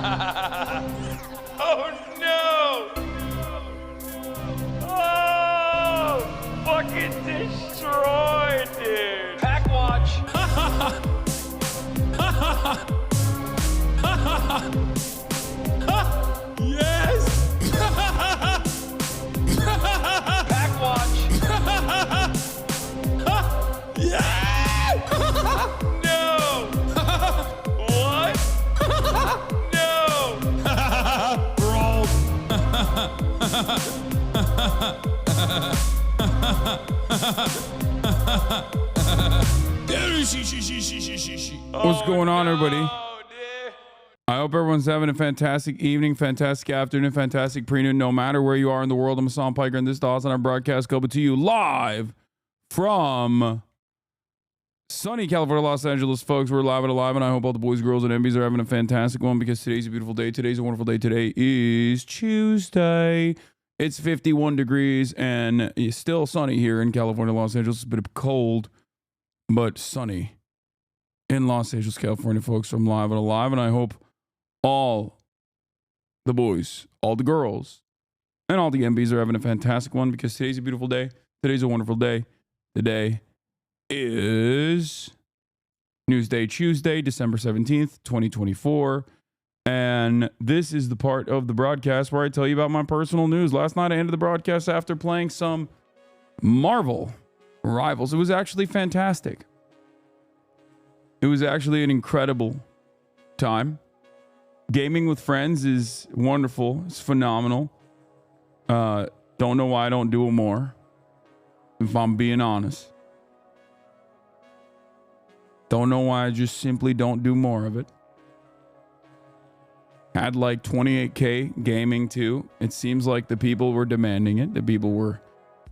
Oh no! Oh! Fucking destroyed, dude! Pack watch! Yes! Pack watch! Yeah! No! What? No! Roll. What's going on, everybody? Oh, dude. I hope everyone's having a fantastic evening, fantastic afternoon, fantastic pre-noon, no matter where you are in the world. I'm Hassan Piker, and this is the Hasanabi broadcast coming to you live from sunny California, Los Angeles, folks. We're live and alive, and I hope all the boys, girls, and MBs are having a fantastic one because today's a beautiful day. Today's a wonderful day. Today is Tuesday. It's 51 degrees, and it's still sunny here in California, Los Angeles. It's a bit cold, but sunny in Los Angeles, California, folks. I'm live and alive, and I hope all the boys, all the girls, and all the MBs are having a fantastic one because today's a beautiful day. Today's a wonderful day. Today is Newsday Tuesday, December 17th, 2024. And this is the part of the broadcast where I tell you about my personal news. Last night I ended the broadcast after playing some Marvel Rivals. It was actually fantastic. It was actually an incredible time. Gaming with friends is wonderful. It's phenomenal. Don't know why I don't do it more, if I'm being honest. Don't know why I just simply don't do more of it. Had like 28K gaming too. It seems like the people were demanding it. The people were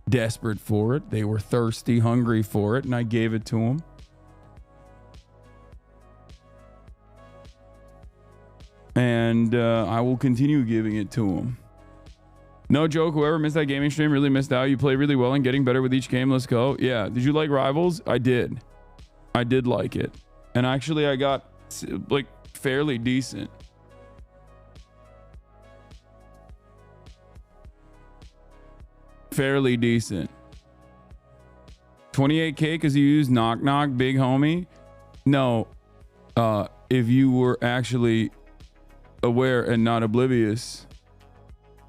desperate for it. They were thirsty, hungry for it, and I gave it to them. And I will continue giving it to them. No joke, whoever missed that gaming stream really missed out. You play really well and getting better with each game. Let's go. Yeah, did you like Rivals? I did. I did like it. And actually I got like fairly decent. Fairly decent. 28K because you used knock knock, big homie. No, if you were actually aware and not oblivious,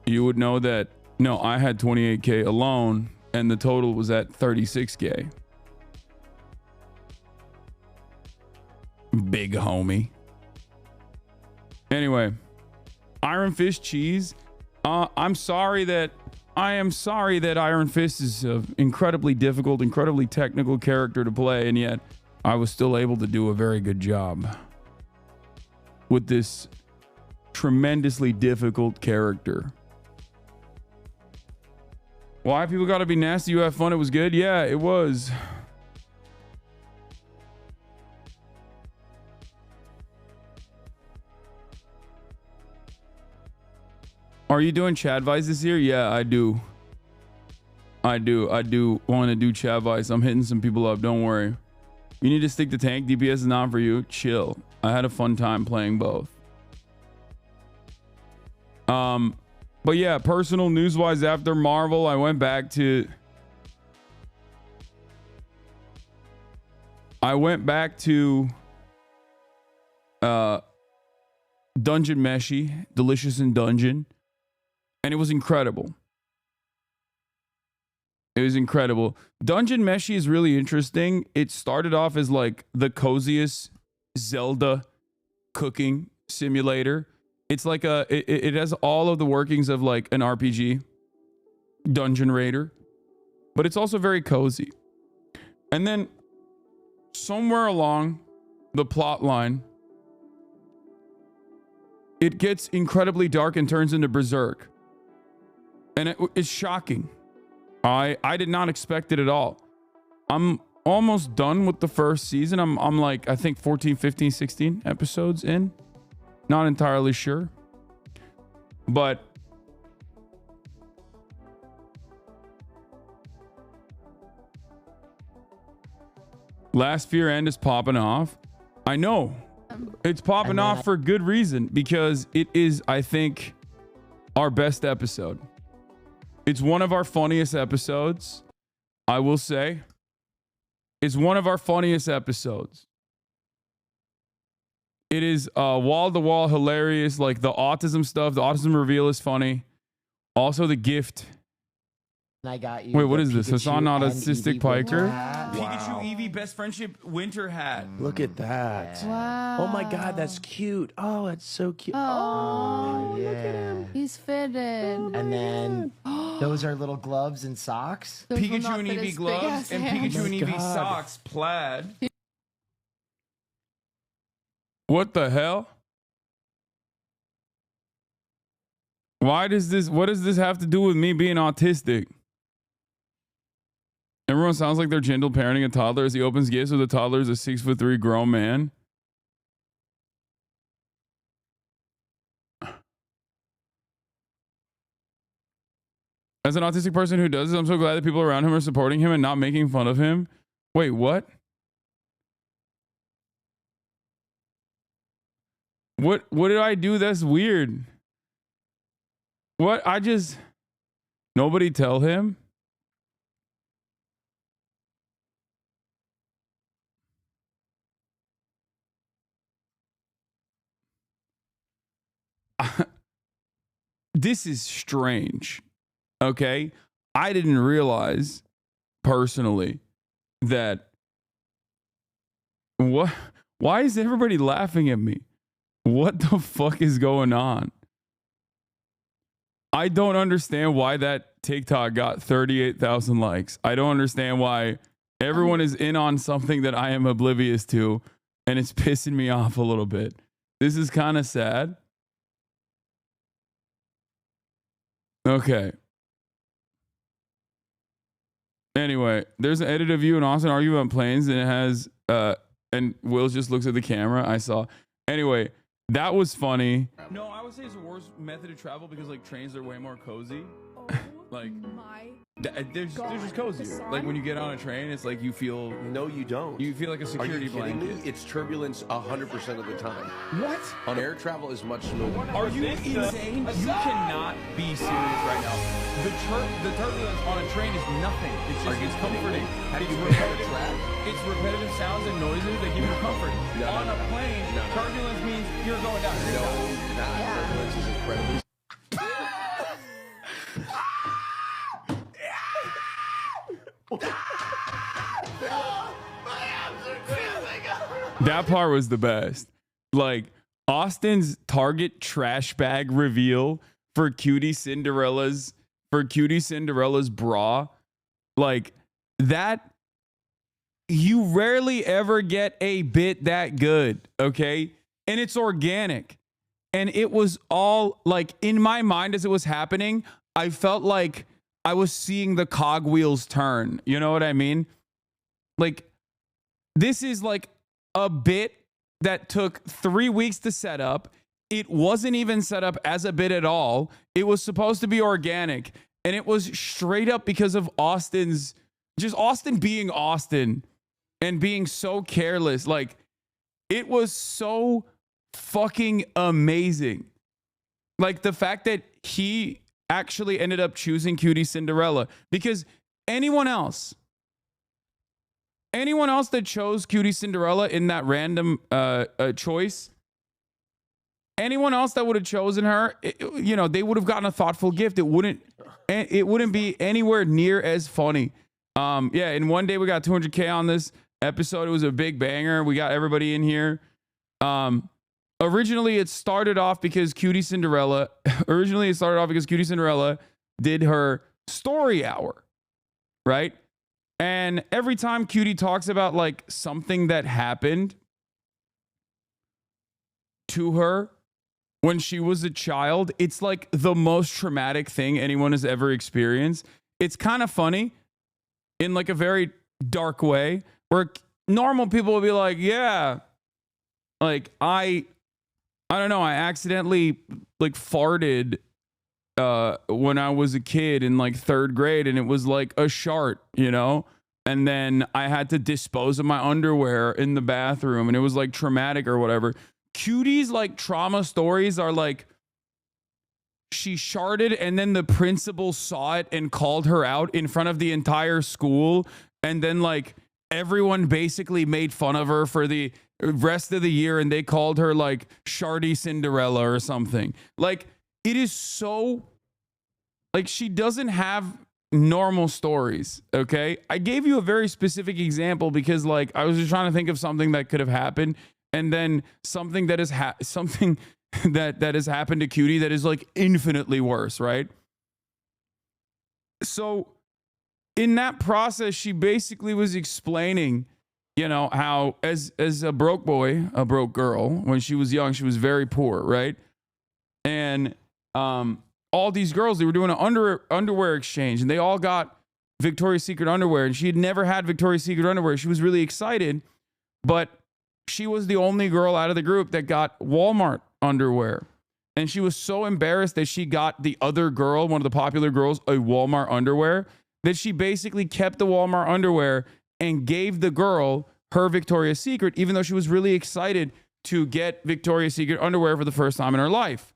you would know that no, I had 28K alone and the total was at 36K. Big homie. Anyway, Iron Fist cheese. I am sorry that Iron Fist is an incredibly difficult, incredibly technical character to play, and yet I was still able to do a very good job with this tremendously difficult character. Why people gotta be nasty? You have fun. It was good. Yeah, it was. Are you doing Chad Vice this year? Yeah, I do. I do want to do Chad Vice. I'm hitting some people up. Don't worry. You need to stick to tank. DPS is not for you. Chill. I had a fun time playing both. But yeah, personal news wise, after Marvel, I went back to Dungeon Meshi, Delicious in Dungeon. And it was incredible. It was incredible. Dungeon Meshi is really interesting. It started off as like the coziest Zelda cooking simulator. It's like it has all of the workings of like an RPG, Dungeon Raider, but it's also very cozy. And then somewhere along the plot line, it gets incredibly dark and turns into Berserk. And it's shocking. I did not expect it at all. I'm almost done with the first season. I'm like, I think 14, 15, 16 episodes in. Not entirely sure. But Last Fear End is popping off. I know. It's popping off for good reason because it is, I think, our best episode. It's one of our funniest episodes, I will say. It's one of our funniest episodes. It is wall-to-wall hilarious. Like the autism stuff, the autism reveal is funny. Also the gift. I got you. Wait, what is this? Pikachu Hassan and Autistic Eevee Piker? winter hat. Pikachu Eevee best friendship winter hat. Look at that. Wow. Oh my God, that's cute. Oh, it's so cute. Oh, look at him. he's fitted. And then those are little gloves and socks. Those will Pikachu not and fit Eevee his gloves big-ass and hands. Pikachu and Oh my Eevee God. socks, plaid. What the hell? What does this have to do with me being autistic? Everyone sounds like they're gentle parenting a toddler as he opens gifts with a toddler as a 6'3" grown man. As an autistic person who does this, I'm so glad that people around him are supporting him and not making fun of him. Wait, what? What did I do that's weird? What? Nobody tell him? This is strange. Okay? I didn't realize personally that why is everybody laughing at me? What the fuck is going on? I don't understand why that TikTok got 38,000 likes. I don't understand why everyone is in on something that I am oblivious to, and it's pissing me off a little bit. This is kind of sad. Okay. Anyway, there's an edit of you and Austin arguing about planes, and it has and Will just looks at the camera. I saw. Anyway, that was funny. No, I would say it's the worst method of travel because like trains are way more cozy. Like My they're just cozier. Like when you get on a train, it's like you feel No, you don't. like a Are security you kidding blanket. me? It's turbulence 100% of the time. What? On air travel is much smoother. Are you insane? You cannot be serious right now. The turbulence on a train is nothing. It's just it's comforting. It's repetitive sounds and noises that give you comfort. On a plane, turbulence means you're going down. No, you're not. Turbulence is incredibly. That part was the best. Like Austin's Target trash bag reveal for Cutie Cinderella's bra. Like that, you rarely ever get a bit that good, okay? And it's organic. And it was all like in my mind as it was happening, I felt like I was seeing the cogwheels turn. You know what I mean? Like this is like a bit that took 3 weeks to set up. It wasn't even set up as a bit at all. It was supposed to be organic. And it was straight up because of Austin being Austin and being so careless. Like it was so fucking amazing. Like the fact that he actually ended up choosing Cutie Cinderella, because anyone else that chose Cutie Cinderella in that random choice, anyone else that would have chosen her, they would have gotten a thoughtful gift. It wouldn't be anywhere near as funny. Yeah, in one day we got 200K on this episode. It was a big banger. We got everybody in here. Originally it started off because Cutie Cinderella did her story hour, right? And every time Cutie talks about like something that happened to her when she was a child, it's like the most traumatic thing anyone has ever experienced. It's kind of funny in like a very dark way where normal people will be like, yeah, like I don't know, I accidentally like farted when I was a kid in like 3rd grade and it was like a shart, and then I had to dispose of my underwear in the bathroom, and it was like traumatic or whatever. Cutie's like trauma stories are like, she sharted and then the principal saw it and called her out in front of the entire school, and then like everyone basically made fun of her for the rest of the year, and they called her like Shardy Cinderella or something. Like, it is so, like, she doesn't have normal stories. Okay, I gave you a very specific example because like I was just trying to think of something that could have happened, and then something that is something that has happened to Cutie that is like infinitely worse, right? So in that process, she basically was explaining, you know, how as a broke boy, a broke girl, when she was young, she was very poor, right? And all these girls, they were doing an underwear exchange, and they all got Victoria's Secret underwear, and she had never had Victoria's Secret underwear. She was really excited, but she was the only girl out of the group that got Walmart underwear. And she was so embarrassed that she got the other girl, one of the popular girls, a Walmart underwear, that she basically kept the Walmart underwear and gave the girl her Victoria's Secret, even though she was really excited to get Victoria's Secret underwear for the first time in her life.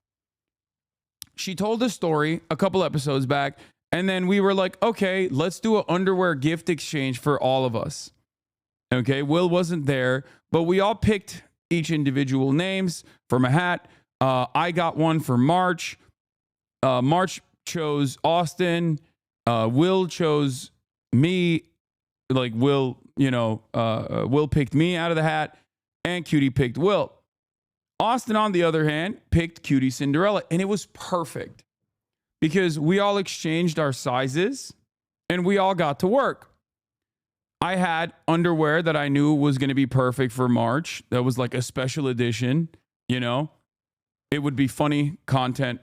She told the story a couple episodes back, and then we were like, okay, let's do an underwear gift exchange for all of us. Okay, Will wasn't there, but we all picked each individual names from a hat. I got one for March. March chose Austin. Will chose me. Like Will, you know, Will picked me out of the hat, and Cutie picked Will. Austin, on the other hand, picked Cutie Cinderella, and it was perfect because we all exchanged our sizes and we all got to work. I had underwear that I knew was going to be perfect for March. That was like a special edition, you know. It would be funny content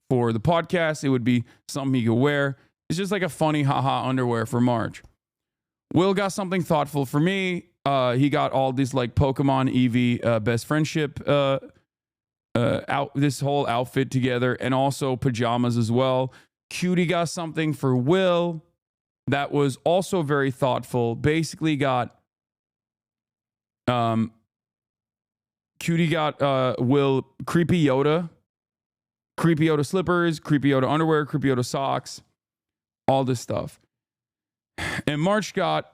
for the podcast. It would be something he could wear. It's just like a funny haha underwear for March. Will got something thoughtful for me. He got all these like Pokemon Eevee best friendship this whole outfit together, and also pajamas as well. Cutie got something for Will that was also very thoughtful. Basically got Cutie got Will Creepy Yoda slippers, Creepy Yoda underwear, Creepy Yoda socks, all this stuff. And March got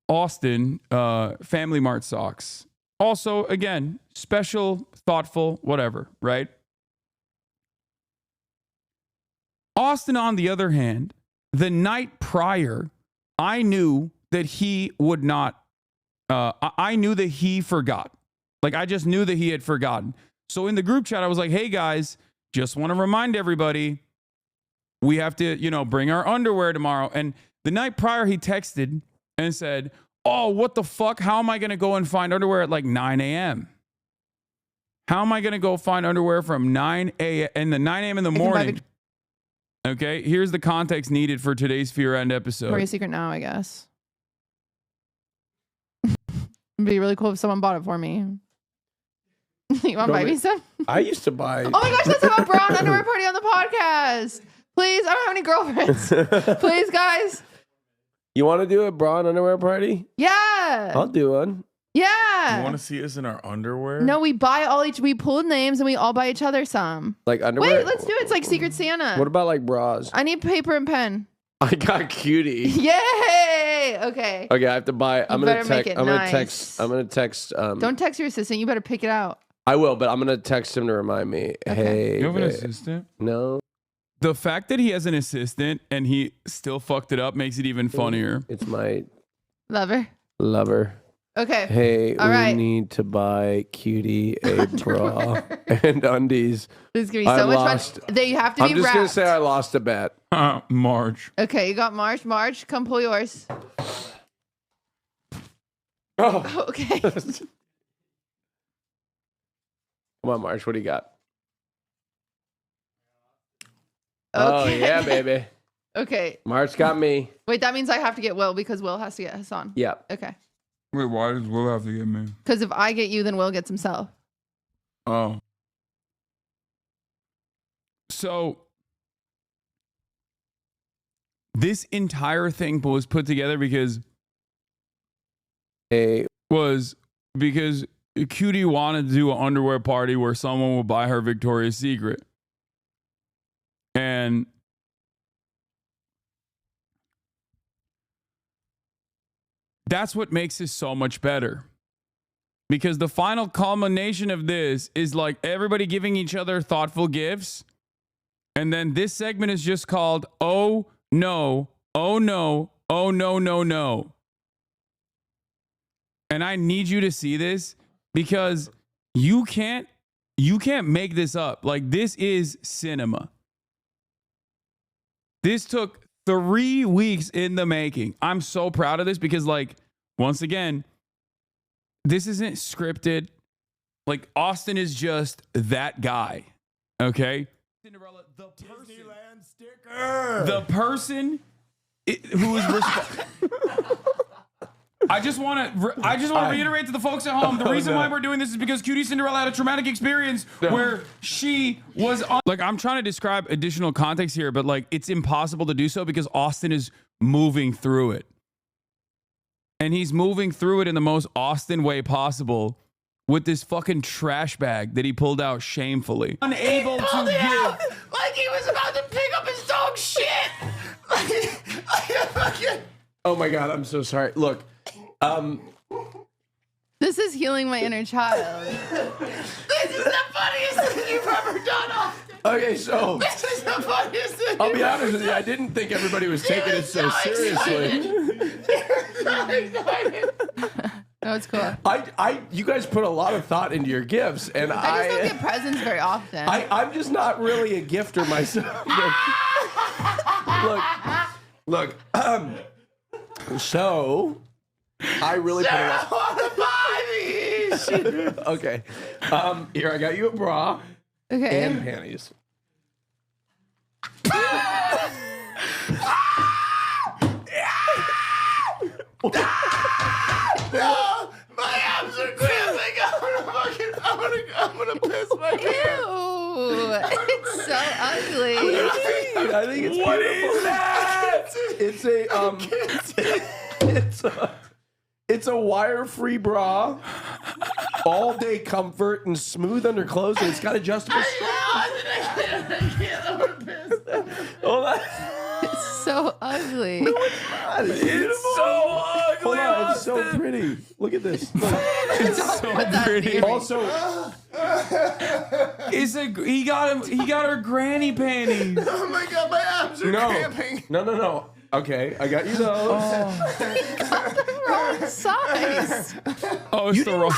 Austin Family Mart socks. Also, again, special, thoughtful, whatever, right? Austin, on the other hand, the night prior, I knew that he would not, I knew that he forgot. Like, I just knew that he had forgotten. So in the group chat, I was like, hey guys, just want to remind everybody, we have to, you know, bring our underwear tomorrow. And the night prior, he texted and said, oh, what the fuck? How am I going to go and find underwear at like 9 a.m.? How am I going to go find underwear from 9 a.m. in the 9 a.m. in the morning? Okay, here's the context needed for today's Fear End episode. Victoria's Secret now, I guess. It'd be really cool if someone bought it for me. You want to buy me some? I used to buy. Oh my gosh, let's have a brown underwear party on the podcast. Please, I don't have any girlfriends. Please, guys. You want to do a bra and underwear party? Yeah. I'll do one. Yeah. You want to see us in our underwear? No, we buy we pull names and we all buy each other some. Like underwear? Wait, let's do it. It's like Secret Santa. What about like bras? I need paper and pen. I got Cutie. Yay! Okay. Okay, I have to buy. I'm better gonna make text. it I'm gonna nice. text. I'm gonna text. Don't text your assistant. You better pick it out. I will, but I'm gonna text him to remind me. Okay. Hey, You have an babe. assistant? No, The fact that he has an assistant and he still fucked it up makes it even funnier. it's my Lover. lover. Okay. Hey, All we right. need to buy Cutie a bra and undies. This is gonna be I so much lost- fun. They have to I'm be just wrapped. gonna say I lost a bet. March. Okay, you got March. March, come pull yours. Oh, Okay. come on, March. What do you got? Oh Okay. yeah, baby. Okay. March got me. Wait, that means I have to get Will because Will has to get Hassan. Yep. Okay. Wait, why does Will have to get me? Because if I get you, then Will gets himself. Oh. So this entire thing was put together because was because Cutie wanted to do an underwear party where someone would buy her Victoria's Secret. And that's what makes this so much better. Because the final culmination of this is like everybody giving each other thoughtful gifts. And then this segment is just called, oh no, oh no, oh no, no, no. And I need you to see this because you can't make this up. Like, this is cinema. This took 3 weeks in the making. I'm so proud of this because, like, once again, this isn't scripted. Like, Austin is just that guy. Okay? Cinderella, the person. Disneyland sticker. The person who is responsible. I just want to reiterate to the folks at home, the reason why we're doing this is because Cutie Cinderella had a traumatic experience where she was on. Like, I'm trying to describe additional context here, but like, it's impossible to do so because Austin is moving through it. And he's moving through it in the most Austin way possible with this fucking trash bag that he pulled out shamefully. Unable to give. Like he was about to pick up his dog shit. Oh my God, I'm so sorry. Look, This is healing my inner child. This is the funniest thing you've ever done, Austin. okay, so This is the funniest thing. I'll be honest with you. I didn't think everybody was taking it so seriously. So excited. No, it's cool. You guys put a lot of thought into your gifts, and I just don't get presents very often. I'm just not really a gifter myself. Look. So I really put a lot. I want to buy these. Okay. Here, I got you a bra Okay. and panties. No, my abs are cramping. I'm gonna piss my pants. Ew. It's so ugly. I think it's beautiful. It's a wire-free bra, all-day comfort, and smooth underclothes, and it's got adjustable straps. I can't. I'm gonna piss. Hold on. It's so ugly. It's beautiful. So ugly. Hold on, it's so pretty. Look at this. Look. It's so pretty. Also, He got her granny panties. Oh my god, my abs are cramping. No. Okay, I got you those. Wrong size. Oh, it's the wrong.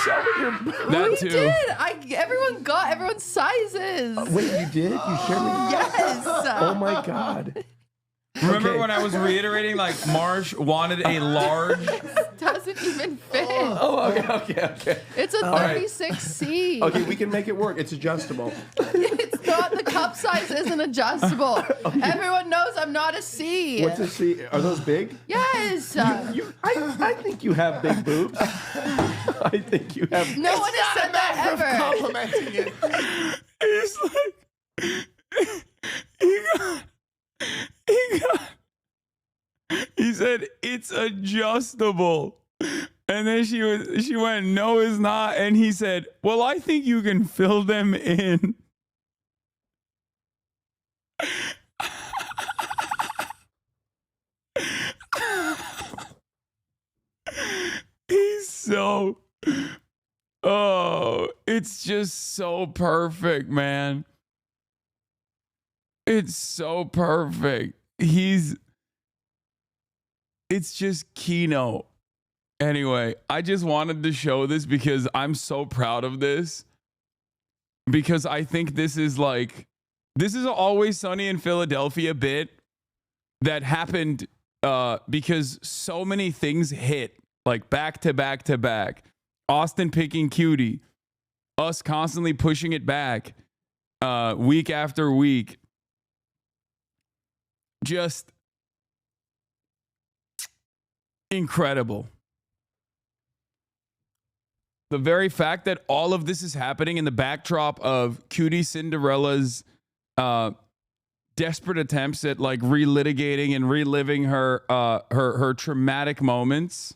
That We too. did. Everyone got everyone's sizes. Wait, you did? You shared me? Yes. Oh my God. Remember Okay. when I was reiterating, like, Marsh wanted a large? Doesn't even fit. Oh, okay. It's a right. 36C. Okay, we can make it work. It's adjustable. It's not. The cup size isn't adjustable. Everyone knows I'm not a C. What's a C? Are those big? Yes. I think you have big boobs. I think you have. No one has said that ever. Complimenting it. It's like he said it's adjustable, and then she went, no, it's not, and he said, well, I think you can fill them in. He's so, it's just so perfect, man. It's so perfect. It's just keynote. Anyway, I just wanted to show this because I'm so proud of this. Because I think this is an Always Sunny in Philadelphia bit that happened because so many things hit, like back to back to back. Austin picking Cutie, us constantly pushing it back week after week. Just incredible. The very fact that all of this is happening in the backdrop of Cutie Cinderella's desperate attempts at like relitigating and reliving her traumatic moments.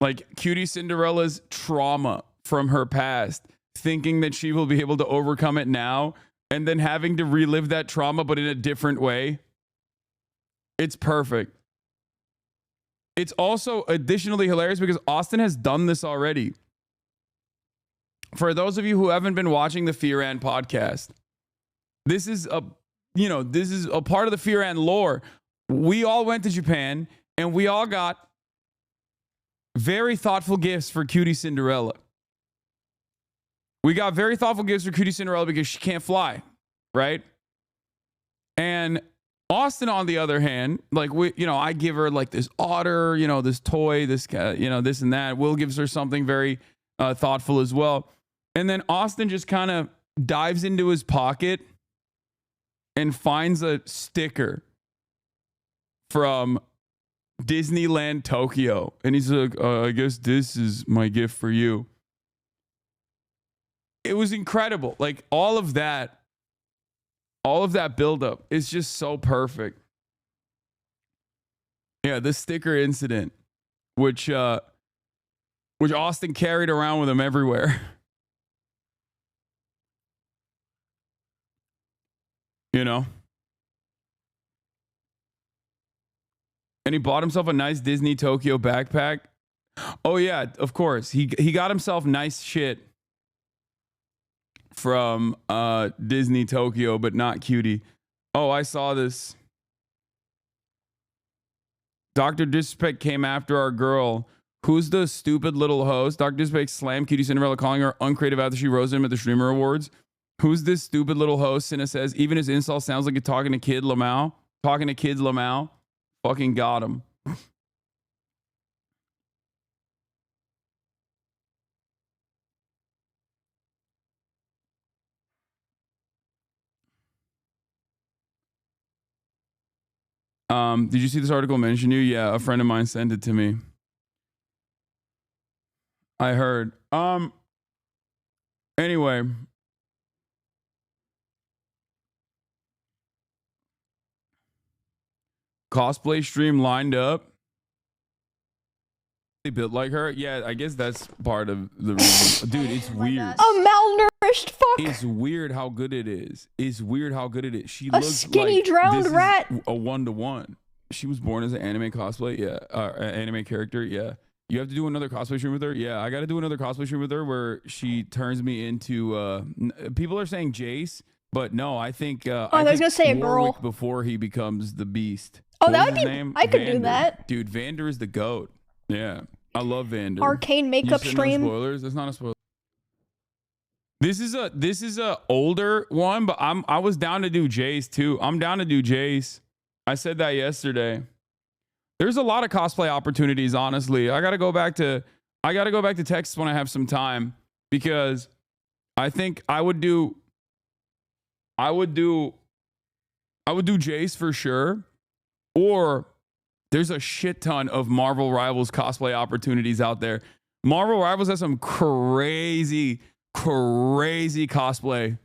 Like Cutie Cinderella's trauma from her past, thinking that she will be able to overcome it now, and then having to relive that trauma, but in a different way. It's perfect. It's also additionally hilarious because Austin has done this already. For those of you who haven't been watching the Fearan podcast, this is a part of the Fearan lore. We all went to Japan and we all got very thoughtful gifts for Cutie Cinderella. We got very thoughtful gifts for Cutie Cinderella because she can't fly, right? And Austin, on the other hand, like I give her like this otter, this toy, this this and that. Will gives her something very thoughtful as well. And then Austin just kind of dives into his pocket and finds a sticker from Disneyland Tokyo. And he's like, I guess this is my gift for you. It was incredible. Like all of that buildup is just so perfect. Yeah, the sticker incident, which Austin carried around with him everywhere. And he bought himself a nice Disney Tokyo backpack. Oh yeah, of course. He got himself nice shit from Disney Tokyo, but not Cutie. Oh, I saw this. Dr. Disrespect came after our girl. Who's the stupid little host? Dr. Disrespect slammed Cutie Cinderella, calling her uncreative after she rose him at the Streamer Awards. Who's this stupid little host? Cinna says, even his insult sounds like you're talking to Kid Lamau. Talking to Kids Lamau. Fucking got him. Did you see this article mention you? Yeah, a friend of mine sent it to me. I heard. Anyway. Cosplay stream lined up. They built like her. Yeah, I guess that's part of the reason. Dude, it's weird. A malnourished fuck. It's weird how good it is. She A looks skinny like drowned this rat. is a 1-to-1. She was born as an anime cosplay. Yeah, anime character. Yeah. You have to do another cosplay stream with her. Yeah, I got to do another cosplay stream with her where she turns me into. People are saying Jace, but no, I think. I was gonna say a Warwick girl before he becomes the Beast. Oh, What that was would his be. name? I could do Vander. that. Dude, Vander is the goat. Yeah, I love Vander. Arcane makeup You said no stream. spoilers. That's not a spoiler. This is a older one, but I was down to do Jace too. I'm down to do Jace. I said that yesterday. There's a lot of cosplay opportunities, honestly. I gotta go back to Texas when I have some time, because I think I would do Jace for sure. Or there's a shit ton of Marvel Rivals cosplay opportunities out there. Marvel Rivals has some crazy cosplay.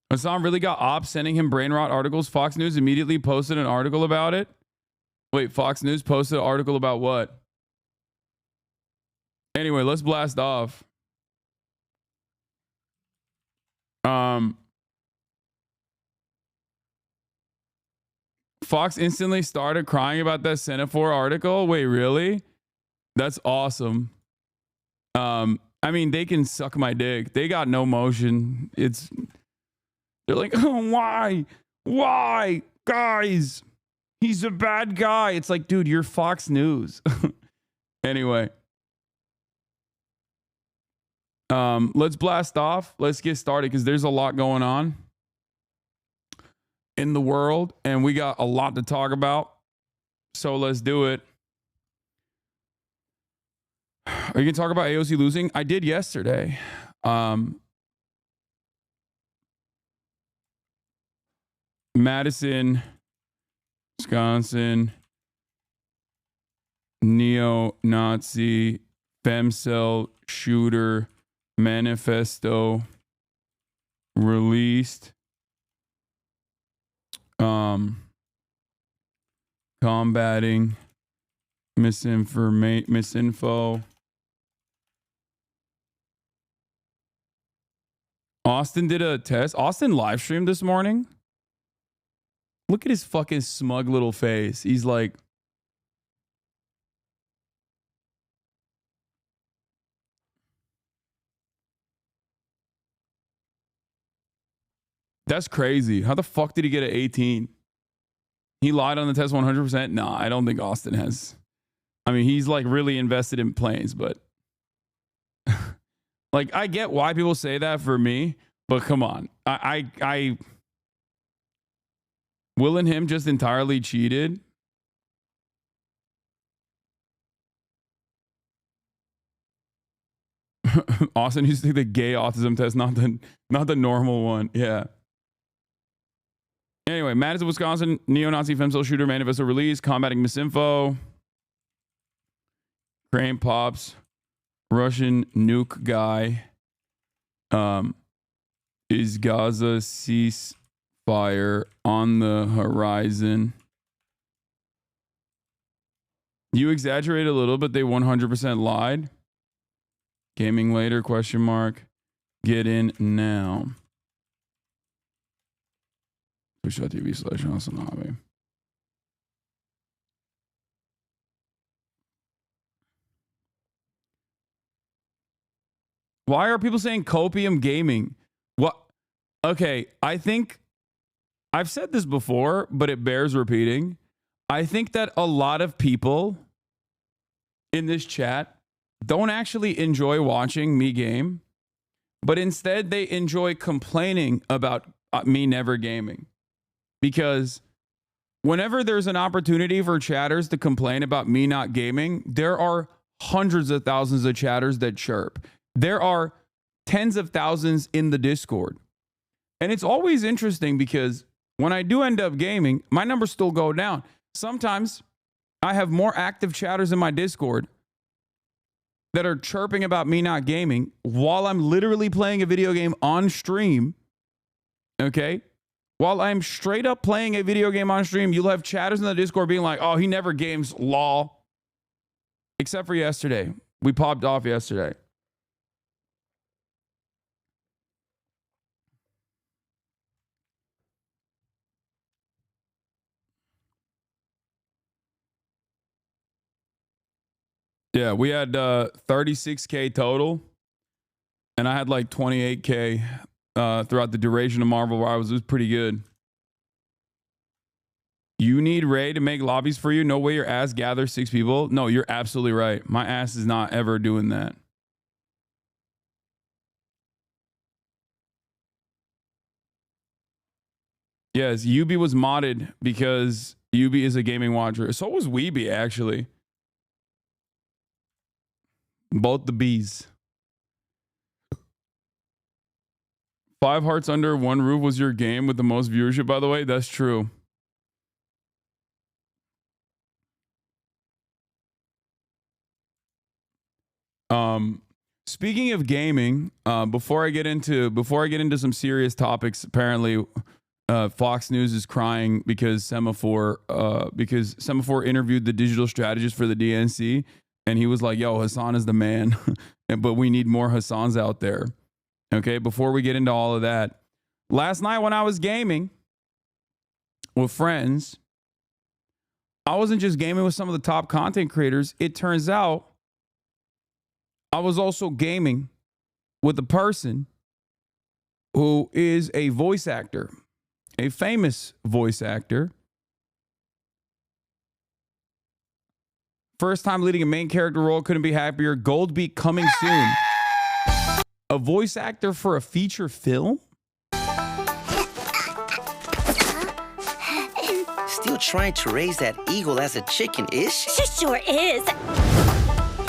Hassan really got ops sending him brain rot articles. Fox News immediately posted an article about it. Wait, Fox News posted an article about what? Anyway, let's blast off. Fox instantly started crying about that Semaphore article. Wait, really? That's awesome. I mean, they can suck my dick. They got no motion. They're like, oh, why, guys? He's a bad guy. It's like, dude, you're Fox News. Anyway, let's blast off. Let's get started because there's a lot going on in the world, and we got a lot to talk about. So let's do it. Are you gonna talk about AOC losing? I did yesterday. Madison, Wisconsin, neo-Nazi, femcel shooter, Manifesto released. Combating misinfo. Austin did a test. Austin live streamed this morning. Look at his fucking smug little face. He's like, that's crazy. How the fuck did he get an 18? He lied on the test 100%? Nah, I don't think Austin has. I mean, he's like really invested in planes, but like I get why people say that for me, but come on. I Will and him just entirely cheated. Austin used to take the gay autism test, not the normal one. Yeah. Anyway, Madison, Wisconsin, neo-Nazi femcell shooter manifesto release, combating misinfo. Crane pops, Russian nuke guy. Is Gaza ceasefire on the horizon? You exaggerate a little, but they 100% lied. Gaming later, question mark. Get in now. Twitch.tv/Hasanabi. Why are people saying copium gaming? What? Okay, I think I've said this before, but it bears repeating. I think that a lot of people in this chat don't actually enjoy watching me game, but instead they enjoy complaining about me never gaming. Because whenever there's an opportunity for chatters to complain about me not gaming, there are hundreds of thousands of chatters that chirp. There are tens of thousands in the Discord. And it's always interesting because when I do end up gaming, my numbers still go down. Sometimes I have more active chatters in my Discord that are chirping about me not gaming while I'm literally playing a video game on stream. Okay? While I'm straight up playing a video game on stream, you'll have chatters in the Discord being like, oh, he never games, lol. Except for yesterday. We popped off yesterday. Yeah, we had 36K total, and I had like 28K throughout the duration of Marvel Rivals. It was pretty good. You need Ray to make lobbies for you? No way your ass gathers 6 people. No, you're absolutely right. My ass is not ever doing that. Yes, Yubi was modded because Yubi is a gaming watcher. So was Weeby, actually. Both the B's. 5 Hearts Under One Roof was your game with the most viewership, by the way. That's true. Speaking of gaming, before I get into some serious topics, apparently Fox News is crying because Semaphore interviewed the digital strategist for the DNC. And he was like, yo, Hassan is the man, but we need more Hassans out there. Okay, before we get into all of that, last night when I was gaming with friends, I wasn't just gaming with some of the top content creators. It turns out I was also gaming with a person who is a voice actor, a famous voice actor. First time leading a main character role, couldn't be happier. Goldbeak coming soon. A voice actor for a feature film? Still trying to raise that eagle as a chicken, ish? She sure is.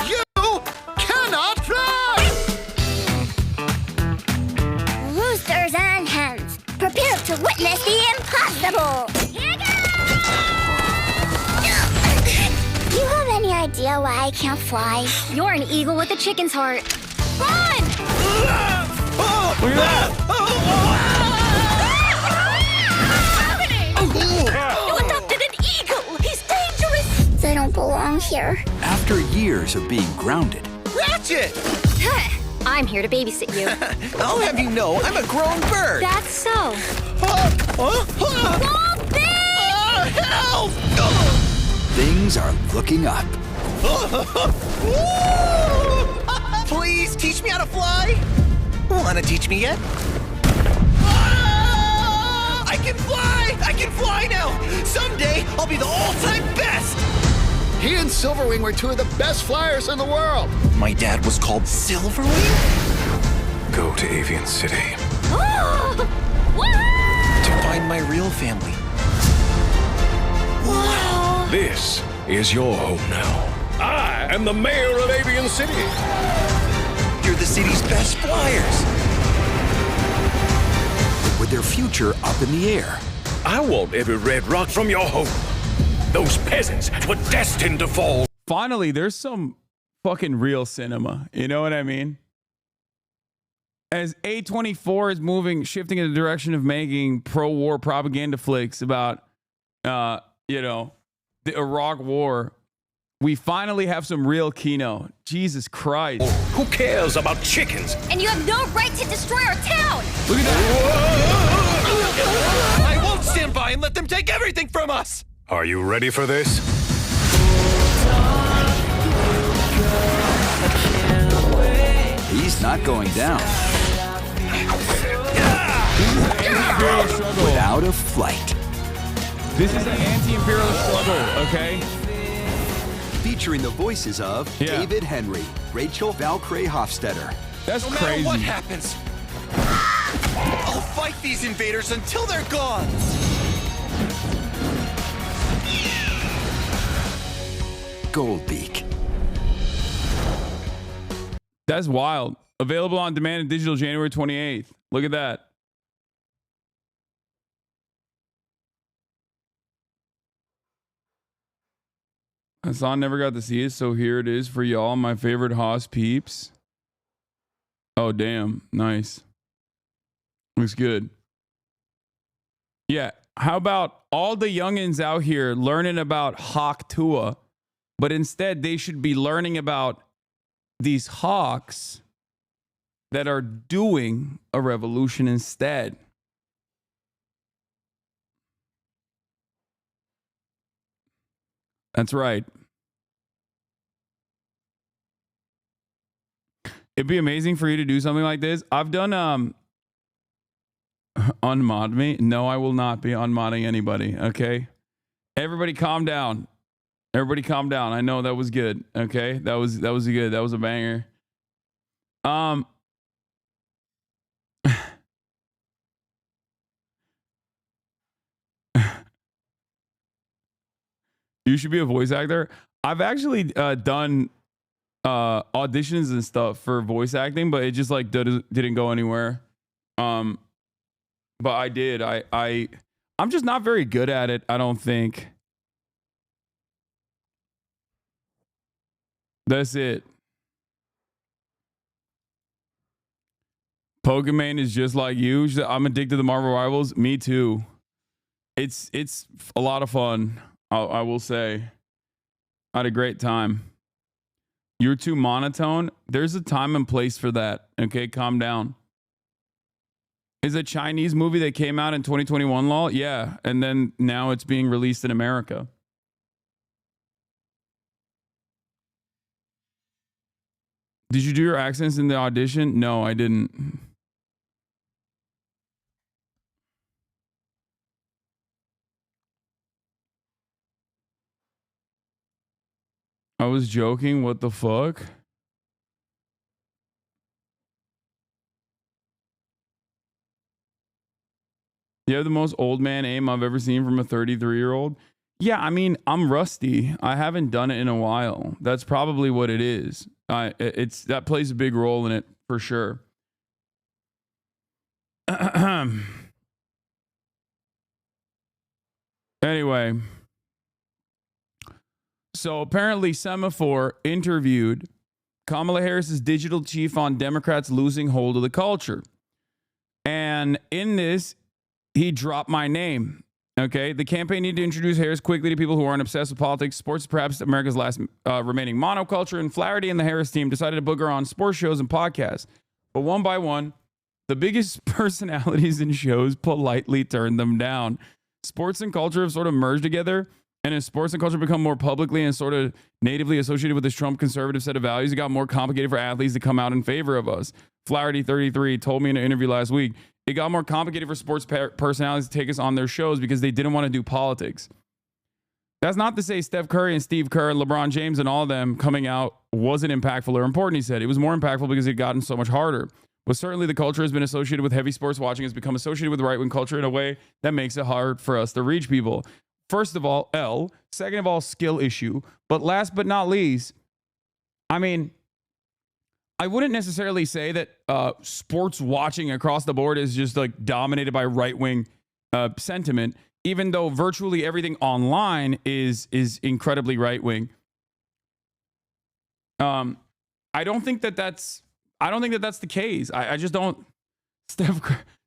You cannot fly! Roosters and hens, prepare to witness the impossible. Here goes! Do you have any idea why I can't fly? You're an eagle with a chicken's heart. Run! Look at that! You adopted an eagle! He's dangerous! They don't belong here. After years of being grounded, Ratchet! I'm here to babysit you. I'll have you know I'm a grown bird. That's so. Help! things are looking up. Please teach me how to fly. Wanna teach me yet? I can fly! I can fly now! Someday, I'll be the all-time best! He and Silverwing were two of the best flyers in the world. My dad was called Silverwing? Go to Avian City To find my real family. Wow! This is your home now. I am the mayor of Avian City. You're the city's best flyers. With their future up in the air. I want every red rock from your home. Those peasants were destined to fall. Finally, there's some fucking real cinema. You know what I mean? As A24 is shifting in the direction of making pro-war propaganda flicks about, the Iraq War, we finally have some real kino. Jesus Christ. Who cares about chickens? And you have no right to destroy our town! Look at that. I won't stand by and let them take everything from us! Are you ready for this? He's not going down. Without a flight. This is an anti-imperial struggle, okay? Featuring the voices of David Henry, Rachel Valkyrie Hofstetter. That's No matter crazy. what happens, I'll fight these invaders until they're gone! Goldbeak. That's wild. Available on demand and digital January 28th. Look at that. Hassan never got to see it, so here it is for y'all, my favorite Haas peeps. Oh, damn. Nice. Looks good. Yeah. How about all the youngins out here learning about Hawk Tua, but instead they should be learning about these hawks that are doing a revolution instead. That's right. It'd be amazing for you to do something like this. I've done unmod me. No, I will not be unmodding anybody. Okay. Everybody calm down. Everybody calm down. I know that was good. Okay. That was good. That was a banger. You should be a voice actor. I've actually done auditions and stuff for voice acting, but it just like didn't go anywhere. But I did. I'm just not very good at it, I don't think. That's it. Pokemon is just like you. I'm addicted to Marvel Rivals. Me too. It's a lot of fun. I will say. I had a great time. You're too monotone. There's a time and place for that. Okay, calm down. Is a Chinese movie that came out in 2021, lol? Yeah, and then now it's being released in America. Did you do your accents in the audition? No, I didn't. I was joking. What the fuck? You have the most old man aim I've ever seen from a 33-year-old. Yeah, I mean, I'm rusty. I haven't done it in a while. That's probably what it is. It's that plays a big role in it for sure. Anyway, so apparently Semaphore interviewed Kamala Harris's digital chief on Democrats losing hold of the culture. And in this, he dropped my name. Okay, the campaign needed to introduce Harris quickly to people who aren't obsessed with politics. Sports is perhaps America's last remaining monoculture, and Flaherty and the Harris team decided to book her on sports shows and podcasts. But one by one, the biggest personalities in shows politely turned them down. Sports and culture have sort of merged together, and as sports and culture become more publicly and sort of natively associated with this Trump conservative set of values, it got more complicated for athletes to come out in favor of us. Flaherty, 33, told me in an interview last week, it got more complicated for sports personalities to take us on their shows because they didn't want to do politics. That's not to say Steph Curry and Steve Kerr and LeBron James and all of them coming out wasn't impactful or important, he said. It was more impactful because it had gotten so much harder. But certainly the culture has been associated with heavy sports watching, has become associated with right-wing culture in a way that makes it hard for us to reach people. First of all, L. Second of all, skill issue. But last but not least, I mean, I wouldn't necessarily say that sports watching across the board is just like dominated by right-wing sentiment, even though virtually everything online is incredibly right-wing. I don't think that that's the case. I just don't.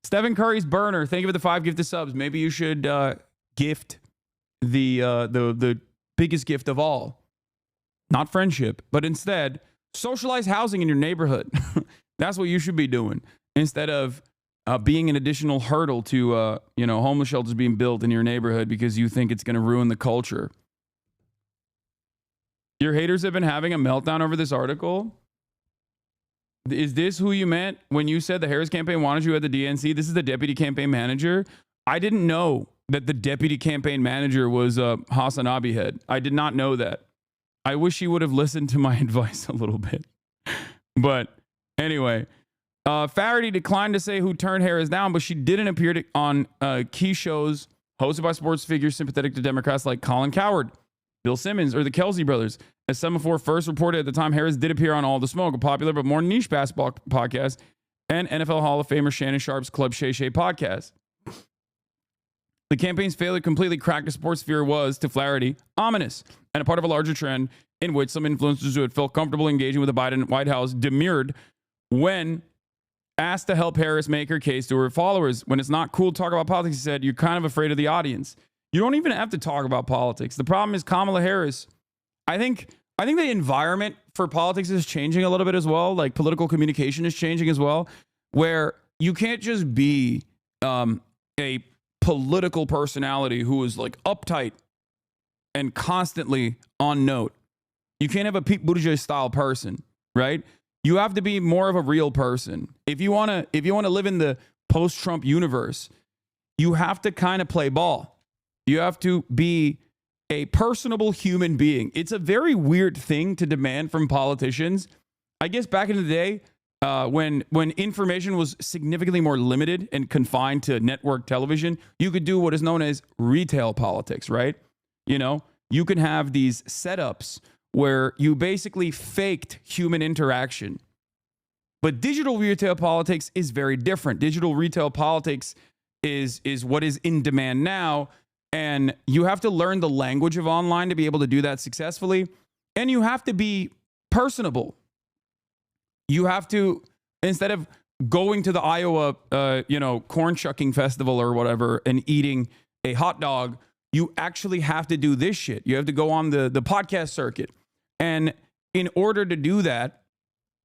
Stephen Curry's burner. Thank you for the 5 gifted subs. Maybe you should gift the biggest gift of all, not friendship, but instead socialize housing in your neighborhood. That's what you should be doing instead of being an additional hurdle to homeless shelters being built in your neighborhood because you think it's going to ruin the culture. Your haters have been having a meltdown over this article. Is this who you meant when you said the Harris campaign wanted you at the DNC? This is the deputy campaign manager. I didn't know that the deputy campaign manager was Hasanabi head. I did not know that. I wish he would have listened to my advice a little bit. But anyway, Faraday declined to say who turned Harris down, but she didn't appear on key shows hosted by sports figures sympathetic to Democrats like Colin Cowherd, Bill Simmons, or the Kelsey brothers. As Semaphore first reported at the time, Harris did appear on All the Smoke, a popular but more niche basketball podcast, and NFL Hall of Famer Shannon Sharp's Club Shay Shay podcast. The campaign's failure completely cracked the sports sphere was, to Flaherty, ominous, and a part of a larger trend in which some influencers who had felt comfortable engaging with the Biden White House demurred when asked to help Harris make her case to her followers. When it's not cool to talk about politics, he said, you're kind of afraid of the audience. You don't even have to talk about politics. The problem is Kamala Harris. I think the environment for politics is changing a little bit as well. Like political communication is changing as well, where you can't just be a political personality who is like uptight and constantly on note. You can't have a Pete Buttigieg style person, right? You have to be more of a real person. If you want to live in the post-Trump universe, you have to kind of play ball. You have to be a personable human being. It's a very weird thing to demand from politicians. I guess back in the day, when information was significantly more limited and confined to network television, you could do what is known as retail politics, right? You know, you can have these setups where you basically faked human interaction. But digital retail politics is very different. Digital retail politics is what is in demand now. And you have to learn the language of online to be able to do that successfully. And you have to be personable. You have to, instead of going to the Iowa, corn shucking festival or whatever and eating a hot dog, you actually have to do this shit. You have to go on the podcast circuit. And in order to do that,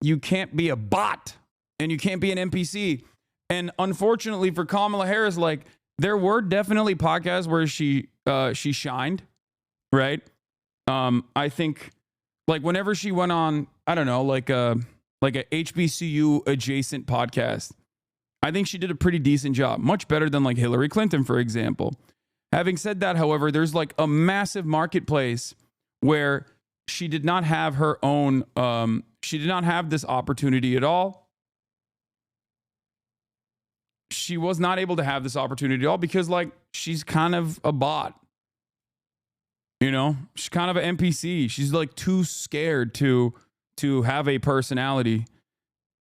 you can't be a bot and you can't be an NPC. And unfortunately for Kamala Harris, like, there were definitely podcasts where she shined, right? I think, like, whenever she went on, I don't know, like a HBCU adjacent podcast, I think she did a pretty decent job, much better than like Hillary Clinton, for example. Having said that, however, there's like a massive marketplace where she did not have her own, she did not have this opportunity at all. She was not able to have this opportunity at all because, like, she's kind of a bot. You know, she's kind of an NPC. She's like too scared to have a personality.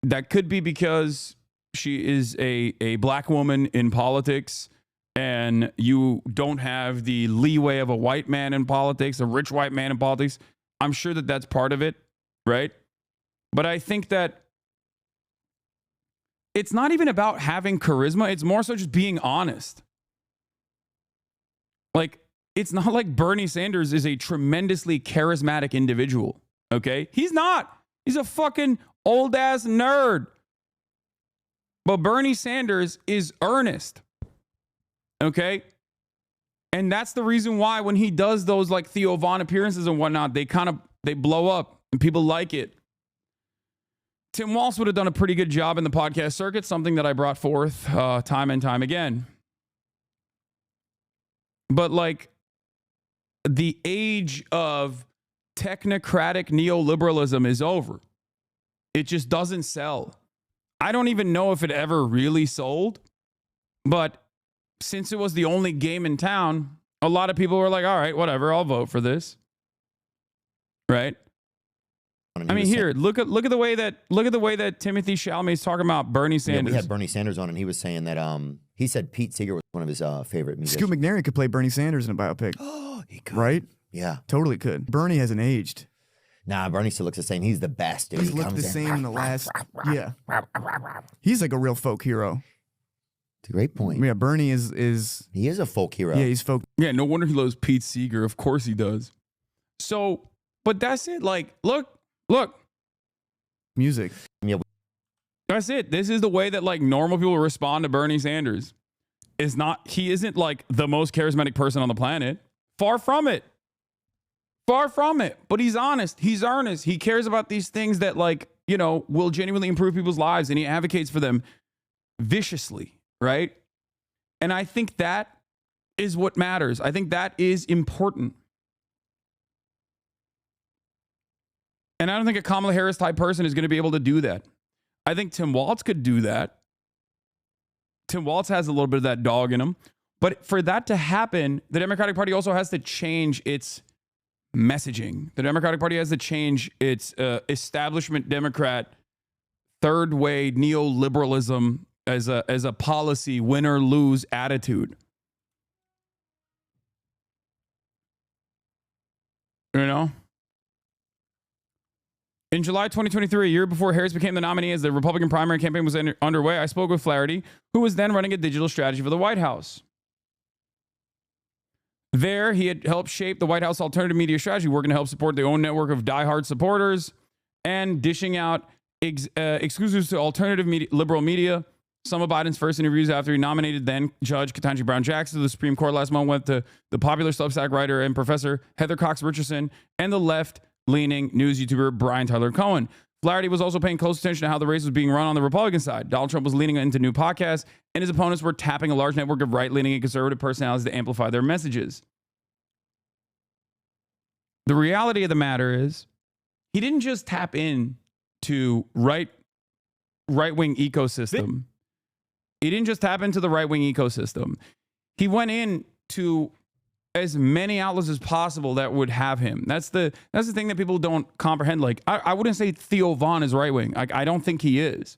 That could be because she is a black woman in politics, and you don't have the leeway of a white man in politics, a rich white man in politics. I'm sure that that's part of it, right? But I think that it's not even about having charisma. It's more so just being honest. Like, it's not like Bernie Sanders is a tremendously charismatic individual, okay? He's not. He's a fucking old-ass nerd. But Bernie Sanders is earnest, okay? And that's the reason why when he does those like Theo Von appearances and whatnot, they blow up and people like it. Tim Walz would have done a pretty good job in the podcast circuit, something that I brought forth time and time again. But like the age of technocratic neoliberalism is over. It just doesn't sell. I don't even know if it ever really sold, but since it was the only game in town, a lot of people were like, all right, whatever, I'll vote for this. Right? I mean, here, look at the way that Timothy Chalamet is talking about Bernie Sanders. Yeah, we had Bernie Sanders on, and he was saying that he said Pete Seeger was one of his favorite musicians. Scoot McNairy could play Bernie Sanders in a biopic. Oh, he could. Right? Yeah. Totally could. Bernie hasn't aged. Nah, Bernie still looks the same. He's the best. Dude. He's looked the same in the last... Yeah. He's like a real folk hero. It's a great point. Yeah, Bernie is... He is a folk hero. Yeah, he's folk. Yeah, no wonder he loves Pete Seeger. Of course he does. So, but that's it. Like, look. Music. Yeah. That's it. This is the way that like normal people respond to Bernie Sanders. He isn't like the most charismatic person on the planet. Far from it. Far from it. But he's honest. He's earnest. He cares about these things that like, you know, will genuinely improve people's lives, and he advocates for them viciously, right? And I think that is what matters. I think that is important. And I don't think a Kamala Harris type person is going to be able to do that. I think Tim Walz could do that. Tim Walz has a little bit of that dog in him. But for that to happen, the Democratic Party also has to change its messaging. The Democratic Party has to change its establishment Democrat, third way neoliberalism as a policy, win or lose attitude. You know? In July 2023, a year before Harris became the nominee as the Republican primary campaign was underway, I spoke with Flaherty, who was then running a digital strategy for the White House. There, he had helped shape the White House alternative media strategy, working to help support their own network of diehard supporters and dishing out exclusives to alternative media, liberal media. Some of Biden's first interviews after he nominated then Judge Ketanji Brown Jackson to the Supreme Court last month went to the popular Substack writer and professor Heather Cox Richardson and the left-leaning news YouTuber Brian Tyler Cohen. Flaherty was also paying close attention to how the race was being run on the Republican side. Donald Trump was leaning into new podcasts, and his opponents were tapping a large network of right-leaning and conservative personalities to amplify their messages. The reality of the matter is, he didn't just tap in to right-wing ecosystem. He didn't just tap into the right-wing ecosystem. He went in to as many outlets as possible that would have him. That's the thing that people don't comprehend. Like, I wouldn't say Theo Von is right-wing. I don't think he is.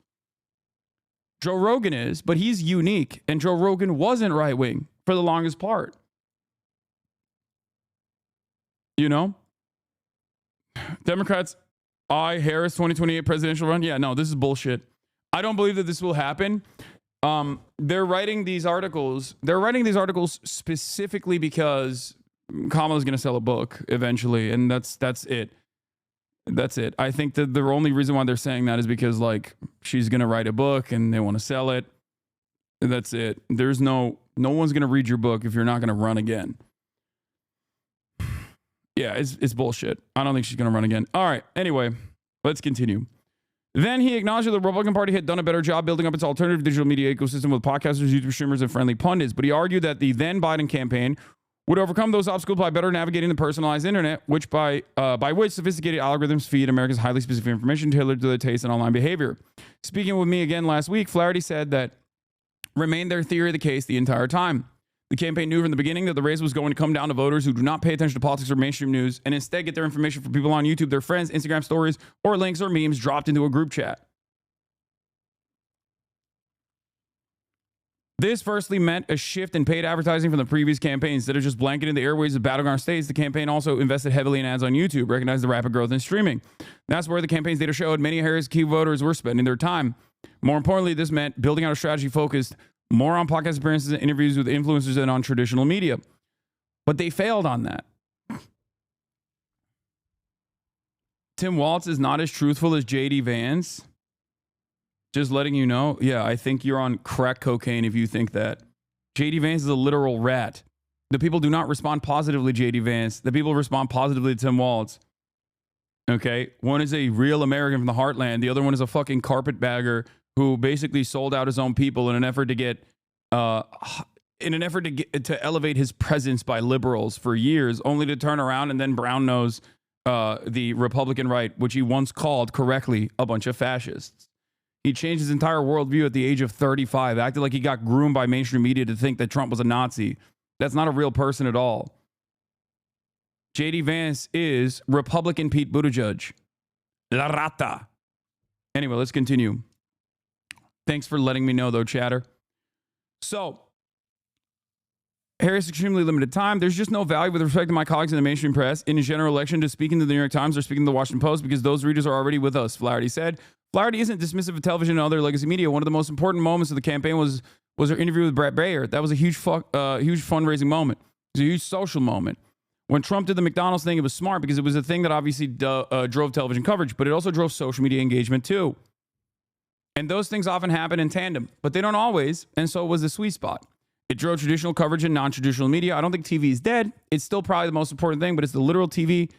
Joe Rogan is, but he's unique. And Joe Rogan wasn't right-wing for the longest part. You know? Democrats, Harris 2028 presidential run. Yeah, no, this is bullshit. I don't believe that this will happen. They're writing these articles. They're writing these articles specifically because Kamala's going to sell a book eventually, and that's it. That's it. I think that the only reason why they're saying that is because like she's going to write a book and they want to sell it. And that's it. There's no one's going to read your book if you're not going to run again. Yeah, it's bullshit. I don't think she's going to run again. All right. Anyway, let's continue. Then he acknowledged that the Republican Party had done a better job building up its alternative digital media ecosystem with podcasters, YouTube streamers, and friendly pundits. But he argued that the then Biden campaign would overcome those obstacles by better navigating the personalized internet, which by which sophisticated algorithms feed America's highly specific information tailored to their taste and online behavior. Speaking with me again last week, Flaherty said that remained their theory of the case the entire time. The campaign knew from the beginning that the race was going to come down to voters who do not pay attention to politics or mainstream news and instead get their information from people on YouTube, their friends, Instagram stories, or links or memes dropped into a group chat. This firstly meant a shift in paid advertising from the previous campaigns. Instead of just blanketing the airwaves of battleground states, the campaign also invested heavily in ads on YouTube, recognized the rapid growth in streaming. That's where the campaign's data showed many Harris key voters were spending their time. More importantly, this meant building out a strategy focused more on podcast appearances and interviews with influencers than on traditional media. But they failed on that. Tim Walz is not as truthful as JD Vance. Just letting you know. Yeah, I think you're on crack cocaine if you think that. JD Vance is a literal rat. The people do not respond positively to JD Vance. The people respond positively to Tim Walz. Okay? One is a real American from the heartland. The other one is a fucking carpetbagger who basically sold out his own people in an effort to get to elevate his presence by liberals for years, only to turn around and then brown nose the Republican right, which he once called correctly a bunch of fascists. He changed his entire worldview at the age of 35, acted like he got groomed by mainstream media to think that Trump was a Nazi. That's not a real person at all. JD Vance is Republican Pete Buttigieg. La rata. Anyway, let's continue. Thanks for letting me know, though, chatter. So, Harris extremely limited time. There's just no value with respect to my colleagues in the mainstream press in a general election to speaking to the New York Times or speaking to the Washington Post because those readers are already with us, Flaherty said. Flaherty isn't dismissive of television and other legacy media. One of the most important moments of the campaign was her interview with Brett Baer. That was a huge fundraising moment. It was a huge social moment. When Trump did the McDonald's thing, it was smart because it was a thing that obviously drove television coverage, but it also drove social media engagement too. And those things often happen in tandem, but they don't always, and so it was the sweet spot. It drove traditional coverage and non-traditional media. I don't think TV is dead. It's still probably the most important thing, but it's the literal TV.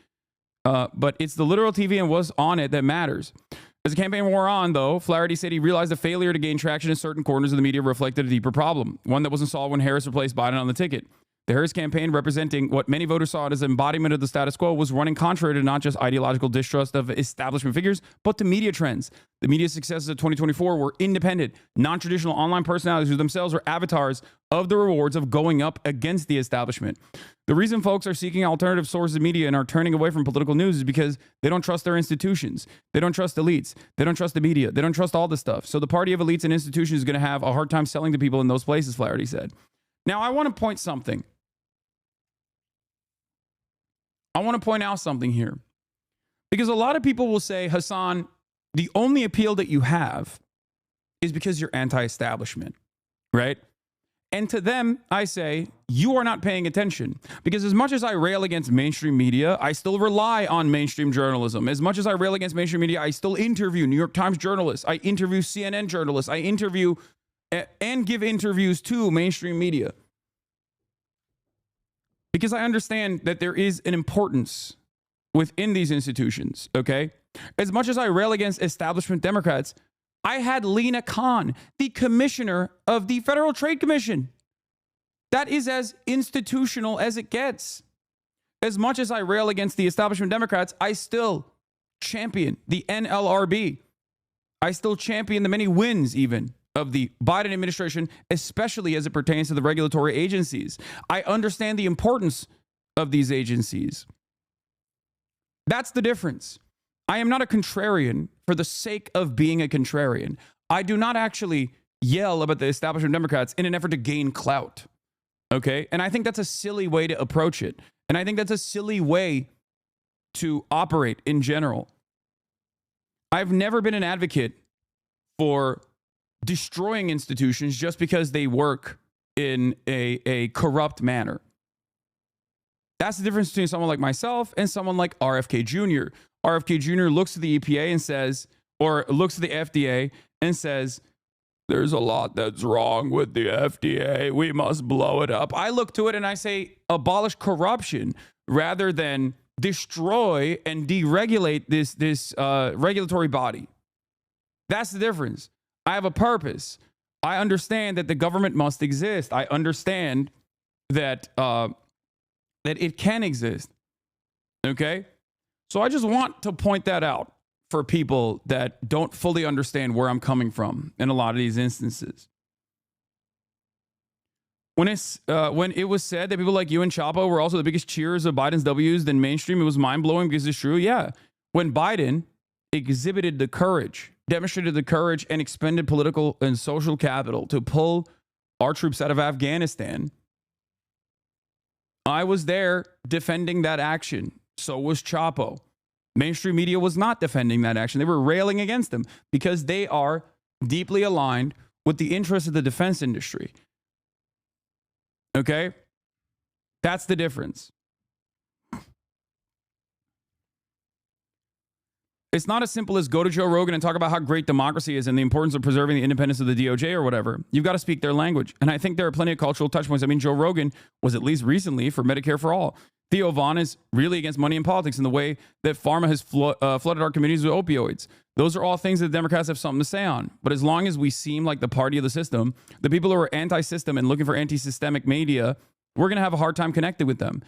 And what's on it that matters. As the campaign wore on, though, Flaherty said he realized the failure to gain traction in certain corners of the media reflected a deeper problem, one that wasn't solved when Harris replaced Biden on the ticket. The Harris campaign, representing what many voters saw as embodiment of the status quo, was running contrary to not just ideological distrust of establishment figures, but to media trends. The media successes of 2024 were independent, non-traditional online personalities who themselves were avatars of the rewards of going up against the establishment. The reason folks are seeking alternative sources of media and are turning away from political news is because they don't trust their institutions. They don't trust elites. They don't trust the media. They don't trust all this stuff. So the party of elites and institutions is going to have a hard time selling to people in those places, Flaherty said. Now, I want to point something. I want to point out something here. Because a lot of people will say, Hassan, the only appeal that you have is because you're anti-establishment, right? And to them, I say, you are not paying attention. Because as much as I rail against mainstream media, I still rely on mainstream journalism. As much as I rail against mainstream media, I still interview New York Times journalists. I interview CNN journalists. I interview and give interviews to mainstream media. Because I understand that there is an importance within these institutions, okay? As much as I rail against establishment Democrats, I had Lena Khan, the commissioner of the Federal Trade Commission. That is as institutional as it gets. As much as I rail against the establishment Democrats, I still champion the NLRB. I still champion the many wins even of the Biden administration, especially as it pertains to the regulatory agencies. I understand the importance of these agencies. That's the difference. I am not a contrarian for the sake of being a contrarian. I do not actually yell about the establishment Democrats in an effort to gain clout. Okay? And I think that's a silly way to approach it. And I think that's a silly way to operate in general. I've never been an advocate for destroying institutions just because they work in a corrupt manner. That's the difference between someone like myself and someone like RFK Jr. RFK Jr. looks at the EPA and says, or looks at the FDA and says, there's a lot that's wrong with the FDA. We must blow it up. I look to it and I say, abolish corruption rather than destroy and deregulate this regulatory body. That's the difference. I have a purpose. I understand that the government must exist. I understand that that it can exist. Okay? So I just want to point that out for people that don't fully understand where I'm coming from in a lot of these instances. When it was said that people like you and Chapo were also the biggest cheers of Biden's W's than mainstream, it was mind-blowing because it's true. Yeah. When Biden exhibited the courage, demonstrated the courage and expended political and social capital to pull our troops out of Afghanistan, I was there defending that action. So was Chapo. Mainstream media was not defending that action. They were railing against them because they are deeply aligned with the interests of the defense industry. Okay? That's the difference. It's not as simple as go to Joe Rogan and talk about how great democracy is and the importance of preserving the independence of the DOJ or whatever. You've got to speak their language. And I think there are plenty of cultural touch points. I mean, Joe Rogan was at least recently for Medicare for All. Theo Vaughn is really against money in politics in the way that pharma has flooded our communities with opioids. Those are all things that the Democrats have something to say on. But as long as we seem like the party of the system, the people who are anti-system and looking for anti-systemic media, we're going to have a hard time connecting with them.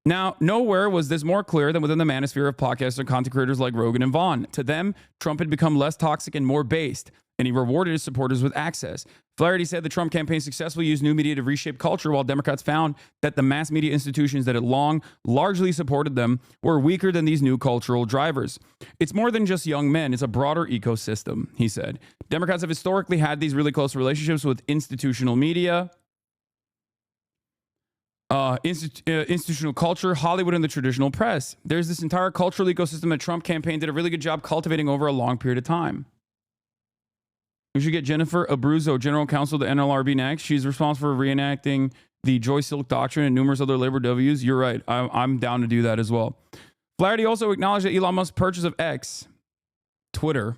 Now, nowhere was this more clear than within the manosphere of podcasts and content creators like Rogan and Vaughn. To them, Trump had become less toxic and more based, and he rewarded his supporters with access. Flaherty said the Trump campaign successfully used new media to reshape culture, while Democrats found that the mass media institutions that had long largely supported them were weaker than these new cultural drivers. It's more than just young men. It's a broader ecosystem, he said. Democrats have historically had these really close relationships with institutional media, institutional culture, Hollywood, and the traditional press. There's this entire cultural ecosystem that Trump campaign did a really good job cultivating over a long period of time. We should get Jennifer Abruzzo, general counsel to NLRB, next. She's responsible for reenacting the Joy Silk Doctrine and numerous other labor W's. You're right. I'm down to do that as well. Flaherty also acknowledged that Elon Musk's purchase of X, Twitter,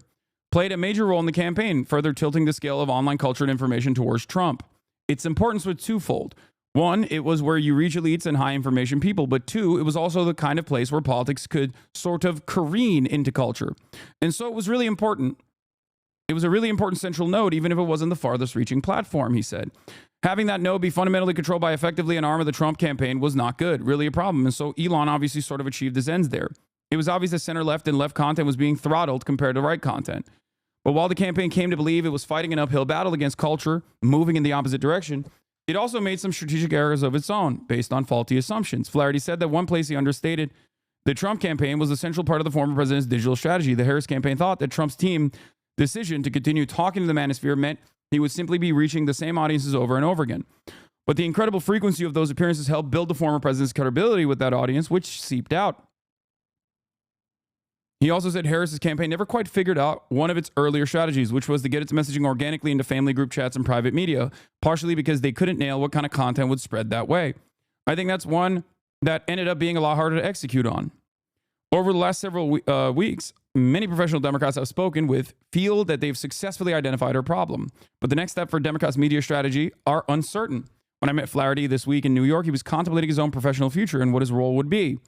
played a major role in the campaign, further tilting the scale of online culture and information towards Trump. Its importance was twofold. One, it was where you reach elites and high information people. But two, it was also the kind of place where politics could sort of careen into culture. And so it was really important. It was a really important central node, even if it wasn't the farthest reaching platform, he said. Having that node be fundamentally controlled by effectively an arm of the Trump campaign was not good, really a problem. And so Elon obviously sort of achieved his ends there. It was obvious that center left and left content was being throttled compared to right content. But while the campaign came to believe it was fighting an uphill battle against culture, moving in the opposite direction, it also made some strategic errors of its own based on faulty assumptions. Flaherty said that one place he understated the Trump campaign was a central part of the former president's digital strategy. The Harris campaign thought that Trump's team decision to continue talking to the manosphere meant he would simply be reaching the same audiences over and over again. But the incredible frequency of those appearances helped build the former president's credibility with that audience, which seeped out. He also said Harris's campaign never quite figured out one of its earlier strategies, which was to get its messaging organically into family group chats and private media, partially because they couldn't nail what kind of content would spread that way. I think that's one that ended up being a lot harder to execute on. Over the last several weeks, many professional Democrats I've spoken with feel that they've successfully identified our problem. But the next step for Democrats' media strategy are uncertain. When I met Flaherty this week in New York, he was contemplating his own professional future and what his role would be.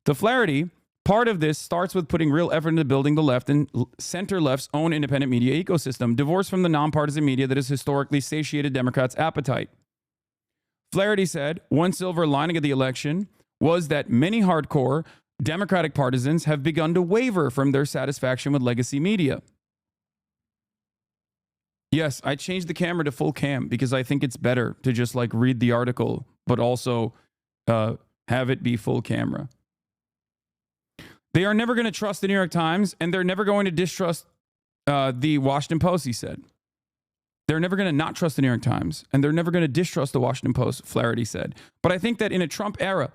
To Flaherty, part of this starts with putting real effort into building the left and center left's own independent media ecosystem, divorced from the nonpartisan media that has historically satiated Democrats' appetite. Flaherty said one silver lining of the election was that many hardcore Democratic partisans have begun to waver from their satisfaction with legacy media. Yes, I changed the camera to full cam because I think it's better to just like read the article, but also have it be full camera. They are never going to trust the New York Times, and they're never going to distrust the Washington Post, he said. They're never going to not trust the New York Times, and they're never going to distrust the Washington Post, Flaherty said. But I think that in a Trump era,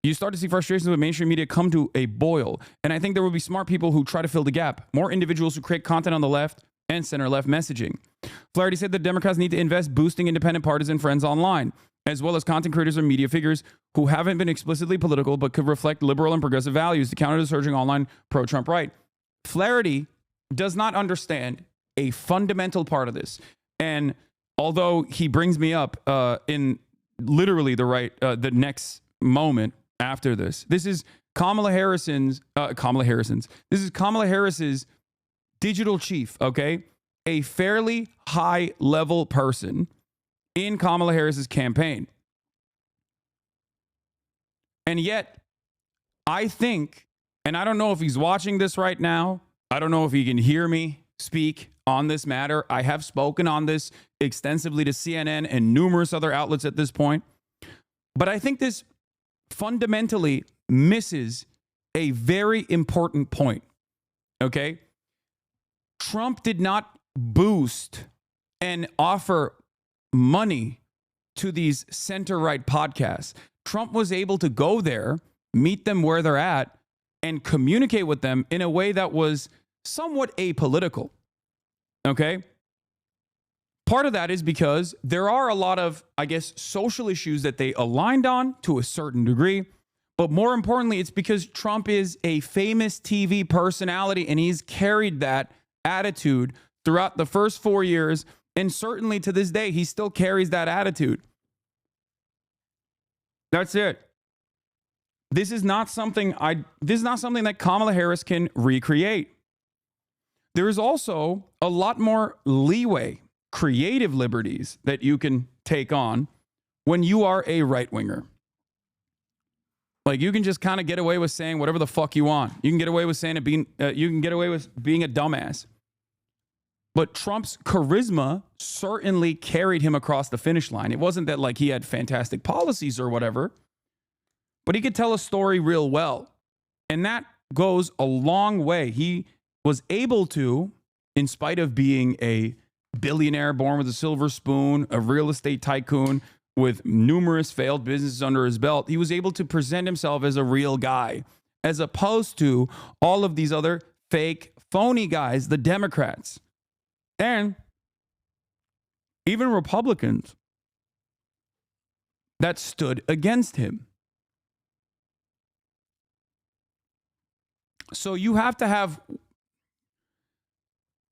you start to see frustrations with mainstream media come to a boil. And I think there will be smart people who try to fill the gap. More individuals who create content on the left and center-left messaging. Flaherty said that Democrats need to invest boosting independent partisan friends online, as well as content creators or media figures who haven't been explicitly political but could reflect liberal and progressive values to counter the surging online pro-Trump right. Flaherty does not understand a fundamental part of this. And although he brings me up in literally the next moment after this, this is Kamala Harris's digital chief, okay? A fairly high level person in Kamala Harris's campaign. And yet, I think, and I don't know if he's watching this right now, I don't know if he can hear me speak on this matter. I have spoken on this extensively to CNN and numerous other outlets at this point. But I think this fundamentally misses a very important point, okay? Trump did not boost and offer money to these center-right podcasts. Trump was able to go there, meet them where they're at, and communicate with them in a way that was somewhat apolitical, okay? part of that is because there are a lot of, I guess, social issues that they aligned on to a certain degree. But more importantly, it's because Trump is a famous TV personality and he's carried that attitude throughout the first 4 years. And certainly to this day, he still carries that attitude. That's it. This is not something that Kamala Harris can recreate. There is also a lot more leeway, creative liberties that you can take on when you are a right-winger. Like, you can just kind of get away with saying whatever the fuck you want. You can get away with saying it being, you can get away with being a dumbass. But Trump's charisma certainly carried him across the finish line. It wasn't that like he had fantastic policies or whatever, but he could tell a story real well. And that goes a long way. He was able to, in spite of being a billionaire born with a silver spoon, a real estate tycoon with numerous failed businesses under his belt, he was able to present himself as a real guy, as opposed to all of these other fake, phony guys, the Democrats. And even Republicans that stood against him. So you have to have,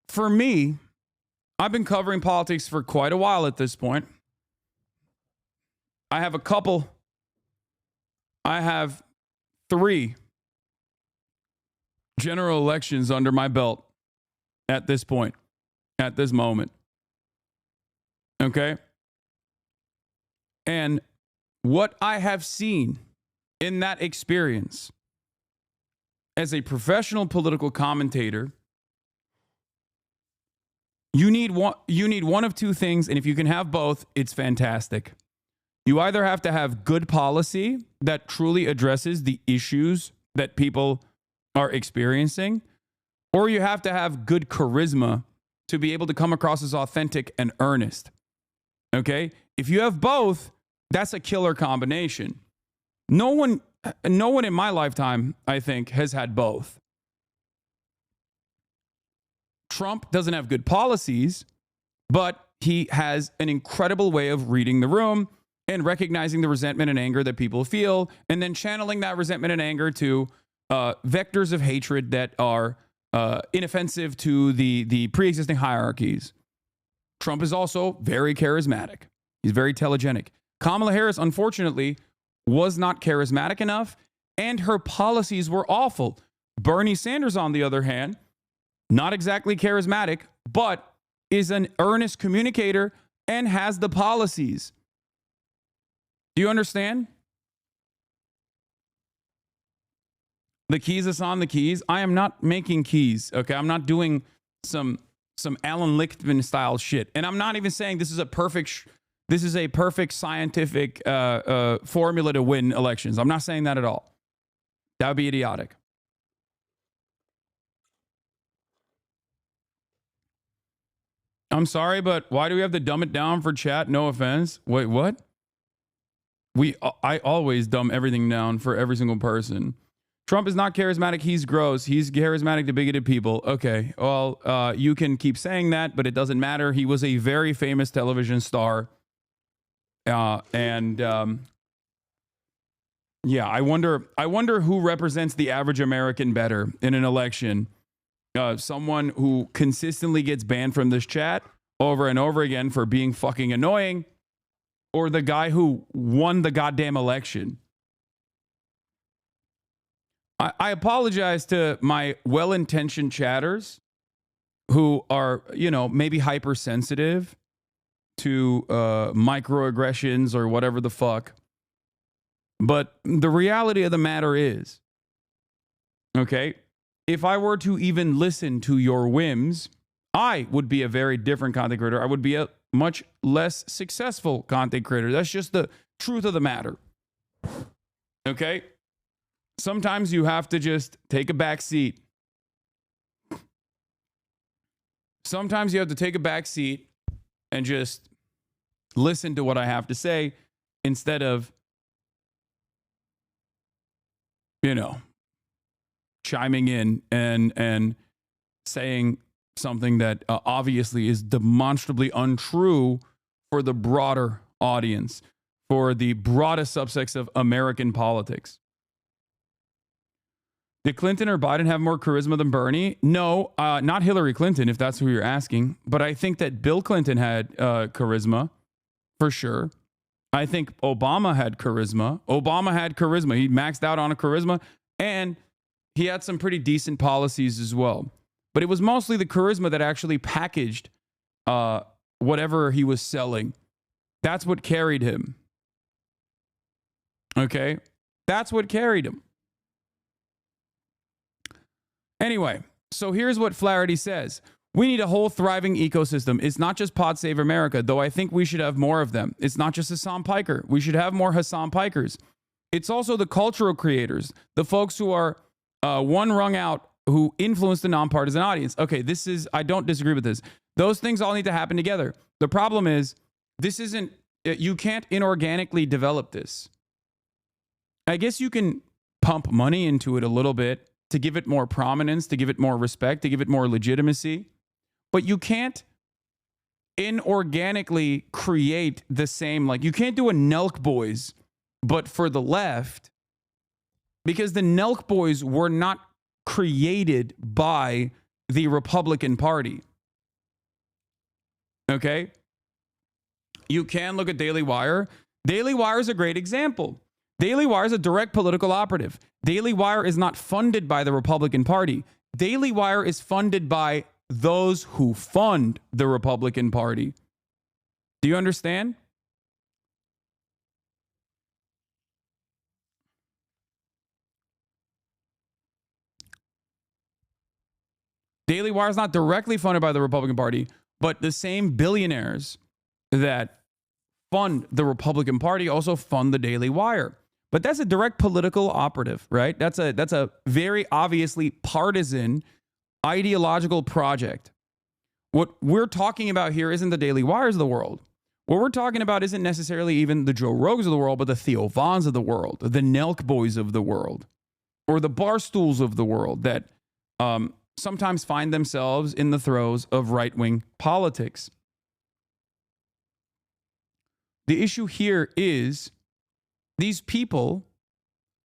for me, I've been covering politics for quite a while at this point. I have 3 general elections under my belt at this point, at this moment. Okay? And what I have seen in that experience as a professional political commentator, you need one of two things, and if you can have both, it's fantastic. You either have to have good policy that truly addresses the issues that people are experiencing, or you have to have good charisma to be able to come across as authentic and earnest. Okay? If you have both, that's a killer combination. No one in my lifetime, I think, has had both. Trump doesn't have good policies, but he has an incredible way of reading the room and recognizing the resentment and anger that people feel, and then channeling that resentment and anger to vectors of hatred that are inoffensive to the pre-existing hierarchies. Trump is also very charismatic. He's very telegenic. Kamala Harris, unfortunately, was not charismatic enough, and her policies were awful. Bernie Sanders, on the other hand, not exactly charismatic, but is an earnest communicator and has the policies. Do you understand? The keys is on the keys. I am not making keys, okay? I'm not doing some Alan Lichtman style shit. And I'm not even saying this is a perfect scientific formula to win elections. I'm not saying that at all. That would be idiotic. I'm sorry, but why do we have to dumb it down for chat? No offense. Wait, what? I always dumb everything down for every single person. Trump is not charismatic. He's gross. He's charismatic to bigoted people. Okay, well, you can keep saying that, but it doesn't matter. He was a very famous television star. Yeah, I wonder who represents the average American better in an election. Someone who consistently gets banned from this chat over and over again for being fucking annoying, or the guy who won the goddamn election. I apologize to my well-intentioned chatters who are, maybe hypersensitive to microaggressions or whatever the fuck. But the reality of the matter is, okay, if I were to even listen to your whims, I would be a very different content creator. I would be a much less successful content creator. That's just the truth of the matter. Okay? Sometimes you have to just take a back seat. Sometimes you have to take a back seat and just listen to what I have to say instead of, chiming in and saying something that obviously is demonstrably untrue for the broader audience, for the broadest subsects of American politics. Did Clinton or Biden have more charisma than Bernie? No, not Hillary Clinton, if that's who you're asking. But I think that Bill Clinton had charisma, for sure. I think Obama had charisma. He maxed out on a charisma, and he had some pretty decent policies as well. But it was mostly the charisma that actually packaged whatever he was selling. That's what carried him. Okay? That's what carried him. Anyway, so here's what Flaherty says. We need a whole thriving ecosystem. It's not just Pod Save America, though I think we should have more of them. It's not just Hassan Piker. We should have more Hassan Pikers. It's also the cultural creators, the folks who are one rung out, who influence the nonpartisan audience. Okay, I don't disagree with this. Those things all need to happen together. The problem is, you can't inorganically develop this. I guess you can pump money into it a little bit to give it more prominence, to give it more respect, to give it more legitimacy. But you can't inorganically create the same, like you can't do a Nelk Boys, but for the left, because the Nelk Boys were not created by the Republican Party. Okay? You can look at Daily Wire. Daily Wire is a great example. Daily Wire is a direct political operative. Daily Wire is not funded by the Republican Party. Daily Wire is funded by those who fund the Republican Party. Do you understand? Daily Wire is not directly funded by the Republican Party, but the same billionaires that fund the Republican Party also fund the Daily Wire. But that's a direct political operative, right? That's a very obviously partisan ideological project. What we're talking about here isn't the Daily Wires of the world. What we're talking about isn't necessarily even the Joe Rogans of the world, but the Theo Vons of the world, the Nelk Boys of the world, or the Barstools of the world that sometimes find themselves in the throes of right-wing politics. The issue here is these people,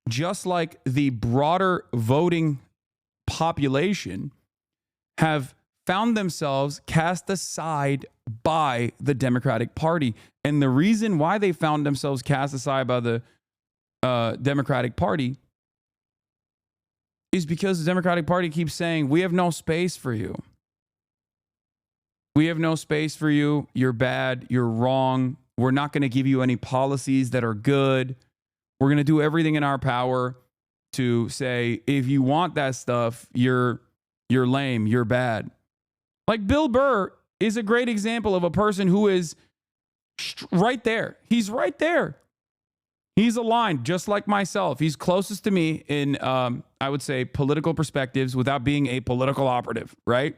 just like the broader voting population, have found themselves cast aside by the Democratic Party. And the reason why they found themselves cast aside by the Democratic Party is because the Democratic Party keeps saying, we have no space for you. We have no space for you. You're bad. You're wrong. We're not going to give you any policies that are good. We're going to do everything in our power to say, if you want that stuff, you're lame, you're bad. Like Bill Burr is a great example of a person who is right there. He's right there. He's aligned just like myself. He's closest to me in, I would say, political perspectives without being a political operative, right?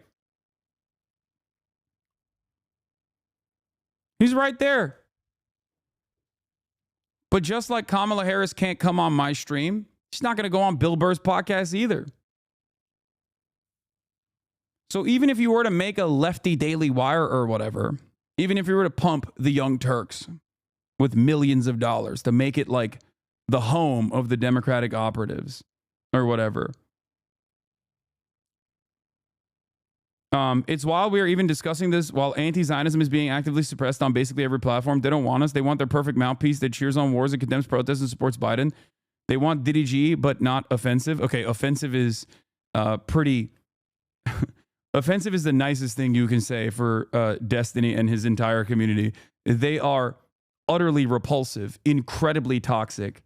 He's right there. But just like Kamala Harris can't come on my stream, she's not going to go on Bill Burr's podcast either. So even if you were to make a lefty Daily Wire or whatever, even if you were to pump the Young Turks with millions of dollars to make it like the home of the Democratic operatives or whatever, it's while we are even discussing this, while anti-Zionism is being actively suppressed on basically every platform. They don't want us. They want their perfect mouthpiece that cheers on wars and condemns protests and supports Biden. They want Diddy G, but not offensive. Okay, offensive is pretty... offensive is the nicest thing you can say for Destiny and his entire community. They are utterly repulsive, incredibly toxic.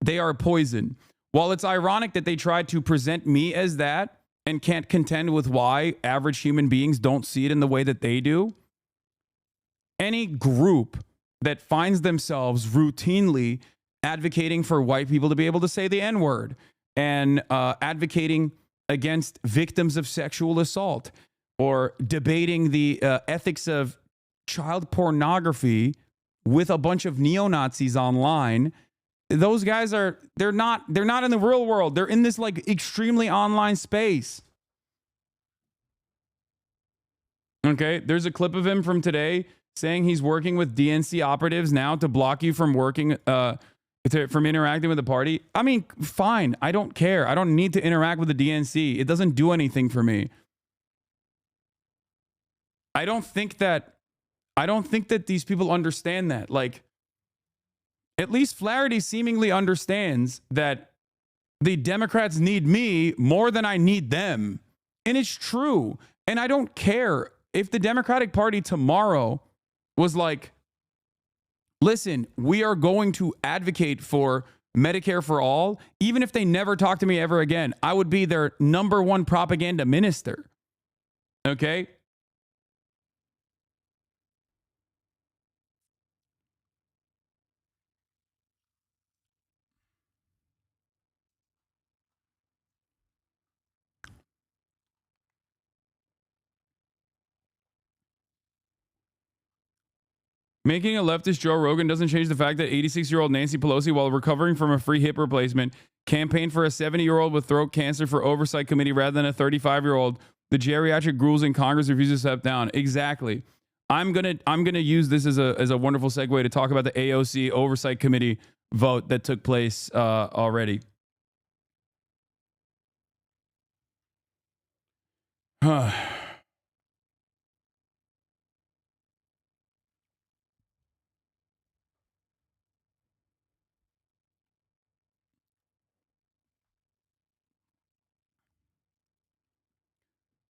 They are poison. While it's ironic that they tried to present me as that, and can't contend with why average human beings don't see it in the way that they do. Any group that finds themselves routinely advocating for white people to be able to say the N-word and advocating against victims of sexual assault or debating the ethics of child pornography with a bunch of neo-Nazis online, those guys they're not in the real world. They're in this like extremely online space. Okay, there's a clip of him from today saying he's working with DNC operatives now to block you from working, from interacting with the party. I mean, fine. I don't care. I don't need to interact with the DNC. It doesn't do anything for me. I don't think that these people understand that. Like, at least Flaherty seemingly understands that the Democrats need me more than I need them. And it's true. And I don't care if the Democratic Party tomorrow was like, listen, we are going to advocate for Medicare for all. Even if they never talk to me ever again, I would be their number one propaganda minister. Okay? Making a leftist Joe Rogan doesn't change the fact that 86-year-old Nancy Pelosi, while recovering from a free hip replacement, campaigned for a 70-year-old with throat cancer for oversight committee rather than a 35-year-old. The geriatric ghouls in Congress refuse to step down. Exactly. I'm gonna use this as a wonderful segue to talk about the AOC oversight committee vote that took place already.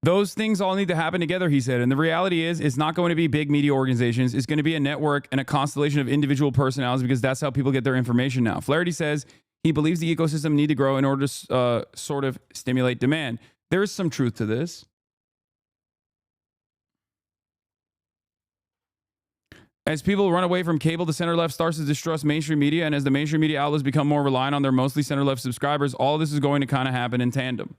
Those things all need to happen together, he said. And the reality is, it's not going to be big media organizations. It's going to be a network and a constellation of individual personalities because that's how people get their information now. Flaherty says he believes the ecosystem need to grow in order to sort of stimulate demand. There is some truth to this. As people run away from cable, the center-left starts to distrust mainstream media. And as the mainstream media outlets become more reliant on their mostly center-left subscribers, all of this is going to kind of happen in tandem.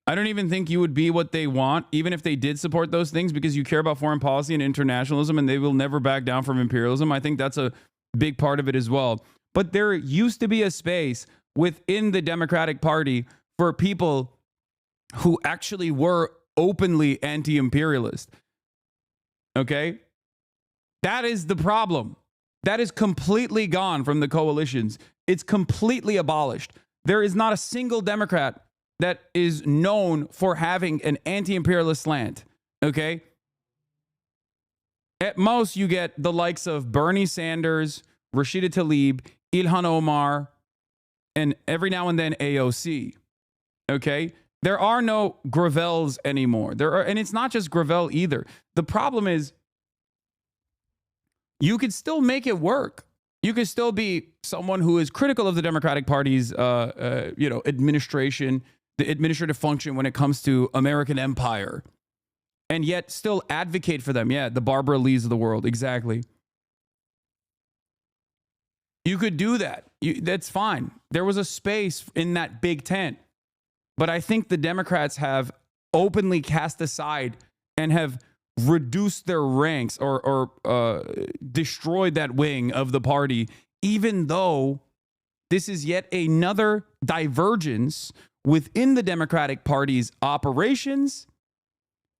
I don't even think you would be what they want, even if they did support those things, because you care about foreign policy and internationalism, and they will never back down from imperialism. I think that's a big part of it as well. But there used to be a space within the Democratic Party for people who actually were openly anti-imperialist. Okay? That is the problem. That is completely gone from the coalitions. It's completely abolished. There is not a single Democrat that is known for having an anti-imperialist slant, okay? At most, you get the likes of Bernie Sanders, Rashida Tlaib, Ilhan Omar, and every now and then AOC, okay? There are no Gravels anymore. And it's not just Gravel either. The problem is you could still make it work. You could still be someone who is critical of the Democratic Party's, administration, the administrative function when it comes to American empire, and yet still advocate for them. Yeah, the Barbara Lees of the world. Exactly. You could do that. That's fine. There was a space in that big tent. But I think the Democrats have openly cast aside and have reduced their ranks or destroyed that wing of the party, even though this is yet another divergence within the Democratic Party's operations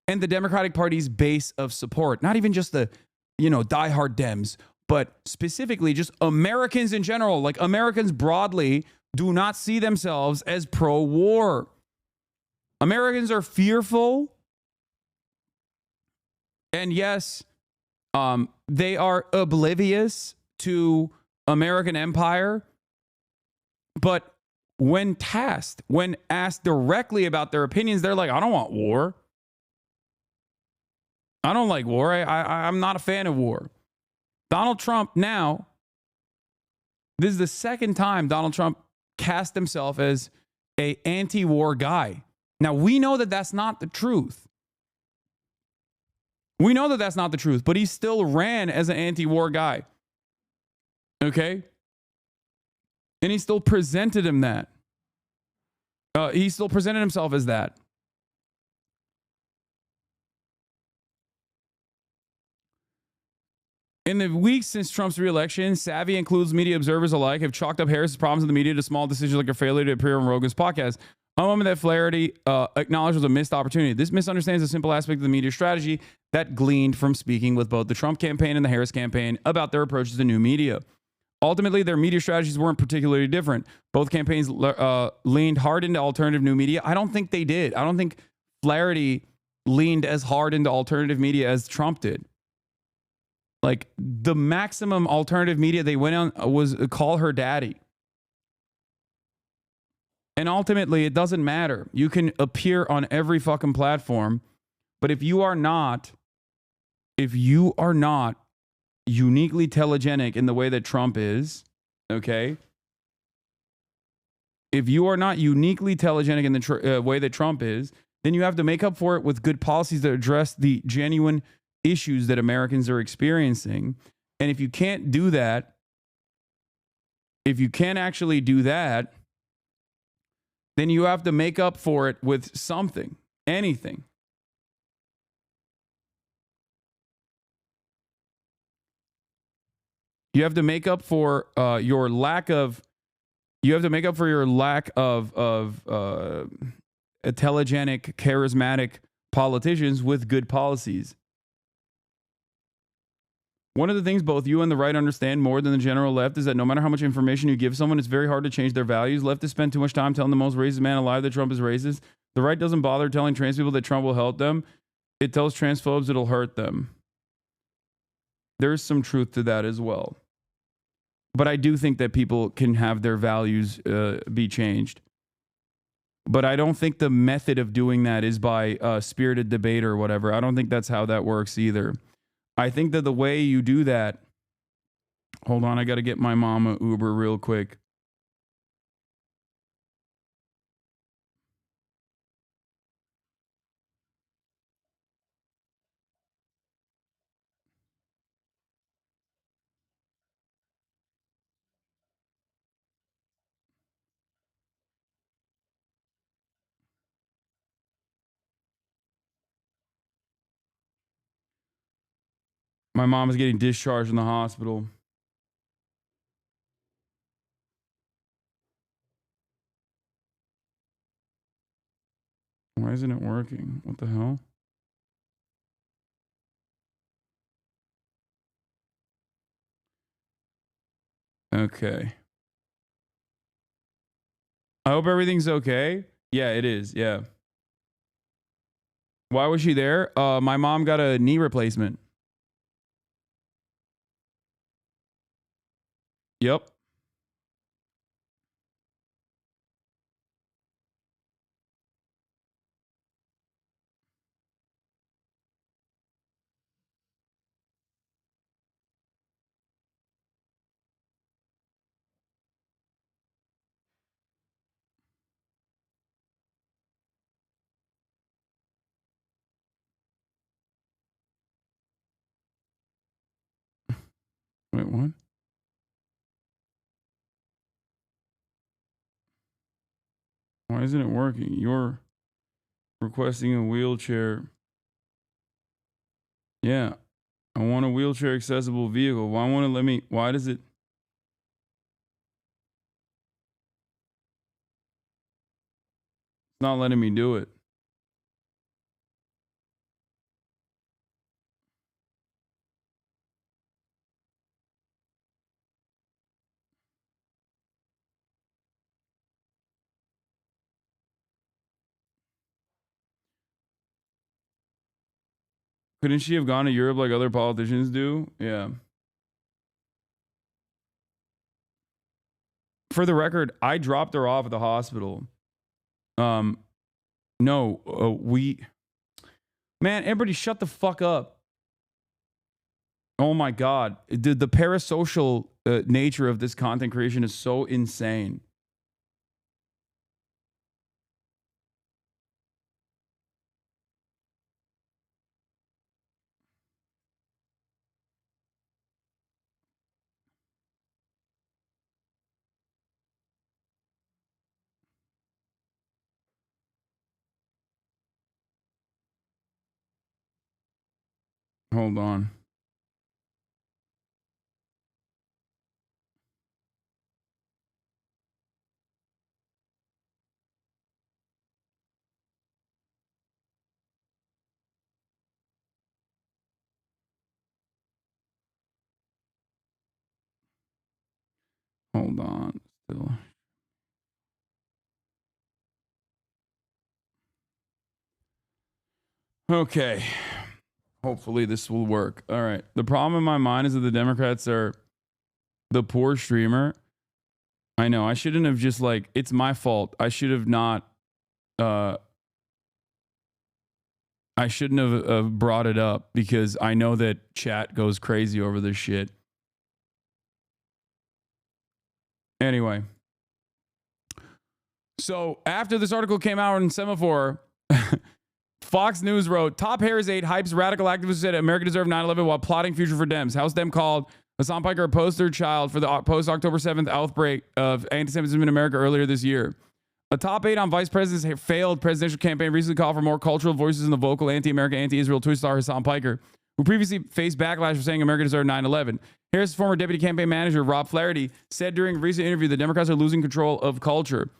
and the Democratic Party's base of support. Not even just the, diehard Dems, but specifically just Americans in general. Like, Americans broadly do not see themselves as pro-war. Americans are fearful. And yes, they are oblivious to American empire. But when asked directly about their opinions, they're like, I don't want war. I don't like war. I'm not a fan of war. Donald Trump now, this is the second time Donald Trump cast himself as an anti-war guy. Now, we know that that's not the truth. We know that that's not the truth, but he still ran as an anti-war guy. Okay? And he still presented him that. He still presented himself as that. In the weeks since Trump's reelection, savvy and clueless media observers alike have chalked up Harris's problems in the media to small decisions like her failure to appear on Rogan's podcast. A moment that Flaherty acknowledged was a missed opportunity. This misunderstands a simple aspect of the media strategy that gleaned from speaking with both the Trump campaign and the Harris campaign about their approaches to new media. Ultimately, their media strategies weren't particularly different. Both campaigns leaned hard into alternative new media. I don't think they did. I don't think Flaherty leaned as hard into alternative media as Trump did. Like, the maximum alternative media they went on was call her daddy. And ultimately, it doesn't matter. You can appear on every fucking platform, but if you are not uniquely telegenic in the way that Trump is, okay? If you are not uniquely telegenic in the way that Trump is, then you have to make up for it with good policies that address the genuine issues that Americans are experiencing. And if you can't do that, if you can't actually do that, then you have to make up for it with something, anything. You have to make up for your lack of. You have to make up for your lack of telegenic, charismatic politicians with good policies. One of the things both you and the right understand more than the general left is that no matter how much information you give someone, it's very hard to change their values. Leftists spend too much time telling the most racist man alive that Trump is racist. The right doesn't bother telling trans people that Trump will help them. It tells transphobes it'll hurt them. There's some truth to that as well. But I do think that people can have their values be changed. But I don't think the method of doing that is by spirited debate or whatever. I don't think that's how that works either. I think that the way you do that... Hold on, I got to get my mom an Uber real quick. My mom is getting discharged from the hospital. Why isn't it working? What the hell? Okay. I hope everything's okay. Yeah, it is. Yeah. Why was she there? My mom got a knee replacement. Yep. Wait, what? Why isn't it working? You're requesting a wheelchair. Yeah. I want a wheelchair accessible vehicle. Why won't it let me? Why does it? It's not letting me do it. Couldn't she have gone to Europe like other politicians do? Yeah. For the record, I dropped her off at the hospital. No, man, everybody shut the fuck up. Oh my God. The parasocial nature of this content creation is so insane. Hold on. Hold on. Still. Okay. Hopefully this will work. All right. The problem in my mind is that the Democrats are the poor streamer. I know. I shouldn't have just like, it's my fault. I should have not, I shouldn't have brought it up because I know that chat goes crazy over this shit. Anyway. So after this article came out in Semaphore, Fox News wrote, top Harris aide hypes radical activists who said America deserved 9/11 while plotting future for Dems. House Dem called Hassan Piker a poster child for the post-October 7th outbreak of anti-Semitism in America earlier this year. A top aide on Vice President's failed presidential campaign recently called for more cultural voices in the vocal anti-American, anti-Israel Twitch star Hassan Piker, who previously faced backlash for saying America deserved 9/11. Harris' former deputy campaign manager, Rob Flaherty, said during a recent interview that Democrats are losing control of culture.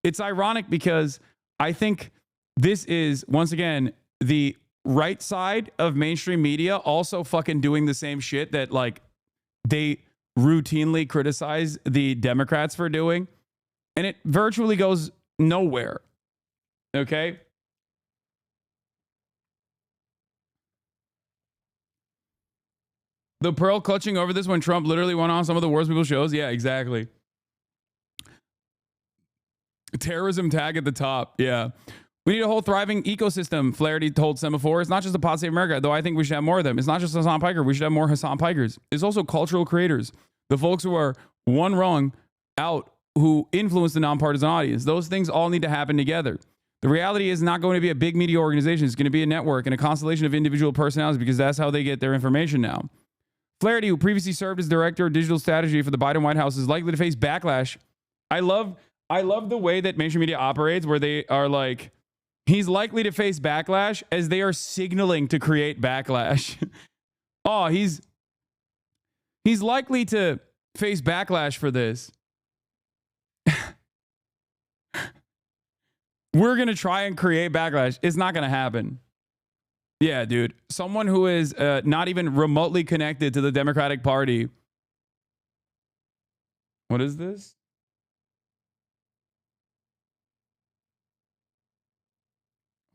It's ironic because I think this is, once again, the right side of mainstream media also fucking doing the same shit that, like, they routinely criticize the Democrats for doing. And it virtually goes nowhere. Okay? The pearl clutching over this when Trump literally went on some of the worst people shows. Yeah, exactly. Terrorism tag at the top. Yeah. We need a whole thriving ecosystem, Flaherty told Semaphore. It's not just the Pod Save America, though I think we should have more of them. It's not just Hassan Piker. We should have more Hassan Pikers. It's also cultural creators, the folks who are one rung out, who influence the nonpartisan audience. Those things all need to happen together. The reality is not going to be a big media organization. It's going to be a network and a constellation of individual personalities because that's how they get their information now. Flaherty, who previously served as director of digital strategy for the Biden White House, is likely to face backlash. I love the way that mainstream media operates, where they are like, he's likely to face backlash as they are signaling to create backlash. Oh, he's likely to face backlash for this. We're going to try and create backlash. It's not going to happen. Yeah, dude. Someone who is not even remotely connected to the Democratic Party. What is this?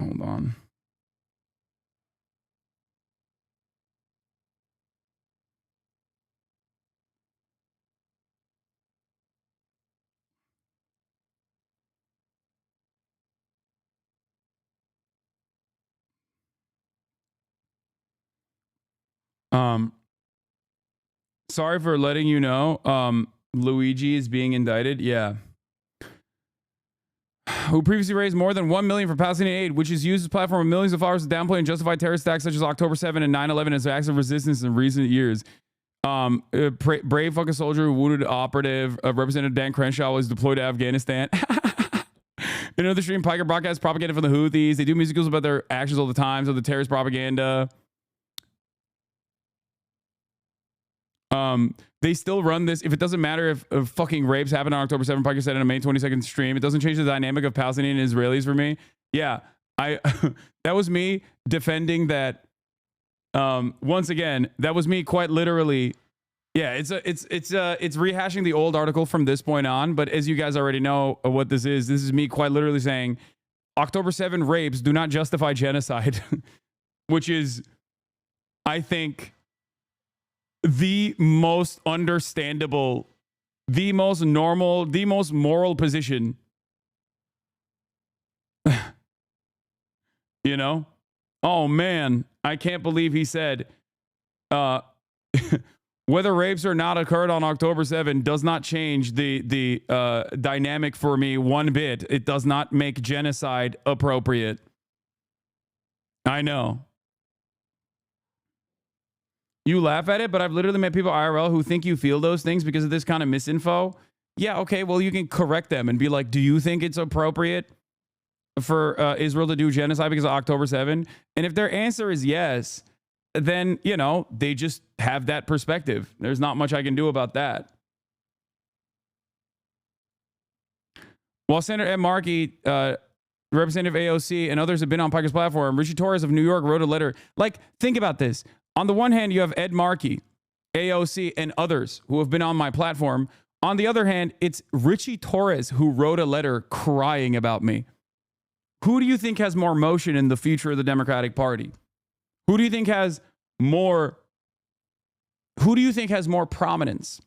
Hold on. Sorry for letting you know. Luigi is being indicted. Yeah. Who previously raised more than $1 million for Palestinian aid, which is used as a platform of millions of followers to downplay and justify terrorist attacks such as October 7 and 9/11 as acts of resistance in recent years. Brave fucking soldier who wounded operative, Representative Dan Crenshaw, was deployed to Afghanistan. In another stream, Piker broadcasts propaganda from the Houthis. They do musicals about their actions all the time, so the terrorist propaganda. They still run this. If it doesn't matter if fucking rapes happen on October 7th, Piker said in a May 22nd stream, it doesn't change the dynamic of Palestinian and Israelis for me. Yeah, that was me defending that. Once again, that was me quite literally. Yeah, it's rehashing the old article from this point on. But as you guys already know what this is me quite literally saying October 7 rapes do not justify genocide, which is, I think, the most understandable, the most normal, the most moral position. You know? Oh man, I can't believe he said whether rapes or not occurred on October 7 does not change the dynamic for me one bit. It does not make genocide appropriate. I know. You laugh at it, but I've literally met people IRL who think you feel those things because of this kind of misinfo. Yeah, okay, well, you can correct them and be like, do you think it's appropriate for Israel to do genocide because of October 7? And if their answer is yes, then, you know, they just have that perspective. There's not much I can do about that. While Senator Ed Markey, Representative AOC, and others have been on Piker's platform, Richie Torres of New York wrote a letter. Like, think about this. On the one hand, you have Ed Markey, AOC, and others who have been on my platform. On the other hand, it's Richie Torres who wrote a letter crying about me. Who do you think has more motion in the future of the Democratic Party? Who do you think has more prominence?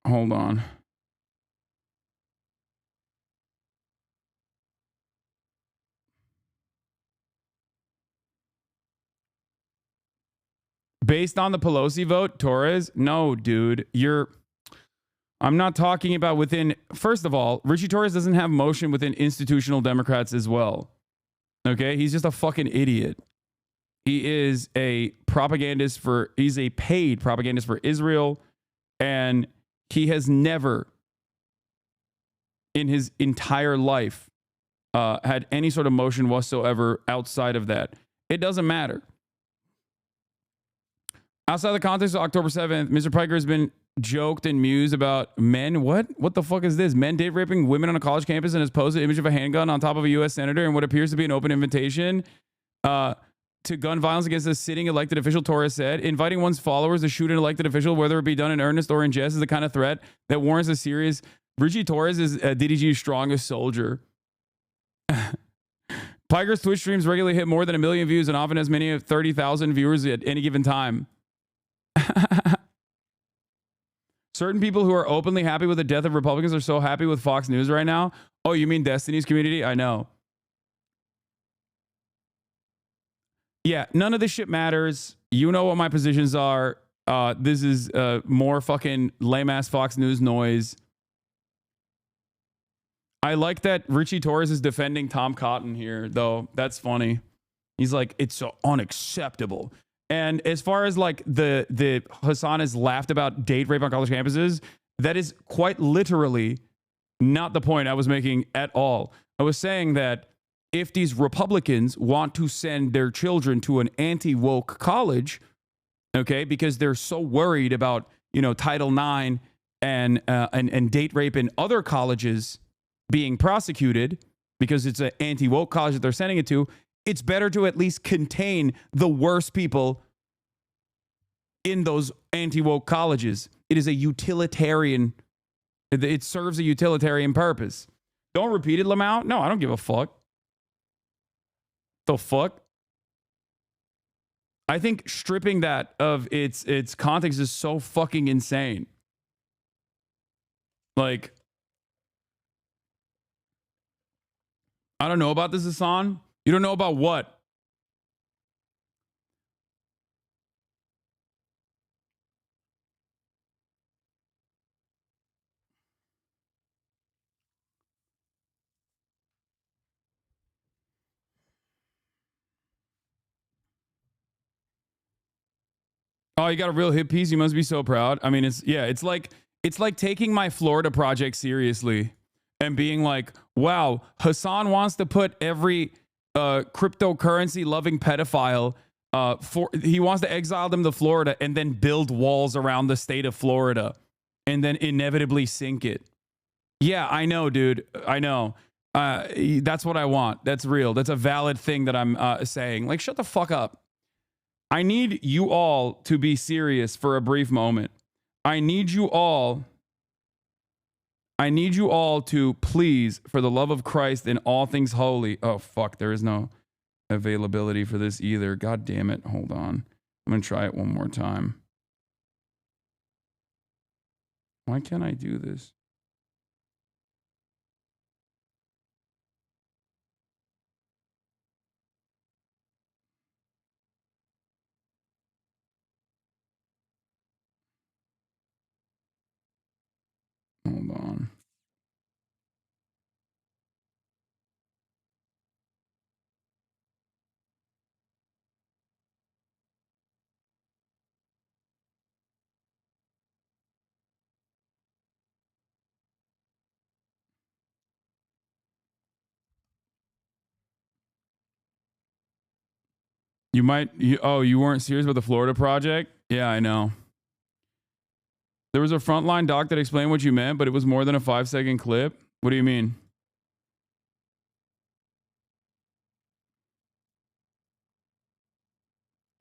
Hold on. Based on the Pelosi vote, Torres? No, dude. I'm not talking about within. First of all, Richie Torres doesn't have motion within institutional Democrats as well. Okay? He's just a fucking idiot. He is a propagandist he's a paid propagandist for Israel, and he has never in his entire life had any sort of motion whatsoever outside of that. It doesn't matter. Outside the context of October 7th, Mr. Piker has been joked and mused about men. What the fuck is this? Men date raping women on a college campus and has posed an image of a handgun on top of a U.S. senator in what appears to be an open invitation to gun violence against a sitting elected official. Torres said, inviting one's followers to shoot an elected official, whether it be done in earnest or in jest, is the kind of threat that warrants a serious. Richie Torres is DDG's strongest soldier. Piker's Twitch streams regularly hit more than 1 million views and often has many of 30,000 viewers at any given time. Certain people who are openly happy with the death of Republicans are so happy with Fox News right now. Oh, you mean Destiny's community? I know. Yeah, none of this shit matters. You know what my positions are. This is more fucking lame-ass Fox News noise. I like that Richie Torres is defending Tom Cotton here, though. That's funny. He's like, it's so unacceptable. And as far as like the Hassan has laughed about date rape on college campuses, that is quite literally not the point I was making at all. I was saying that if these Republicans want to send their children to an anti-woke college, okay, because they're so worried about, Title IX and date rape in other colleges being prosecuted because it's an anti-woke college that they're sending it to, it's better to at least contain the worst people in those anti-woke colleges. It is a utilitarian. It serves a utilitarian purpose. Don't repeat it, Lamau. No, I don't give a fuck. The fuck? I think stripping that of its context is so fucking insane. Like, I don't know about this, Hassan. You don't know about what? Oh, you got a real hit piece. You must be so proud. I mean, it's like taking my Florida project seriously and being like, wow, Hassan wants to put every cryptocurrency loving pedophile he wants to exile them to Florida and then build walls around the state of Florida and then inevitably sink it. Yeah, I know, dude. I know. That's what I want. That's real. That's a valid thing that I'm saying. Like, shut the fuck up. I need you all to be serious for a brief moment. I need you all to please, for the love of Christ and all things holy. Oh, fuck. There is no availability for this either. God damn it. Hold on. I'm going to try it one more time. Why can't I do this? Hold on. You weren't serious about the Florida project? Yeah, I know. There was a frontline doc that explained what you meant, but it was more than a 5-second clip. What do you mean?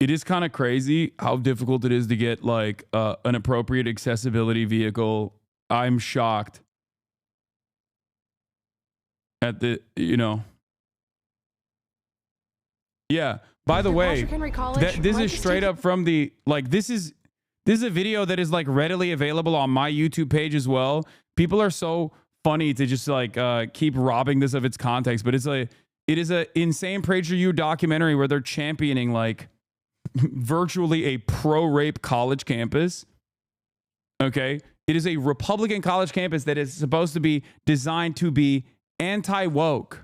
it is kind of crazy how difficult it is to get like an appropriate accessibility vehicle. I'm shocked at the, you know. Yeah. By the way, this is straight up from the, like, this is a video that is like readily available on my YouTube page as well. People are so funny to just like keep robbing this of its context, but it is a insane PragerU documentary where they're championing like virtually a pro-rape college campus. Okay. It is a Republican college campus that is supposed to be designed to be anti-woke.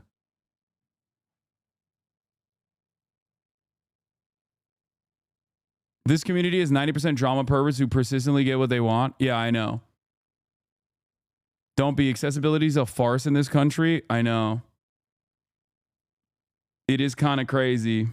This community is 90% drama perverts who persistently get what they want. Yeah, I know. Don't be. Accessibility is a farce in this country. I know. It is kind of crazy.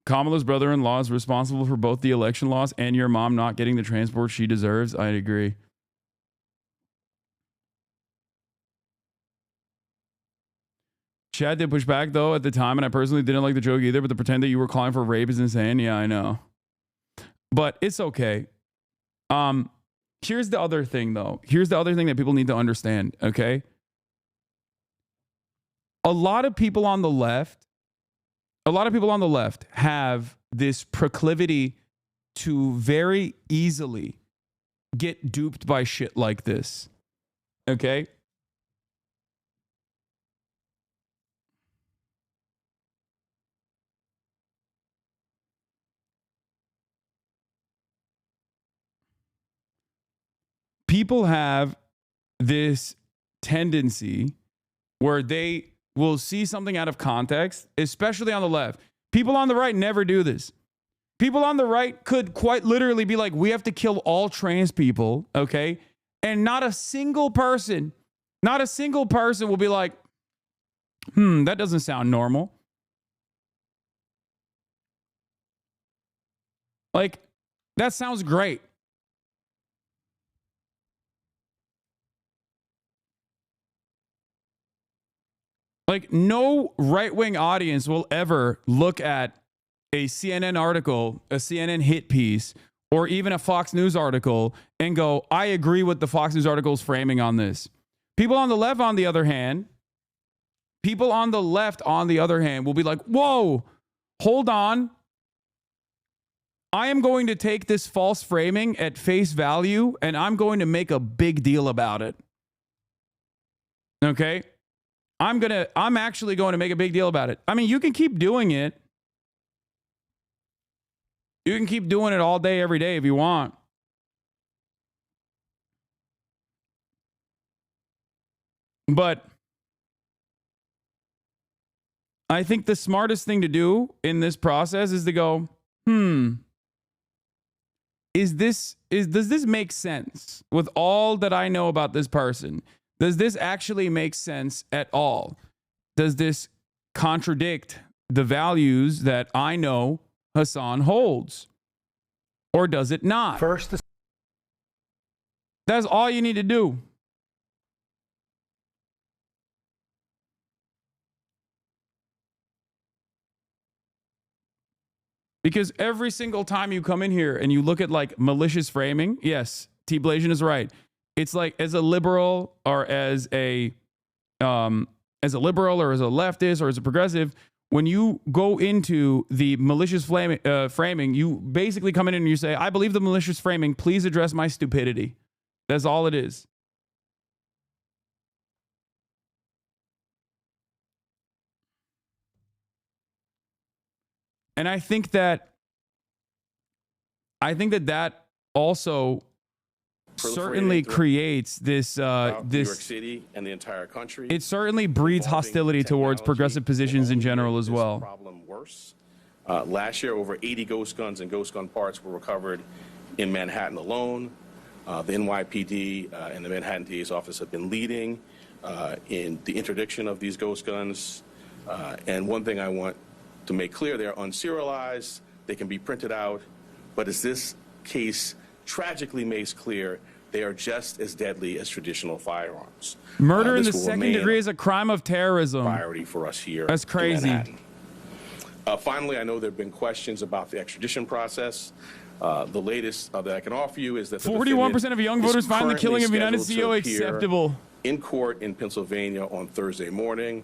Kamala's brother-in-law is responsible for both the election loss and your mom not getting the transport she deserves. I agree. Chad did push back though at the time, and I personally didn't like the joke either, but to pretend that you were calling for rape is insane. Yeah, I know. But it's okay. Here's the other thing though. Here's the other thing that people need to understand, okay? A lot of people on the left have this proclivity to very easily get duped by shit like this. Okay? People have this tendency where they will see something out of context, especially on the left. People on the right never do this. People on the right could quite literally be like, we have to kill all trans people, okay? And not a single person will be like, that doesn't sound normal. Like, that sounds great. Like, no right-wing audience will ever look at a CNN article, a CNN hit piece, or even a Fox News article and go, I agree with the Fox News article's framing on this. People on the left, on the other hand, will be like, whoa, hold on. I am going to take this false framing at face value, and I'm going to make a big deal about it. Okay? I'm actually going to make a big deal about it. I mean, you can keep doing it. You can keep doing it all day, every day if you want. But I think the smartest thing to do in this process is to go, does this make sense with all that I know about this person? Does this actually make sense at all? Does this contradict the values that I know Hassan holds? Or does it not? That's all you need to do. Because every single time you come in here and you look at like malicious framing, yes, T. Blasian is right. It's like as a liberal or as a liberal or as a leftist or as a progressive, when you go into the malicious framing, you basically come in and you say, I believe the malicious framing, please address my stupidity. That's all it is. And I think that also certainly creates this New York City and the entire country. It certainly breeds hostility towards progressive positions in general as well. Problem worse. Last year, over 80 ghost guns and ghost gun parts were recovered in Manhattan alone. The NYPD and the Manhattan DA's office have been leading in the interdiction of these ghost guns. And one thing I want To make clear, they are unserialized, they can be printed out, but as this case tragically makes clear, they are just as deadly as traditional firearms. Murder in This the will second remain degree is a crime of terrorism. Priority for us here. That's crazy. In Manhattan. Finally, I know there have been questions about the extradition process. The latest that I can offer you is that 41% of young voters find the killing of United CEO acceptable. In court in Pennsylvania on Thursday morning.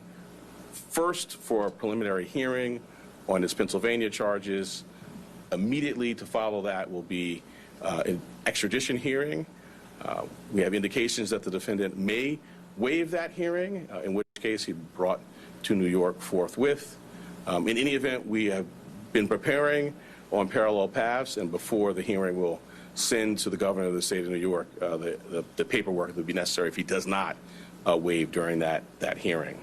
First for a preliminary hearing on his Pennsylvania charges. Immediately to follow that will be an extradition hearing. We have indications that the defendant may waive that hearing, in which case he'd be brought to New York forthwith. In any event, we have been preparing on parallel paths, and before the hearing, we'll send to the governor of the state of New York the paperwork that would be necessary if he does not waive during that hearing.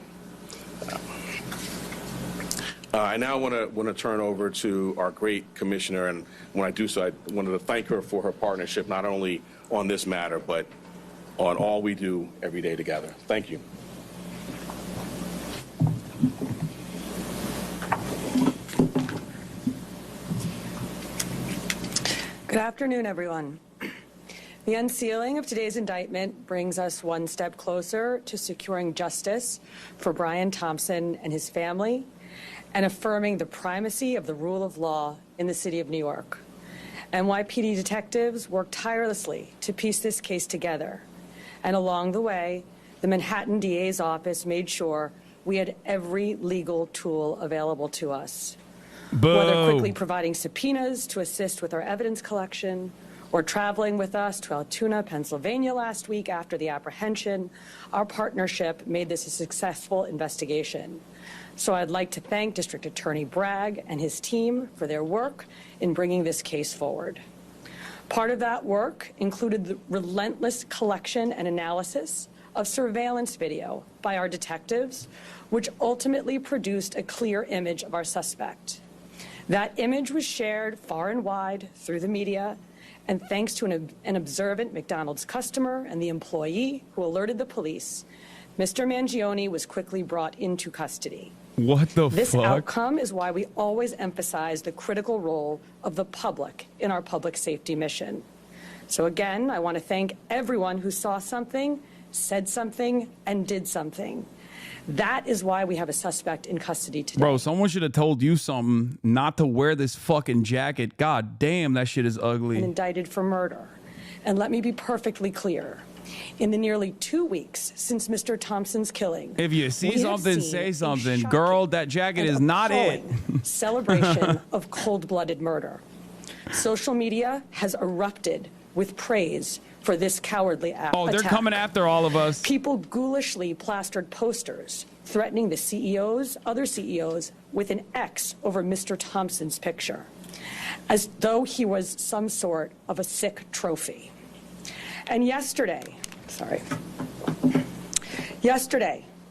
I now want to turn over to our great commissioner, and when I do so, I wanted to thank her for her partnership, not only on this matter, but on all we do every day together. Thank you. Good afternoon, everyone. The unsealing of today's indictment brings us one step closer to securing justice for Brian Thompson and his family and affirming the primacy of the rule of law in the city of New York. NYPD detectives worked tirelessly to piece this case together. And along the way, the Manhattan DA's office made sure we had every legal tool available to us. Boo. Whether quickly providing subpoenas to assist with our evidence collection, or traveling with us to Altoona, Pennsylvania last week after the apprehension, our partnership made this a successful investigation. So I'd like to thank District Attorney Bragg and his team for their work in bringing this case forward. Part of that work included the relentless collection and analysis of surveillance video by our detectives, which ultimately produced a clear image of our suspect. That image was shared far and wide through the media, and thanks to an observant McDonald's customer and the employee who alerted the police, Mr. Mangione was quickly brought into custody. What the fuck? This outcome is why we always emphasize the critical role of the public in our public safety mission. So again, I want to thank everyone who saw something, said something, and did something. That is why we have a suspect in custody today. Bro, someone should have told you something not to wear this fucking jacket. God damn, that shit is ugly. And indicted for murder. And let me be perfectly clear. In the nearly 2 weeks since Mr. Thompson's killing, if you see something, say something. Girl, that jacket is not it. Celebration of cold-blooded murder. Social media has erupted with praise for this cowardly act. Oh, they're coming after all of us. People ghoulishly plastered posters threatening the other CEOs with an X over Mr. Thompson's picture, as though he was some sort of a sick trophy. And yesterday,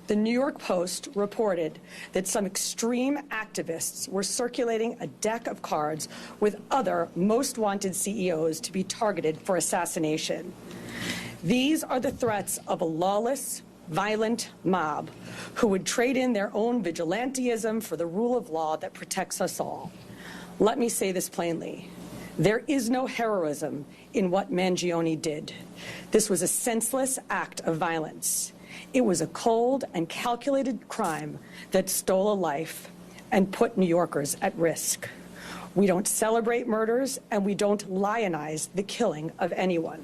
the New York Post reported that some extreme activists were circulating a deck of cards with other most wanted CEOs to be targeted for assassination. These are the threats of a lawless, violent mob who would trade in their own vigilantism for the rule of law that protects us all. Let me say this plainly. There is no heroism in what Mangione did. This was a senseless act of violence. It was a cold and calculated crime that stole a life and put New Yorkers at risk. We don't celebrate murders, and we don't lionize the killing of anyone.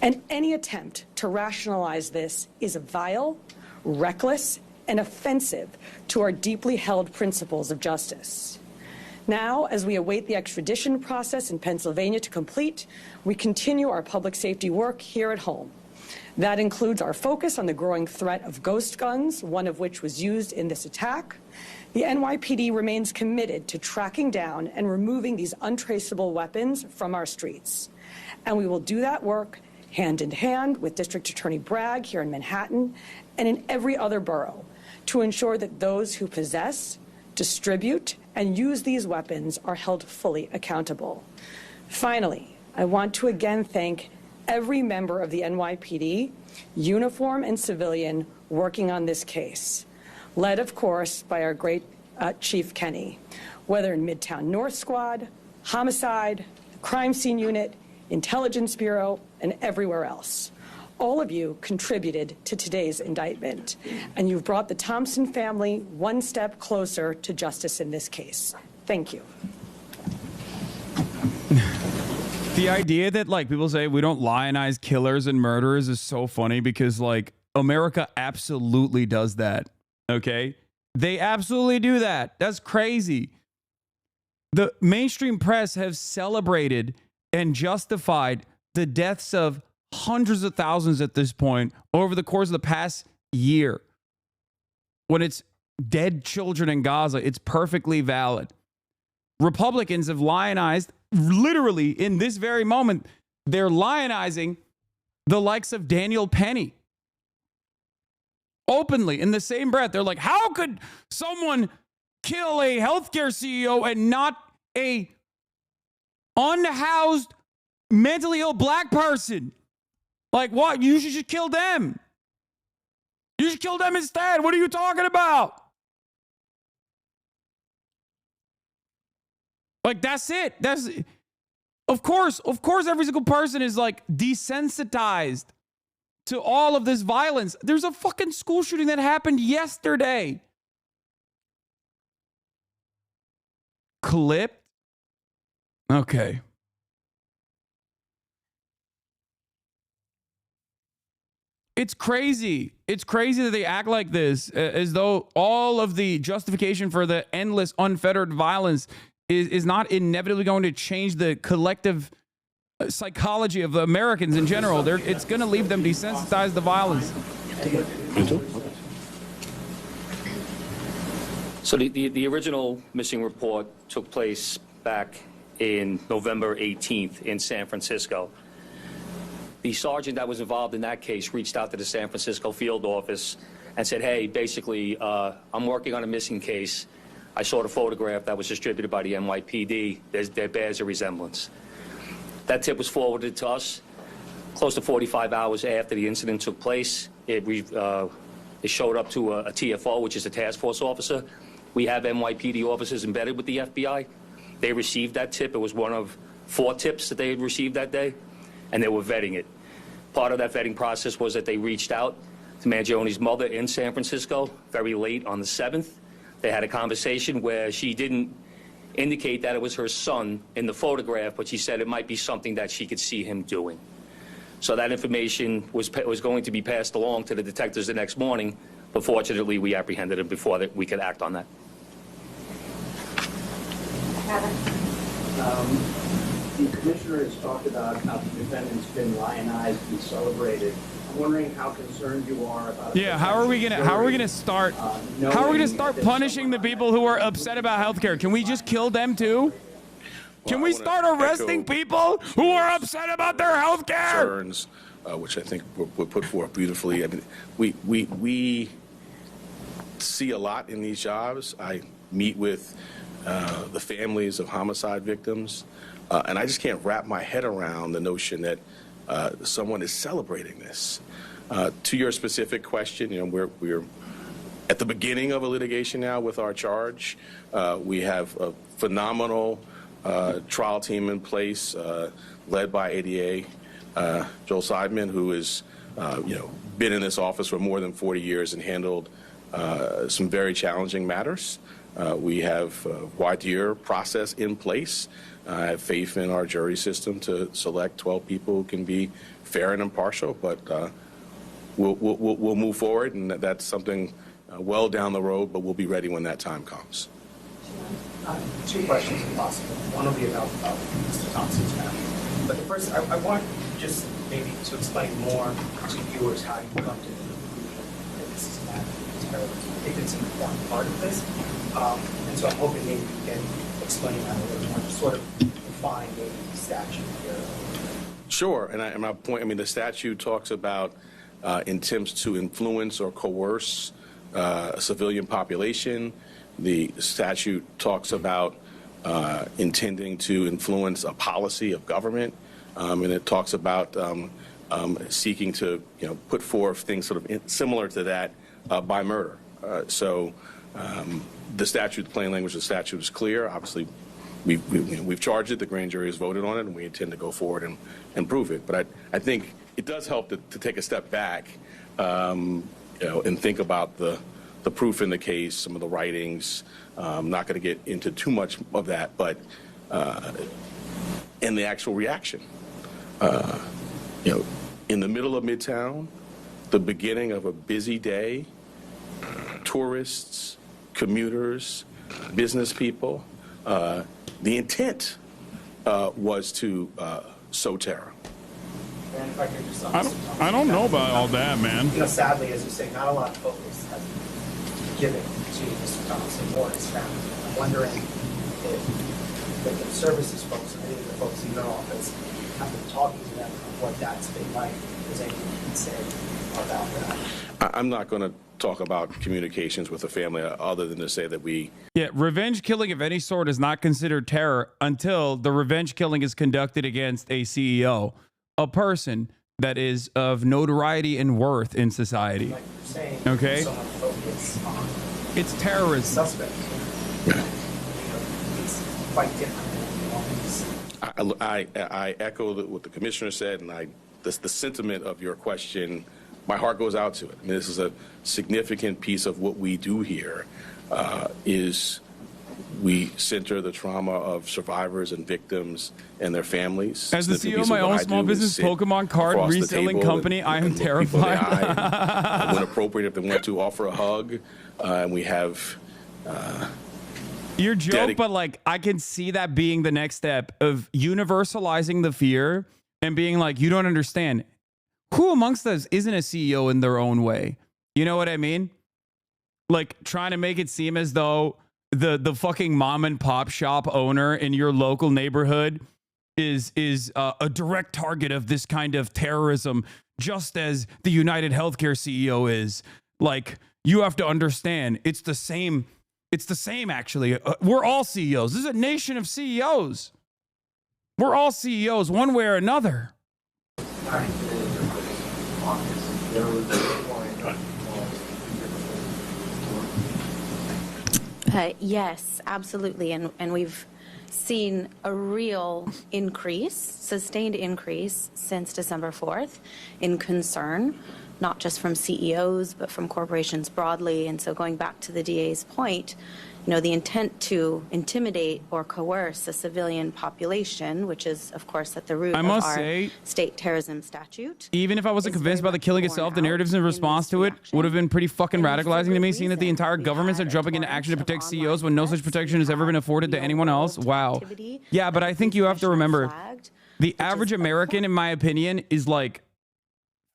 And any attempt to rationalize this is vile, reckless, and offensive to our deeply held principles of justice. Now, as we await the extradition process in Pennsylvania to complete, we continue our public safety work here at home. That includes our focus on the growing threat of ghost guns, one of which was used in this attack. The NYPD remains committed to tracking down and removing these untraceable weapons from our streets. And we will do that work hand in hand with District Attorney Bragg here in Manhattan and in every other borough to ensure that those who possess, distribute, and use these weapons are held fully accountable. Finally, I want to again thank every member of the NYPD, uniform and civilian, working on this case, led, of course, by our great Chief Kenny, whether in Midtown North Squad, Homicide, the Crime Scene Unit, Intelligence Bureau, and everywhere else. All of you contributed to today's indictment, and you've brought the Thompson family one step closer to justice in this case. Thank you. The idea that like people say we don't lionize killers and murderers is so funny because like America absolutely does that. Okay? They absolutely do that. That's crazy. The mainstream press have celebrated and justified the deaths of hundreds of thousands at this point over the course of the past year. When it's dead children in Gaza, it's perfectly valid. Republicans have lionized, literally in this very moment, they're lionizing the likes of Daniel Penny. Openly, in the same breath, they're like, how could someone kill a healthcare CEO and not a unhoused, mentally ill black person? Like, what? You should kill them. You should kill them instead. What are you talking about? Like, that's it. Of course, every single person is like desensitized to all of this violence. There's a fucking school shooting that happened yesterday. Clipped? Okay. It's crazy. It's crazy that they act like this, as though all of the justification for the endless, unfettered violence is not inevitably going to change the collective psychology of Americans in general. It's going to leave them desensitized to violence. So the original missing report took place back in November 18th in San Francisco. The sergeant that was involved in that case reached out to the San Francisco field office and said, hey, basically, I'm working on a missing case. I saw the photograph that was distributed by the NYPD. There bears a resemblance. That tip was forwarded to us close to 45 hours after the incident took place. It showed up to a TFO, which is a task force officer. We have NYPD officers embedded with the FBI. They received that tip. It was one of 4 tips that they had received that day, and they were vetting it. Part of that vetting process was that they reached out to Mangione's mother in San Francisco very late on the 7th. They had a conversation where she didn't indicate that it was her son in the photograph, but she said it might be something that she could see him doing. So that information was going to be passed along to the detectives the next morning, but fortunately we apprehended him before we could act on that. The commissioner has talked about how the defendant's been lionized and celebrated. I'm wondering how concerned you are about. Yeah, how are we gonna start punishing the people who are upset about healthcare? Can we just kill them too? Can we start arresting people who are upset about their healthcare? Concerns, which I think were put forth beautifully. I mean, we see a lot in these jobs. I meet with the families of homicide victims, and I just can't wrap my head around the notion that someone is celebrating this. To your specific question, you know, we're at the beginning of a litigation now with our charge. We have a phenomenal trial team in place, led by ADA Joel Seidman, who has been in this office for more than 40 years and handled some very challenging matters. We have a voir process in place. I have faith in our jury system to select 12 people who can be fair and impartial, but we'll move forward, and that's something well down the road, but we'll be ready when that time comes. 2 questions, if possible. One will be about Mr. Thompson's family. But the first, I want just maybe to explain more to viewers how you come to the conclusion that this is not terrorism. I think it's an important part of this. And so I'm hoping maybe you can explain that a little more, sort of define maybe the statute here. Sure, and my point, I mean, the statute talks about attempts to influence or coerce a civilian population. The statute talks about intending to influence a policy of government, and it talks about seeking to, put forth things sort of similar to that by murder. So the statute, the plain language of the statute is clear. Obviously, we've charged it. The grand jury has voted on it, and we intend to go forward and prove it. But I think it does help to take a step back, and think about the proof in the case, some of the writings. I'm not going to get into too much of that, but and the actual reaction. In the middle of Midtown, the beginning of a busy day, tourists, commuters, business people, the intent was to sow terror. And if I could just I don't know about all that, man. Sadly, as you say, not a lot of focus has been given to Mr. Thompson or his family. I'm wondering if the services folks, or any of the folks in your office, have been talking to them of what that's been like. Is anything you can say about that? I'm not going to talk about communications with the family other than to say that revenge killing of any sort is not considered terror until the revenge killing is conducted against a CEO, a person that is of notoriety and worth in society. Like you're saying, okay, so much focus on it's terrorism. Suspect. It's quite different. I echo what the commissioner said, and the sentiment of your question. My heart goes out to it. I mean, this is a significant piece of what we do here. Is we center the trauma of survivors and victims and their families. As the CEO of my own small business Pokemon card reselling company, I am terrified. When appropriate, if they want to, offer a hug, and we have. Your joke, but like I can see that being the next step of universalizing the fear and being like, you don't understand. Who amongst us isn't a CEO in their own way? You know what I mean? Like trying to make it seem as though the fucking mom and pop shop owner in your local neighborhood is a direct target of this kind of terrorism, just as the United Healthcare CEO is. Like, you have to understand, it's the same. It's the same, actually. We're all CEOs. This is a nation of CEOs. We're all CEOs one way or another. Yes, absolutely. And we've seen a real increase, sustained increase since December 4th in concern, not just from CEOs, but from corporations broadly. And so going back to the DA's point, the intent to intimidate or coerce a civilian population, which is, of course, at the root of our state terrorism statute. Even if I wasn't convinced by the killing itself, the narratives in response to it would have been pretty fucking radicalizing to me, seeing that the entire governments are jumping into action to protect CEOs when no such protection has ever been afforded to anyone else. Wow. Yeah, but I think you have to remember, the average American, in my opinion, is like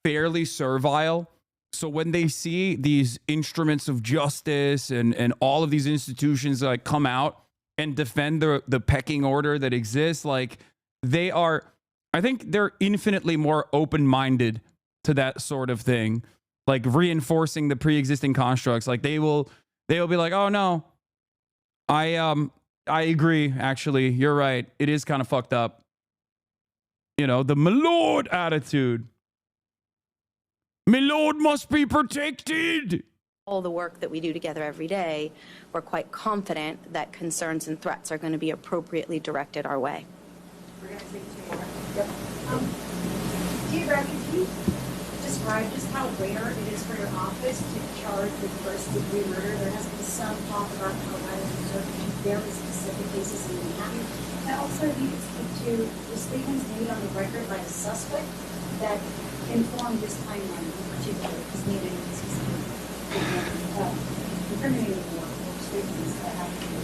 fairly servile. So when they see these instruments of justice and all of these institutions like come out and defend the pecking order that exists, like I think they're infinitely more open-minded to that sort of thing, like reinforcing the pre-existing constructs. Like they'll be like, oh no, I agree. Actually, you're right. It is kind of fucked up. The my lord attitude. My lord must be protected. All the work that we do together every day, we're quite confident that concerns and threats are going to be appropriately directed our way. We're going to take two more. Yep. Dear Becky, can you describe just how rare it is for your office to charge with first-degree murder? There has been some talk about how violent research very specific cases in Manhattan. And also, if you could speak to the statements made on the record by a suspect that inform this timeline in particular, because needed incriminating more statements that have to be.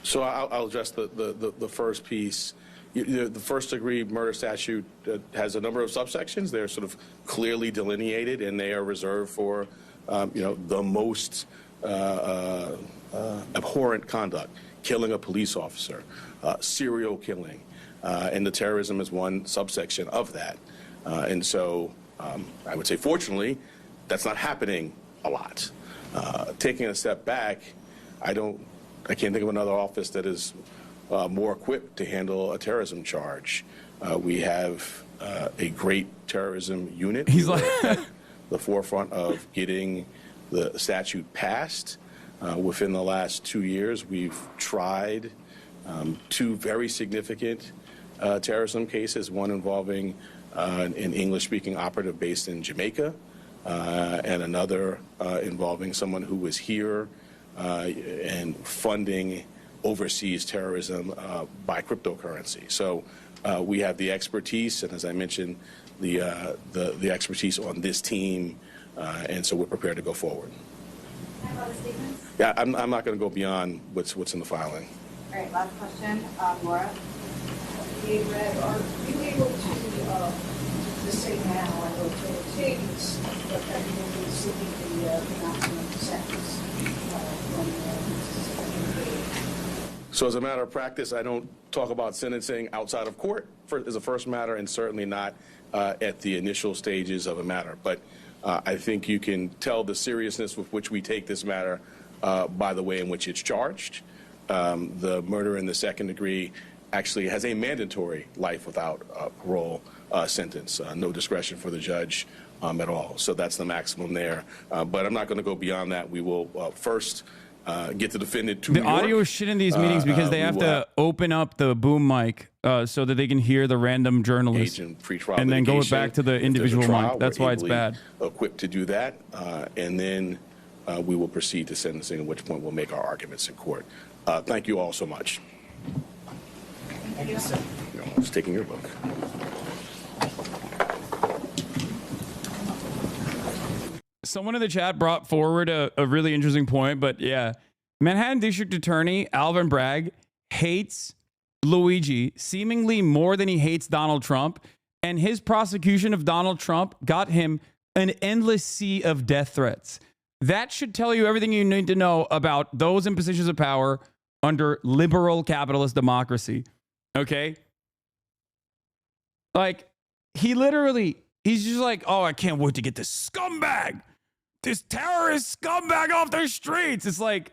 So I'll address the first piece. The first degree murder statute has a number of subsections. They're sort of clearly delineated, and they are reserved for the most abhorrent conduct, killing a police officer, serial killing, and the terrorism is one subsection of that. And so I would say, fortunately, that's not happening a lot. Taking a step back, I can't think of another office that is more equipped to handle a terrorism charge. We have a great terrorism unit. He's like at the forefront of getting the statute passed. Within the last 2 years, we've tried 2 very significant terrorism cases, one involving an English-speaking operative based in Jamaica, and another involving someone who was here and funding overseas terrorism by cryptocurrency. So we have the expertise, and as I mentioned, the expertise on this team, and so we're prepared to go forward. Yeah, I'm not going to go beyond what's in the filing. All right, last question, Laura. Hey, Greg, are you able to say now what it takes, but that you will be seeking the maximum sentence So as a matter of practice, I don't talk about sentencing outside of court as a first matter, and certainly not at the initial stages of a matter. But I think you can tell the seriousness with which we take this matter by the way in which it's charged. The murder in the second degree actually has a mandatory life without parole sentence, no discretion for the judge at all. So that's the maximum there. But I'm not going to go beyond that. We will first get the defendant to the New York. audio is shit in these meetings because they have to open up the boom mic so that they can hear the random journalist and then go back to the individual mic. That's why it's bad. Equipped to do that, and then we will proceed to sentencing, at which point we'll make our arguments in court. Thank you all so much. Thank you, sir. I was taking your book. Someone in the chat brought forward a really interesting point, but yeah. Manhattan District Attorney Alvin Bragg hates Luigi seemingly more than he hates Donald Trump, and his prosecution of Donald Trump got him an endless sea of death threats. That should tell you everything you need to know about those in positions of power under liberal capitalist democracy. Okay? Like, he's just like, oh, I can't wait to get this scumbag, this terrorist scumbag off the streets. It's like,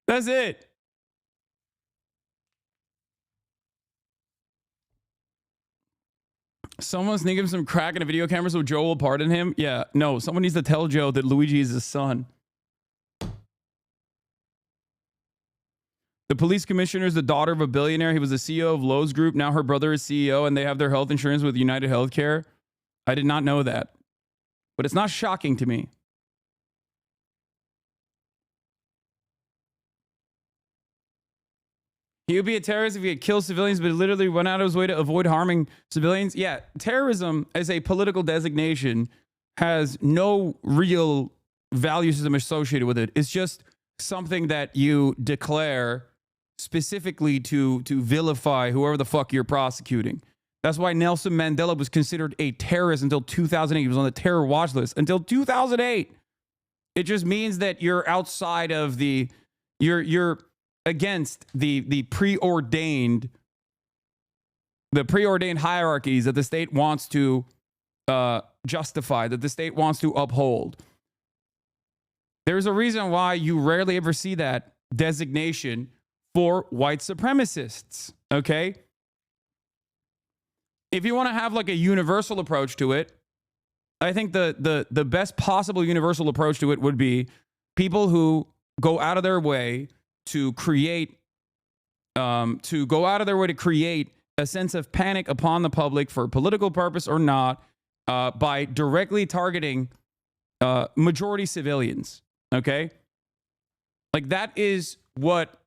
that's it. Someone's sneaking some crack in a video camera so Joe will pardon him. Yeah, no, someone needs to tell Joe that Luigi is his son. The police commissioner is the daughter of a billionaire. He was the CEO of Lowe's Group. Now her brother is CEO, and they have their health insurance with United Healthcare. I did not know that, but it's not shocking to me. He would be a terrorist if he had killed civilians, but literally went out of his way to avoid harming civilians. Yeah, terrorism as a political designation has no real value system associated with it. It's just something that you declare specifically to vilify whoever the fuck you're prosecuting. That's why Nelson Mandela was considered a terrorist until 2008. He was on the terror watch list until 2008. It just means that you're outside of you're against the preordained hierarchies that the state wants to justify, that the state wants to uphold. There's a reason why you rarely ever see that designation for white supremacists, okay? If you want to have like a universal approach to it, I think the best possible universal approach to it would be people who go out of their way to create a sense of panic upon the public for political purpose or not, by directly targeting majority civilians. Okay? Like, that is what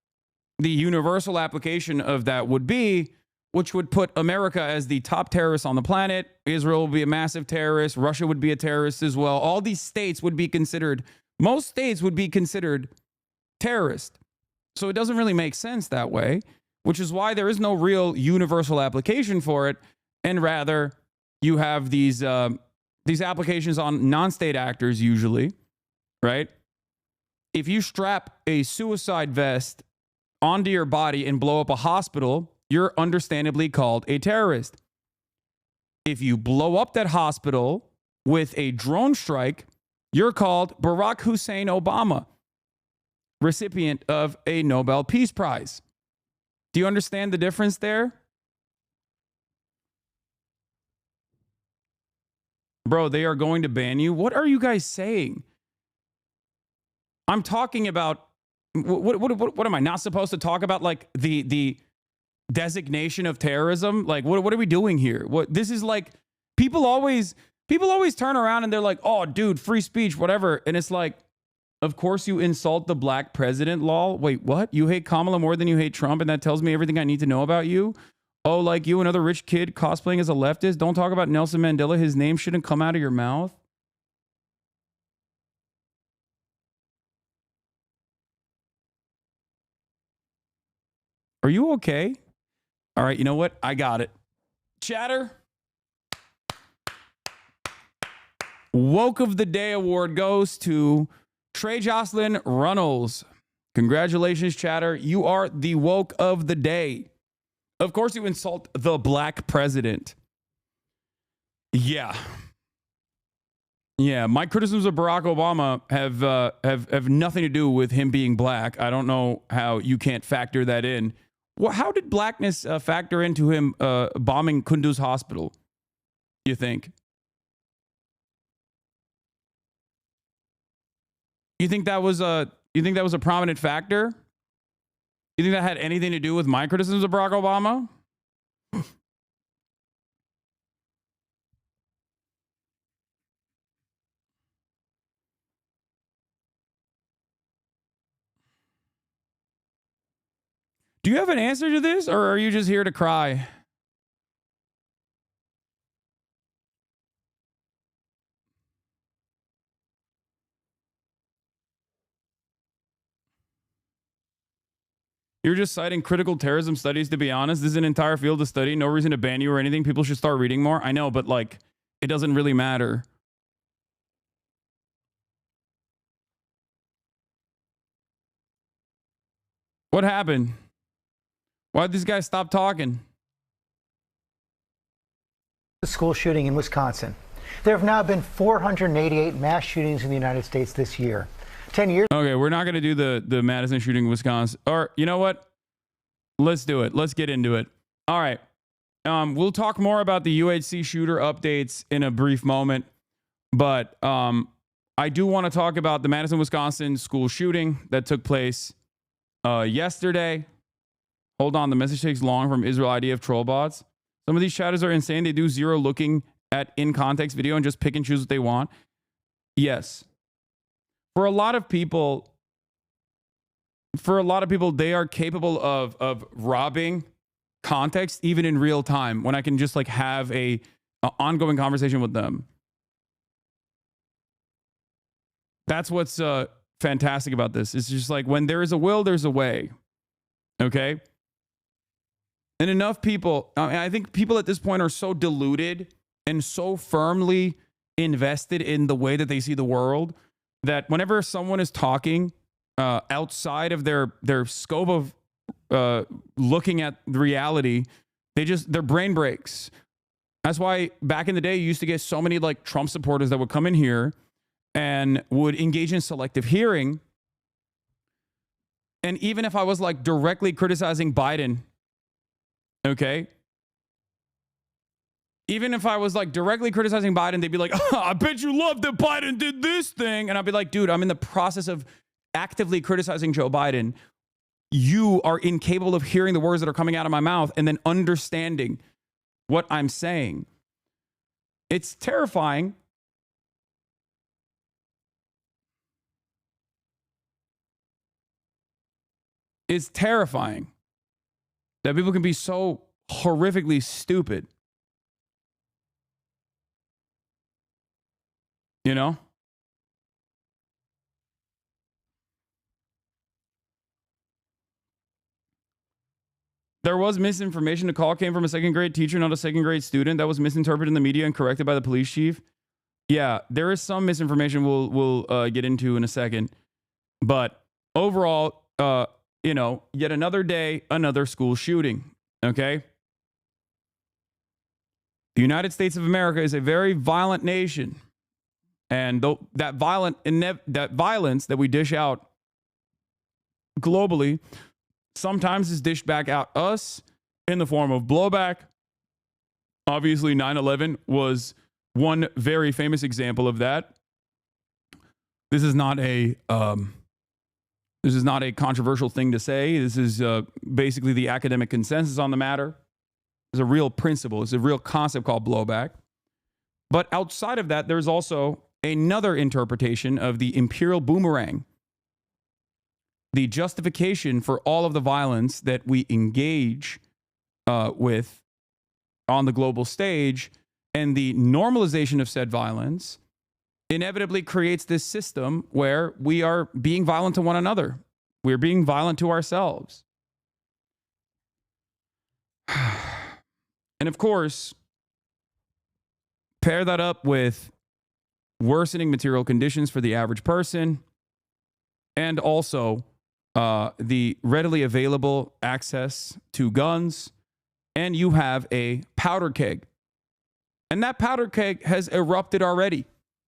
the universal application of that would be, which would put America as the top terrorist on the planet. Israel would be a massive terrorist. Russia would be a terrorist as well. All these states would be considered, most states would be considered terrorist. So it doesn't really make sense that way, which is why there is no real universal application for it. And rather, you have these applications on non-state actors usually, right? If you strap a suicide vest onto your body and blow up a hospital, you're understandably called a terrorist. If you blow up that hospital with a drone strike, you're called Barack Hussein Obama, recipient of a Nobel Peace Prize. Do you understand the difference there? Bro, they are going to ban you. What are you guys saying? I'm talking about what am I not supposed to talk about? Like the designation of terrorism? Like what are we doing here? What this is like people always turn around and they're like, "Oh, dude, free speech, whatever." And it's like, of course you insult the black president, lol. Wait, what? You hate Kamala more than you hate Trump, and that tells me everything I need to know about you? Oh, like you, another rich kid cosplaying as a leftist? Don't talk about Nelson Mandela. His name shouldn't come out of your mouth. Are you okay? All right, you know what? I got it. Chatter. Woke of the Day award goes to Trey Jocelyn Runnels. Congratulations, Chatter. You are the woke of the day. Of course, you insult the black president. Yeah. Yeah, my criticisms of Barack Obama have nothing to do with him being black. I don't know how you can't factor that in. Well, how did blackness factor into him bombing Kunduz Hospital, you think? You think that was a prominent factor? You think that had anything to do with my criticisms of Barack Obama? Do you have an answer to this, or are you just here to cry? You're just citing critical terrorism studies, to be honest. This is an entire field of study. No reason to ban you or anything. People should start reading more. I know, but like, it doesn't really matter. What happened? Why did this guy stop talking? The school shooting in Wisconsin. There have now been 488 mass shootings in the United States this year. 10 years. Okay, we're not going to do the Madison shooting in Wisconsin. Or you know what? Let's do it. Let's get into it. All right. We'll talk more about the UHC shooter updates in a brief moment. But I do want to talk about the Madison, Wisconsin school shooting that took place yesterday. Hold on. The message takes long from Israel ID of troll bots. Some of these chatters are insane. They do zero looking at in-context video and just pick and choose what they want. Yes. For a lot of people, they are capable of robbing context even in real time when I can just like have a ongoing conversation with them. That's what's fantastic about this. It's just like when there is a will, there's a way. Okay? And enough people, I think people at this point are so deluded and so firmly invested in the way that they see the world that whenever someone is talking outside of their scope of looking at reality, their brain breaks. That's why back in the day, you used to get so many like Trump supporters that would come in here and would engage in selective hearing. And even if I was like directly criticizing Biden, okay? Even if I was like directly criticizing Biden, they'd be like, oh, I bet you love that Biden did this thing. And I'd be like, dude, I'm in the process of actively criticizing Joe Biden. You are incapable of hearing the words that are coming out of my mouth and then understanding what I'm saying. It's terrifying. It's terrifying that people can be so horrifically stupid. You know? There was misinformation. The call came from a second grade teacher, not a second grade student. That was misinterpreted in the media and corrected by the police chief. Yeah, there is some misinformation we'll get into in a second. But overall, yet another day, another school shooting. Okay? The United States of America is a very violent nation. And that violence that we dish out globally sometimes is dished back at us in the form of blowback. Obviously, 9/11 was one very famous example of that. This is not a controversial thing to say. This is basically the academic consensus on the matter. It's a real principle. It's a real concept called blowback. But outside of that, there's also another interpretation of the imperial boomerang. The justification for all of the violence that we engage with on the global stage and the normalization of said violence inevitably creates this system where we are being violent to one another. We're being violent to ourselves. And of course, pair that up with worsening material conditions for the average person and also the readily available access to guns, and you have a powder keg. And that powder keg has erupted already.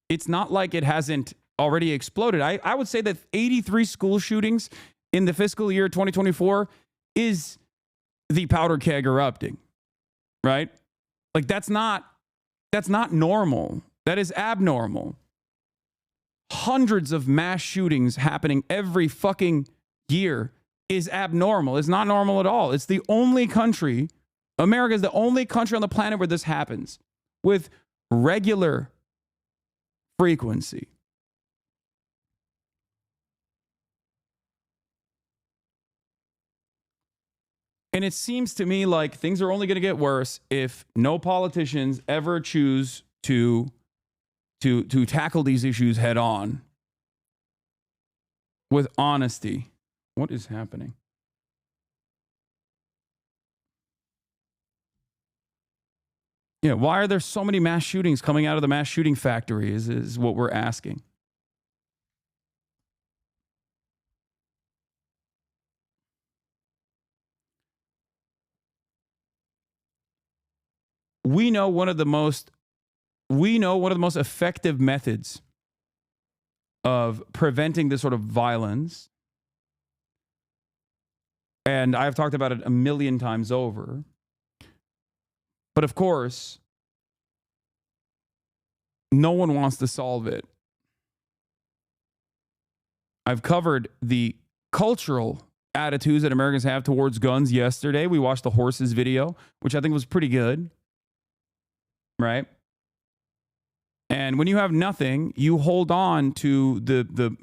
It's not like it hasn't already exploded. I would say that 83 school shootings in the fiscal year 2024 is the powder keg erupting, right? Like that's not normal. That is abnormal. Hundreds of mass shootings happening every fucking year is abnormal. It's not normal at all. It's the only country, America is the only country on the planet where this happens with regular frequency. And it seems to me like things are only going to get worse if no politicians ever choose to tackle these issues head on with honesty. What is happening? Yeah, why are there so many mass shootings coming out of the mass shooting factory is what we're asking. We know one of the most effective methods of preventing this sort of violence, and I've talked about it a million times over. But of course, no one wants to solve it. I've covered the cultural attitudes that Americans have towards guns yesterday. We watched the horses video, which I think was pretty good. Right? And when you have nothing, you hold on to the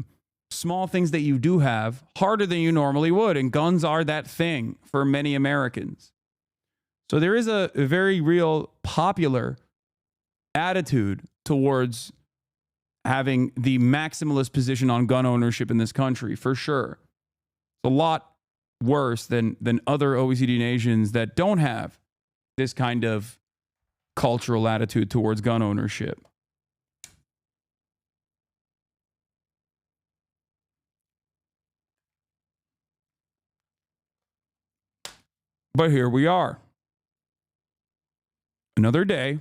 small things that you do have harder than you normally would. And guns are that thing for many Americans. So there is a very real popular attitude towards having the maximalist position on gun ownership in this country, for sure. It's a lot worse than other OECD nations that don't have this kind of cultural attitude towards gun ownership. But here we are. Another day,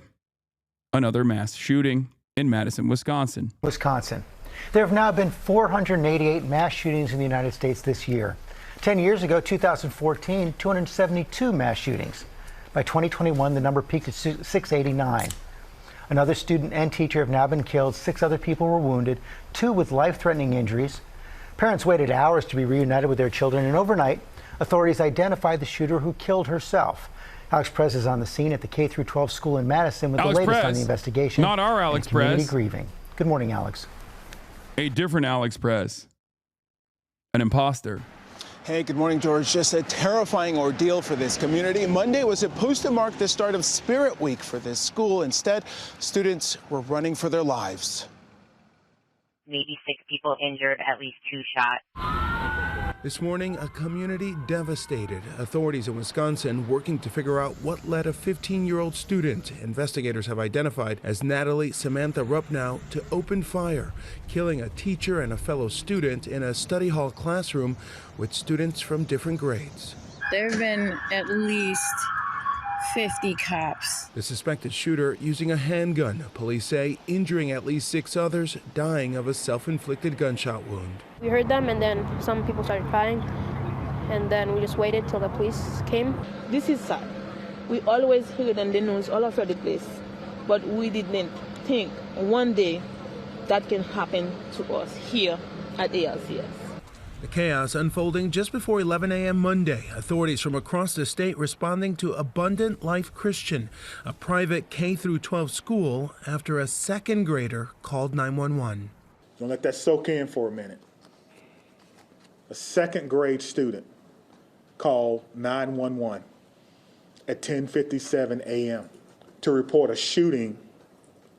another mass shooting in Madison, Wisconsin. There have now been 488 mass shootings in the United States this year. 10 years ago, 2014, 272 mass shootings. By 2021, the number peaked at 689. Another student and teacher have now been killed. 6 other people were wounded, 2 with life-threatening injuries. Parents waited hours to be reunited with their children, and overnight, authorities identified the shooter who killed herself. Alex Perez is on the scene at the K-12 school in Madison with Alex the latest Perez. on the investigation. Not our Alex and community Perez. grieving. Good morning, Alex. A different Alex Perez. An imposter. Hey, good morning, George. Just a terrifying ordeal for this community. Monday was supposed to mark the start of Spirit Week for this school. Instead, students were running for their lives. Maybe 6 people injured, at least 2 shot. This morning, a community devastated. Authorities in Wisconsin working to figure out what led a 15-year-old student investigators have identified as Natalie Samantha Rupnow to open fire, killing a teacher and a fellow student in a study hall classroom with students from different grades. There have been at least 50 cops. The suspected shooter using a handgun, police say, injuring at least 6 others, dying of a self-inflicted gunshot wound. We heard them, and then some people started crying, and then we just waited till the police came. This is sad. We always heard on the news all over the place, but we didn't think one day that can happen to us here at ALCS. The chaos unfolding just before 11 a.m. Monday. Authorities from across the state responding to Abundant Life Christian, a private K-12 school, after a second grader called 911. Don't let that soak in for a minute. A second grade student called 911 at 10:57 a.m. to report a shooting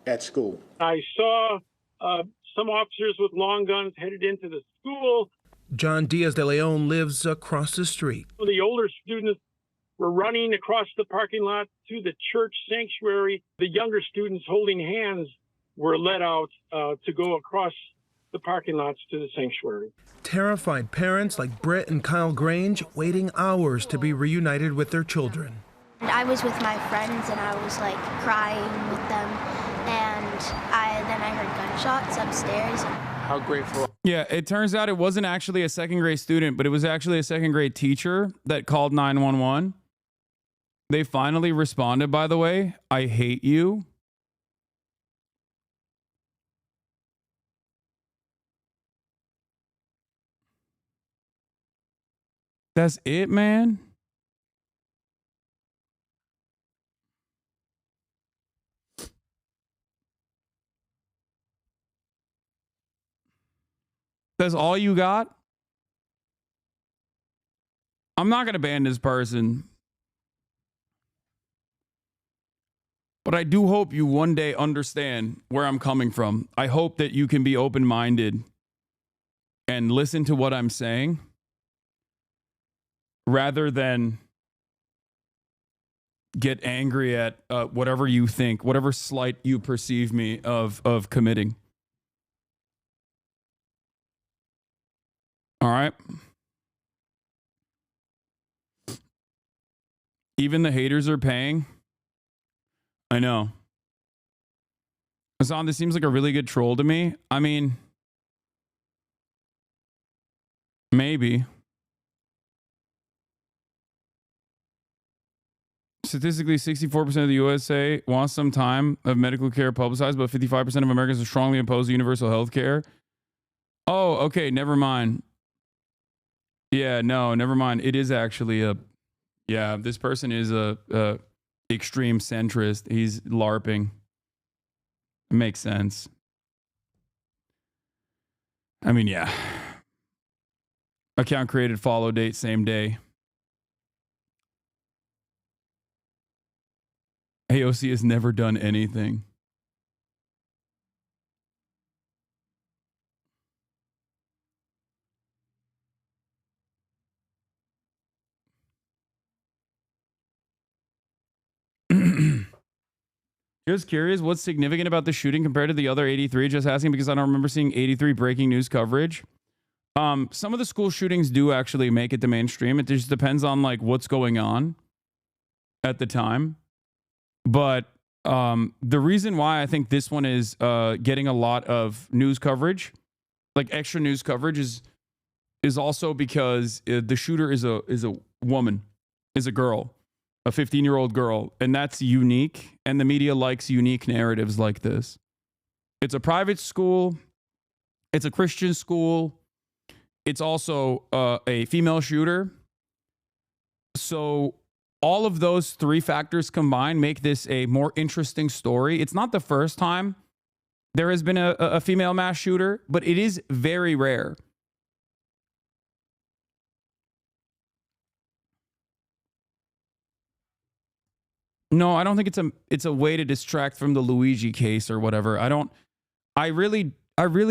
at school. I saw some officers with long guns headed into the school. John Diaz de Leon lives across the street. The older students were running across the parking lot to the church sanctuary. The younger students holding hands were led out to go across the parking lots to the sanctuary. Terrified parents like Brett and Kyle Grange waiting hours to be reunited with their children. I was with my friends and I was like crying with them, and then I heard gunshots upstairs. How grateful. Yeah, it turns out it wasn't actually a second grade student, but it was actually a second grade teacher that called 911. They finally responded, by the way. I hate you. That's it, man. That's all you got? I'm not going to ban this person. But I do hope you one day understand where I'm coming from. I hope that you can be open-minded and listen to what I'm saying rather than get angry at whatever you think, whatever slight you perceive me of committing. All right. Even the haters are paying. I know. Hassan, this seems like a really good troll to me. I mean, maybe. Statistically, 64% of the USA wants some time of medical care publicized, but 55% of Americans are strongly opposed to universal health care. Oh, okay. Never mind. Yeah, no, never mind. It is actually this person is a extreme centrist. He's LARPing. It makes sense. I mean, yeah. Account created, follow date, same day. AOC has never done anything. Just curious, what's significant about the shooting compared to the other 83? Just asking because I don't remember seeing 83 breaking news coverage. Some of the school shootings do actually make it to mainstream. It just depends on like what's going on at the time. But the reason why I think this one is getting a lot of news coverage, like extra news coverage, is also because the shooter is a woman, is a girl. A 15-year-old girl, and that's unique, and the media likes unique narratives like this. It's a private school. It's a Christian school. It's also a female shooter. So all of those three factors combined make this a more interesting story. It's not the first time there has been a female mass shooter, but it is very rare. No, I don't think it's a way to distract from the Luigi case or whatever. I really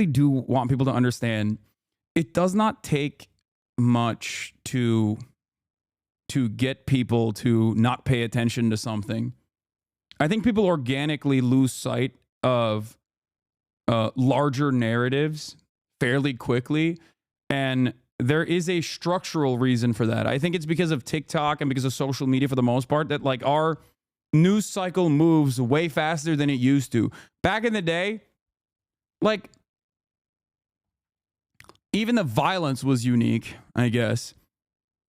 do want people to understand it does not take much to get people to not pay attention to something. I think people organically lose sight of larger narratives fairly quickly, and there is a structural reason for that. I think it's because of TikTok and because of social media for the most part that like our news cycle moves way faster than it used to. Back in the day, like, even the violence was unique, I guess.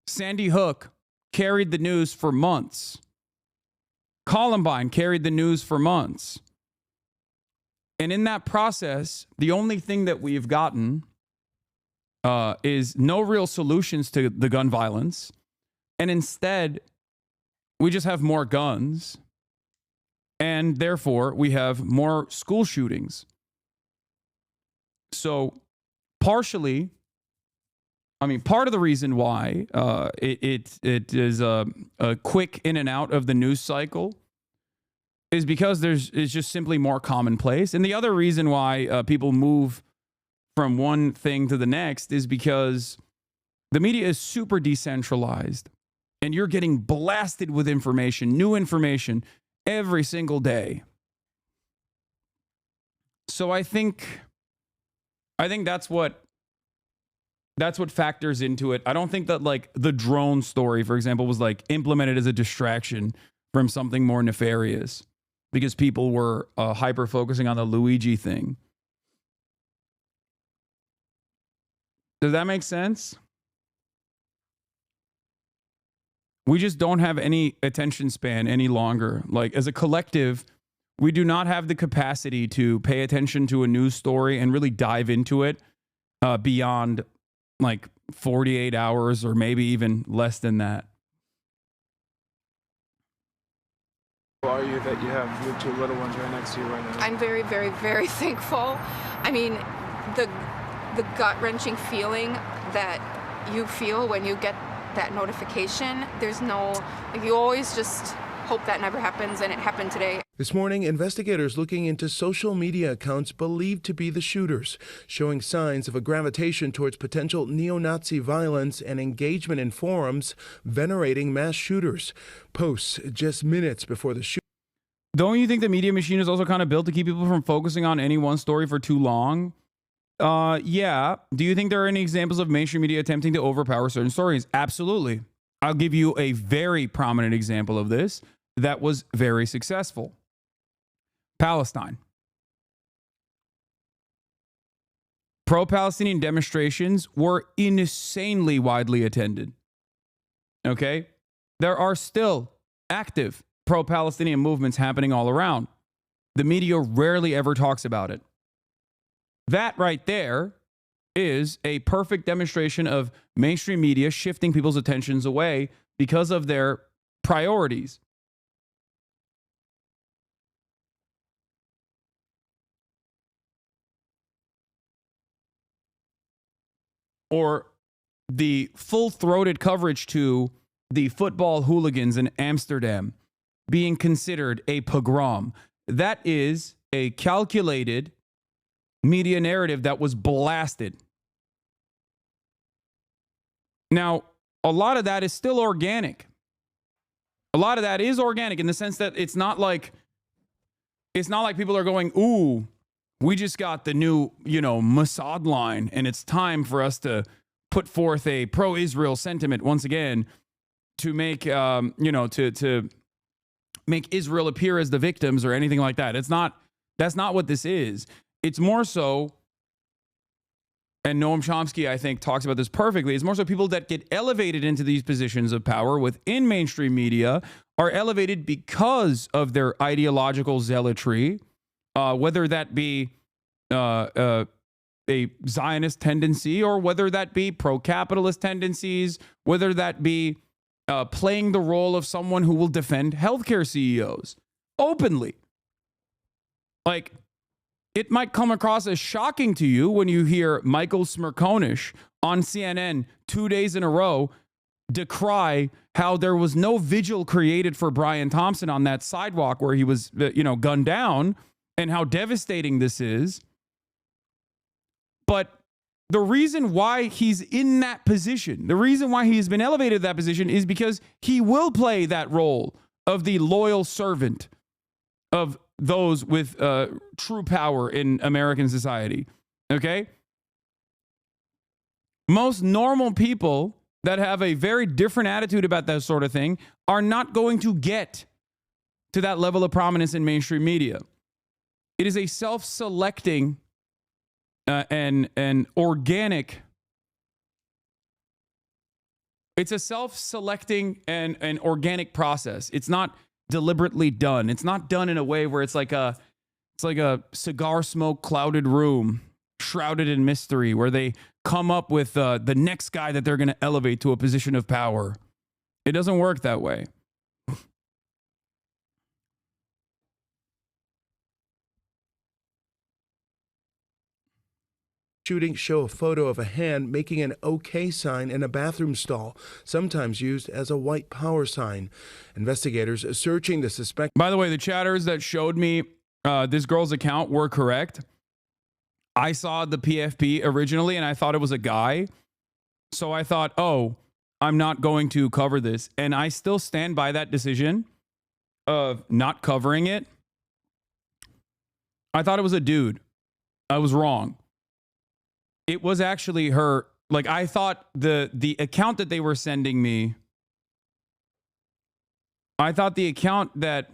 Sandy Hook carried the news for months. Columbine carried the news for months. And in that process, the only thing that we've gotten is no real solutions to the gun violence. And instead, we just have more guns. And therefore, we have more school shootings. So partially, I mean, part of the reason why it is a quick in and out of the news cycle is because it's just simply more commonplace. And the other reason why people move from one thing to the next is because the media is super decentralized and you're getting blasted with information, new information every single day. So I think that's what factors into it. I don't think that like the drone story, for example, was like implemented as a distraction from something more nefarious because people were hyper focusing on the Luigi thing. Does that make sense? We just don't have any attention span any longer. Like as a collective, we do not have the capacity to pay attention to a news story and really dive into it beyond like 48 hours or maybe even less than that. Are you that you have your 2 little ones right next to you right now? I'm very, very, very thankful. I mean, the gut-wrenching feeling that you feel when you get that notification, there's no, like, you always just hope that never happens, and it happened today. This morning, investigators looking into social media accounts believed to be the shooters, showing signs of a gravitation towards potential neo-Nazi violence and engagement in forums venerating mass shooters. Posts just minutes before the shooting. Don't you think the media machine is also kind of built to keep people from focusing on any one story for too long? Yeah. Do you think there are any examples of mainstream media attempting to overpower certain stories? Absolutely. I'll give you a very prominent example of this that was very successful. Palestine. Pro-Palestinian demonstrations were insanely widely attended. Okay? There are still active pro-Palestinian movements happening all around. The media rarely ever talks about it. That right there is a perfect demonstration of mainstream media shifting people's attentions away because of their priorities. Or the full-throated coverage to the football hooligans in Amsterdam being considered a pogrom. That is a calculated media narrative that was blasted. Now, a lot of that is still organic. A lot of that is organic in the sense that it's not like people are going, ooh, we just got the new, Mossad line, and it's time for us to put forth a pro-Israel sentiment once again to make, to make Israel appear as the victims or anything like that. That's not what this is. It's more so, and Noam Chomsky, I think, talks about this perfectly, it's more so people that get elevated into these positions of power within mainstream media are elevated because of their ideological zealotry, whether that be a Zionist tendency or whether that be pro-capitalist tendencies, whether that be playing the role of someone who will defend healthcare CEOs openly. Like, it might come across as shocking to you when you hear Michael Smerconish on CNN 2 days in a row decry how there was no vigil created for Brian Thompson on that sidewalk where he was, gunned down, and how devastating this is. But the reason why he's in that position, the reason why he's been elevated to that position is because he will play that role of the loyal servant of those with true power in American society. Okay? Most normal people that have a very different attitude about that sort of thing are not going to get to that level of prominence in mainstream media. It is a self-selecting and organic. It's a self-selecting and organic process. It's not deliberately done. It's not done in a way where it's like like a cigar smoke clouded room shrouded in mystery where they come up with the next guy that they're going to elevate to a position of power. It doesn't work that way. Shootings show a photo of a hand making an OK sign in a bathroom stall, sometimes used as a white power sign. Investigators searching the suspect. By the way, the chatters that showed me this girl's account were correct. I saw the PFP originally and I thought it was a guy. So I thought, oh, I'm not going to cover this. And I still stand by that decision of not covering it. I thought it was a dude. I was wrong. It was actually her. Like, I thought the account that they were sending me, I thought the account that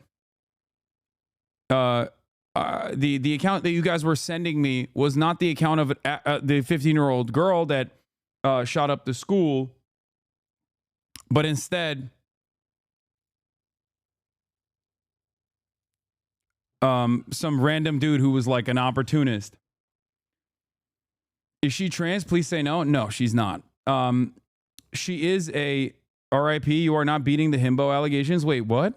the account that you guys were sending me was not the account of the 15-year-old girl that shot up the school, but instead some random dude who was like an opportunist. Is she trans? Please say no. No, she's not. She is a RIP. You are not beating the himbo allegations. Wait, what?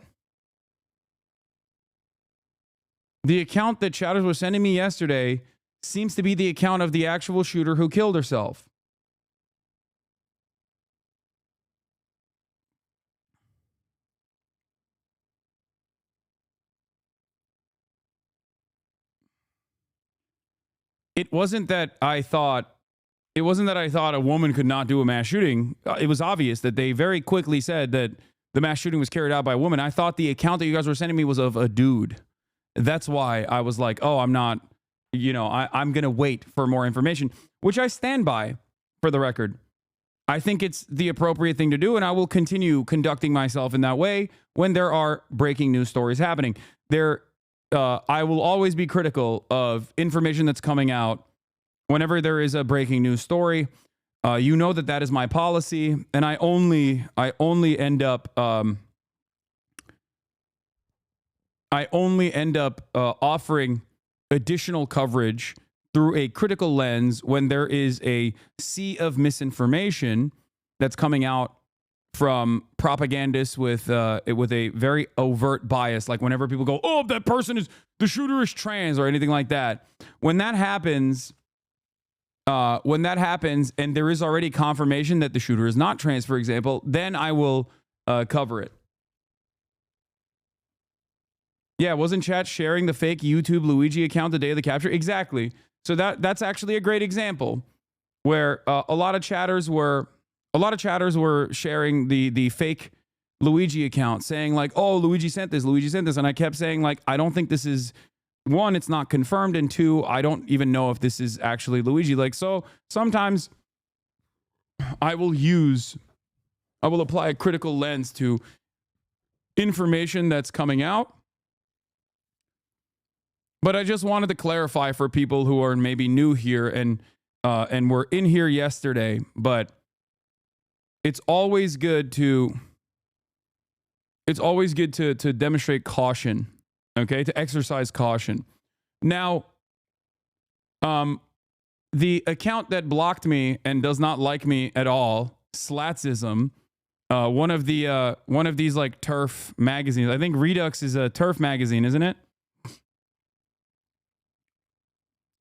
The account that chatters were sending me yesterday seems to be the account of the actual shooter who killed herself. It wasn't that I thought a woman could not do a mass shooting. It was obvious that they very quickly said that the mass shooting was carried out by a woman. I thought the account that you guys were sending me was of a dude. That's why I was like, oh, I'm not, I'm going to wait for more information, which I stand by, for the record. I think it's the appropriate thing to do, and I will continue conducting myself in that way when there are breaking news stories happening. I will always be critical of information that's coming out whenever there is a breaking news story. You know that is my policy, and I only end up offering additional coverage through a critical lens when there is a sea of misinformation that's coming out from propagandists with a very overt bias. Like whenever people go, oh, the shooter is trans or anything like that. When that happens and there is already confirmation that the shooter is not trans, for example, then I will cover it. Yeah, wasn't chat sharing the fake YouTube Luigi account the day of the capture? Exactly. So that's actually a great example where a lot of chatters were sharing the fake Luigi account, saying like, oh, Luigi sent this, and I kept saying like, I don't think this is, one, it's not confirmed, and two, I don't even know if this is actually Luigi. Like, so sometimes I will apply a critical lens to information that's coming out. But I just wanted to clarify for people who are maybe new here and were in here yesterday, but it's always good to demonstrate caution, okay? To exercise caution. Now, the account that blocked me and does not like me at all, Slatsism, one of these like TERF magazines. I think Redux is a TERF magazine, isn't it?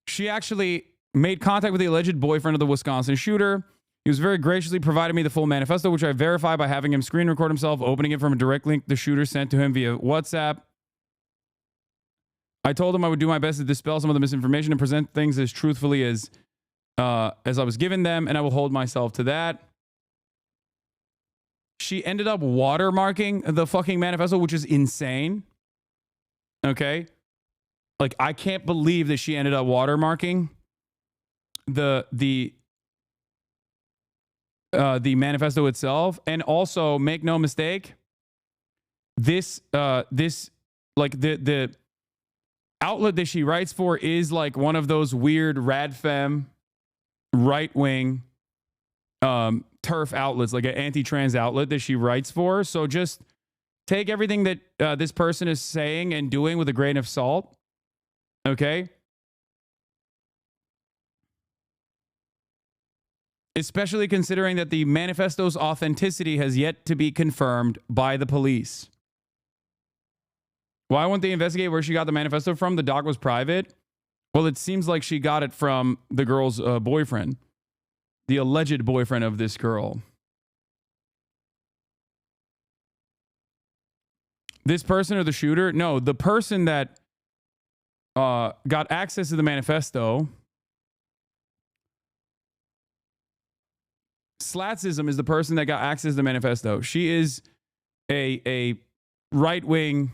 She actually made contact with the alleged boyfriend of the Wisconsin shooter. He was very graciously provided me the full manifesto, which I verified by having him screen record himself, opening it from a direct link the shooter sent to him via WhatsApp. I told him I would do my best to dispel some of the misinformation and present things as truthfully as I was given them, and I will hold myself to that. She ended up watermarking the fucking manifesto, which is insane. Okay? Like, I can't believe that she ended up watermarking the manifesto itself. And also, make no mistake, this like the outlet that she writes for is like one of those weird radfem right-wing TERF outlets, like an anti-trans outlet that she writes for. So just take everything that this person is saying and doing with a grain of salt. Okay? Especially considering that the manifesto's authenticity has yet to be confirmed by the police. Why won't they investigate where she got the manifesto from? The doc was private. Well, it seems like she got it from the girl's boyfriend, the alleged boyfriend of this girl. This person or the shooter? No, the person that got access to the manifesto. Slatsism is the person that got access to the manifesto. She is a right-wing.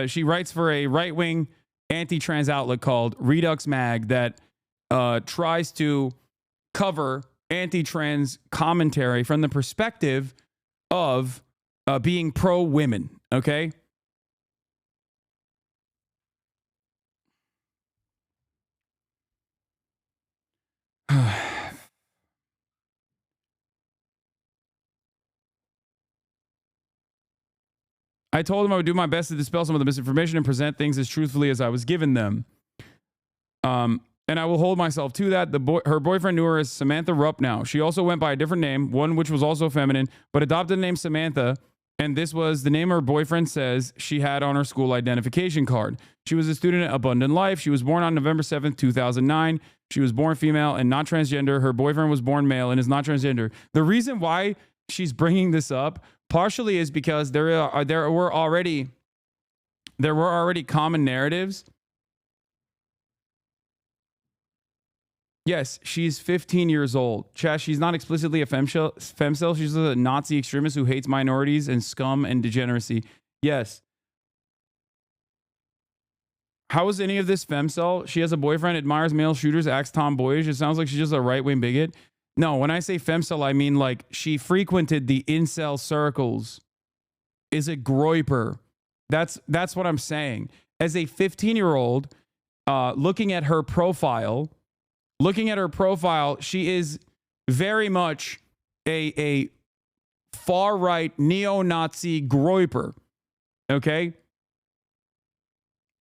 She writes for a right-wing anti-trans outlet called Redux Mag that tries to cover anti-trans commentary from the perspective of being pro-women. Okay. I told him I would do my best to dispel some of the misinformation and present things as truthfully as I was given them. And I will hold myself to that. Her boyfriend knew her as Samantha Rupp now. She also went by a different name, one which was also feminine, but adopted the name Samantha. And this was the name her boyfriend says she had on her school identification card. She was a student at Abundant Life. She was born on November 7th, 2009. She was born female and not transgender. Her boyfriend was born male and is not transgender. The reason why she's bringing this up partially is because there were already common narratives. Yes, she's 15 years old. Chaz, she's not explicitly a femcel. She's a Nazi extremist who hates minorities and scum and degeneracy. Yes. How is any of this femcel? She has a boyfriend, admires male shooters, acts tomboyish. It sounds like she's just a right-wing bigot. No, when I say femcel, I mean like she frequented the incel circles. Is a groiper. That's what I'm saying. As a 15-year-old, looking at her profile, she is very much a far-right neo-Nazi groiper. Okay?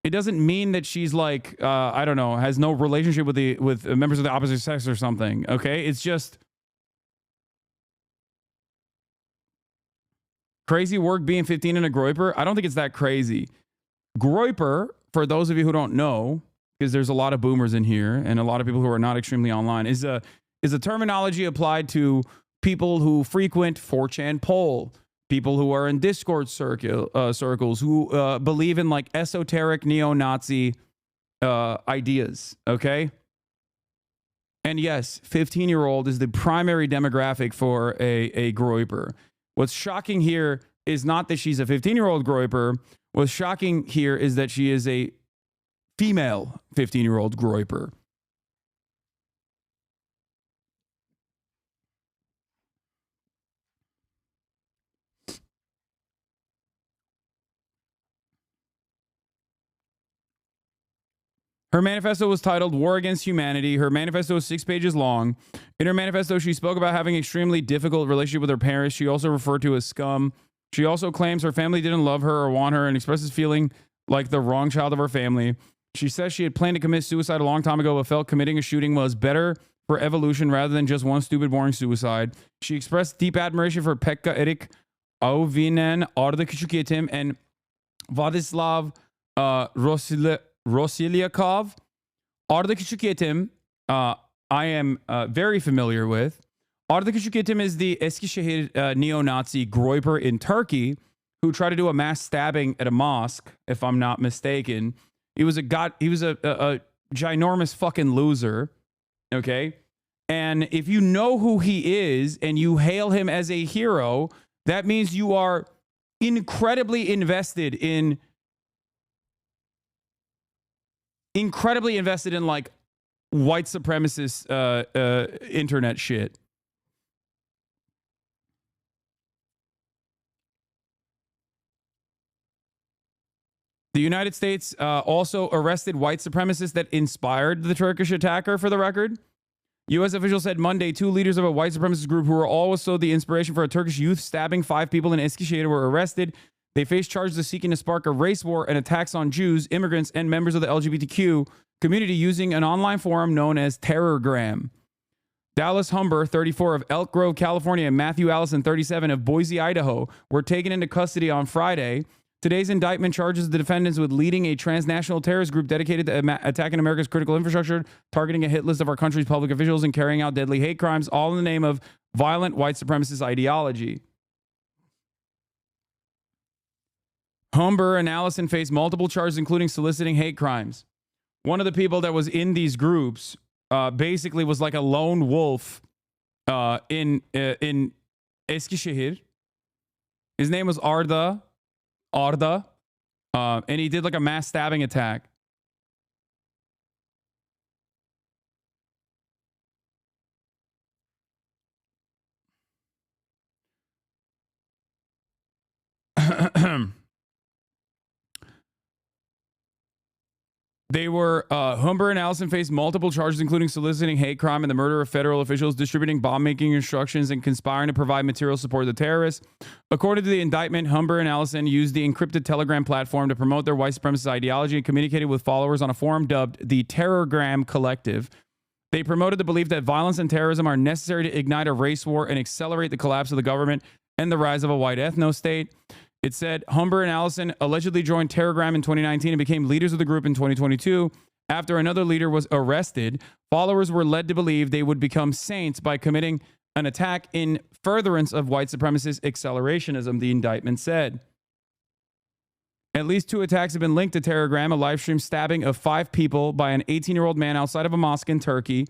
It doesn't mean that she's like, I don't know, has no relationship with members of the opposite sex or something. Okay? It's just crazy work being 15 and a groiper. I don't think it's that crazy. Groiper, for those of you who don't know, because there's a lot of boomers in here and a lot of people who are not extremely online, is a terminology applied to people who frequent 4chan poll, people who are in Discord circles, who believe in like esoteric neo-Nazi ideas, okay? And yes, 15-year-old is the primary demographic for a groiper. What's shocking here is not that she's a 15-year-old groiper. What's shocking here is that she is a female 15-year-old groiper. Her manifesto was titled War Against Humanity. Her manifesto is 6 pages long. In her manifesto, she spoke about having an extremely difficult relationship with her parents. She also referred to as scum. She also claims her family didn't love her or want her and expresses feeling like the wrong child of her family. She says she had planned to commit suicide a long time ago, but felt committing a shooting was better for evolution rather than just one stupid, boring suicide. She expressed deep admiration for Pekka Erik Auvinen, Arda Küçükyetim, and Vladislav Rosiliakov. Arda Küçükyetim, I am very familiar with. Arda Küçükyetim is the Eskişehir neo-Nazi groiper in Turkey who tried to do a mass stabbing at a mosque, if I'm not mistaken. He was a ginormous fucking loser, okay? And if you know who he is and you hail him as a hero, that means you are incredibly invested in like white supremacist internet shit. The United States also arrested white supremacists that inspired the Turkish attacker, for the record. U.S. officials said Monday 2 leaders of a white supremacist group who were also the inspiration for a Turkish youth stabbing 5 people in Eskişehir were arrested. They face charges of seeking to spark a race war and attacks on Jews, immigrants, and members of the LGBTQ community using an online forum known as Terrorgram. Dallas Humber, 34, of Elk Grove, California, and Matthew Allison, 37, of Boise, Idaho, were taken into custody on Friday. Today's indictment charges the defendants with leading a transnational terrorist group dedicated to attacking America's critical infrastructure, targeting a hit list of our country's public officials, and carrying out deadly hate crimes, all in the name of violent white supremacist ideology. Humber and Allison faced multiple charges, including soliciting hate crimes. One of the people that was in these groups basically was like a lone wolf in Eskişehir. His name was Arda, and he did like a mass stabbing attack. They were, Humber and Allison faced multiple charges, including soliciting hate crime and the murder of federal officials, distributing bomb-making instructions, and conspiring to provide material support to the terrorists. According to the indictment, Humber and Allison used the encrypted Telegram platform to promote their white supremacist ideology and communicated with followers on a forum dubbed the Terrorgram Collective. They promoted the belief that violence and terrorism are necessary to ignite a race war and accelerate the collapse of the government and the rise of a white ethno-state. It said Humber and Allison allegedly joined Terrorgram in 2019 and became leaders of the group in 2022. After another leader was arrested, followers were led to believe they would become saints by committing an attack in furtherance of white supremacist accelerationism, the indictment said. At least 2 attacks have been linked to Terrorgram, a live stream stabbing of 5 people by an 18-year-old man outside of a mosque in Turkey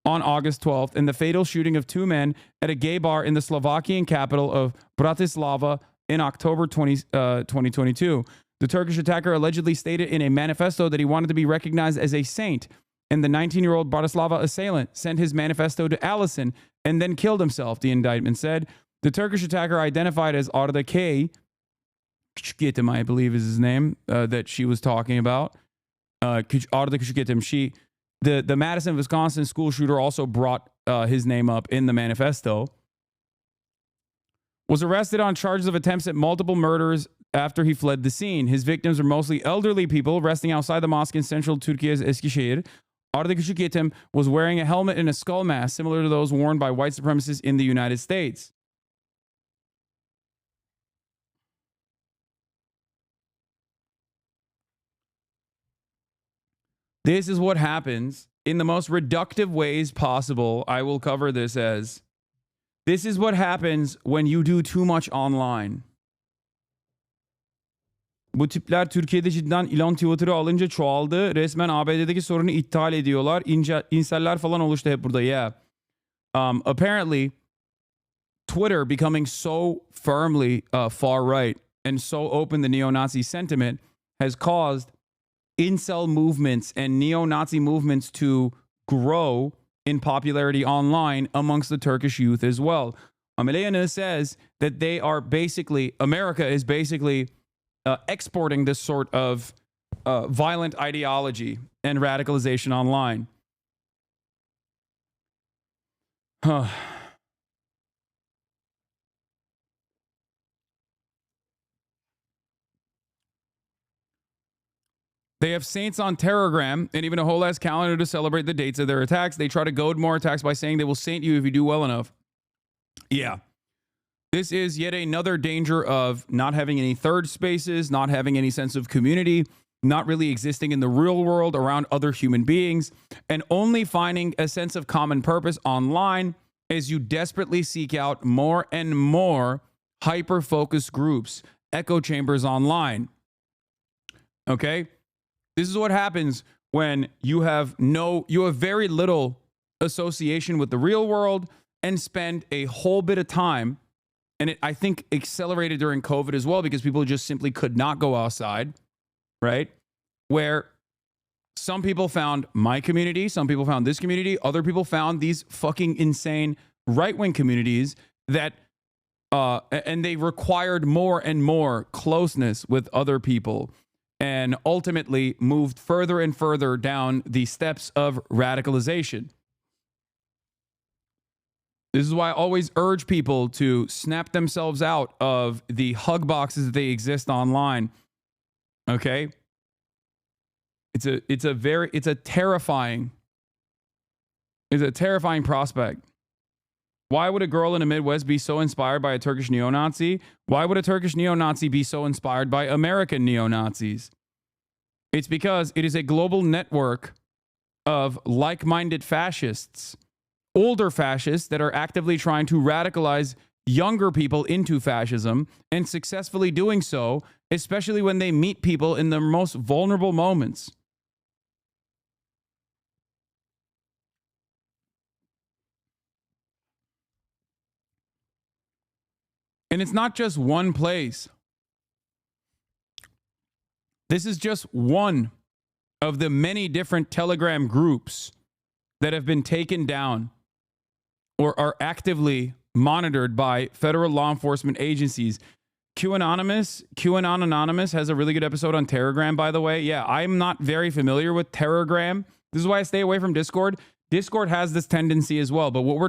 on August 12th, and the fatal shooting of 2 men at a gay bar in the Slovakian capital of Bratislava in October 2022. The Turkish attacker allegedly stated in a manifesto that he wanted to be recognized as a saint, and the 19-year-old Bratislava assailant sent his manifesto to Allison and then killed himself, the indictment said. The Turkish attacker, identified as Arda K, I believe is his name, that she was talking about. Arda Küçükyetim. The Madison, Wisconsin school shooter also brought his name up in the manifesto. Was arrested on charges of attempts at multiple murders after he fled the scene. His victims were mostly elderly people resting outside the mosque in central Turkey's Eskişehir. Arda Küçükyetim was wearing a helmet and a skull mask similar to those worn by white supremacists in the United States. This is what happens in the most reductive ways possible. I will cover this as, this is what happens when you do too much online. Bu tipler Türkiye'de cidden ilan Twitter'ı alınca çoğaldı. Resmen ABD'deki sorunu iptal ediyorlar. İnseller falan oluştu hep burada. Yeah. Apparently, Twitter becoming so firmly far right and so open to neo-Nazi sentiment has caused incel movements and neo-Nazi movements to grow in popularity online amongst the Turkish youth as well. Ameliyana says that they are basically, America is basically exporting this sort of violent ideology and radicalization online. They have saints on Terrorgram and even a whole ass calendar to celebrate the dates of their attacks. They try to goad more attacks by saying they will saint you if you do well enough. Yeah. This is yet another danger of not having any third spaces, not having any sense of community, not really existing in the real world around other human beings, and only finding a sense of common purpose online as you desperately seek out more and more hyper-focused groups, echo chambers online. Okay? This is what happens when you have very little association with the real world and spend a whole bit of time, and it, I think, accelerated during COVID as well because people just simply could not go outside, right? Where some people found my community, some people found this community, other people found these fucking insane right-wing communities that, and they required more and more closeness with other people, and ultimately moved further and further down the steps of radicalization. This is why I always urge people to snap themselves out of the hug boxes that they exist online. Okay? It's a terrifying prospect. Why would a girl in the Midwest be so inspired by a Turkish neo-Nazi? Why would a Turkish neo-Nazi be so inspired by American neo-Nazis? It's because it is a global network of like-minded fascists, older fascists that are actively trying to radicalize younger people into fascism and successfully doing so, especially when they meet people in their most vulnerable moments. And it's not just one place. This is just one of the many different Telegram groups that have been taken down or are actively monitored by federal law enforcement agencies. QAnon Anonymous has a really good episode on Telegram, by the way. Yeah, I'm not very familiar with Telegram. This is why I stay away from Discord. Discord has this tendency as well, but what we're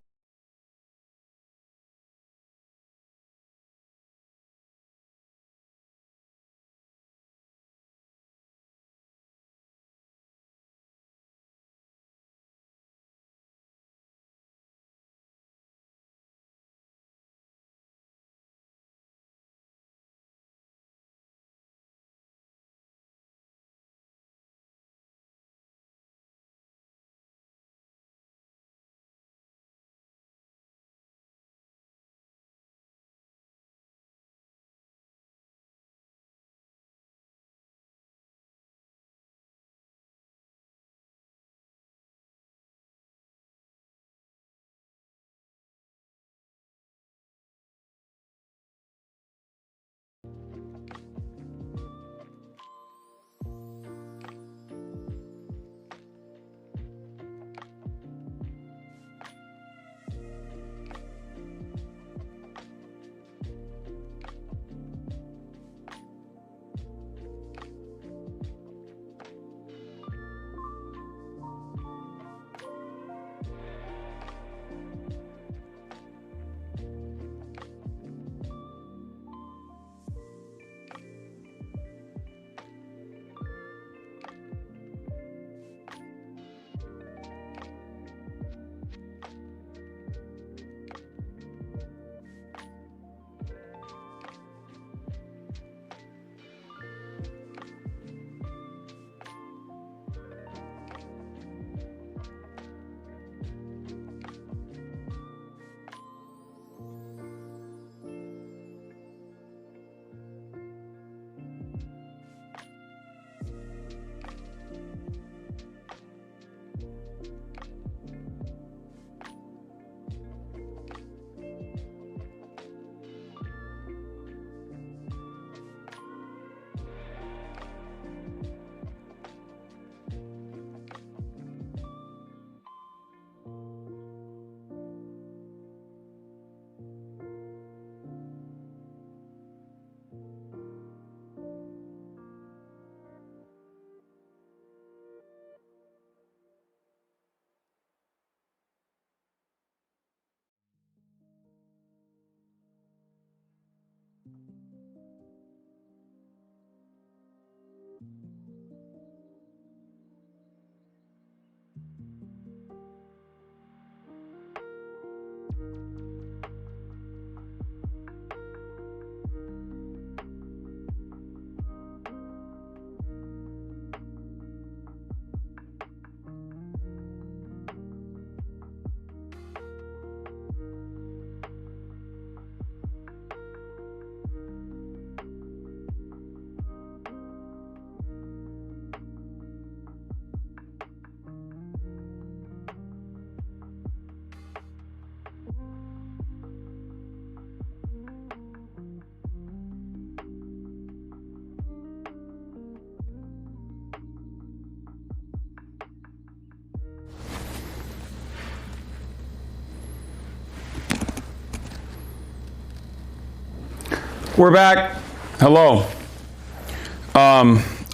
We're back. Hello.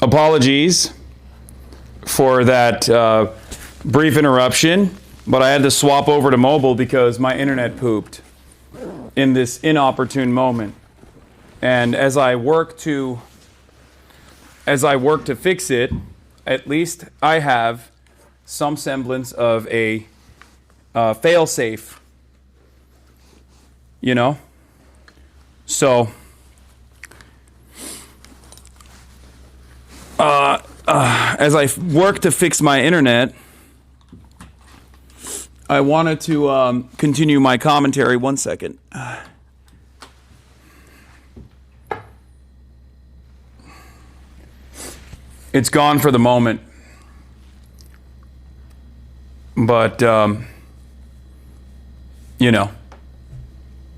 Apologies for that brief interruption. but I had to swap over to mobile because my internet pooped in this inopportune moment. And as I work to fix it, at least I have some semblance of a fail-safe, you know? So, as I work to fix my internet, I wanted to continue my commentary. 1 second. It's gone for the moment. But, you know,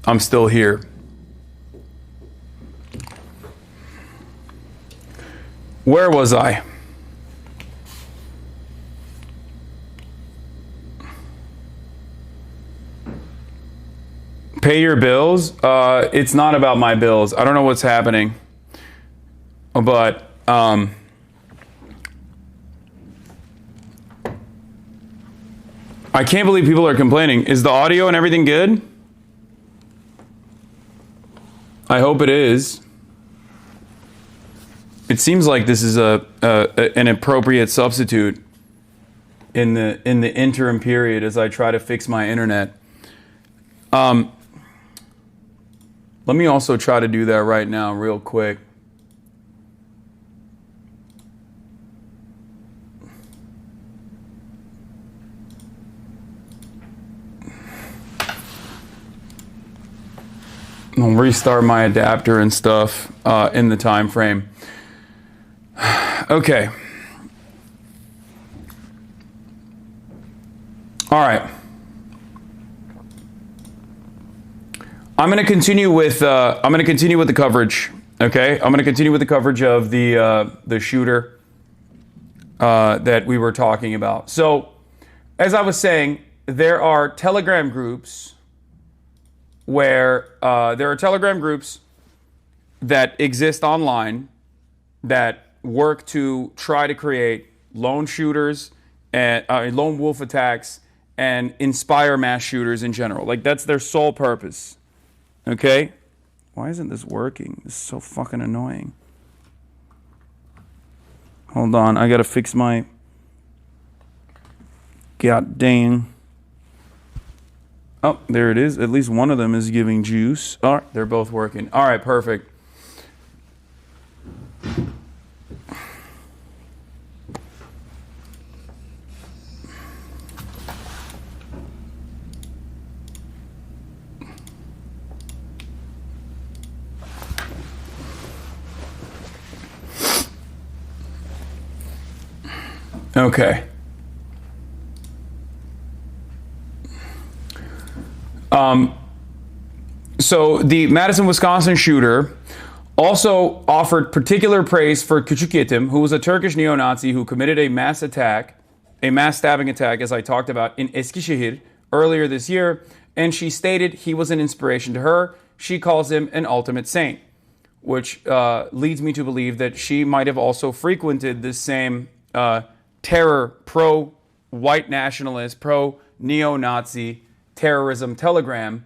I'm still here. Where was I? Pay your bills? It's not about my bills. I don't know what's happening. But, I can't believe people are complaining. Is the audio and everything good? I hope it is. It seems like this is an appropriate substitute in the interim period as I try to fix my internet. Let me also try to do that right now real quick. I'll restart my adapter and stuff in the time frame. Okay. All right. I'm going to continue with the coverage. Okay, I'm going to continue with the coverage of the shooter that we were talking about. So, as I was saying, there are Telegram groups that exist online that work to try to create lone shooters and lone wolf attacks and inspire mass shooters in general. Like, that's their sole purpose. Okay? Why isn't this working? This is so fucking annoying. Hold on, I gotta fix my... God dang. Oh, there it is. At least one of them is giving juice. All right, they're both working. All right, perfect. Okay. So the Madison, Wisconsin shooter also offered particular praise for Küçükyetim, who was a Turkish neo-Nazi who committed a mass stabbing attack, as I talked about, in Eskişehir earlier this year, and she stated he was an inspiration to her. She calls him an ultimate saint, which leads me to believe that she might have also frequented this same terror, pro-white nationalist, pro-neo-Nazi terrorism telegram,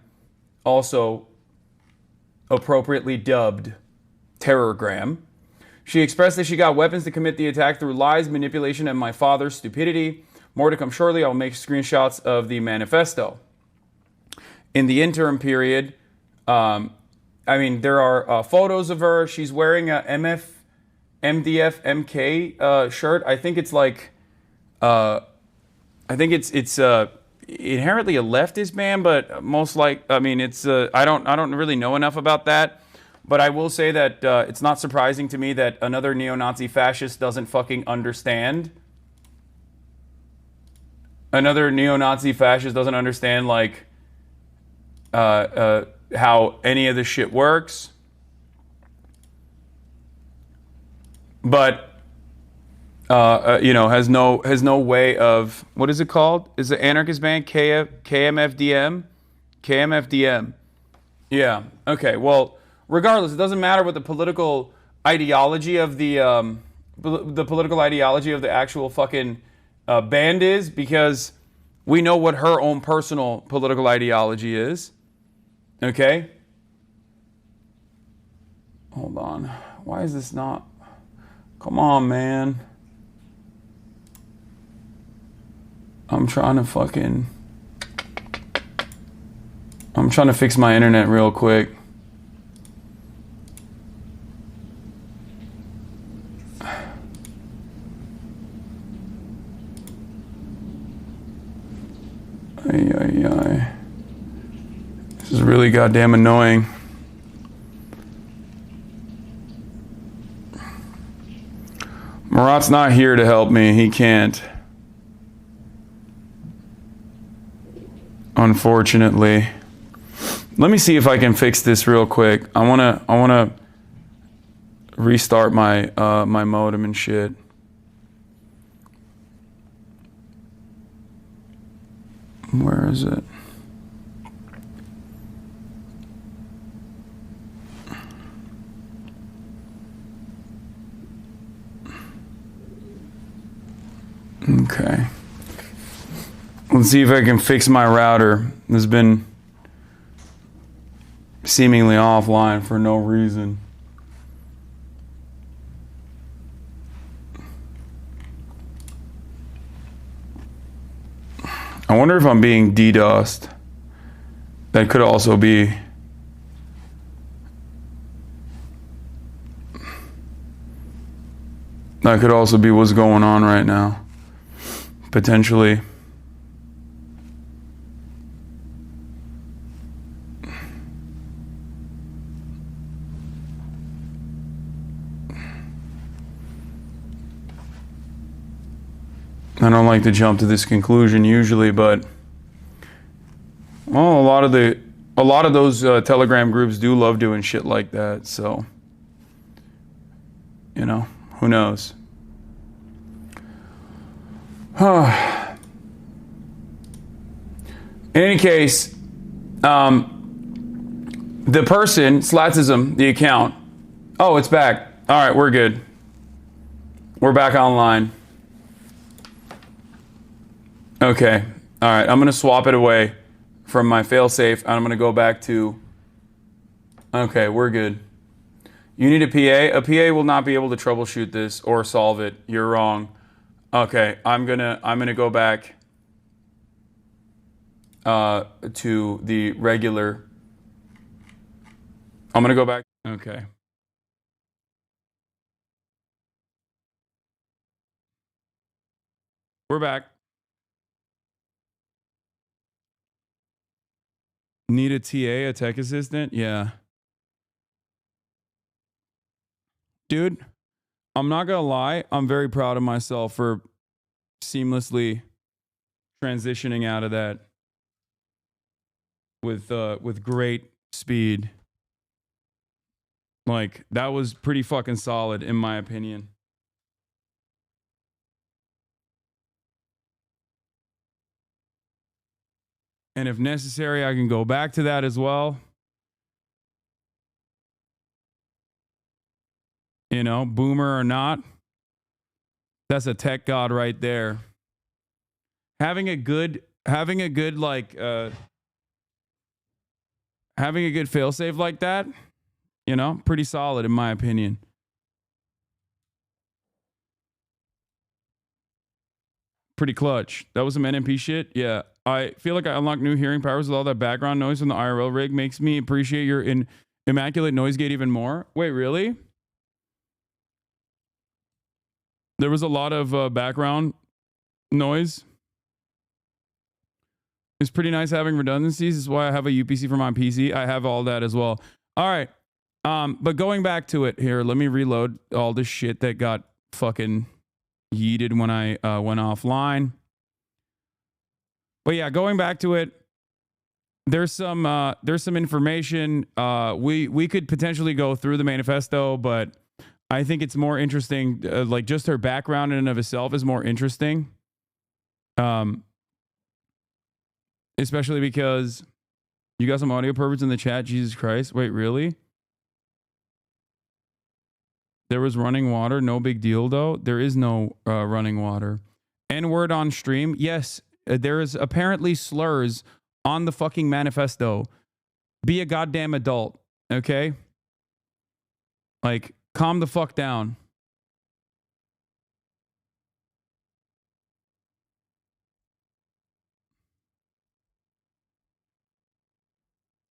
also appropriately dubbed Terrorgram. She expressed that she got weapons to commit the attack through lies, manipulation, and my father's stupidity. More to come shortly. I'll make screenshots of the manifesto. In the interim period, there are photos of her. She's wearing a MDF MK shirt. I think it's like, it's inherently a leftist band, but most like, I don't really know enough about that. But I will say that it's not surprising to me that another neo-Nazi fascist doesn't fucking understand. Another neo-Nazi fascist doesn't understand, like, how any of this shit works. But has no way of, what is it called? Is the anarchist band KMFDM? KMFDM. Yeah. Okay. Well, regardless, it doesn't matter what the political ideology of the political ideology of the actual fucking band is, because We know what her own personal political ideology is. Okay? Hold on. Why is this not? Come on, man. I'm trying to fix my internet real quick. This is really goddamn annoying. Murat's not here to help me. He can't. Unfortunately. Let me see if I can fix this real quick. I wanna restart my my modem and shit. Where is it? Okay. Let's see if I can fix my router. It's been seemingly offline for no reason. I wonder if I'm being DDoSed. That could also be. That could also be what's going on right now. Potentially. I don't like to jump to this conclusion usually, but well, a lot of those Telegram groups do love doing shit like that, so you know, who knows? In any case, the person, Slatsism, the account. Oh, it's back. All right, we're good. We're back online. Okay. All right. I'm going to swap it away from my failsafe, and I'm going to go back to... Okay, we're good. You need a PA? A PA will not be able to troubleshoot this or solve it. You're wrong. Okay, I'm gonna go back to the regular... I'm going to go back... Okay. We're back. Need a TA, a tech assistant? Yeah. Dude, I'm not gonna lie. I'm very proud of myself for seamlessly transitioning out of that with great speed. Like, that was pretty fucking solid in my opinion. And if necessary, I can go back to that as well. You know, boomer or not, that's a tech god right there. Having a good failsafe like that, you know, pretty solid in my opinion. Pretty clutch. That was some NMP shit. Yeah. I feel like I unlocked new hearing powers with all that background noise from the IRL rig. Makes me appreciate your immaculate noise gate even more. Wait, really? There was a lot of background noise. It's pretty nice having redundancies. This is why I have a UPC for my PC. I have all that as well. All right. But going back to it here, let me reload all this shit that got fucking yeeted when I went offline. But yeah, going back to it, there's some information. We could potentially go through the manifesto, but I think it's more interesting. Like, just her background in and of itself is more interesting. Especially because you got some audio perverts in the chat. Jesus Christ! Wait, really? There was running water. No big deal though. There is no running water. N-word on stream. Yes, there is apparently slurs on the fucking manifesto. Be a goddamn adult, okay? Like, calm the fuck down.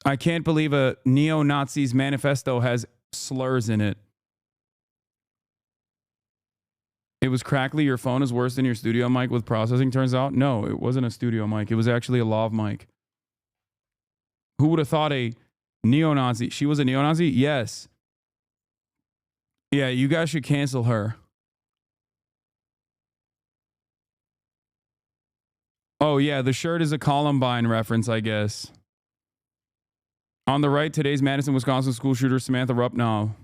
I can't believe a neo-Nazi's manifesto has slurs in it. It was crackly. Your phone is worse than your studio mic with processing, turns out. No, it wasn't a studio mic. It was actually a lav mic. Who would have thought a neo-Nazi? She was a neo-Nazi? Yes. Yeah, you guys should cancel her. Oh, yeah, the shirt is a Columbine reference, I guess. On the right, today's Madison, Wisconsin school shooter Samantha Rupnow.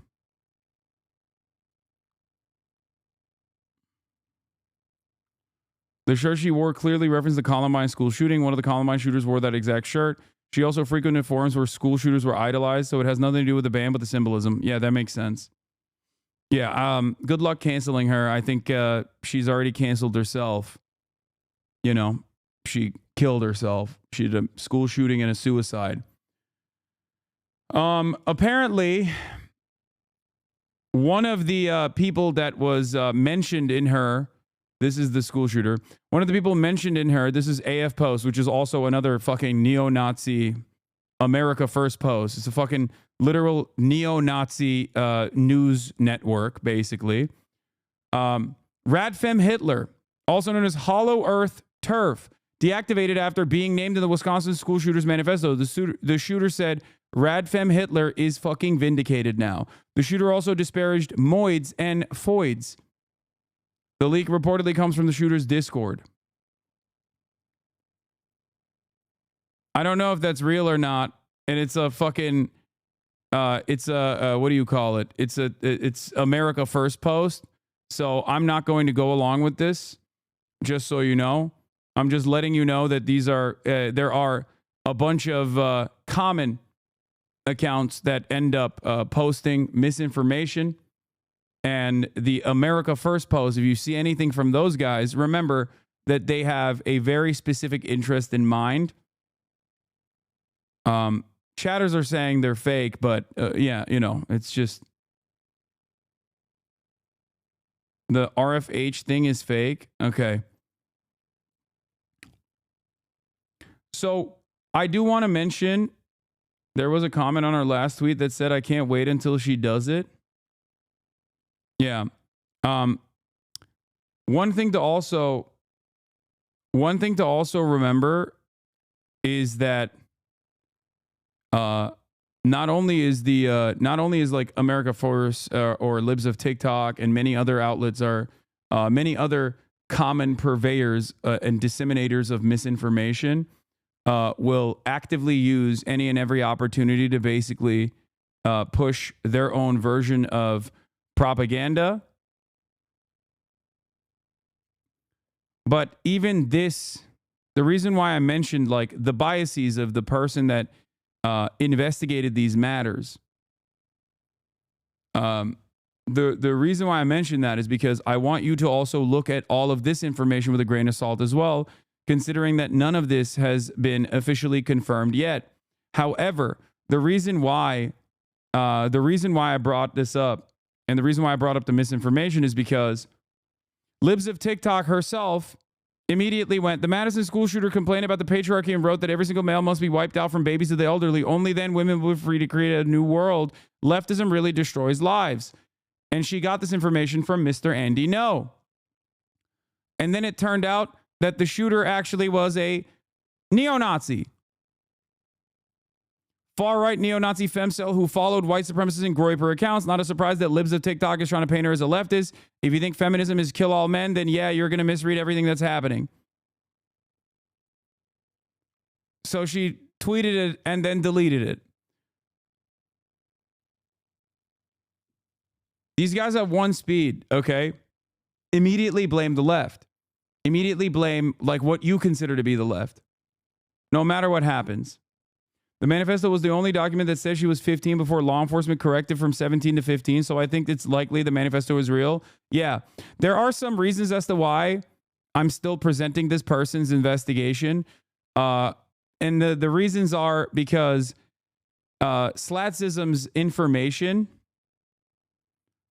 The shirt she wore clearly referenced the Columbine school shooting. One of the Columbine shooters wore that exact shirt. She also frequented forums where school shooters were idolized, so it has nothing to do with the band but the symbolism. Yeah, that makes sense. Yeah, good luck canceling her. I think she's already canceled herself. You know, she killed herself. She did a school shooting and a suicide. Apparently, one of the people that was mentioned in her, this is the school shooter. One of the people mentioned in her, this is AF Post, which is also another fucking neo-Nazi America First Post. It's a fucking literal neo-Nazi news network, basically. Radfem Hitler, also known as Hollow Earth Turf, deactivated after being named in the Wisconsin School Shooters Manifesto. The shooter said, Radfem Hitler is fucking vindicated now. The shooter also disparaged moids and foids. The leak reportedly comes from the shooter's Discord. I don't know if that's real or not. And it's a fucking, it's a, what do you call it? It's America First Post. So I'm not going to go along with this, just so you know. I'm just letting you know that these are, there are a bunch of common accounts that end up posting misinformation. And the America First Post, if you see anything from those guys, remember that they have a very specific interest in mind. Chatters are saying they're fake, but yeah, you know, it's just the RFH thing is fake. Okay. So I do want to mention there was a comment on our last tweet that said, I can't wait until she does it. Yeah. One thing to also remember is that not only is like America First or Libs of TikTok and many other outlets are many other common purveyors and disseminators of misinformation will actively use any and every opportunity to basically push their own version of propaganda. But even this, the reason why I mentioned like the biases of the person that investigated these matters, the reason why I mentioned that is because I want you to also look at all of this information with a grain of salt as well, considering that none of this has been officially confirmed yet. However, the reason why I brought this up and the reason why I brought up the misinformation is because Libs of TikTok herself immediately went, the Madison school shooter complained about the patriarchy and wrote that every single male must be wiped out from babies to the elderly. Only then women will be free to create a new world. Leftism really destroys lives. And she got this information from Mr. Andy No. And then it turned out that the shooter actually was a neo-Nazi. Far-right neo-Nazi femcel who followed white supremacists and Groyper accounts. Not a surprise that Libs of TikTok is trying to paint her as a leftist. If you think feminism is kill all men, then yeah, you're going to misread everything that's happening. So she tweeted it and then deleted it. These guys have one speed, okay? Immediately blame the left. Immediately blame like what you consider to be the left. No matter what happens. The manifesto was the only document that says she was 15 before law enforcement corrected from 17 to 15. So I think it's likely the manifesto is real. Yeah, there are some reasons as to why I'm still presenting this person's investigation. And the reasons are because Slatsism's information,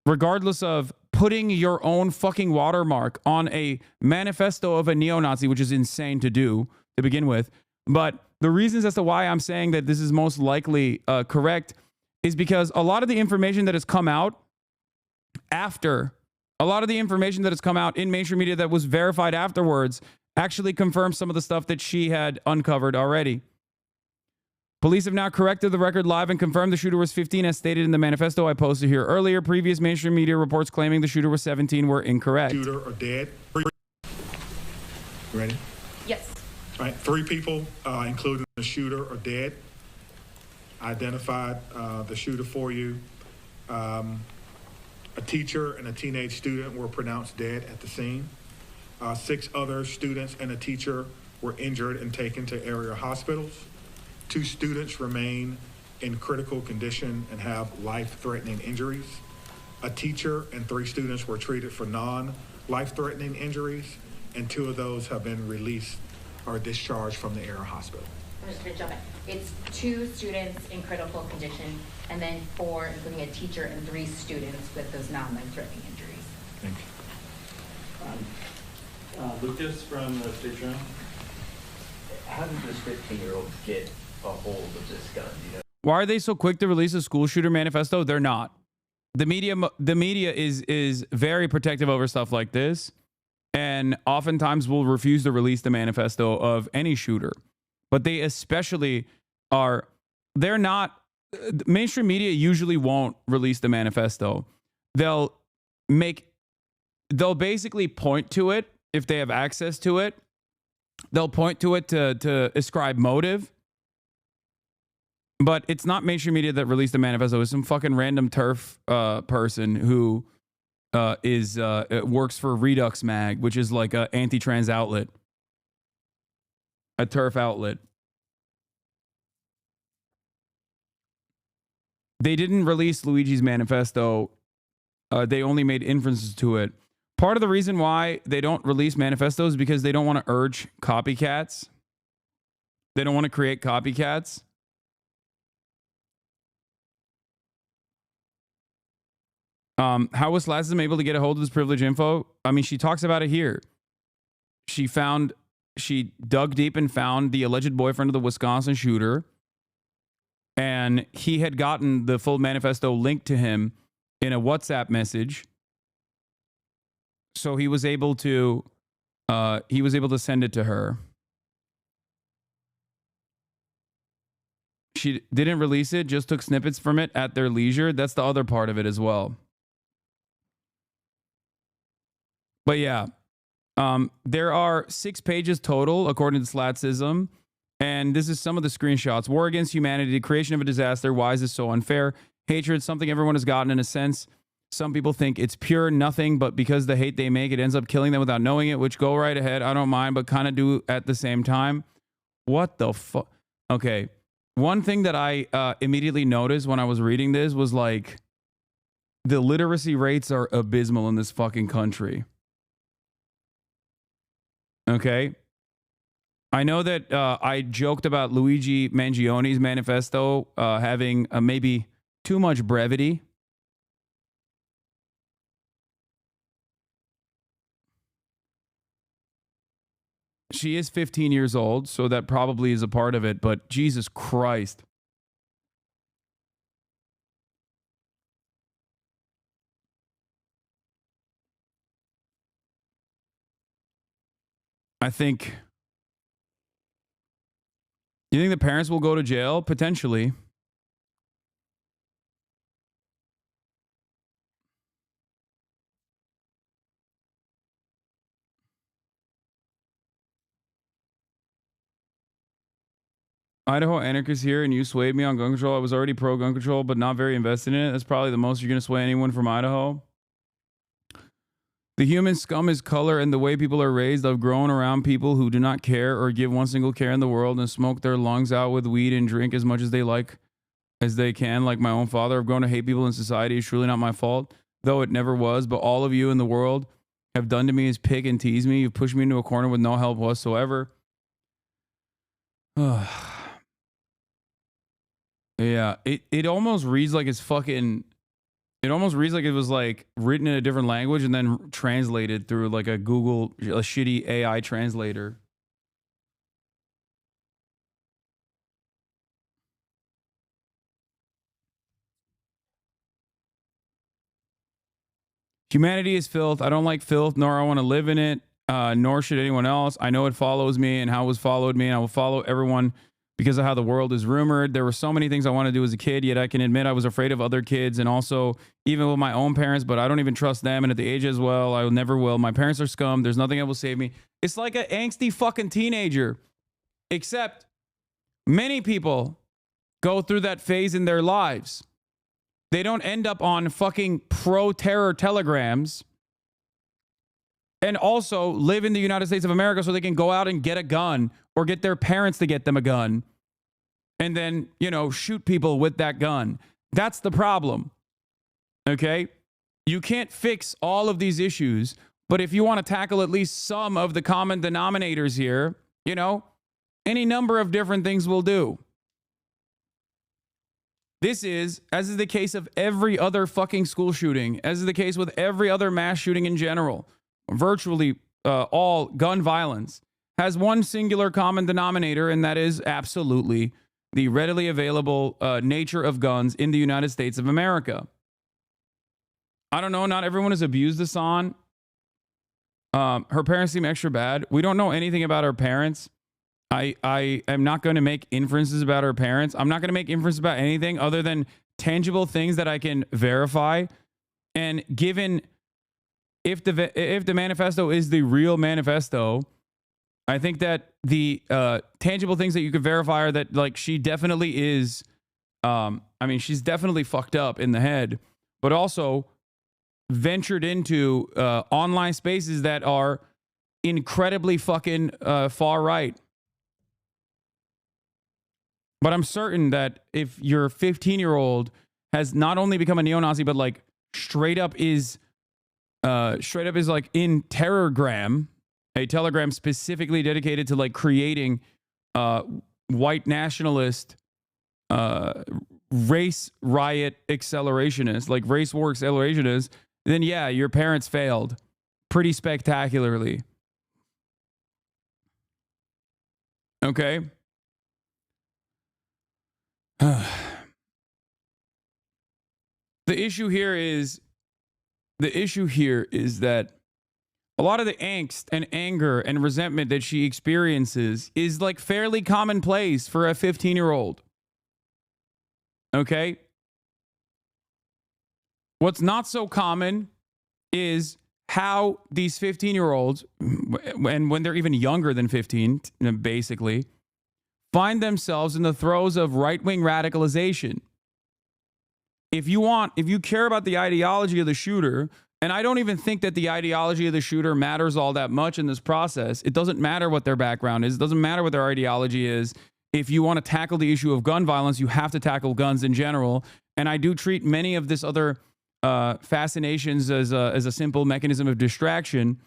regardless of putting your own fucking watermark on a manifesto of a neo-Nazi, which is insane to do to begin with. But the reasons as to why I'm saying that this is most likely correct is because a lot of the information that has come out after, a lot of the information that has come out in mainstream media that was verified afterwards actually confirms some of the stuff that she had uncovered already. Police have now corrected the record live and confirmed the shooter was 15 as stated in the manifesto I posted here earlier. Previous mainstream media reports claiming the shooter was 17 were incorrect. Shooter are dead. Ready? Yes. All right, 3 people, including the shooter, are dead. Identified the shooter for you. A teacher and a teenage student were pronounced dead at the scene. 6 other students and a teacher were injured and taken to area hospitals. 2 students remain in critical condition and have life-threatening injuries. A teacher and 3 students were treated for non-life-threatening injuries, and 2 of those have been released or discharged from the area hospital. I'm just going to jump in. It's 2 students in critical condition, and then 4, including a teacher, and 3 students with those non-life-threatening injuries. Thank you. Lucas from the State Journal. How did this 15-year-old get a hold of this gun? You know? Why are they so quick to release a school shooter manifesto? They're not. The media is very protective over stuff like this, and oftentimes will refuse to release the manifesto of any shooter. But they especially are. They're not. Mainstream media usually won't release the manifesto. They'll basically point to it if they have access to it. They'll point to it to ascribe motive. But it's not mainstream media that released the manifesto. It's some fucking random turf person who works for Redux Mag, which is like an anti-trans outlet, a turf outlet. They didn't release Luigi's manifesto. They only made inferences to it. Part of the reason why they don't release manifestos is because they don't want to urge copycats. They don't want to create copycats. How was Slatsism able to get a hold of this privileged info? I mean, she talks about it here. She dug deep and found the alleged boyfriend of the Wisconsin shooter. And he had gotten the full manifesto linked to him in a WhatsApp message. So he was able to send it to her. She didn't release it, just took snippets from it at their leisure. That's the other part of it as well. But yeah, there are 6 pages total, according to Slatsism. And this is some of the screenshots. War against humanity, the creation of a disaster. Why is this so unfair? Hatred, something everyone has gotten in a sense. Some people think it's pure nothing, but because the hate they make, it ends up killing them without knowing it, which go right ahead. I don't mind, but kind of do at the same time. What the fuck? Okay. One thing that I immediately noticed when I was reading this was like, the literacy rates are abysmal in this fucking country. Okay. I know that I joked about Luigi Mangione's manifesto having maybe too much brevity. She is 15 years old, so that probably is a part of it, but Jesus Christ. I think... You think the parents will go to jail? Potentially. Idaho anarchist here, and you swayed me on gun control. I was already pro gun control, but not very invested in it. That's probably the most you're going to sway anyone from Idaho. The human scum is color and the way people are raised. I've grown around people who do not care or give one single care in the world and smoke their lungs out with weed and drink as much as they like as they can, like my own father. I've grown to hate people in society. It's truly not my fault, though it never was. But all of you in the world have done to me is pick and tease me. You've pushed me into a corner with no help whatsoever. Yeah, it almost reads like it's fucking. It almost reads like it was like written in a different language and then translated through like a shitty AI translator. Humanity is filth. I don't like filth, nor I want to live in it, nor should anyone else. I know it follows me and how it was followed me, and I will follow everyone because of how the world is rumored. There were so many things I wanted to do as a kid, yet I can admit I was afraid of other kids and also even with my own parents, but I don't even trust them. And at the age as well, I never will. My parents are scum. There's nothing that will save me. It's like an angsty fucking teenager, except many people go through that phase in their lives. They don't end up on fucking pro-terror telegrams and also live in the United States of America so they can go out and get a gun or get their parents to get them a gun and then, you know, shoot people with that gun. That's the problem. Okay? You can't fix all of these issues, but if you want to tackle at least some of the common denominators here, you know, any number of different things will do. This is, as is the case of every other fucking school shooting, as is the case with every other mass shooting in general, virtually all gun violence has one singular common denominator, and that is absolutely the readily available nature of guns in the United States of America. I don't know, not everyone has abused Hassan. Her parents seem extra bad. We don't know anything about her parents. I am not going to make inferences about her parents. I'm not going to make inferences about anything other than tangible things that I can verify. And given if the manifesto is the real manifesto, I think that the tangible things that you could verify are that like she definitely is. I mean, she's definitely fucked up in the head, but also ventured into online spaces that are incredibly fucking far right. But I'm certain that if your 15-year-old has not only become a neo-Nazi, but like straight up is like in Terrorgram, a telegram specifically dedicated to like creating white nationalist race riot accelerationists, like race war accelerationists, then yeah, your parents failed pretty spectacularly. Okay. The issue here is that a lot of the angst and anger and resentment that she experiences is like fairly commonplace for a 15-year-old. Okay? What's not so common is how these 15-year-olds, and when they're even younger than 15, basically, find themselves in the throes of right-wing radicalization. If you care about the ideology of the shooter, and I don't even think that the ideology of the shooter matters all that much in this process. It doesn't matter what their background is. It doesn't matter what their ideology is. If you want to tackle the issue of gun violence, you have to tackle guns in general. And I do treat many of this other fascinations as a simple mechanism of distraction.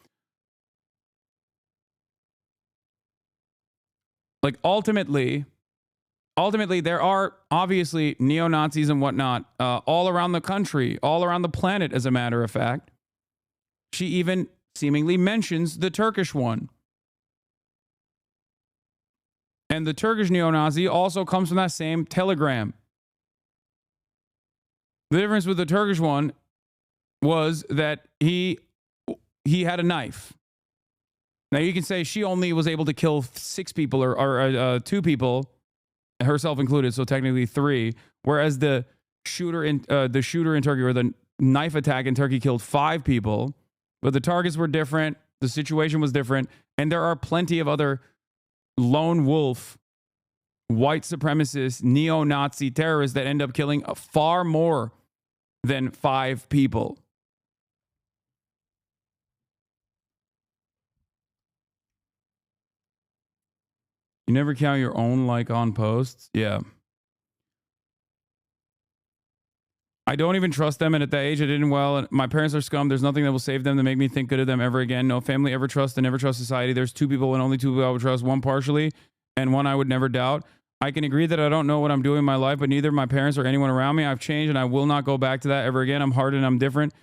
Like ultimately, there are obviously neo-Nazis and whatnot all around the country, all around the planet, as a matter of fact. She even seemingly mentions the Turkish one. And the Turkish neo-Nazi also comes from that same telegram. The difference with the Turkish one was that he had a knife. Now you can say she only was able to kill 6 people or 2 people, herself included, so technically 3. Whereas the shooter in Turkey, or the knife attack in Turkey, killed 5 people. But the targets were different, the situation was different, and there are plenty of other lone wolf, white supremacist, neo-Nazi terrorists that end up killing far more than 5 people. You never count your own like on posts? Yeah. I don't even trust them, and at that age I didn't well, and my parents are scum. There's nothing that will save them to make me think good of them ever again. No family ever trust and never trust society. There's two people and only two people I would trust, one partially and one I would never doubt. I can agree that I don't know what I'm doing in my life, but neither my parents or anyone around me. I've changed and I will not go back to that ever again. I'm hard and I'm different.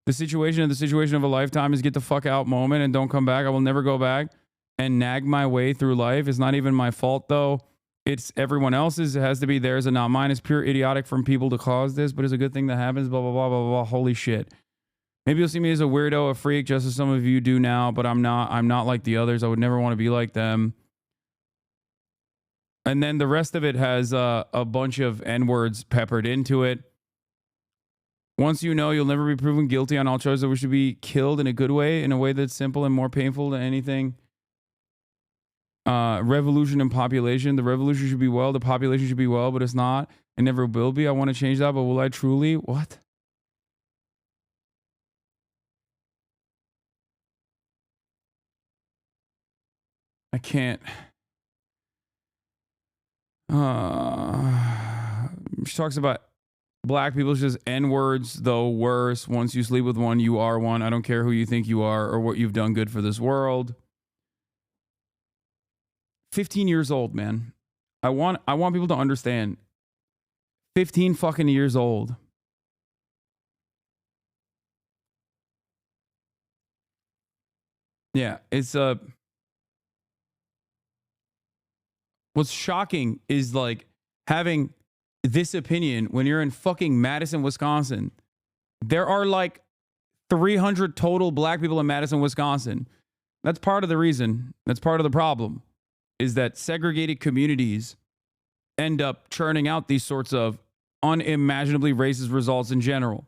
The situation of a lifetime is get the fuck out moment and don't come back. I will never go back and nag my way through life. It's not even my fault though. It's everyone else's. It has to be theirs and not mine. It's pure idiotic from people to cause this, but it's a good thing that happens. Blah, blah, blah, blah, blah. Holy shit. Maybe you'll see me as a weirdo, a freak, just as some of you do now, but I'm not. I'm not like the others. I would never want to be like them. And then the rest of it has a bunch of N-words peppered into it. Once you know, you'll never be proven guilty on all charges that we should be killed in a good way, in a way that's simple and more painful than anything. Revolution and population. The revolution should be well. The population should be well, but it's not. It never will be. I want to change that, but will I truly? What? I can't. She talks about black people. It's just N-words, though worse. Once you sleep with one, you are one. I don't care who you think you are or what you've done good for this world. 15 years old, man. I want people to understand. 15 fucking years old. Yeah, it's what's shocking is like having this opinion when you're in fucking Madison, Wisconsin. There are like 300 total black people in Madison, Wisconsin. That's part of the reason. That's part of the problem. Is that segregated communities end up churning out these sorts of unimaginably racist results in general.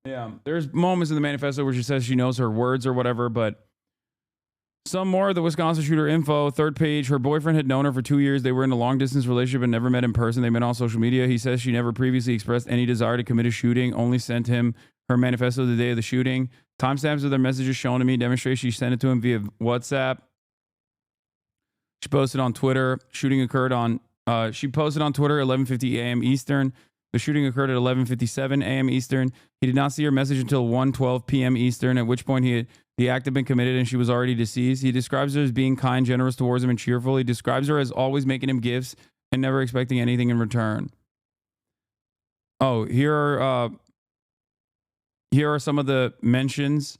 Yeah, there's moments in the manifesto where she says she knows her words or whatever, but some more of the Wisconsin shooter info. Third page, her boyfriend had known her for 2 years. They were in a long-distance relationship and never met in person. They met on social media. He says she never previously expressed any desire to commit a shooting, only sent him her manifesto the day of the shooting. Timestamps of their messages shown to me demonstrate she sent it to him via WhatsApp. She posted on Twitter. Shooting occurred on, she posted on Twitter 11:50 a.m. Eastern. The shooting occurred at 11:57 a.m. Eastern. He did not see her message until 1:12 p.m. Eastern, at which point the act had been committed and she was already deceased. He describes her as being kind, generous towards him, and cheerful. He describes her as always making him gifts and never expecting anything in return. Oh, here are some of the mentions.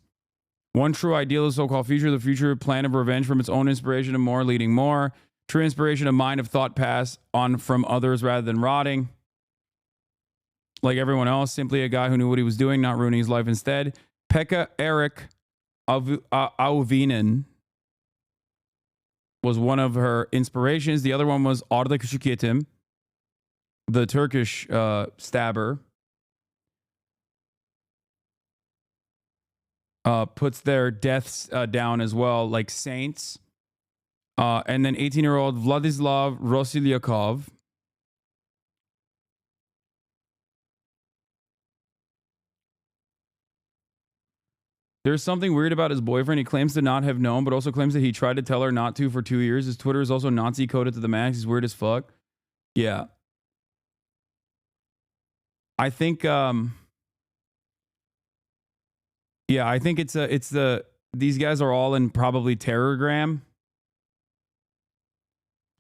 One true ideal of so-called future, the future plan of revenge from its own inspiration and more, leading more. True inspiration of mind of thought passed on from others rather than rotting. Like everyone else, simply a guy who knew what he was doing, not ruining his life instead. Pekka Erik Auvinen was one of her inspirations. The other one was Arda Küçükyetim, the Turkish stabber. Puts their deaths down as well, like saints. And then 18-year-old Vladislav Rosilyakov. There's something weird about his boyfriend. He claims to not have known, but also claims that he tried to tell her not to for 2 years. His Twitter is also Nazi coded to the max. He's weird as fuck. Yeah. I think yeah, I think these guys are all in probably Terrorgram.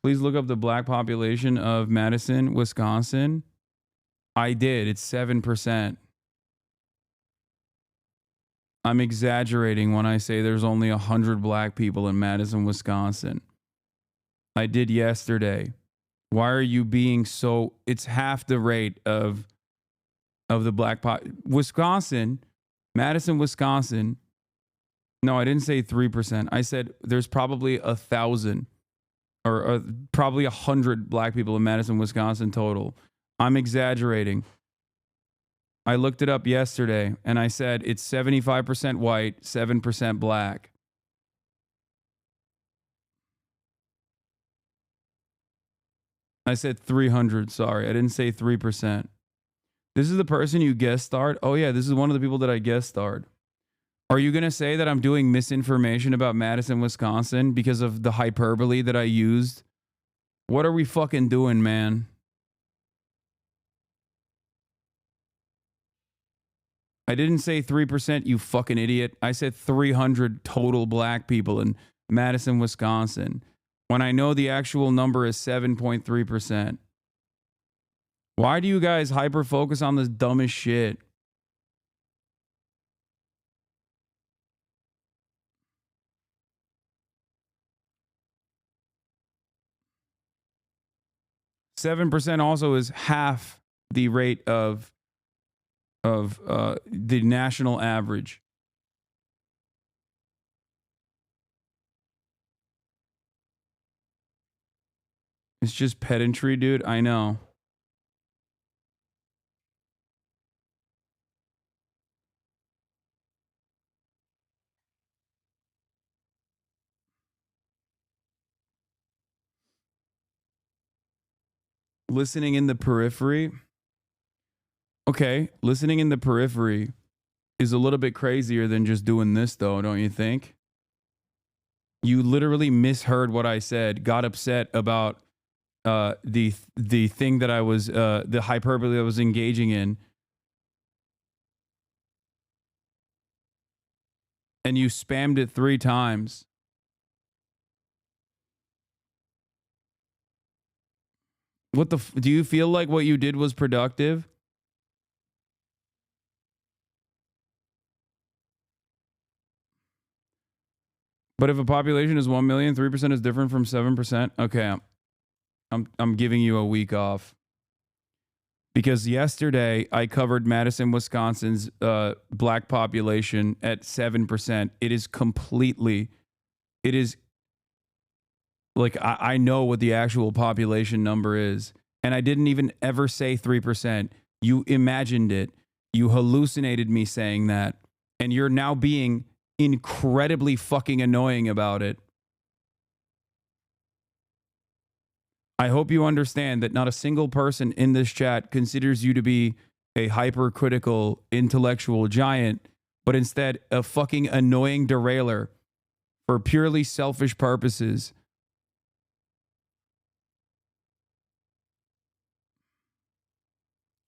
Please look up the black population of Madison, Wisconsin. I did. It's 7%. I'm exaggerating when I say there's only 100 black people in Madison, Wisconsin. I did yesterday. Why are you being so... It's half the rate of the black Wisconsin, Madison, Wisconsin. No, I didn't say 3%. I said there's probably 1,000 or probably 100 black people in Madison, Wisconsin total. I'm exaggerating. I looked it up yesterday and I said it's 75% white, 7% black. I said 300. Sorry, I didn't say 3%. This is the person you guest starred. Oh yeah, this is one of the people that I guest starred. Are you going to say that I'm doing misinformation about Madison, Wisconsin because of the hyperbole that I used? What are we fucking doing, man? I didn't say 3%, you fucking idiot. I said 300 total black people in Madison, Wisconsin, when I know the actual number is 7.3%. Why do you guys hyper focus on this dumbest shit? %7 also is half the rate of the national average. It's just pedantry, dude. I know. Listening in the periphery. Okay, listening in the periphery is a little bit crazier than just doing this, though, don't you think? You literally misheard what I said, got upset about the thing that I was, the hyperbole I was engaging in. And you spammed it 3 times. What the do you feel like what you did was productive? But if a population is 1 million, 3% is different from 7%. Okay, I'm giving you a week off. Because yesterday I covered Madison, Wisconsin's black population at 7%. It is completely, it is like I know what the actual population number is. And I didn't even ever say 3%. You imagined it. You hallucinated me saying that. And you're now being incredibly fucking annoying about it. I hope you understand that not a single person in this chat considers you to be a hypercritical intellectual giant, but instead a fucking annoying derailer for purely selfish purposes.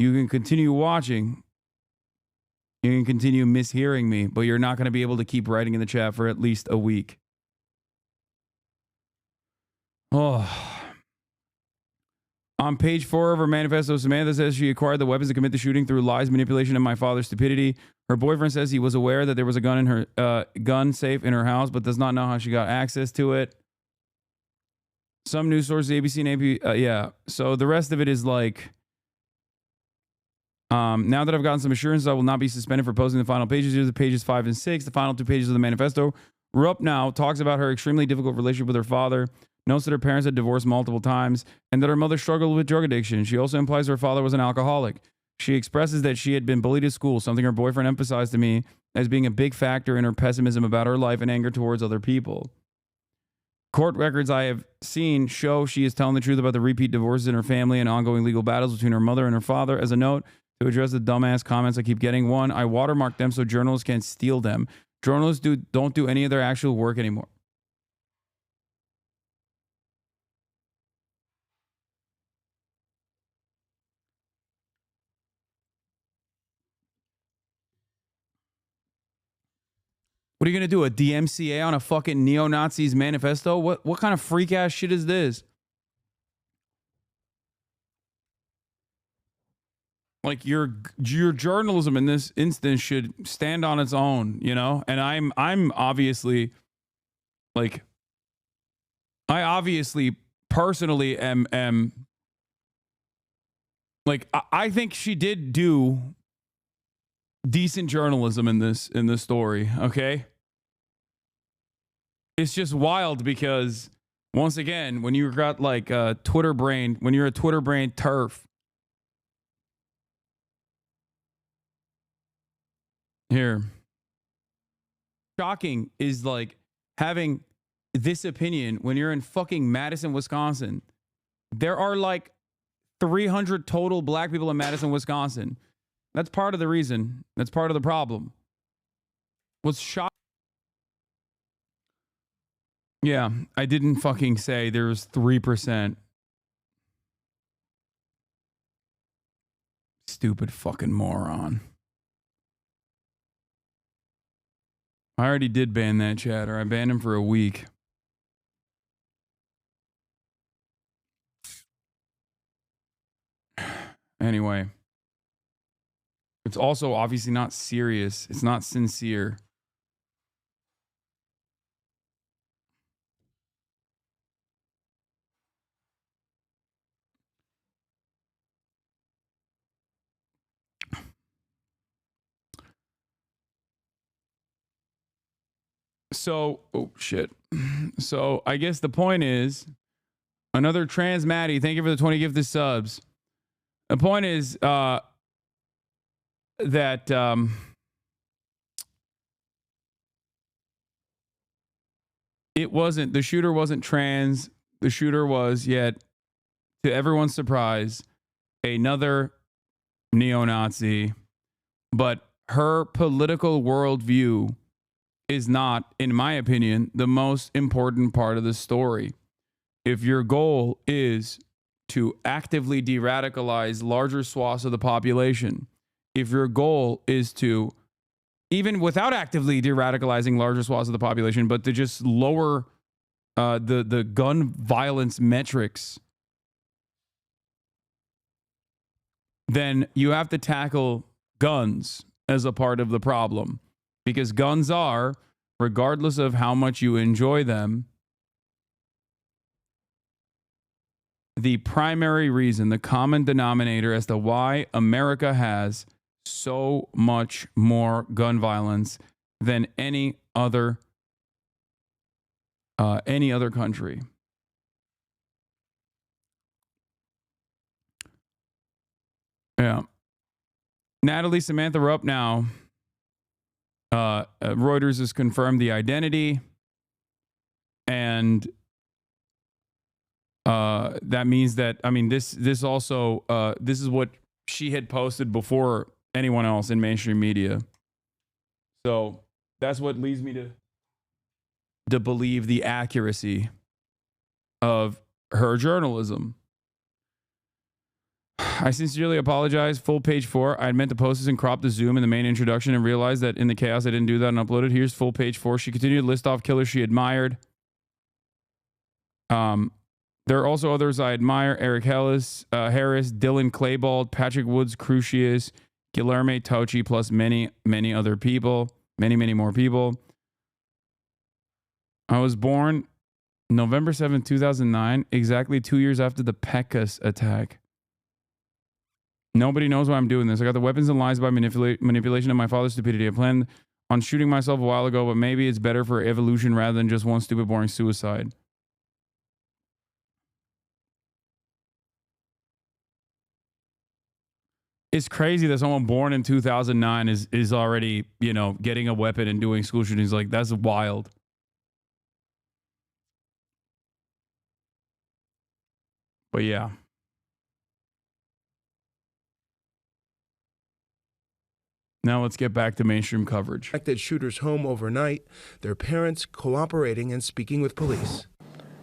You can continue watching. You can continue mishearing me, but you're not going to be able to keep writing in the chat for at least a week. Oh. On page 4 of her manifesto, Samantha says she acquired the weapons to commit the shooting through lies, manipulation, and my father's stupidity. Her boyfriend says he was aware that there was a gun in her gun safe in her house, but does not know how she got access to it. Some news sources, ABC and AP, yeah. So the rest of it is like, now that I've gotten some assurances, I will not be suspended for posting the final pages. Here's the pages 5 and 6, the final 2 pages of the manifesto. Rupp now talks about her extremely difficult relationship with her father, notes that her parents had divorced multiple times, and that her mother struggled with drug addiction. She also implies her father was an alcoholic. She expresses that she had been bullied at school, something her boyfriend emphasized to me as being a big factor in her pessimism about her life and anger towards other people. Court records I have seen show she is telling the truth about the repeat divorces in her family and ongoing legal battles between her mother and her father. As a note, to address the dumbass comments I keep getting, 1, I watermarked them so journalists can't steal them. Journalists don't do any of their actual work anymore. What are you going to do? A DMCA on a fucking neo-Nazis manifesto? What kind of freak-ass shit is this? Like, your journalism in this instance should stand on its own, you know? And I'm obviously, like, I obviously personally am like, I think she did do decent journalism in this story, okay? It's just wild because, once again, when you've got like a Twitter brain, when you're a Twitter brain turf. Here. Shocking is like having this opinion when you're in fucking Madison, Wisconsin. There are like 300 total black people in Madison, Wisconsin. That's part of the reason. That's part of the problem. What's shocking? Yeah, I didn't fucking say there was 3%. Stupid fucking moron. I already did ban that chatter. I banned him for a week. Anyway. It's also obviously not serious. It's not sincere. So, oh shit. So I guess the point is, another trans Maddie, thank you for the 20 gifted subs. The point is that it wasn't, the shooter wasn't trans. The shooter was, yet to everyone's surprise, another neo-Nazi. But her political worldview is not, in my opinion, the most important part of the story. If your goal is to actively de-radicalize larger swaths of the population, if your goal is to, even without actively de-radicalizing larger swaths of the population, but to just lower the gun violence metrics, then you have to tackle guns as a part of the problem. Because guns are, regardless of how much you enjoy them, the primary reason, the common denominator as to why America has so much more gun violence than any other country. Yeah. Natalie Samantha Rupp now. Reuters has confirmed the identity, and that means that, I mean, this also this is what she had posted before anyone else in mainstream media. So that's what leads me to believe the accuracy of her journalism. I sincerely apologize. Full page 4. I had meant to post this and crop the zoom in the main introduction and realized that in the chaos I didn't do that and upload it. Here's full page 4. She continued to list off killers she admired. There are also others I admire. Eric Harris, Dylan Klebold, Patrick Woods, Crucius, Guilherme Tauchi, plus many, many other people. Many, many more people. I was born November 7th, 2009, exactly 2 years after the Pecos attack. Nobody knows why I'm doing this. I got the weapons and lies by manipulation of my father's stupidity. I planned on shooting myself a while ago, but maybe it's better for evolution rather than just one stupid, boring suicide. It's crazy that someone born in 2009 is already, you know, getting a weapon and doing school shootings. Like, that's wild. But yeah. Now let's get back to mainstream coverage. At shooter's home overnight, their parents cooperating and speaking with police.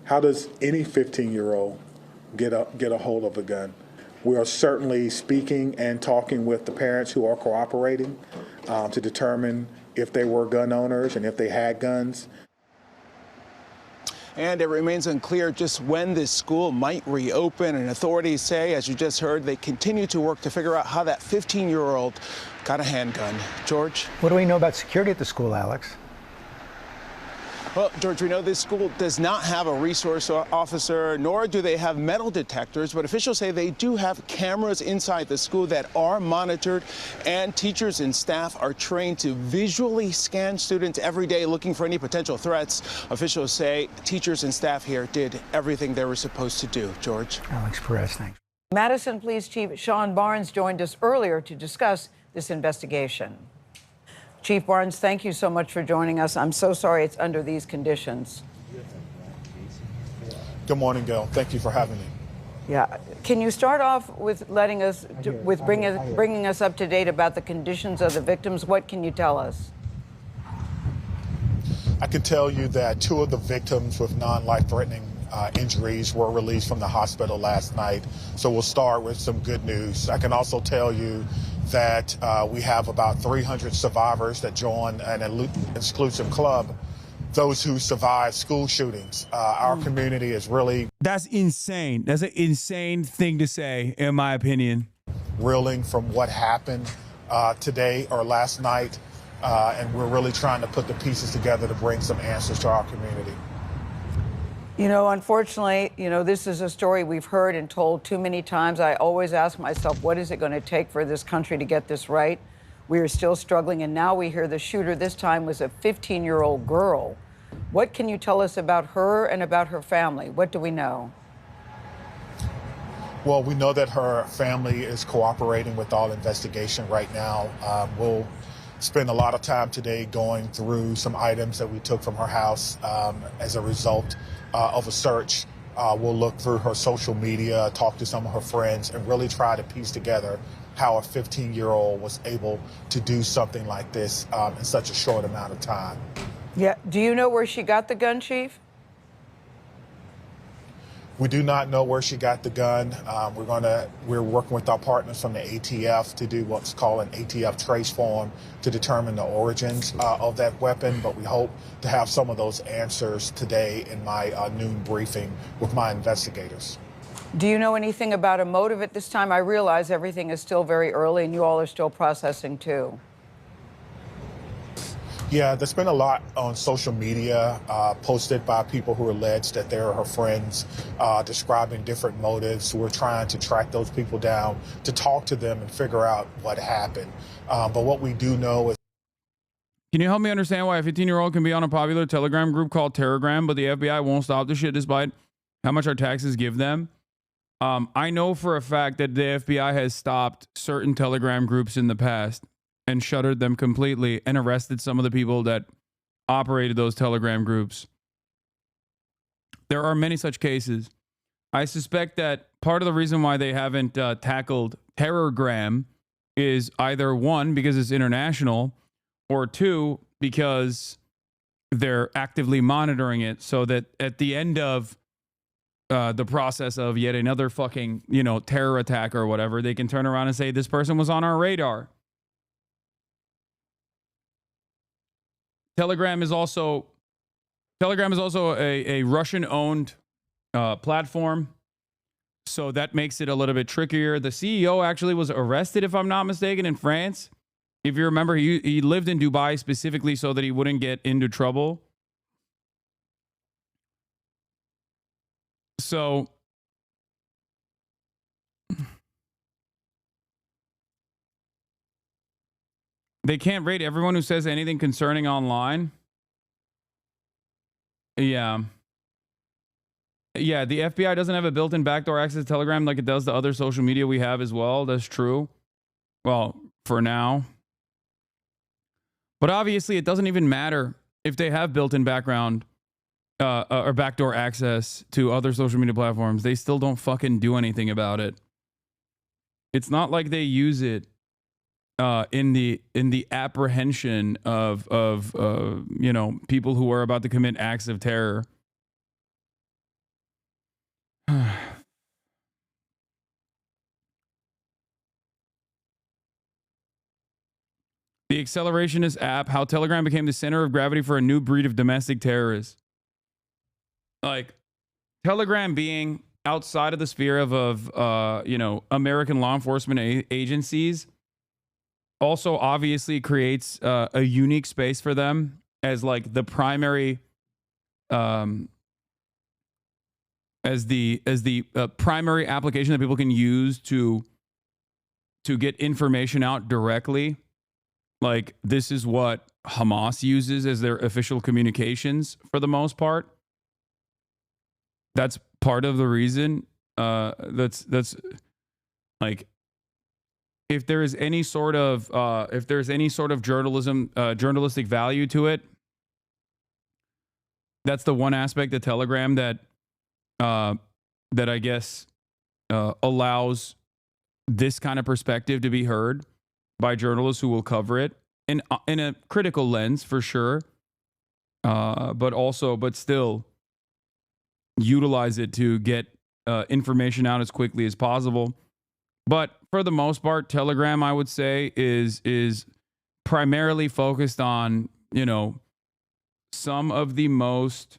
How does any 15-year-old get a hold of a gun? We are certainly speaking and talking with the parents who are cooperating to determine if they were gun owners and if they had guns. And it remains unclear just when this school might reopen. And authorities say, as you just heard, they continue to work to figure out how that 15-year-old got a handgun. George? What do we know about security at the school, Alex? Well, George, we know this school does not have a resource officer, nor do they have metal detectors, but officials say they do have cameras inside the school that are monitored, and teachers and staff are trained to visually scan students every day looking for any potential threats. Officials say teachers and staff here did everything they were supposed to do. George? Alex Perez, thanks. Madison Police Chief Sean Barnes joined us earlier to discuss this investigation. Chief Barnes, thank you so much for joining us. I'm so sorry it's under these conditions. Good morning, Gail. Thank you for having me. Yeah. Can you start off with bringing us up to date about the conditions of the victims? What can you tell us? I can tell you that 2 of the victims with non-life-threatening injuries were released from the hospital last night. So we'll start with some good news. I can also tell you that we have about 300 survivors that join an exclusive club, those who survived school shootings. Our community is really... That's insane. That's an insane thing to say, in my opinion. Reeling from what happened today or last night. And we're really trying to put the pieces together to bring some answers to our community. You know, unfortunately, you know, this is a story we've heard and told too many times. I always ask myself, what is it going to take for this country to get this right? We are still struggling, and now we hear the shooter this time was a 15-year-old girl. What can you tell us about her and about her family? What do we know? Well, we know that her family is cooperating with all investigation right now. We'll spend a lot of time today going through some items that we took from her house as a result of a search. We'll look through her social media, talk to some of her friends, and really try to piece together how a 15-year-old was able to do something like this in such a short amount of time. Yeah. Do you know where she got the gun, Chief? We do not know where she got the gun. We're working with our partners from the ATF to do what's called an ATF trace form to determine the origins of that weapon. But we hope to have some of those answers today in my noon briefing with my investigators. Do you know anything about a motive at this time? I realize everything is still very early and you all are still processing too. Yeah, there's been a lot on social media posted by people who allege that they're her friends, describing different motives. We're trying to track those people down to talk to them and figure out what happened. But what we do know is... Can you help me understand why a 15-year-old can be on a popular Telegram group called Terragram, but the FBI won't stop the shit despite how much our taxes give them? I know for a fact that the FBI has stopped certain Telegram groups in the past and shuttered them completely and arrested some of the people that operated those Telegram groups. There are many such cases. I suspect that part of the reason why they haven't tackled Terragram is either 1, because it's international, or 2, because they're actively monitoring it so that at the end of the process of yet another fucking, you know, terror attack or whatever, they can turn around and say, this person was on our radar. Telegram is also a Russian-owned platform, so that makes it a little bit trickier. The CEO actually was arrested, if I'm not mistaken, in France. If you remember, he lived in Dubai specifically so that he wouldn't get into trouble. So they can't rate everyone who says anything concerning online. Yeah. Yeah, the FBI doesn't have a built-in backdoor access to Telegram like it does to other social media we have as well. That's true. Well, for now. But obviously, it doesn't even matter if they have built-in background or backdoor access to other social media platforms. They still don't fucking do anything about it. It's not like they use it in the apprehension of you know, people who are about to commit acts of terror. The Accelerationist app, how Telegram became the center of gravity for a new breed of domestic terrorists. Like, Telegram being outside of the sphere of you know, American law enforcement agencies also obviously creates a unique space for them as like the primary primary application that people can use to get information out directly. Like, this is what Hamas uses as their official communications for the most part. That's part of the reason. That's like, if there is any sort of journalistic value to it, that's the one aspect of Telegram that I guess allows this kind of perspective to be heard by journalists who will cover it in a critical lens, for sure. but still utilize it to get information out as quickly as possible. But for the most part, Telegram, I would say, is primarily focused on, you know, some of the most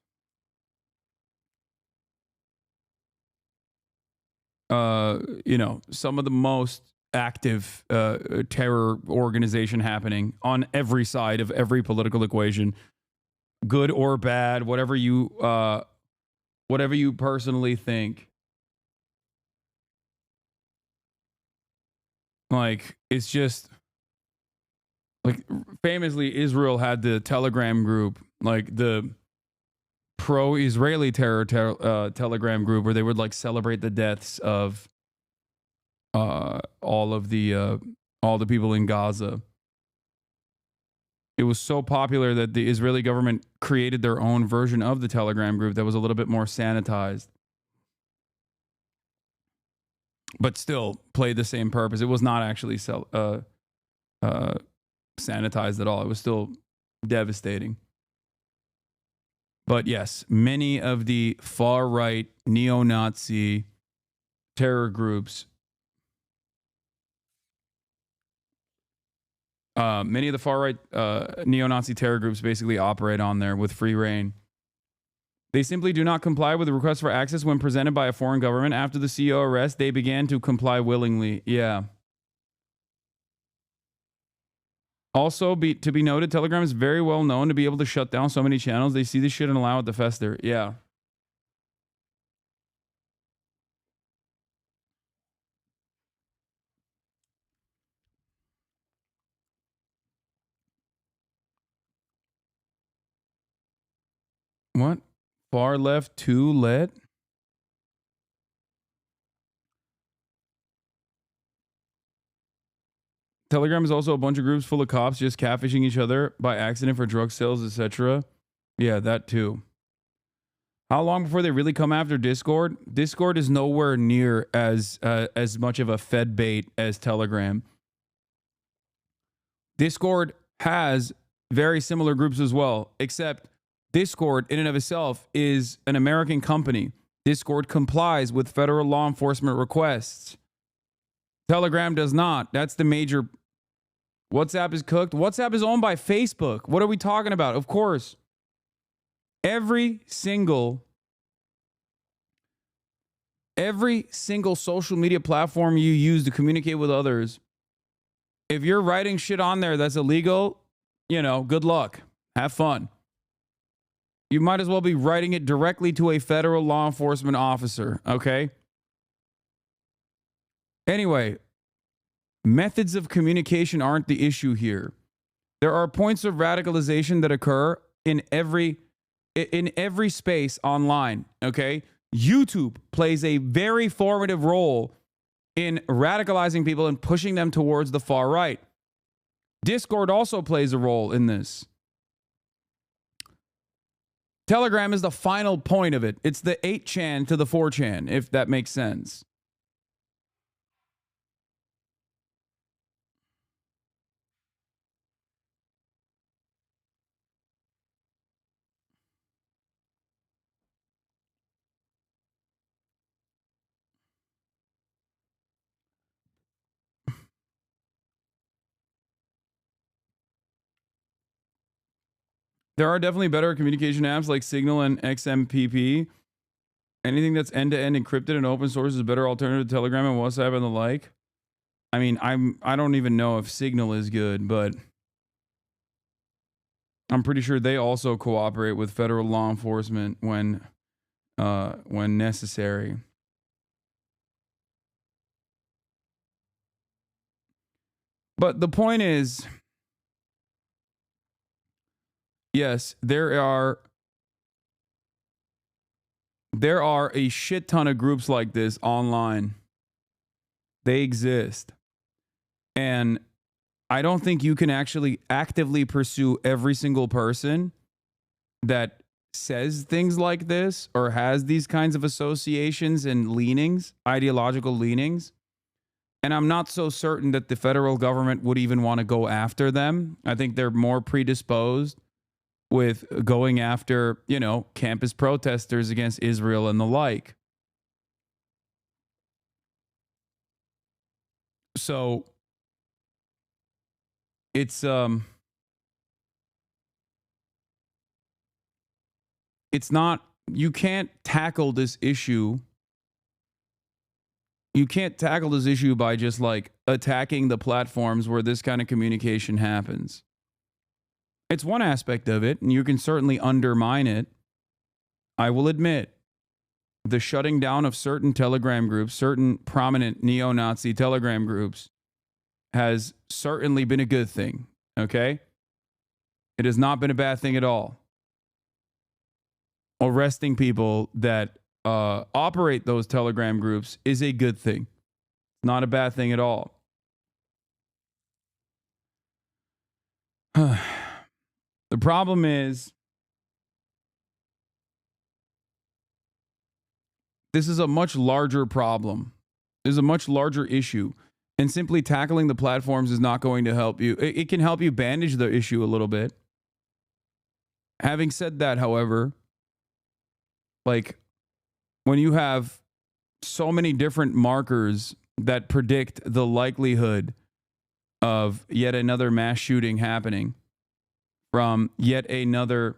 some of the most active terror organization happening on every side of every political equation, good or bad, whatever you personally think. Like, it's just like, famously, Israel had the Telegram group, like the pro-Israeli terror Telegram group, where they would like celebrate the deaths of all the people in Gaza. It was so popular that the Israeli government created their own version of the Telegram group that was a little bit more sanitized, but still played the same purpose. It was not actually sanitized at all. It was still devastating. But yes, many of the far-right neo-Nazi terror groups, many of the far-right neo-Nazi terror groups basically operate on there with free reign. They simply do not comply with the request for access when presented by a foreign government. After the CEO arrest, they began to comply willingly. Yeah. Also, to be noted, Telegram is very well known to be able to shut down so many channels. They see this shit and allow it to fester. Yeah. What? Far left to let? Telegram is also a bunch of groups full of cops just catfishing each other by accident for drug sales, etc. Yeah, that too. How long before they really come after Discord? Discord is nowhere near as much of a Fed bait as Telegram. Discord has very similar groups as well, except Discord in and of itself is an American company. Discord complies with federal law enforcement requests. Telegram does not. That's the major. WhatsApp is cooked. WhatsApp is owned by Facebook. What are we talking about? Of course. Every single social media platform you use to communicate with others, if you're writing shit on there that's illegal, you know, good luck. Have fun. You might as well be writing it directly to a federal law enforcement officer, okay? Anyway, methods of communication aren't the issue here. There are points of radicalization that occur in every space online, okay? YouTube plays a very formative role in radicalizing people and pushing them towards the far right. Discord also plays a role in this. Telegram is the final point of it. It's the 8chan to the 4chan, if that makes sense. There are definitely better communication apps like Signal and XMPP. Anything that's end-to-end encrypted and open source is a better alternative to Telegram and WhatsApp and the like. I mean, I don't even know if Signal is good, but I'm pretty sure they also cooperate with federal law enforcement when necessary. But the point is, yes, there are a shit ton of groups like this online. They exist. And I don't think you can actually actively pursue every single person that says things like this or has these kinds of associations and leanings, ideological leanings. And I'm not so certain that the federal government would even want to go after them. I think they're more predisposed with going after, you know, campus protesters against Israel and the like. So it's not, you can't tackle this issue. You can't tackle this issue by just like attacking the platforms where this kind of communication happens. It's one aspect of it, and you can certainly undermine it. I will admit, the shutting down of certain Telegram groups, certain prominent neo-Nazi Telegram groups, has certainly been a good thing, okay? It has not been a bad thing at all. Arresting people that operate those Telegram groups is a good thing. Not a bad thing at all. The problem is, this is a much larger problem. There's a much larger issue. And simply tackling the platforms is not going to help you. It can help you bandage the issue a little bit. Having said that, however, like when you have so many different markers that predict the likelihood of yet another mass shooting happening from yet another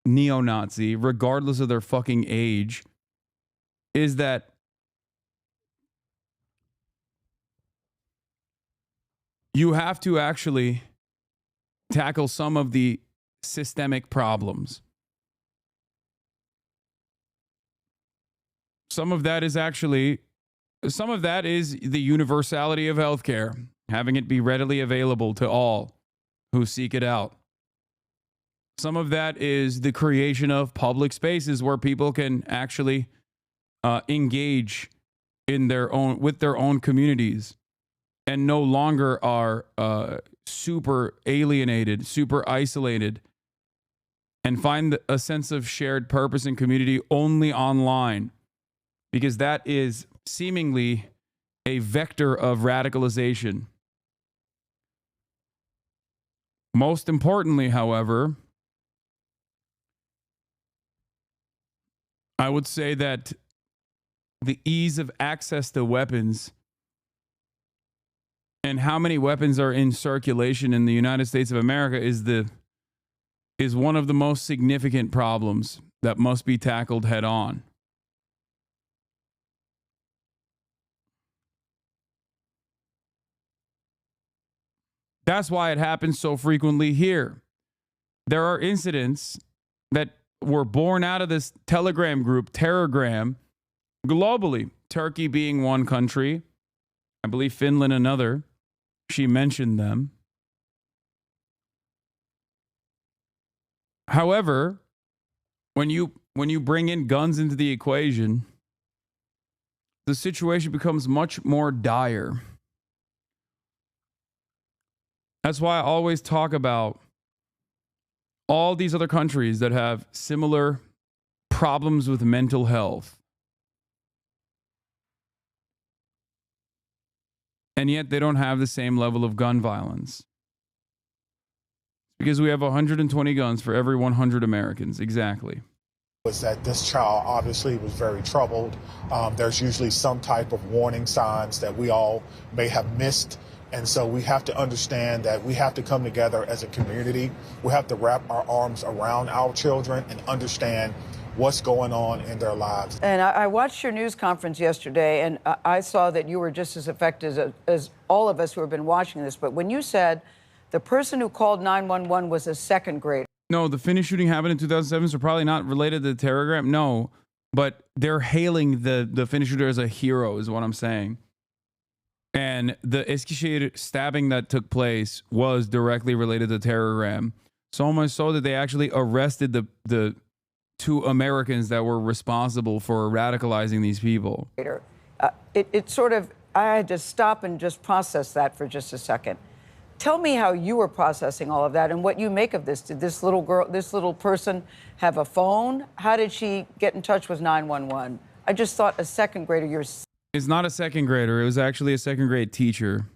neo-Nazi, regardless of their fucking age, is that you have to actually tackle some of the systemic problems. Some of that is the universality of healthcare, having it be readily available to all who seek it out. Some of that is the creation of public spaces where people can actually engage in with their own communities and no longer are super alienated, super isolated, and find a sense of shared purpose and community only online, because that is seemingly a vector of radicalization. Most importantly, however, I would say that the ease of access to weapons and how many weapons are in circulation in the United States of America is one of the most significant problems that must be tackled head on. That's why it happens so frequently here. There are incidents that were born out of this Telegram group, Terrorgram, globally. Turkey being one country, I believe Finland another. She mentioned them. However, when you bring in guns into the equation, the situation becomes much more dire. That's why I always talk about all these other countries that have similar problems with mental health. And yet they don't have the same level of gun violence. Because we have 120 guns for every 100 Americans. Exactly. Was that this child obviously was very troubled. There's usually some type of warning signs that we all may have missed. And so we have to understand that we have to come together as a community. We have to wrap our arms around our children and understand what's going on in their lives. And I watched your news conference yesterday, and I saw that you were just as affected as all of us who have been watching this. But when you said the person who called 911 was a second grader. No, the Finnish shooting happened in 2007, so probably not related to the Terrorgram. No, but they're hailing the Finnish shooter as a hero is what I'm saying. And the Eskişehir stabbing that took place was directly related to Terrorgram. So much so that they actually arrested the two Americans that were responsible for radicalizing these people. It sort of, I had to stop and just process that for just a second. Tell me how you were processing all of that and what you make of this. Did this little girl, this little person have a phone? How did she get in touch with 911? I just thought a second grader, It's not a second grader. It was actually a second grade teacher.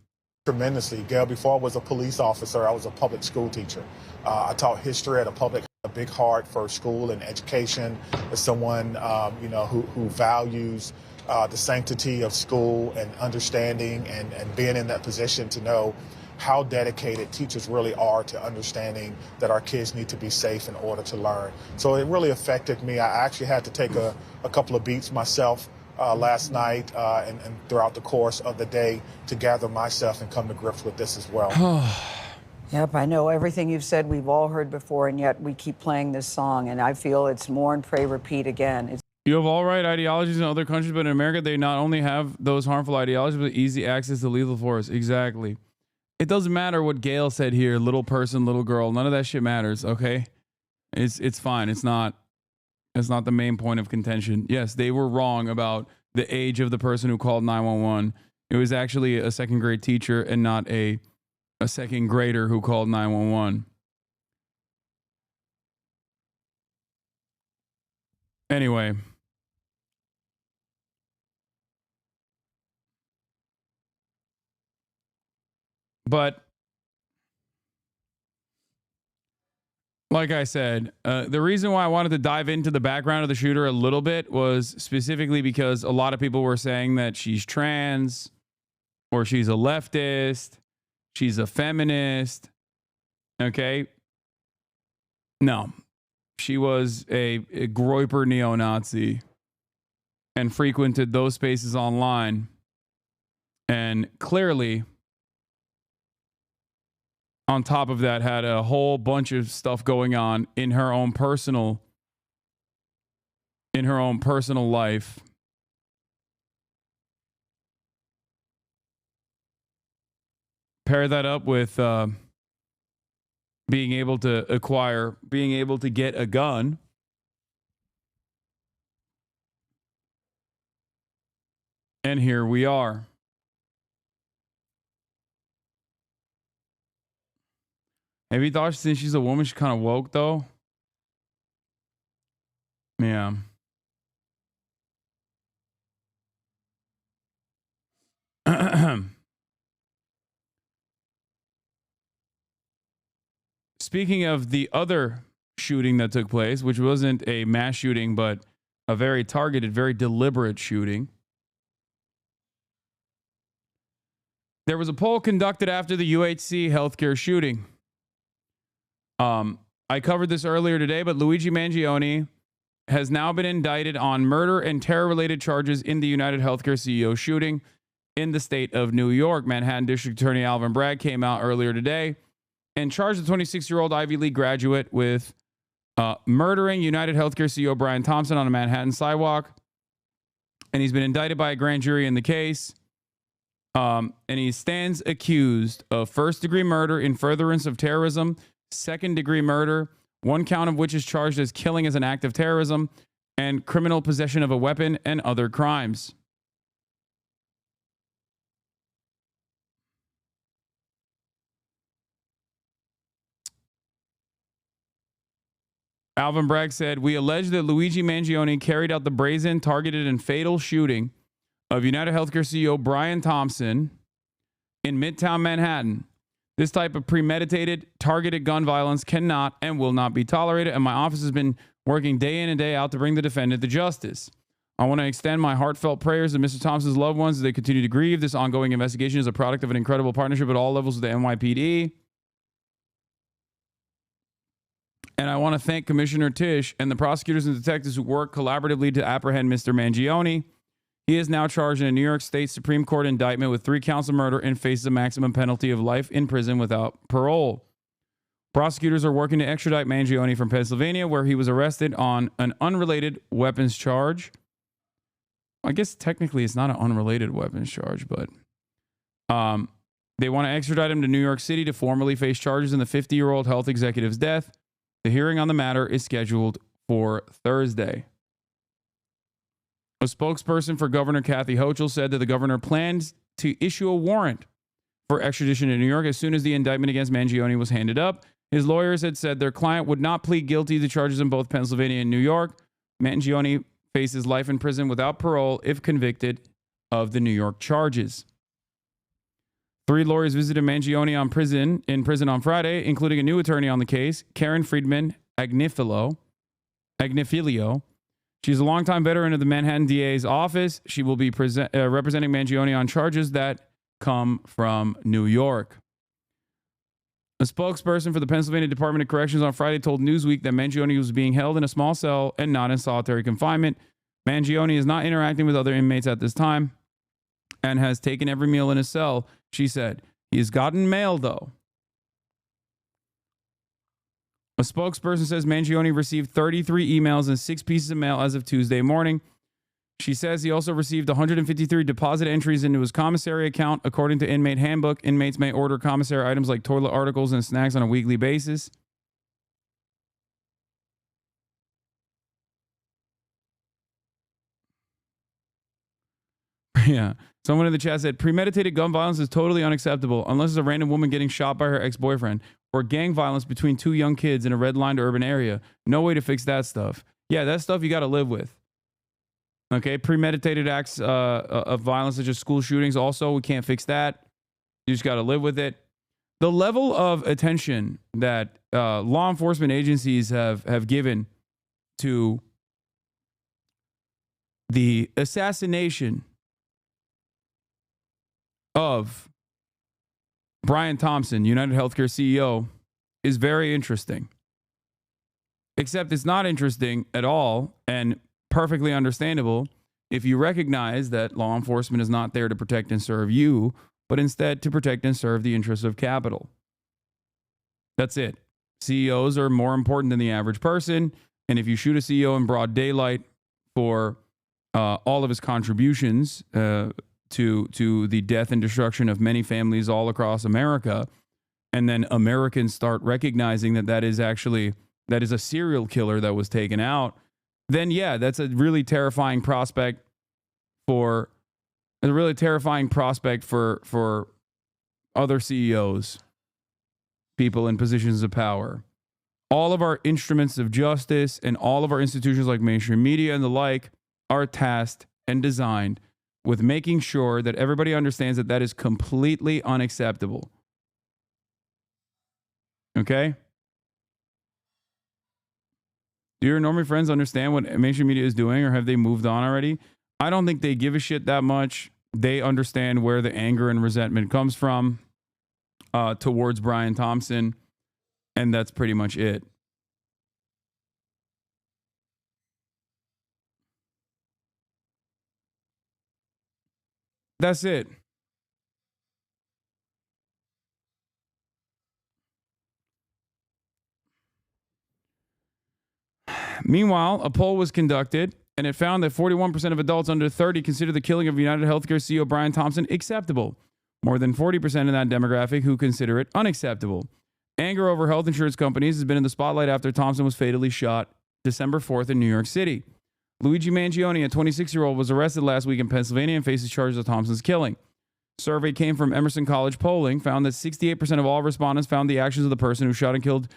Tremendously. Gail, before I was a police officer, I was a public school teacher. I taught history at a big heart for school and education. As someone, who values the sanctity of school and understanding and being in that position to know how dedicated teachers really are to understanding that our kids need to be safe in order to learn. So it really affected me. I actually had to take a couple of beats myself last night and throughout the course of the day to gather myself and come to grips with this as well. Yep, I know everything you've said we've all heard before, and yet we keep playing this song, and I feel it's mourn, pray, repeat again. You have all right ideologies in other countries, but in America, they not only have those harmful ideologies, but easy access to lethal force. Exactly. It doesn't matter what Gail said here, little person, little girl. None of that shit matters, okay? It's fine. It's not the main point of contention. Yes, they were wrong about the age of the person who called 911. It was actually a second grade teacher and not a second grader who called 911. Anyway. But like I said, the reason why I wanted to dive into the background of the shooter a little bit was specifically because a lot of people were saying that she's trans or she's a leftist, she's a feminist. Okay. No, she was a Groyper neo-Nazi and frequented those spaces online. And clearly, on top of that, had a whole bunch of stuff going on in her own personal life. Pair that up with being able to get a gun. And here we are. Have you thought since she's a woman, she's kind of woke, though? Yeah. Speaking of the other shooting that took place, which wasn't a mass shooting, but a very targeted, very deliberate shooting. There was a poll conducted after the UHC healthcare shooting. I covered this earlier today, but Luigi Mangione has now been indicted on murder and terror-related charges in the United Healthcare CEO shooting in the state of New York. Manhattan District Attorney Alvin Bragg came out earlier today and charged the 26-year-old Ivy League graduate with murdering United Healthcare CEO Brian Thompson on a Manhattan sidewalk. And he's been indicted by a grand jury in the case. And he stands accused of first-degree murder in furtherance of terrorism, second-degree murder, one count of which is charged as killing as an act of terrorism, and criminal possession of a weapon and other crimes. Alvin Bragg said, "We allege that Luigi Mangione carried out the brazen, targeted, and fatal shooting of United Healthcare CEO Brian Thompson in Midtown Manhattan. This type of premeditated, targeted gun violence cannot and will not be tolerated, and my office has been working day in and day out to bring the defendant to justice. I want to extend my heartfelt prayers to Mr. Thompson's loved ones as they continue to grieve. This ongoing investigation is a product of an incredible partnership at all levels with the NYPD. And I want to thank Commissioner Tisch and the prosecutors and detectives who worked collaboratively to apprehend Mr. Mangione. He is now charged in a New York State Supreme Court indictment with 3 counts of murder and faces a maximum penalty of life in prison without parole. Prosecutors are working to extradite Mangione from Pennsylvania, where he was arrested on an unrelated weapons charge. I guess technically it's not an unrelated weapons charge, but they want to extradite him to New York City to formally face charges in the 50-year-old health executive's death. The hearing on the matter is scheduled for Thursday. A spokesperson for Governor Kathy Hochul said that the governor plans to issue a warrant for extradition to New York as soon as the indictment against Mangione was handed up. His lawyers had said their client would not plead guilty to charges in both Pennsylvania and New York. Mangione faces life in prison without parole if convicted of the New York charges. 3 lawyers visited Mangione in prison on Friday, including a new attorney on the case, Karen Friedman Agnifilo. She's a longtime veteran of the Manhattan DA's office. She will be representing Mangione on charges that come from New York. A spokesperson for the Pennsylvania Department of Corrections on Friday told Newsweek that Mangione was being held in a small cell and not in solitary confinement. Mangione is not interacting with other inmates at this time and has taken every meal in his cell, she said. He has gotten mail, though. A spokesperson says Mangione received 33 emails and 6 pieces of mail as of Tuesday morning. She says he also received 153 deposit entries into his commissary account. According to Inmate Handbook, inmates may order commissary items like toilet articles and snacks on a weekly basis. Yeah. Someone in the chat said, premeditated gun violence is totally unacceptable unless it's a random woman getting shot by her ex-boyfriend or gang violence between 2 young kids in a red-lined urban area. No way to fix that stuff. Yeah, that stuff you got to live with. Okay, premeditated acts of violence such as school shootings, also, we can't fix that. You just got to live with it. The level of attention that law enforcement agencies have given to the assassination of Brian Thompson, United Healthcare CEO, is very interesting. Except it's not interesting at all and perfectly understandable if you recognize that law enforcement is not there to protect and serve you, but instead to protect and serve the interests of capital. That's it. CEOs are more important than the average person. And if you shoot a CEO in broad daylight for all of his contributions to the death and destruction of many families all across America, and then Americans start recognizing that is a serial killer that was taken out, then yeah, that's a really terrifying prospect for other CEOs, people in positions of power. All of our instruments of justice and all of our institutions like mainstream media and the like are tasked and designed with making sure that everybody understands that is completely unacceptable. Okay? Do your normie friends understand what mainstream media is doing, or have they moved on already? I don't think they give a shit that much. They understand where the anger and resentment comes from towards Brian Thompson, and that's pretty much it. That's it. Meanwhile, a poll was conducted, and it found that 41% of adults under 30 consider the killing of United Healthcare CEO Brian Thompson acceptable. More than 40% in that demographic who consider it unacceptable. Anger over health insurance companies has been in the spotlight after Thompson was fatally shot December 4th in New York City. Luigi Mangione, a 26-year-old, was arrested last week in Pennsylvania and faces charges of Thompson's killing. Survey came from Emerson College polling, found that 68% of all respondents found the actions of the person who shot and killed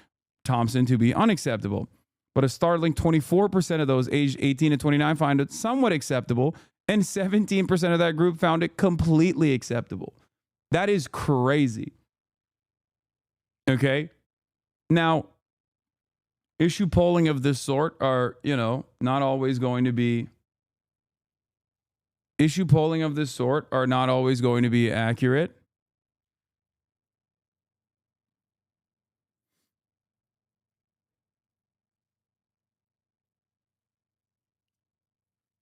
Thompson to be unacceptable. But a startling 24% of those aged 18 to 29 found it somewhat acceptable, and 17% of that group found it completely acceptable. That is crazy. Okay? Now, issue polling of this sort are, not always going to be accurate.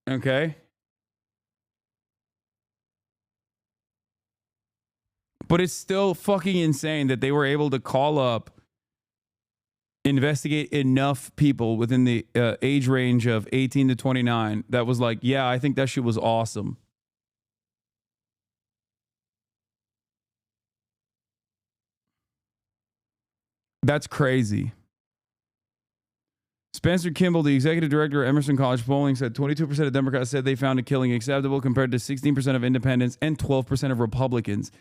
Okay? But it's still fucking insane that they were able to call up, investigate enough people within the age range of 18 to 29 that was like, yeah, I think that shit was awesome. That's crazy. Spencer Kimball, the executive director of Emerson College Polling, said 22% of Democrats said they found the killing acceptable compared to 16% of independents and 12% of Republicans.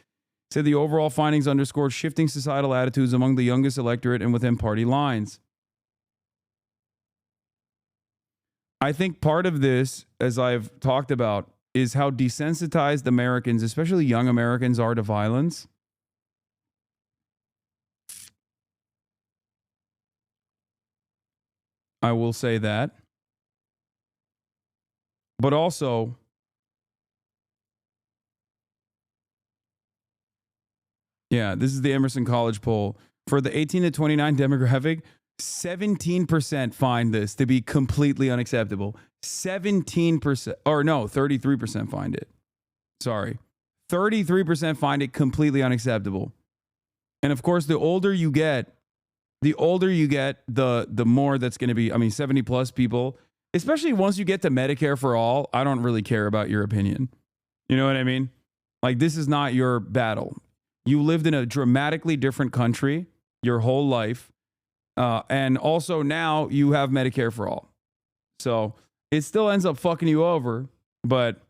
Said the overall findings underscored shifting societal attitudes among the youngest electorate and within party lines. I think part of this, as I've talked about, is how desensitized Americans, especially young Americans, are to violence. I will say that. But also, yeah, this is the Emerson College poll. For the 18 to 29 demographic, 17% find this to be completely unacceptable. 17%, or no, 33% find it. Sorry. 33% find it completely unacceptable. And of course, the older you get, the more that's going to be, I mean, 70 plus people, especially once you get to Medicare for all, I don't really care about your opinion. You know what I mean? Like, this is not your battle. You lived in a dramatically different country your whole life. And also now you have Medicare for all. So it still ends up fucking you over, but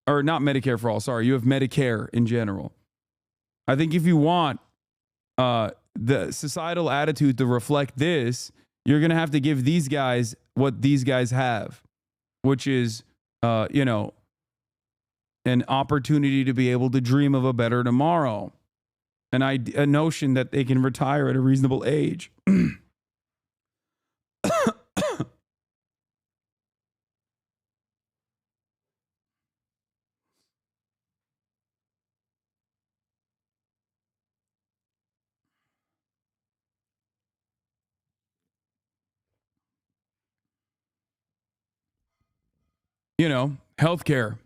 or not Medicare for all. Sorry. You have Medicare in general. I think if you want the societal attitude to reflect this, you're going to have to give these guys what these guys have, which is, an opportunity to be able to dream of a better tomorrow. A notion that they can retire at a reasonable age. Healthcare.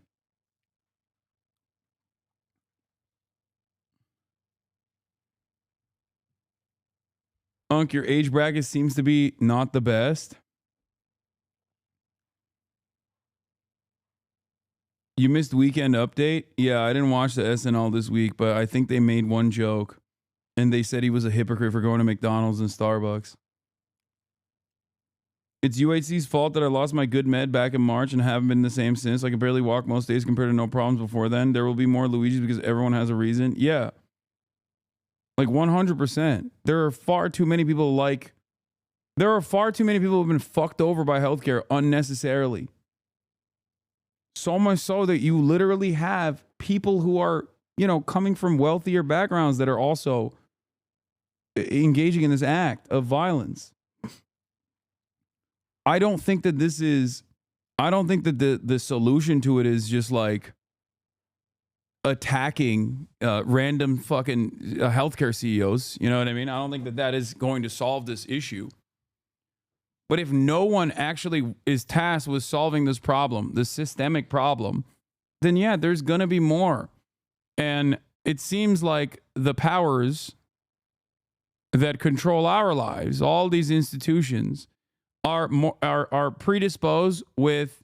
Unc, your age bracket seems to be not the best. You missed Weekend Update? Yeah, I didn't watch the SNL this week, but I think they made one joke. And they said he was a hypocrite for going to McDonald's and Starbucks. It's UHC's fault that I lost my good med back in March and haven't been the same since. I can barely walk most days compared to no problems before then. There will be more Luigi's because everyone has a reason. Yeah. Like 100%. There are far too many people who have been fucked over by healthcare unnecessarily. So much so that you literally have people who are, coming from wealthier backgrounds that are also engaging in this act of violence. I don't think that the solution to it is just like attacking random fucking healthcare CEOs. You know what I mean? I don't think that is going to solve this issue. But if no one actually is tasked with solving this problem, this systemic problem, then yeah, there's going to be more. And it seems like the powers that control our lives, all these institutions, are predisposed with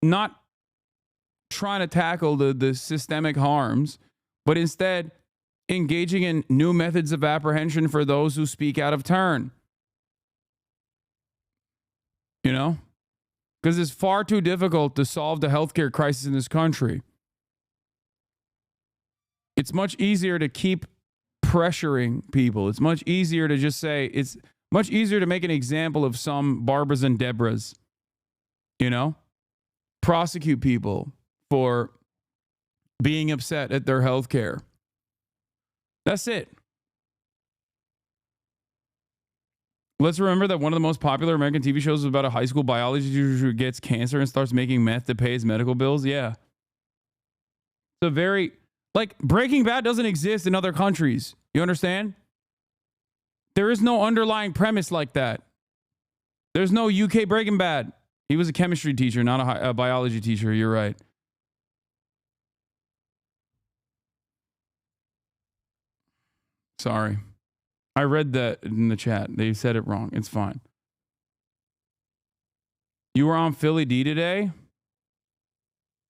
not trying to tackle the systemic harms, but instead engaging in new methods of apprehension for those who speak out of turn. Because it's far too difficult to solve the healthcare crisis in this country. It's much easier to keep pressuring people. It's much easier to just say, it's much easier to make an example of some Barbaras and Debras, prosecute people for being upset at their health care. That's it. Let's remember that one of the most popular American TV shows is about a high school biology teacher who gets cancer and starts making meth to pay his medical bills. Yeah. Breaking Bad doesn't exist in other countries. You understand? There is no underlying premise like that. There's no UK Breaking Bad. He was a chemistry teacher, not a biology teacher. You're right. Sorry. I read that in the chat. They said it wrong. It's fine. You were on Philly D today?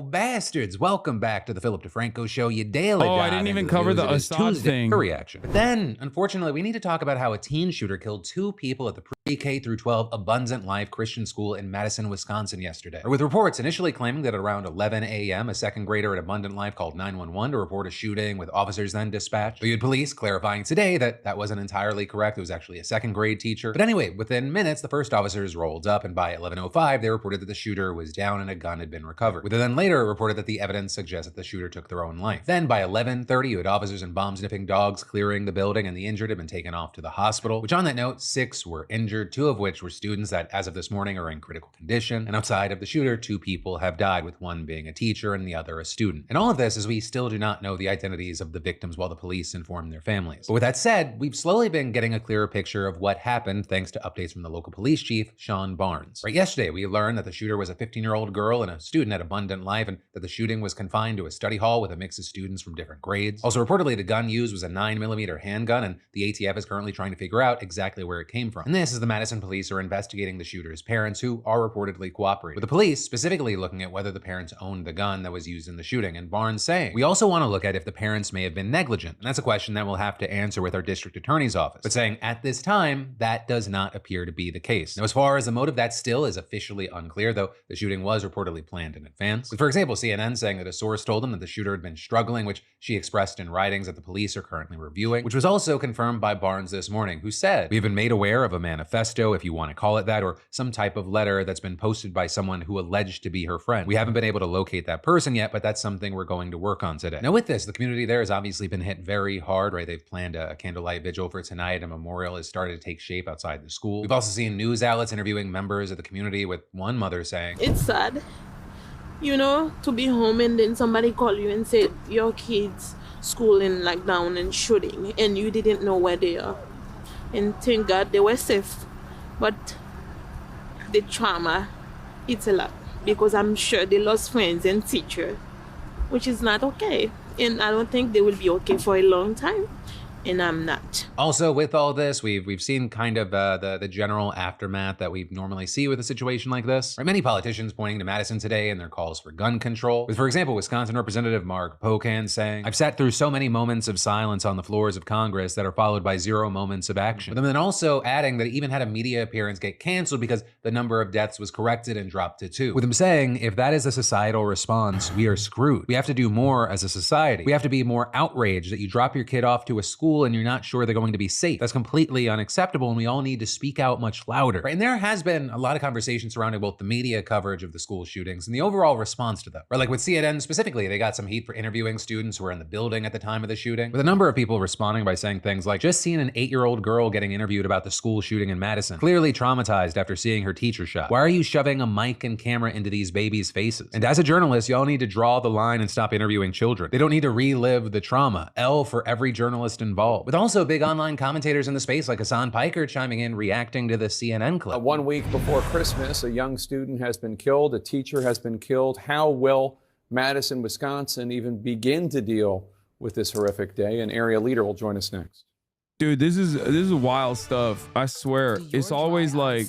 Bastards, welcome back to the Philip DeFranco Show. You daily. Oh, I didn't even cover the Assad thing. Reaction. But then, unfortunately, we need to talk about how a teen shooter killed 2 people at the K through 12 Abundant Life Christian School in Madison, Wisconsin yesterday. With reports initially claiming that at around 11 a.m., a second grader at Abundant Life called 911 to report a shooting, with officers then dispatched. But you had police clarifying today that that wasn't entirely correct. It was actually a second grade teacher. But anyway, within minutes, the first officers rolled up, and by 11:05, they reported that the shooter was down and a gun had been recovered. With then later reported that the evidence suggests that the shooter took their own life. Then by 11:30, you had officers and bomb-sniffing dogs clearing the building, and the injured had been taken off to the hospital, which on that note, 6 were injured, 2 of which were students that, as of this morning, are in critical condition. And outside of the shooter, 2 people have died, with one being a teacher and the other a student. And all of this is we still do not know the identities of the victims while the police inform their families. But with that said, we've slowly been getting a clearer picture of what happened thanks to updates from the local police chief, Sean Barnes. Right, yesterday, we learned that the shooter was a 15-year-old girl and a student at Abundant Life, and that the shooting was confined to a study hall with a mix of students from different grades. Also, reportedly, the gun used was a 9mm handgun, and the ATF is currently trying to figure out exactly where it came from. And this is the Madison police are investigating the shooter's parents, who are reportedly cooperating, with the police specifically looking at whether the parents owned the gun that was used in the shooting. And Barnes saying, we also want to look at if the parents may have been negligent. And that's a question that we'll have to answer with our district attorney's office. But saying at this time, that does not appear to be the case. Now, as far as the motive, that still is officially unclear, though the shooting was reportedly planned in advance. With, for example, CNN saying that a source told them that the shooter had been struggling, which she expressed in writings that the police are currently reviewing, which was also confirmed by Barnes this morning, who said, we've been made aware of a manifesto, if you want to call it that, or some type of letter that's been posted by someone who alleged to be her friend. We haven't been able to locate that person yet, but that's something we're going to work on today. Now with this, the community there has obviously been hit very hard, right? They've planned a candlelight vigil for tonight. A memorial has started to take shape outside the school. We've also seen news outlets interviewing members of the community, with one mother saying, it's sad, you know, to be home and then somebody call you and say your kids school in like down and shooting and you didn't know where they are. And thank God they were safe. But the trauma, it's a lot, because I'm sure they lost friends and teachers, which is not okay. And I don't think they will be okay for a long time. And I'm not. Also, with all this, we've seen kind of the general aftermath that we normally see with a situation like this. Right? Many politicians pointing to Madison today and their calls for gun control. With, for example, Wisconsin Representative Mark Pocan saying, I've sat through so many moments of silence on the floors of Congress that are followed by 0 moments of action. But then also adding that he even had a media appearance get canceled because the number of deaths was corrected and dropped to 2. With him saying, if that is a societal response, we are screwed. We have to do more as a society. We have to be more outraged that you drop your kid off to a school and you're not sure they're going to be safe. That's completely unacceptable, and we all need to speak out much louder. Right? And there has been a lot of conversation surrounding both the media coverage of the school shootings and the overall response to them. Right? Like with CNN specifically, they got some heat for interviewing students who were in the building at the time of the shooting, with a number of people responding by saying things like, just seen an 8-year-old girl getting interviewed about the school shooting in Madison, clearly traumatized after seeing her teacher shot. Why are you shoving a mic and camera into these babies' faces? And as a journalist, y'all need to draw the line and stop interviewing children. They don't need to relive the trauma. L for every journalist involved. With also big online commentators in the space like Hassan Piker chiming in, reacting to the CNN clip. 1 week before Christmas, a young student has been killed, a teacher has been killed. How will Madison, Wisconsin even begin to deal with this horrific day? An area leader will join us next. Dude, this is wild stuff. I swear. It's always like,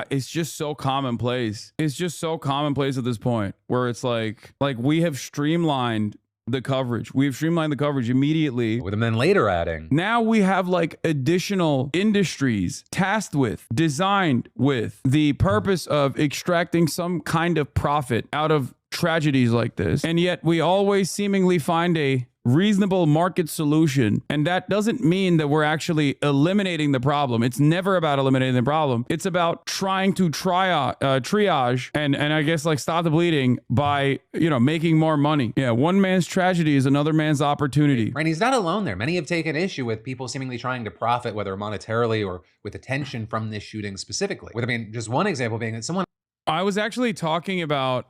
it's just so commonplace. It's just so commonplace at this point where it's like we have streamlined the coverage. We've streamlined the coverage immediately. With them then later adding, now we have like additional industries tasked with, designed with the purpose of extracting some kind of profit out of tragedies like this. And yet we always seemingly find a reasonable market solution. And that doesn't mean that we're actually eliminating the problem. It's never about eliminating the problem. It's about trying to triage and I guess like stop the bleeding by, you know, making more money. Yeah, one man's tragedy is another man's opportunity. Right, he's not alone there. Many have taken issue with people seemingly trying to profit, whether monetarily or with attention from this shooting specifically. With, I mean, just one example being that someone... I was actually talking about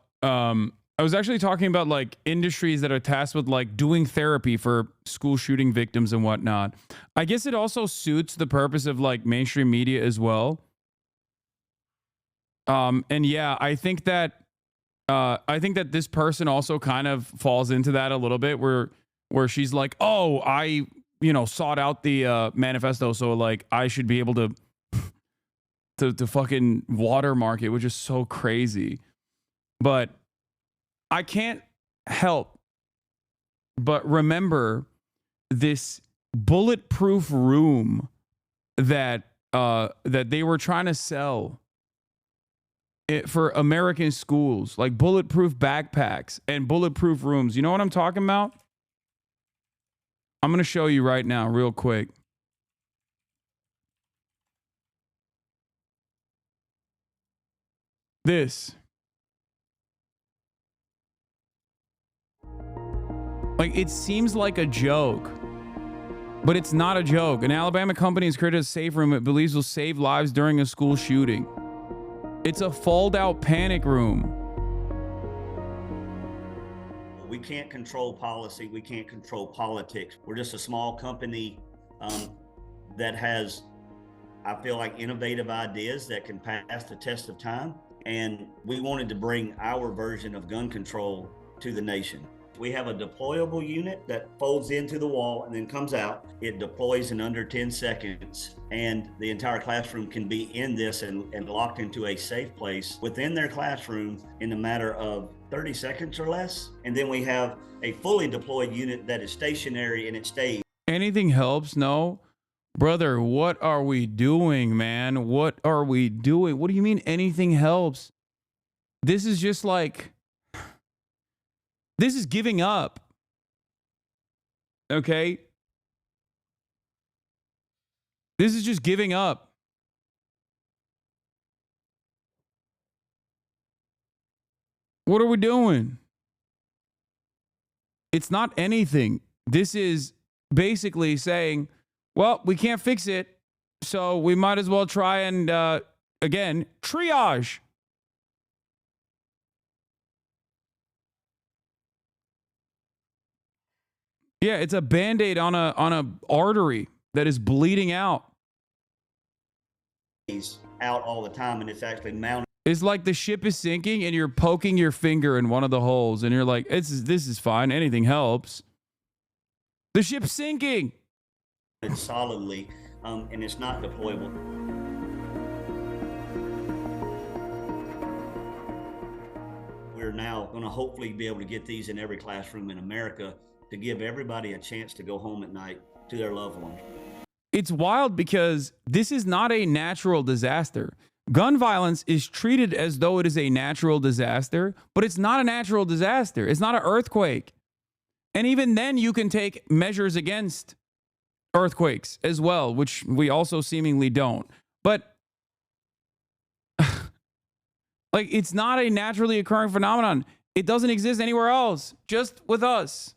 like industries that are tasked with like doing therapy for school shooting victims and whatnot. I guess it also suits the purpose of like mainstream media as well. And yeah, I think that this person also kind of falls into that a little bit where she's like, oh, I, you know, sought out the manifesto, so like I should be able to fucking watermark it, which is so crazy. But I can't help but remember this bulletproof room that that they were trying to sell it for American schools, like bulletproof backpacks and bulletproof rooms. You know what I'm talking about? I'm going to show you right now real quick. This. Like, it seems like a joke, but it's not a joke. An Alabama company has created a safe room it believes will save lives during a school shooting. It's a fold-out panic room. We can't control policy. We can't control politics. We're just a small company that has, I feel like, innovative ideas that can pass the test of time. And we wanted to bring our version of gun control to the nation. We have a deployable unit that folds into the wall and then comes out. It deploys in under 10 seconds, and the entire classroom can be in this and locked into a safe place within their classroom in a matter of 30 seconds or less. And then we have a fully deployed unit that is stationary and it stays. Anything helps? No. Brother, what are we doing, man? What are we doing? What do you mean anything helps? This is just like... This is giving up. Okay? This is just giving up. What are we doing? It's not anything. This is basically saying, well, we can't fix it, so we might as well try and, again, triage. Yeah, it's a Band-Aid on a artery that is bleeding out. Out all the time, and it's actually mounted. It's like the ship is sinking and you're poking your finger in one of the holes and you're like, this is fine. Anything helps. The ship's sinking. It's solidly, and it's not deployable. We're now going to hopefully be able to get these in every classroom in America to give everybody a chance to go home at night to their loved ones. It's wild because this is not a natural disaster. Gun violence is treated as though it is a natural disaster, but it's not a natural disaster. It's not an earthquake. And even then you can take measures against earthquakes as well, which we also seemingly don't. But like, it's not a naturally occurring phenomenon. It doesn't exist anywhere else, just with us.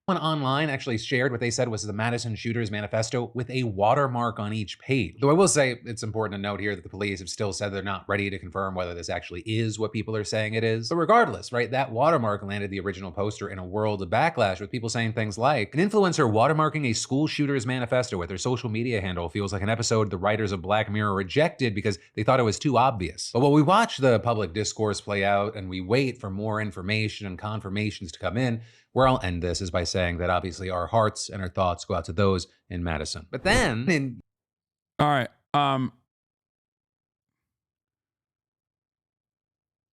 One online actually shared what they said was the Madison Shooter's Manifesto with a watermark on each page. Though I will say it's important to note here that the police have still said they're not ready to confirm whether this actually is what people are saying it is. But regardless, right, that watermark landed the original poster in a world of backlash with people saying things like, an influencer watermarking a school shooter's manifesto with their social media handle feels like an episode the writers of Black Mirror rejected because they thought it was too obvious. But while we watch the public discourse play out and we wait for more information and confirmations to come in, where I'll end this is by saying that obviously our hearts and our thoughts go out to those in Madison. But then... All right.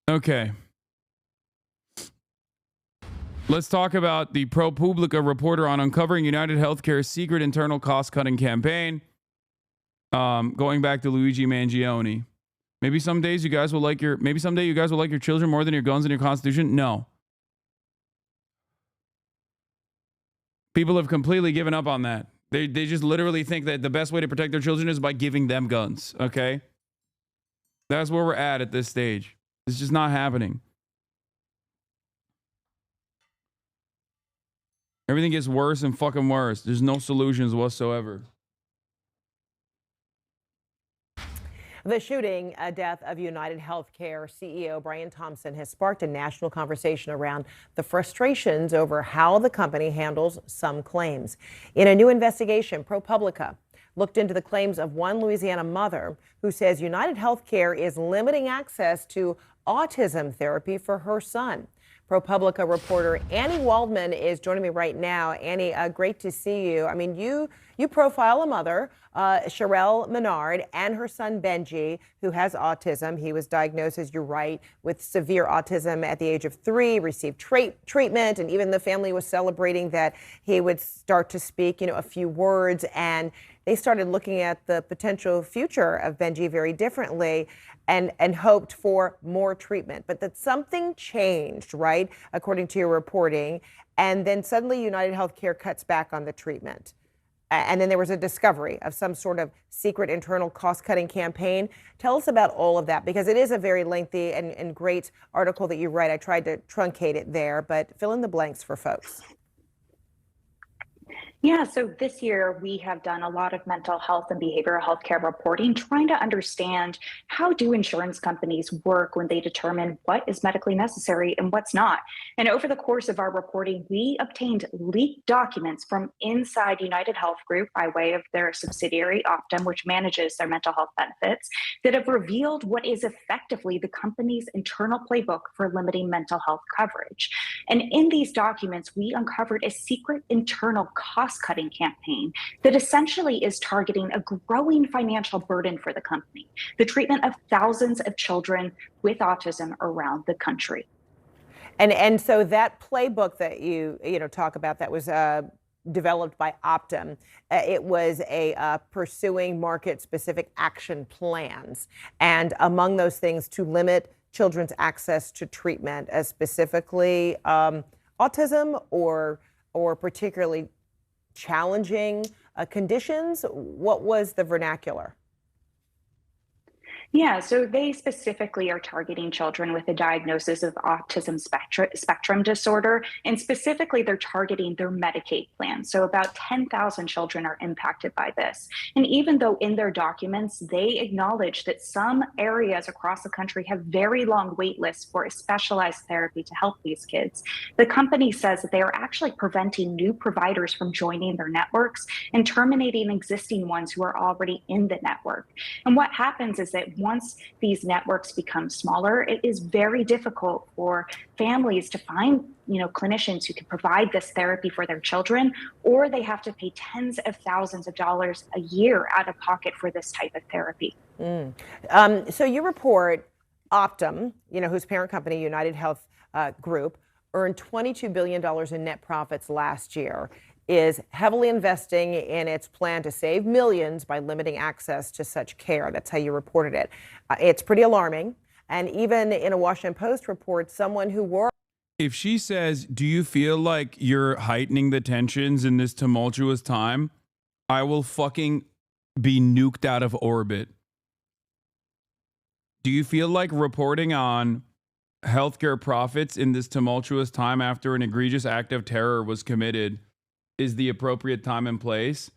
Okay. Let's talk about the ProPublica reporter on uncovering United Healthcare's secret internal cost-cutting campaign. Going back to Luigi Mangione. Maybe some days you guys will like your... Maybe someday you guys will like your children more than your guns and your Constitution. No. People have completely given up on that. They just literally think that the best way to protect their children is by giving them guns, okay? That's where we're at this stage. It's just not happening. Everything gets worse and fucking worse. There's no solutions whatsoever. The shooting death of United Healthcare CEO Brian Thompson has sparked a national conversation around the frustrations over how the company handles some claims. In a new investigation, ProPublica looked into the claims of one Louisiana mother who says United Healthcare is limiting access to autism therapy for her son. ProPublica reporter Annie Waldman is joining me right now. Annie, great to see you. I mean, you profile a mother, Sherelle Menard, and her son Benji, who has autism. He was diagnosed, as you're right, with severe autism at the age of 3, received treatment, and even the family was celebrating that he would start to speak, a few words. And they started looking at the potential future of Benji very differently and hoped for more treatment. But that something changed, right, according to your reporting, and then suddenly United Healthcare cuts back on the treatment. And then there was a discovery of some sort of secret internal cost-cutting campaign. Tell us about all of that, because it is a very lengthy and great article that you write. I tried to truncate it there, but fill in the blanks for folks. Yeah, so this year we have done a lot of mental health and behavioral health care reporting, trying to understand how do insurance companies work when they determine what is medically necessary and what's not. And over the course of our reporting, we obtained leaked documents from inside United Health Group by way of their subsidiary Optum, which manages their mental health benefits, that have revealed what is effectively the company's internal playbook for limiting mental health coverage. And in these documents, we uncovered a secret internal cost-cutting campaign that essentially is targeting a growing financial burden for the company, the treatment of thousands of children with autism around the country. And so that playbook that you talk about, that was developed by Optum, it was a pursuing market-specific action plans, and among those things, to limit children's access to treatment, as specifically autism or particularly challenging conditions. What was the vernacular? Yeah, so they specifically are targeting children with a diagnosis of autism spectrum disorder, and specifically they're targeting their Medicaid plan. So about 10,000 children are impacted by this. And even though in their documents, they acknowledge that some areas across the country have very long wait lists for a specialized therapy to help these kids, the company says that they are actually preventing new providers from joining their networks and terminating existing ones who are already in the network. And what happens is that once these networks become smaller, it is very difficult for families to find, clinicians who can provide this therapy for their children, or they have to pay tens of thousands of dollars a year out of pocket for this type of therapy. So you report Optum, whose parent company, United Health Group, earned $22 billion in net profits last year, is heavily investing in its plan to save millions by limiting access to such care. That's how you reported it. It's pretty alarming. And even in a Washington Post report, someone who worked. If she says, do you feel like you're heightening the tensions in this tumultuous time? I will fucking be nuked out of orbit. Do you feel like reporting on healthcare profits in this tumultuous time after an egregious act of terror was committed is the appropriate time and place?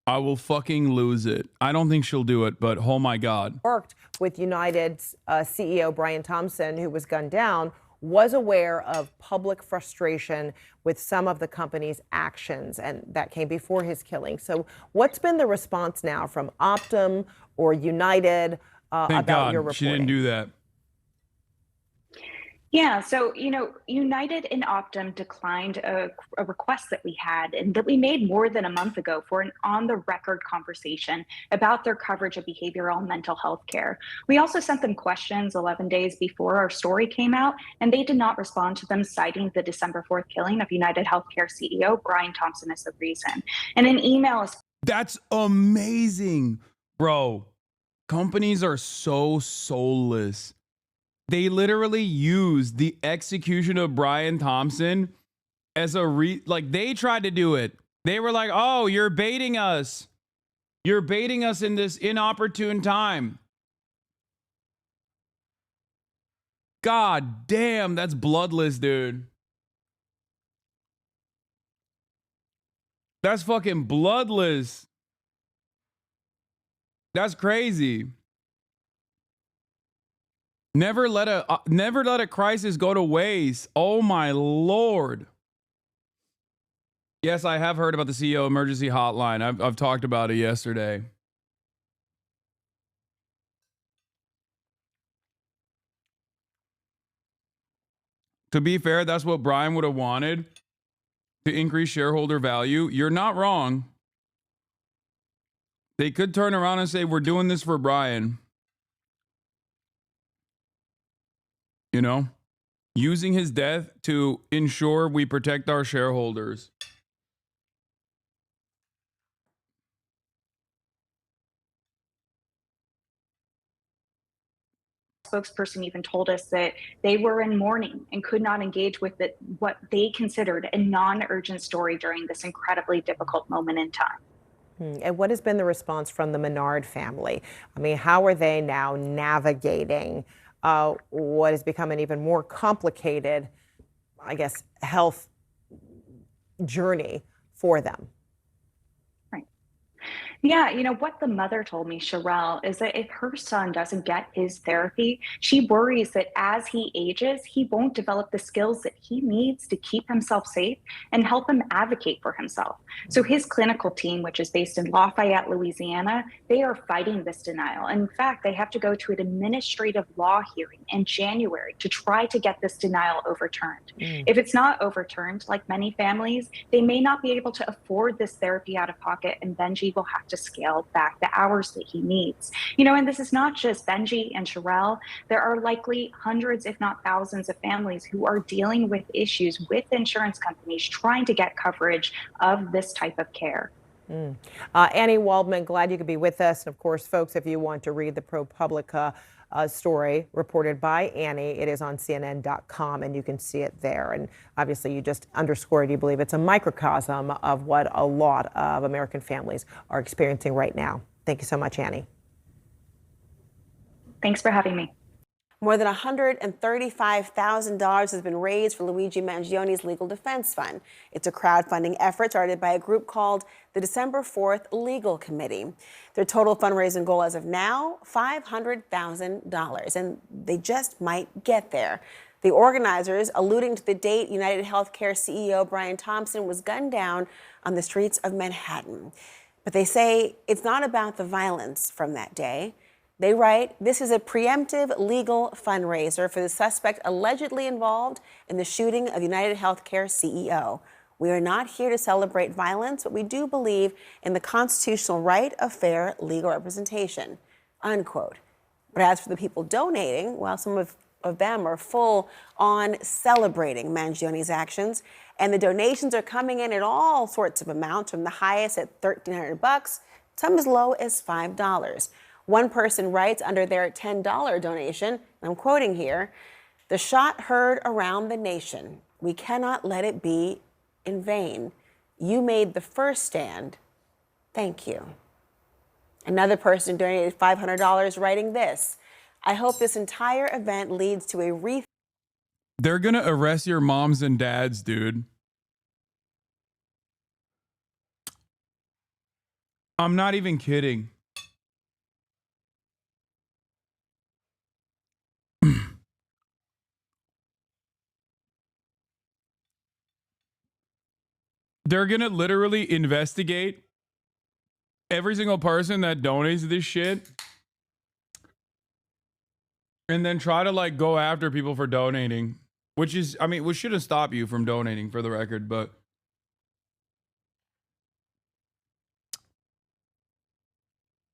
I will fucking lose it. I don't think she'll do it, but oh my God. Worked with United's CEO, Brian Thompson, who was gunned down, was aware of public frustration with some of the company's actions, and that came before his killing. So what's been the response now from Optum or United about your reporting? She didn't do that. Yeah, so, United and Optum declined a request that we had and that we made more than a month ago for an on-the-record conversation about their coverage of behavioral and mental health care. We also sent them questions 11 days before our story came out, and they did not respond to them, citing the December 4th killing of United Healthcare CEO Brian Thompson as the reason. And an email. That's amazing, bro. Companies are so soulless. They literally used the execution of Brian Thompson as they tried to do it. They were like, oh, you're baiting us. You're baiting us in this inopportune time. God damn, that's bloodless, dude. That's fucking bloodless. That's crazy. Never let a crisis go to waste. Oh my Lord. Yes, I have heard about the CEO emergency hotline. I've talked about it yesterday. To be fair, that's what Brian would have wanted to increase shareholder value. You're not wrong. They could turn around and say, we're doing this for Brian. Using his death to ensure we protect our shareholders. spokesperson even told us that they were in mourning and could not engage with what they considered a non-urgent story during this incredibly difficult moment in time. And what has been the response from the Menard family? I mean, how are they now navigating what has become an even more complicated, I guess, health journey for them? Yeah, you know, what the mother told me, Sherelle, is that if her son doesn't get his therapy, she worries that as he ages, he won't develop the skills that he needs to keep himself safe and help him advocate for himself. So his clinical team, which is based in Lafayette, Louisiana, they are fighting this denial. In fact, they have to go to an administrative law hearing in January to try to get this denial overturned. If it's not overturned, like many families, they may not be able to afford this therapy out of pocket, and Benji will have to scale back the hours that he needs. You know, and this is not just Benji and Sherelle. There are likely hundreds, if not thousands, of families who are dealing with issues with insurance companies trying to get coverage of this type of care. Annie Waldman, glad you could be with us. And of course, folks, if you want to read the ProPublica story reported by Annie, it is on CNN.com and you can see it there. And obviously, you just underscored, you believe it's a microcosm of what a lot of American families are experiencing right now. Thank you so much, Annie. Thanks for having me. More than $135,000 has been raised for Luigi Mangioni's legal defense fund. It's a crowdfunding effort started by a group called the December 4th Legal Committee. Their total fundraising goal as of now, $500,000, and they just might get there. The organizers, alluding to the date United Healthcare CEO Brian Thompson was gunned down on the streets of Manhattan. But they say it's not about the violence from that day. They write, this is a preemptive legal fundraiser for the suspect allegedly involved in the shooting of United Healthcare CEO. We are not here to celebrate violence, but we do believe in the constitutional right of fair legal representation, unquote. But as for the people donating, well, some of them are full on celebrating Mangioni's actions, and the donations are coming in at all sorts of amounts, from the highest at $1,300, some as low as $5. One person writes under their $10 donation, and I'm quoting here, "The shot heard around the nation. We cannot let it be in vain. You made the first stand. Thank you." Another person donated $500 writing this, "I hope this entire event leads to a They're going to arrest your moms and dads, dude. I'm not even kidding. They're going to literally investigate every single person that donates this shit and then try to like go after people for donating, which is, I mean, which shouldn't stop you from donating, for the record, but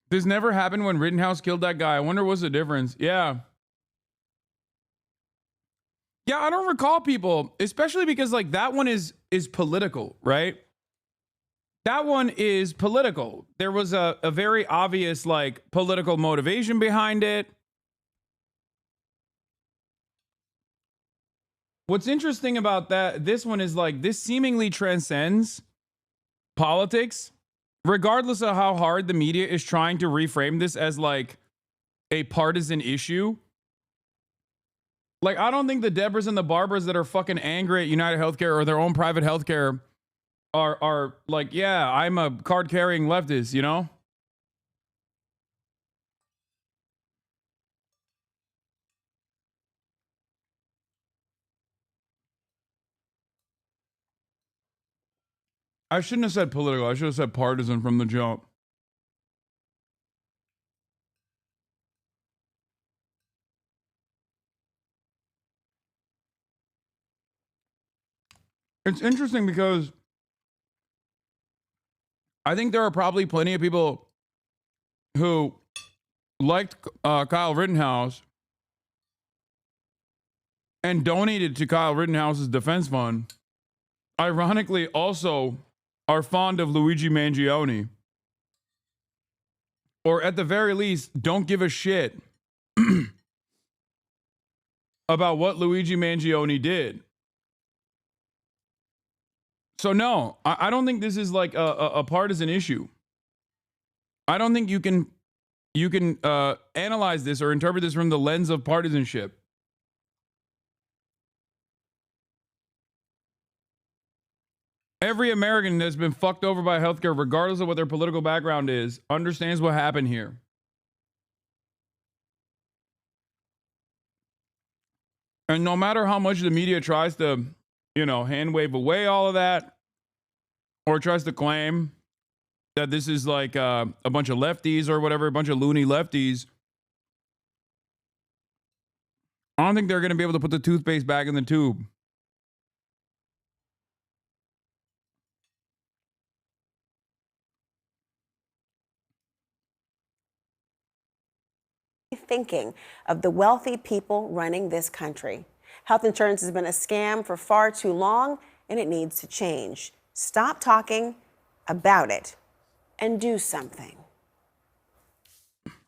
this never happened when Rittenhouse killed that guy. I wonder what's the difference. Yeah, I don't recall people, especially because like that one is political, right? That one is political. There was a very obvious like political motivation behind it. What's interesting about this one is like this seemingly transcends politics, regardless of how hard the media is trying to reframe this as like a partisan issue. Like, I don't think the Debras and the Barbaras that are fucking angry at United Healthcare or their own private healthcare are like, yeah, I'm a card-carrying leftist, you know? I shouldn't have said political. I should have said partisan from the jump. It's interesting because I think there are probably plenty of people who liked Kyle Rittenhouse and donated to Kyle Rittenhouse's defense fund. Ironically, also are fond of Luigi Mangione. Or at the very least, don't give a shit about what Luigi Mangione did. So no, I don't think this is like a partisan issue. I don't think you can analyze this or interpret this from the lens of partisanship. Every American that's been fucked over by healthcare, regardless of what their political background is, understands what happened here. And no matter how much the media tries to, hand wave away all of that, or tries to claim that this is like a bunch of lefties or whatever, a bunch of loony lefties, I don't think they're going to be able to put the toothpaste back in the tube. Thinking of the wealthy people running this country. Health insurance has been a scam for far too long, and it needs to change. Stop talking about it and do something.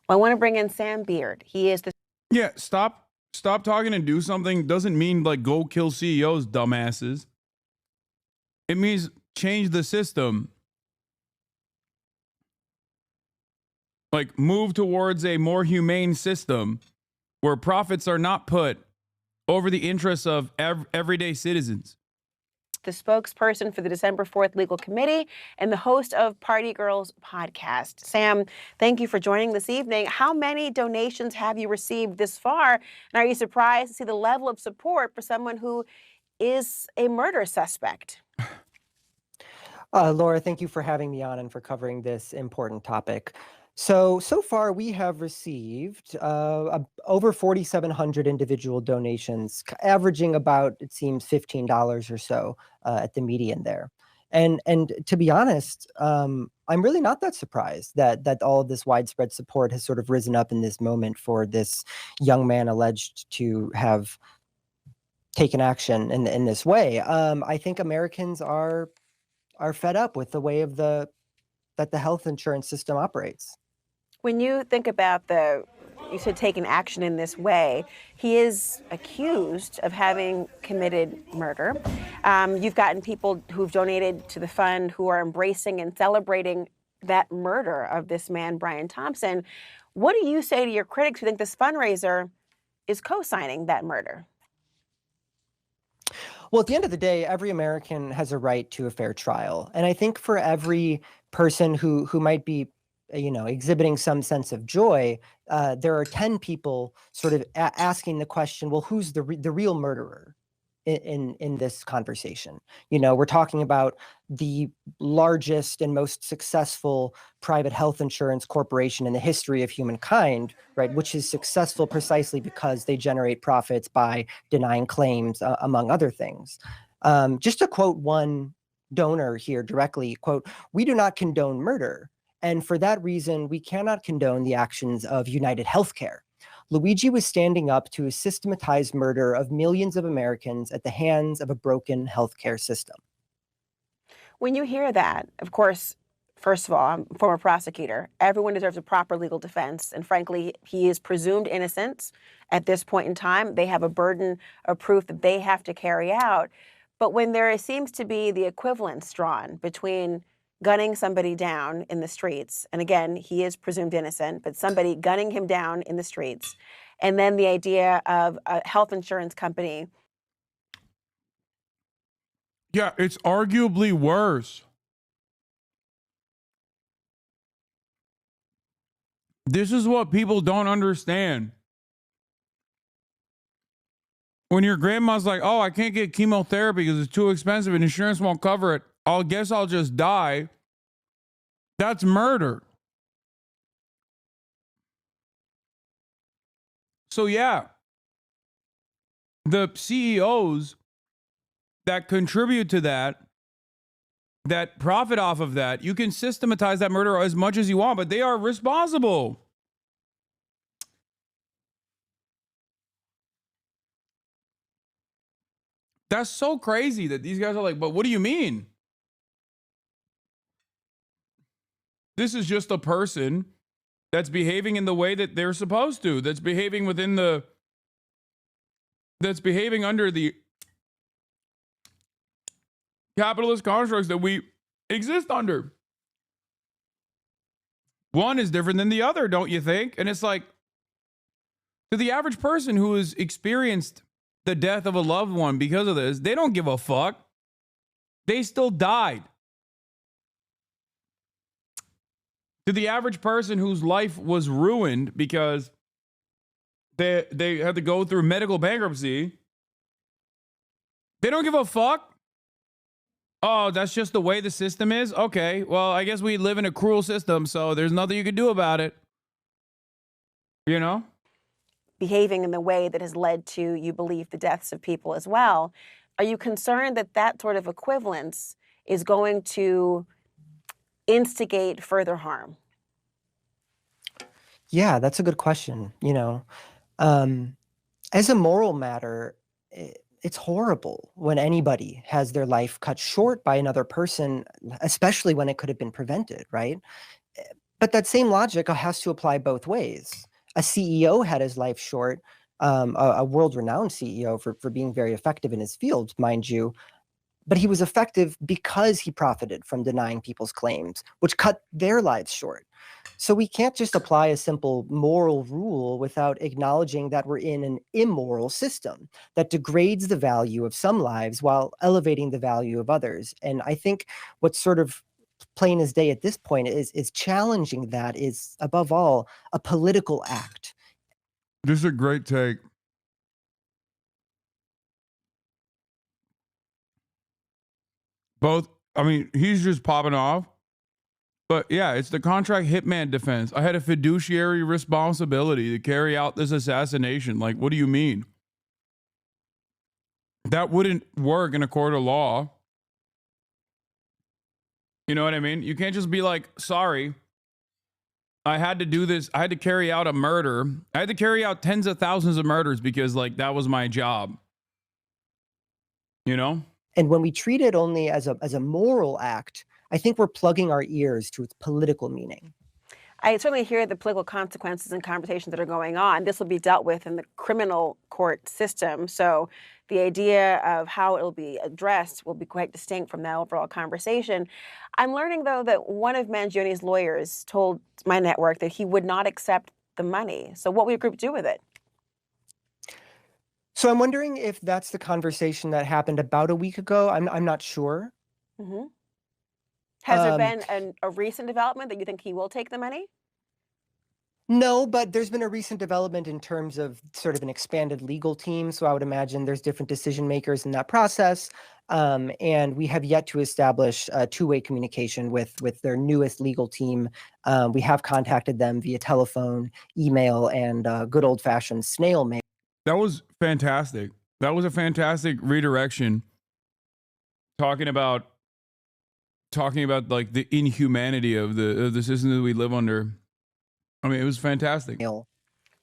I want to bring in Sam Beard. He is the Stop talking and do something doesn't mean like go kill CEOs, dumbasses. It means change the system. Like move towards a more humane system where profits are not put over the interests of everyday citizens. the spokesperson for the December 4th Legal Committee and the host of Party Girls podcast. Sam, thank you for joining this evening. How many donations have you received this far? And are you surprised to see the level of support for someone who is a murder suspect? Laura, thank you for having me on and for covering this important topic. So far we have received over 4,700 individual donations, averaging about, it seems, $15 or so at the median there. And to be honest, I'm really not that surprised that all of this widespread support has sort of risen up in this moment for this young man alleged to have taken action in this way. I think Americans are fed up with the way that the health insurance system operates. When you think about you said taking action in this way, he is accused of having committed murder. You've gotten people who've donated to the fund who are embracing and celebrating that murder of this man, Brian Thompson. What do you say to your critics who think this fundraiser is co-signing that murder? Well, at the end of the day, every American has a right to a fair trial. And I think for every person who might be exhibiting some sense of joy, there are 10 people sort of asking the question, well, who's the real murderer in this conversation? We're talking about the largest and most successful private health insurance corporation in the history of humankind, right? Which is successful precisely because they generate profits by denying claims, among other things. Just to quote one donor here directly, quote, "We do not condone murder. And for that reason, we cannot condone the actions of United Healthcare. Luigi was standing up to a systematized murder of millions of Americans at the hands of a broken healthcare system." When you hear that, of course, first of all, I'm a former prosecutor. Everyone deserves a proper legal defense. And frankly, he is presumed innocent at this point in time. They have a burden of proof that they have to carry out. But when there seems to be the equivalence drawn between gunning somebody down in the streets, and again, he is presumed innocent, but somebody gunning him down in the streets, and then the idea of a health insurance company. Yeah, it's arguably worse. This is what people don't understand. When your grandma's like, oh, I can't get chemotherapy because it's too expensive and insurance won't cover it, I guess I'll just die. That's murder. So yeah, the CEOs that contribute to that profit off of that, you can systematize that murder as much as you want, but they are responsible. That's so crazy that these guys are like, but what do you mean? This is just a person that's behaving in the way that they're supposed to, that's behaving within the that's behaving under the capitalist constructs that we exist under. One is different than the other, don't you think? And it's like, to the average person who has experienced the death of a loved one because of this, they don't give a fuck. They still died. To the average person whose life was ruined because they had to go through medical bankruptcy, they don't give a fuck. Oh, that's just the way the system is? Okay, well, I guess we live in a cruel system, so there's nothing you can do about it. You know? Behaving in the way that has led to, you believe, the deaths of people as well. Are you concerned that that sort of equivalence is going to instigate further harm? Yeah, that's a good question. As a moral matter, it's horrible when anybody has their life cut short by another person, especially when it could have been prevented, right? But that same logic has to apply both ways. A CEO had his life short, a world-renowned CEO for being very effective in his field, mind you, but he was effective because he profited from denying people's claims, which cut their lives short. So we can't just apply a simple moral rule without acknowledging that we're in an immoral system that degrades the value of some lives while elevating the value of others. And I think what's sort of plain as day at this point is challenging that is, above all, a political act. This is a great take. Both, I mean, he's just popping off. But yeah, it's the contract hitman defense. I had a fiduciary responsibility to carry out this assassination. Like, what do you mean? That wouldn't work in a court of law. You know what I mean? You can't just be like, sorry, I had to do this. I had to carry out a murder. I had to carry out tens of thousands of murders because, like, that was my job. You know? And when we treat it only as a moral act, I think we're plugging our ears to its political meaning. I certainly hear the political consequences and conversations that are going on. This will be dealt with in the criminal court system. So the idea of how it will be addressed will be quite distinct from the overall conversation. I'm learning, though, that one of Mangioni's lawyers told my network that he would not accept the money. So what will your group do with it? So I'm wondering if that's the conversation that happened about a week ago. I'm not sure. Mm-hmm. Has there been a recent development that you think he will take the money? No, but there's been a recent development in terms of sort of an expanded legal team. So I would imagine there's different decision makers in that process. And we have yet to establish two-way communication with their newest legal team. We have contacted them via telephone, email, and good old-fashioned snail mail. That was fantastic. That was a fantastic redirection. Talking about like the inhumanity of the system that we live under. I mean, it was fantastic. Well,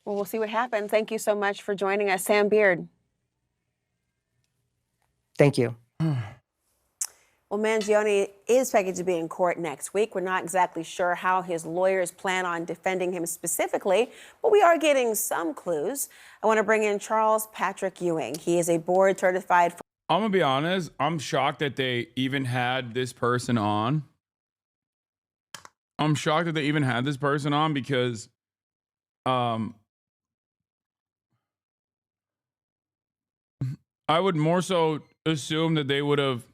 we'll see what happens. Thank you so much for joining us, Sam Beard. Thank you. Well, Mangione is expected to be in court next week. We're not exactly sure how his lawyers plan on defending him specifically, but we are getting some clues. I want to bring in Charles Patrick Ewing. He is a board certified. I'm going to be honest. I'm shocked that they even had this person on. I'm shocked that they even had this person on because I would more so assume that they would have.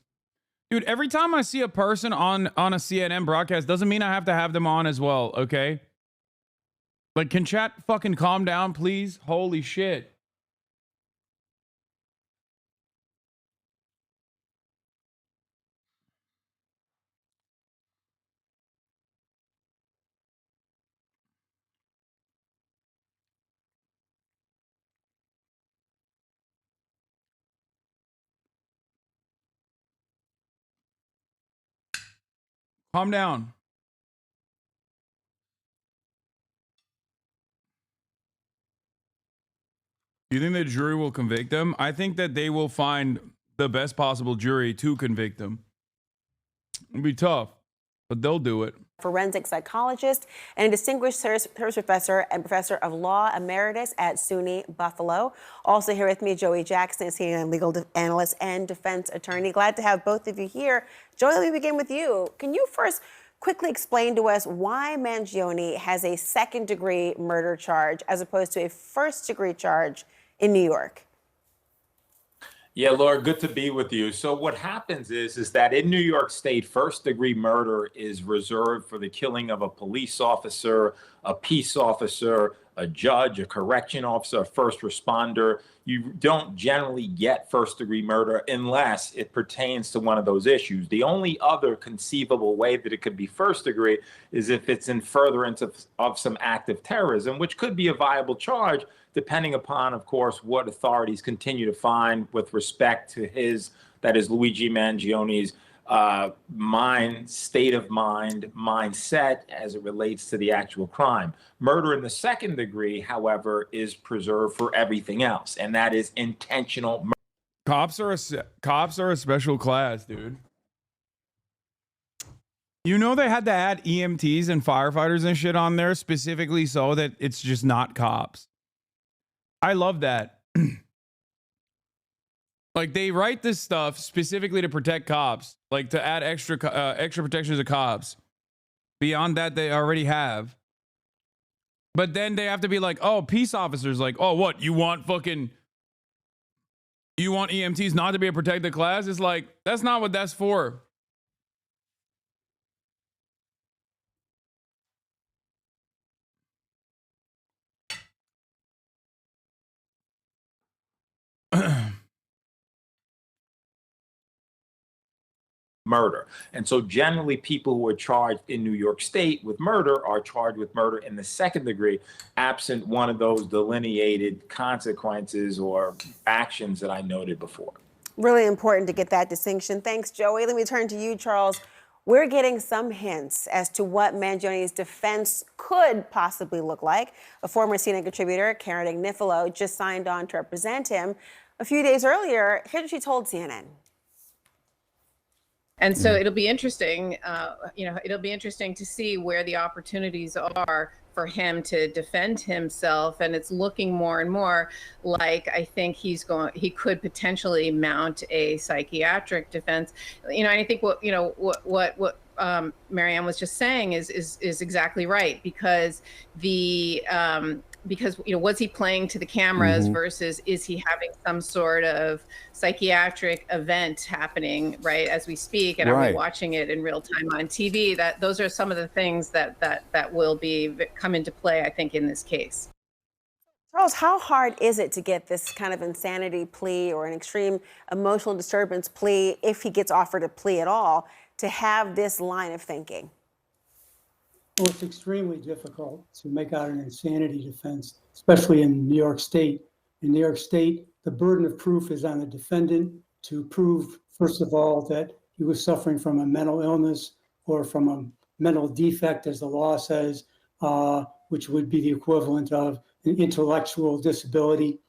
Dude, every time I see a person on a CNN broadcast doesn't mean I have to have them on as well, okay? Like, can chat fucking calm down, please? Holy shit. Calm down. Do you think the jury will convict them? I think that they will find the best possible jury to convict them. It'll be tough, but they'll do it. forensic psychologist and a distinguished service professor and professor of law emeritus at SUNY Buffalo. Also here with me, Joey Jackson, senior legal analyst and defense attorney. Glad to have both of you here. Joey, let me begin with you. Can you first quickly explain to us why Mangione has a second-degree murder charge as opposed to a first-degree charge in New York? Yeah, Laura, good to be with you. So what happens is that in New York State, first-degree murder is reserved for the killing of a police officer, a peace officer, a judge, a correction officer, a first responder. You don't generally get first-degree murder unless it pertains to one of those issues. The only other conceivable way that it could be first-degree is if it's in furtherance of some act of terrorism, which could be a viable charge, depending upon, of course, what authorities continue to find with respect to that is Luigi Mangione's state of mind, mindset as it relates to the actual crime. Murder in the second degree, however, is preserved for everything else, and that is intentional murder. Cops are a special class, dude. You know they had to add EMTs and firefighters and shit on there specifically so that it's just not cops. I love that. Like, they write this stuff specifically to protect cops, like to add extra protections of cops beyond that they already have. But then they have to be like, oh, peace officers, like, oh, what, you want EMTs not to be a protected class? It's like, that's not what that's for. Murder. And so generally people who are charged in New York State with murder are charged with murder in the second degree, absent one of those delineated consequences or actions that I noted before. Really important to get that distinction. Thanks, Joey. Let me turn to you, Charles. We're getting some hints as to what Mangione's defense could possibly look like. A former CNN contributor, Karen Agnifilo, just signed on to represent him. A few days earlier, here's what she told CNN. And so it'll be interesting, it'll be interesting to see where the opportunities are for him to defend himself. And it's looking more and more like I think he could potentially mount a psychiatric defense. And I think what Marianne was just saying is exactly right, because was he playing to the cameras versus is he having some sort of psychiatric event happening right as we speak, and are we watching it in real time on TV? Those are some of the things that will come into play, I think, in this case. Charles, how hard is it to get this kind of insanity plea or an extreme emotional disturbance plea, if he gets offered a plea at all, to have this line of thinking? Well, it's extremely difficult to make out an insanity defense, especially in New York State. In New York State, the burden of proof is on the defendant to prove, first of all, that he was suffering from a mental illness or from a mental defect, as the law says, which would be the equivalent of an intellectual disability.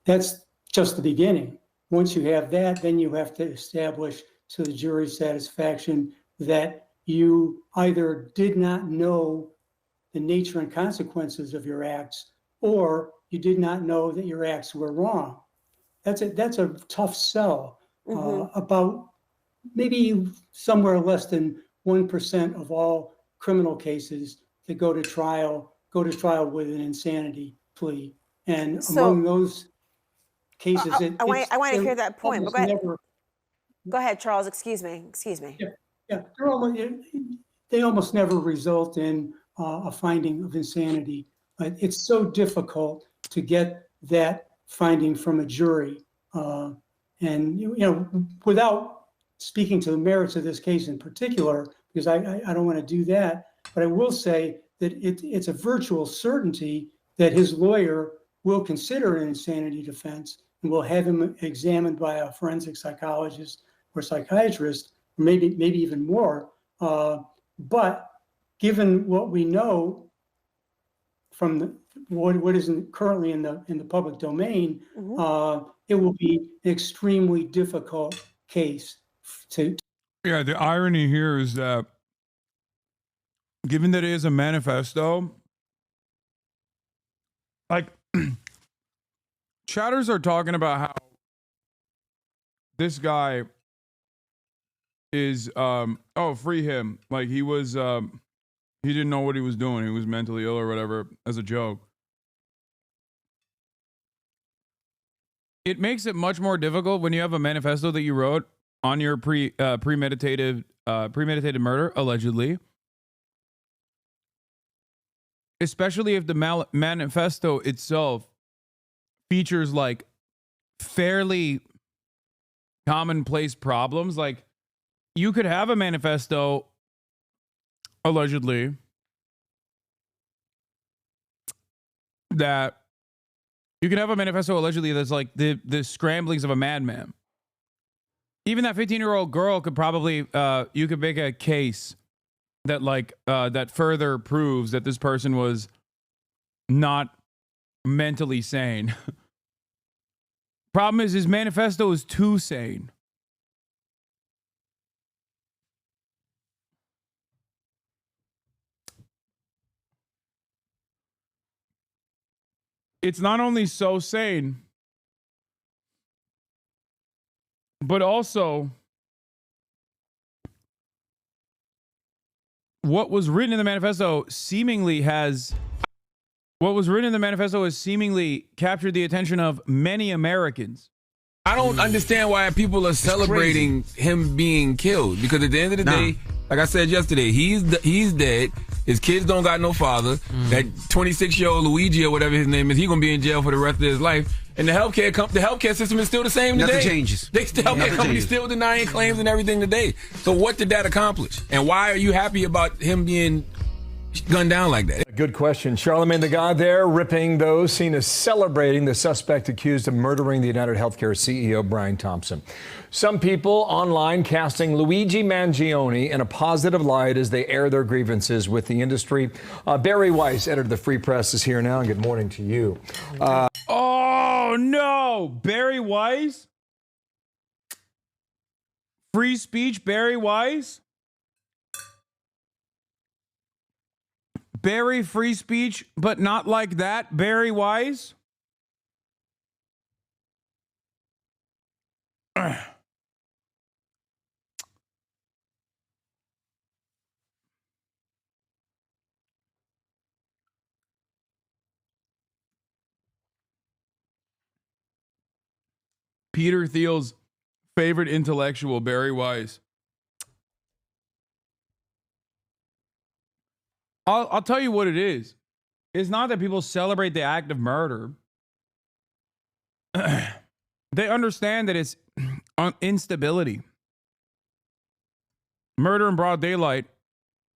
That's just the beginning. Once you have that, then you have to establish to the jury's satisfaction that you either did not know the nature and consequences of your acts, or you did not know that your acts were wrong. That's a tough sell. About maybe somewhere less than 1% of all criminal cases that go to trial with an insanity plea. And among those cases, I want to hear that point. But go ahead, Charles. Excuse me. Yeah, they almost never result in a finding of insanity. It's so difficult to get that finding from a jury. And without speaking to the merits of this case in particular, because I don't want to do that, but I will say that it's a virtual certainty that his lawyer will consider an insanity defense and will have him examined by a forensic psychologist or psychiatrist, or maybe even more. But given what we know from what is currently in the public domain, it will be an extremely difficult case to. Yeah, the irony here is that given that it is a manifesto, like chatters are talking about how this guy is free him. Like he was he didn't know what he was doing. He was mentally ill or whatever as a joke. It makes it much more difficult when you have a manifesto that you wrote on your premeditated murder, allegedly. Especially if the manifesto itself features like fairly commonplace problems. Like you could have a manifesto, allegedly, that you could have a manifesto allegedly that's like the scramblings of a madman. Even that 15-year-old girl could probably, you could make a case that like, that further proves that this person was not mentally sane. Problem is his manifesto is too sane. It's not only so sane, but also what was written in the manifesto has seemingly captured the attention of many Americans. I don't understand why people are celebrating him being killed, because at the end of the day, like I said yesterday, he's dead. His kids don't got no father. That 26-year-old Luigi or whatever his name is, he's gonna be in jail for the rest of his life. And the healthcare system is still the same today. Nothing changes. The healthcare company's still denying claims and everything today. So what did that accomplish? And why are you happy about him being gunned down like that? Good question. Charlemagne the God there ripping those seen as celebrating the suspect accused of murdering the United Healthcare CEO, Brian Thompson. Some people online casting Luigi Mangione in a positive light as they air their grievances with the industry. Barry Weiss, editor of the Free Press, is here now. Good morning to you. Oh, no. Barry Weiss? Free speech, Barry Weiss? Barry free speech, but not like that, Barry Weiss? Peter Thiel's favorite intellectual, Barry Weiss. I'll tell you what it is. It's not that people celebrate the act of murder. They understand that it's instability. Murder in broad daylight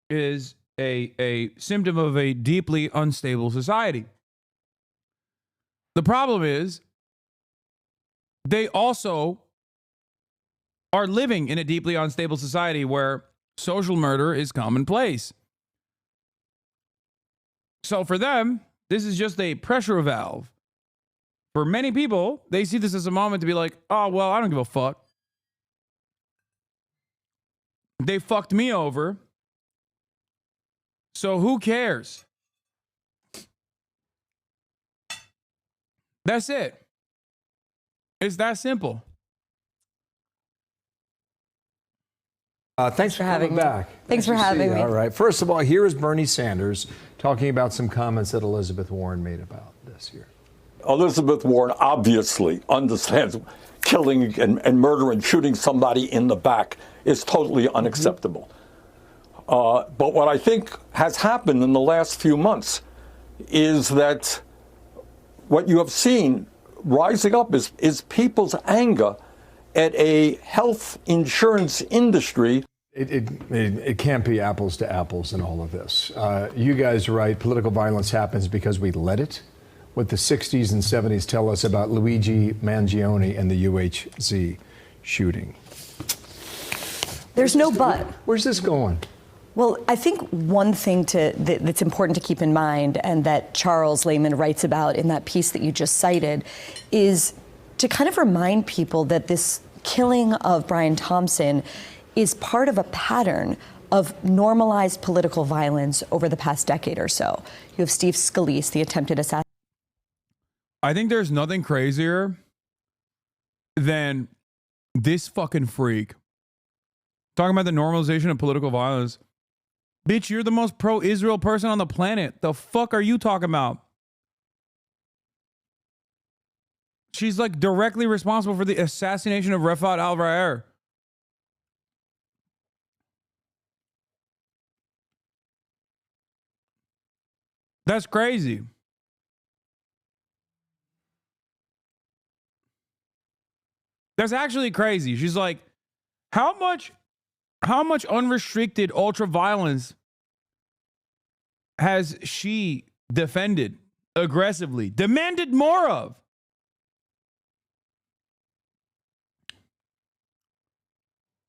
is a symptom of a deeply unstable society. The problem is they also are living in a deeply unstable society where social murder is commonplace. So for them, this is just a pressure valve. For many people, they see this as a moment to be like, oh, well, I don't give a fuck. They fucked me over. So who cares? That's it. It's that simple. Thanks for having me back. Thanks for having me. All right. First of all, here is Bernie Sanders talking about some comments that Elizabeth Warren made about this here. Elizabeth Warren obviously understands killing and murder and shooting somebody in the back is totally unacceptable. But what I think has happened in the last few months is that what you have seen rising up is people's anger at a health insurance industry. It can't be apples to apples in all of this. You guys are right. Political violence happens because we let it. What the 60s and 70s tell us about Luigi Mangione and the UHZ shooting. There's no but. Where's this going? Well, I think one thing that's important to keep in mind, and that Charles Lehman writes about in that piece that you just cited, is to kind of remind people that this killing of Brian Thompson is part of a pattern of normalized political violence over the past decade or so. You have Steve Scalise, the attempted assassination. I think there's nothing crazier than this fucking freak talking about the normalization of political violence. Bitch, you're the most pro-Israel person on the planet. The fuck are you talking about? She's like directly responsible for the assassination of Rafat al-Ra'er. That's crazy. That's actually crazy. She's like, how much unrestricted ultra violence has she defended aggressively, demanded more of?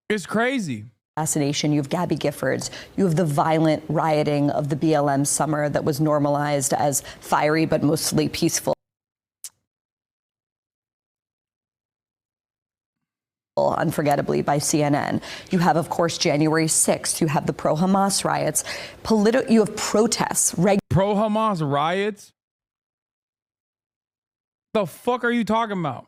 It's crazy. Assassination. You have Gabby Giffords. You have the violent rioting of the BLM summer that was normalized as fiery but mostly peaceful. Unforgettably by CNN. You have, of course, January 6th. You have the pro-Hamas riots. You have protests. Pro-Hamas riots? The fuck are you talking about?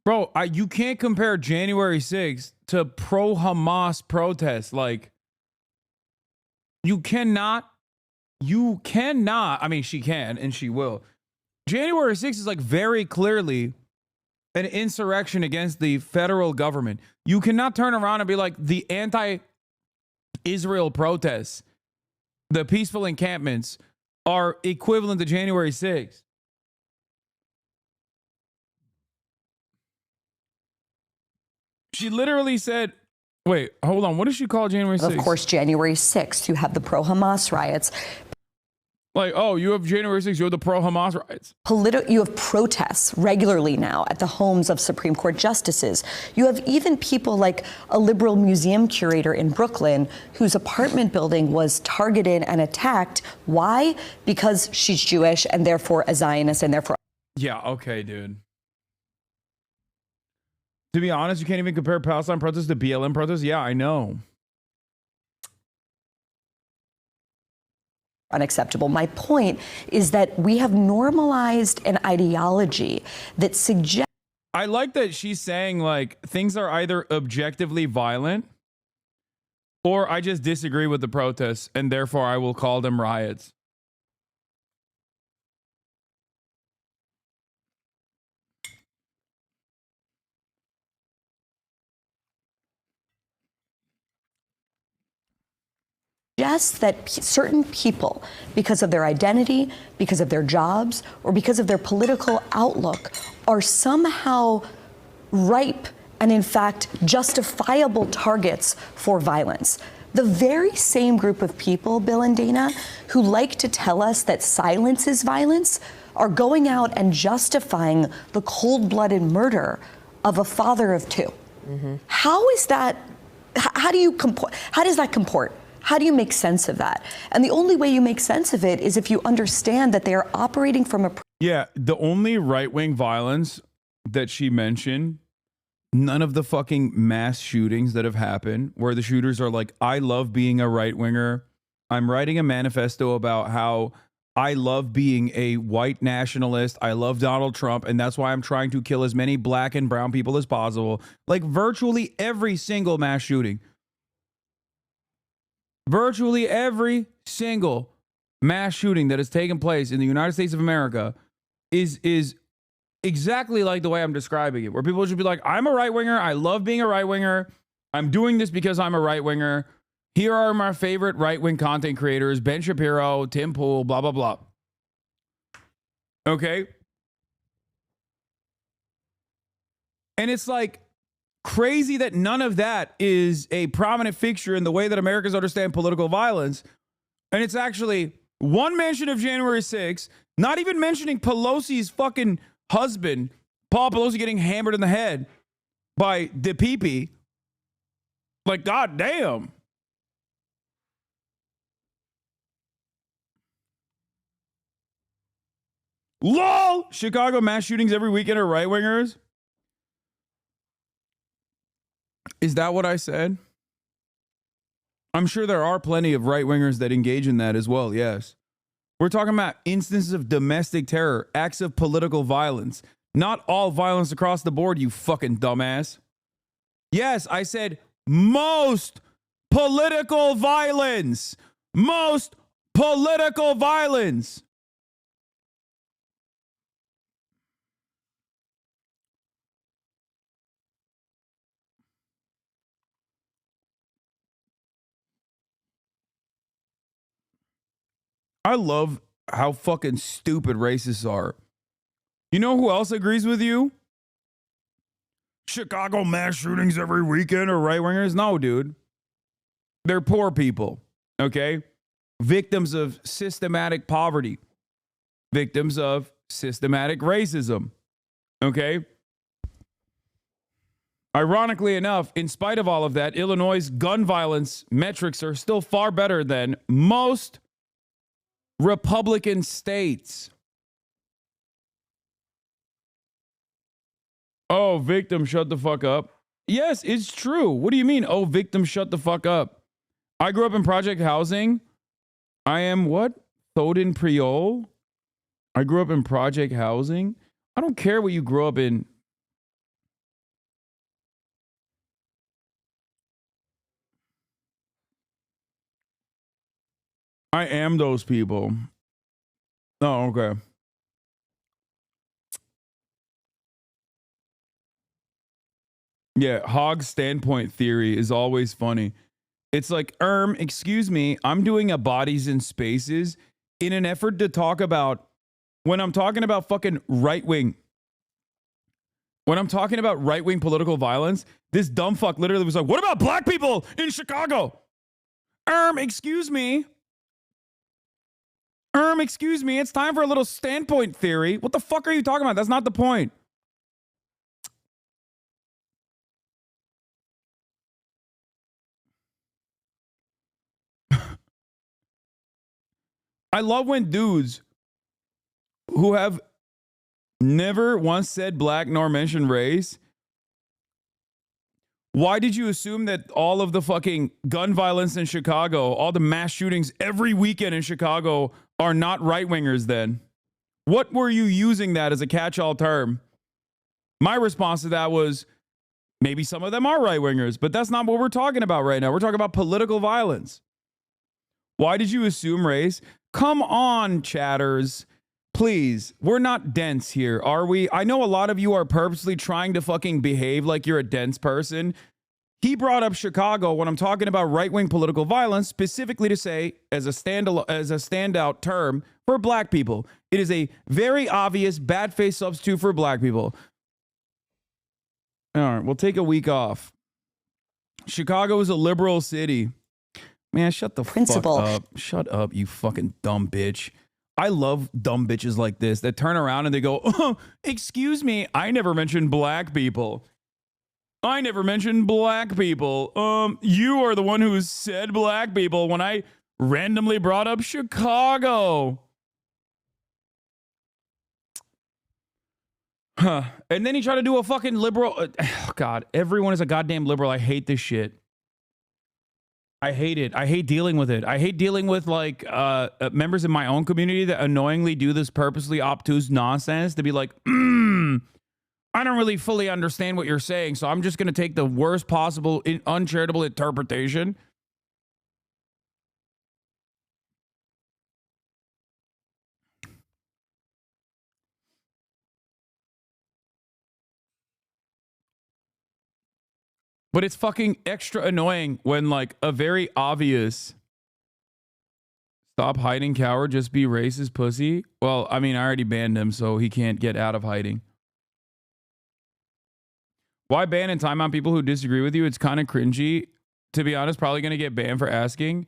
Bro, you can't compare January 6th to pro-Hamas protests. Like, you cannot. I mean, she can and she will. January 6th is like very clearly an insurrection against the federal government. You cannot turn around and be like the anti-Israel protests, the peaceful encampments are equivalent to January 6th. She literally said, wait, hold on. What did she call January 6th? Of course, January 6th. You have the pro-Hamas riots. Like, oh, you have January 6th, you have the pro-Hamas riots. You have protests regularly now at the homes of Supreme Court justices. You have even people like a liberal museum curator in Brooklyn whose apartment building was targeted and attacked. Why? Because she's Jewish and therefore a Zionist and therefore... Yeah, okay, dude. To be honest, you can't even compare Palestine protests to BLM protests. Yeah, I know. Unacceptable. My point is that we have normalized an ideology that suggests... I like that she's saying, like, things are either objectively violent or I just disagree with the protests and therefore I will call them riots. That certain people, because of their identity, because of their jobs, or because of their political outlook, are somehow ripe and, in fact, justifiable targets for violence. The very same group of people, Bill and Dana, who like to tell us that silence is violence, are going out and justifying the cold-blooded murder of a father of two. Mm-hmm. How is that? How does that comport? How do you make sense of that? And the only way you make sense of it is if you understand that they are operating from a... Yeah, the only right-wing violence that she mentioned, none of the fucking mass shootings that have happened where the shooters are like, I love being a right-winger. I'm writing a manifesto about how I love being a white nationalist. I love Donald Trump, and that's why I'm trying to kill as many black and brown people as possible. Like virtually every single mass shooting. Virtually every single mass shooting that has taken place in the United States of America is exactly like the way I'm describing it, where people should be like, I'm a right-winger. I love being a right-winger. I'm doing this because I'm a right-winger. Here are my favorite right-wing content creators, Ben Shapiro, Tim Pool, blah, blah, blah. Okay? And it's like, crazy that none of that is a prominent fixture in the way that Americans understand political violence. And it's actually one mention of January 6th, not even mentioning Pelosi's fucking husband, Paul Pelosi, getting hammered in the head by the PP. Like, god damn. LOL! Chicago mass shootings every weekend are right-wingers? Is that what I said? I'm sure there are plenty of right-wingers that engage in that as well, yes. We're talking about instances of domestic terror, acts of political violence. Not all violence across the board, you fucking dumbass. Yes, I said most political violence. Most political violence. I love how fucking stupid racists are. You know who else agrees with you? Chicago mass shootings every weekend or right-wingers? No, dude. They're poor people, okay? Victims of systematic poverty. Victims of systematic racism, okay? Ironically enough, in spite of all of that, Illinois' gun violence metrics are still far better than most Republican states. Oh, victim, shut the fuck up. Yes, it's true. What do you mean? Oh, victim, shut the fuck up. I grew up in project housing. I am what? Thoden Priol? I grew up in project housing. I don't care what you grew up in. I am those people. Oh, okay. Yeah, Hogg's standpoint theory is always funny. It's like, excuse me, I'm doing a bodies in spaces in an effort to talk about, when I'm talking about fucking right-wing, when I'm talking about right-wing political violence, this dumb fuck literally was like, what about black people in Chicago? Excuse me. Excuse me, it's time for a little standpoint theory. What the fuck are you talking about? That's not the point. I love when dudes who have never once said black nor mentioned race. Why did you assume that all of the fucking gun violence in Chicago, all the mass shootings every weekend in Chicago are not right-wingers then? What were you using that as a catch-all term? My response to that was, maybe some of them are right-wingers, but that's not what we're talking about right now. We're talking about political violence. Why did you assume race? Come on, chatters. Please, we're not dense here, are we? I know a lot of you are purposely trying to fucking behave like you're a dense person. He brought up Chicago when I'm talking about right-wing political violence, specifically to say, as a standout term, for black people. It is a very obvious bad face substitute for black people. All right, we'll take a week off. Chicago is a liberal city. Man, shut the fuck up. Shut up, you fucking dumb bitch. I love dumb bitches like this that turn around and they go, oh, excuse me, I never mentioned black people. I never mentioned black people. You are the one who said black people when I randomly brought up Chicago. Huh. And then he tried to do a fucking liberal. Oh, God, everyone is a goddamn liberal. I hate this shit. I hate it. I hate dealing with it. I hate dealing with like members in my own community that annoyingly do this purposely obtuse nonsense to be like, I don't really fully understand what you're saying, so I'm just going to take the worst possible uncharitable interpretation. But it's fucking extra annoying when like a very obvious stop hiding, coward, just be racist, pussy. Well, I mean, I already banned him, so he can't get out of hiding. Why ban and time on people who disagree with you? It's kind of cringy. To be honest, probably going to get banned for asking.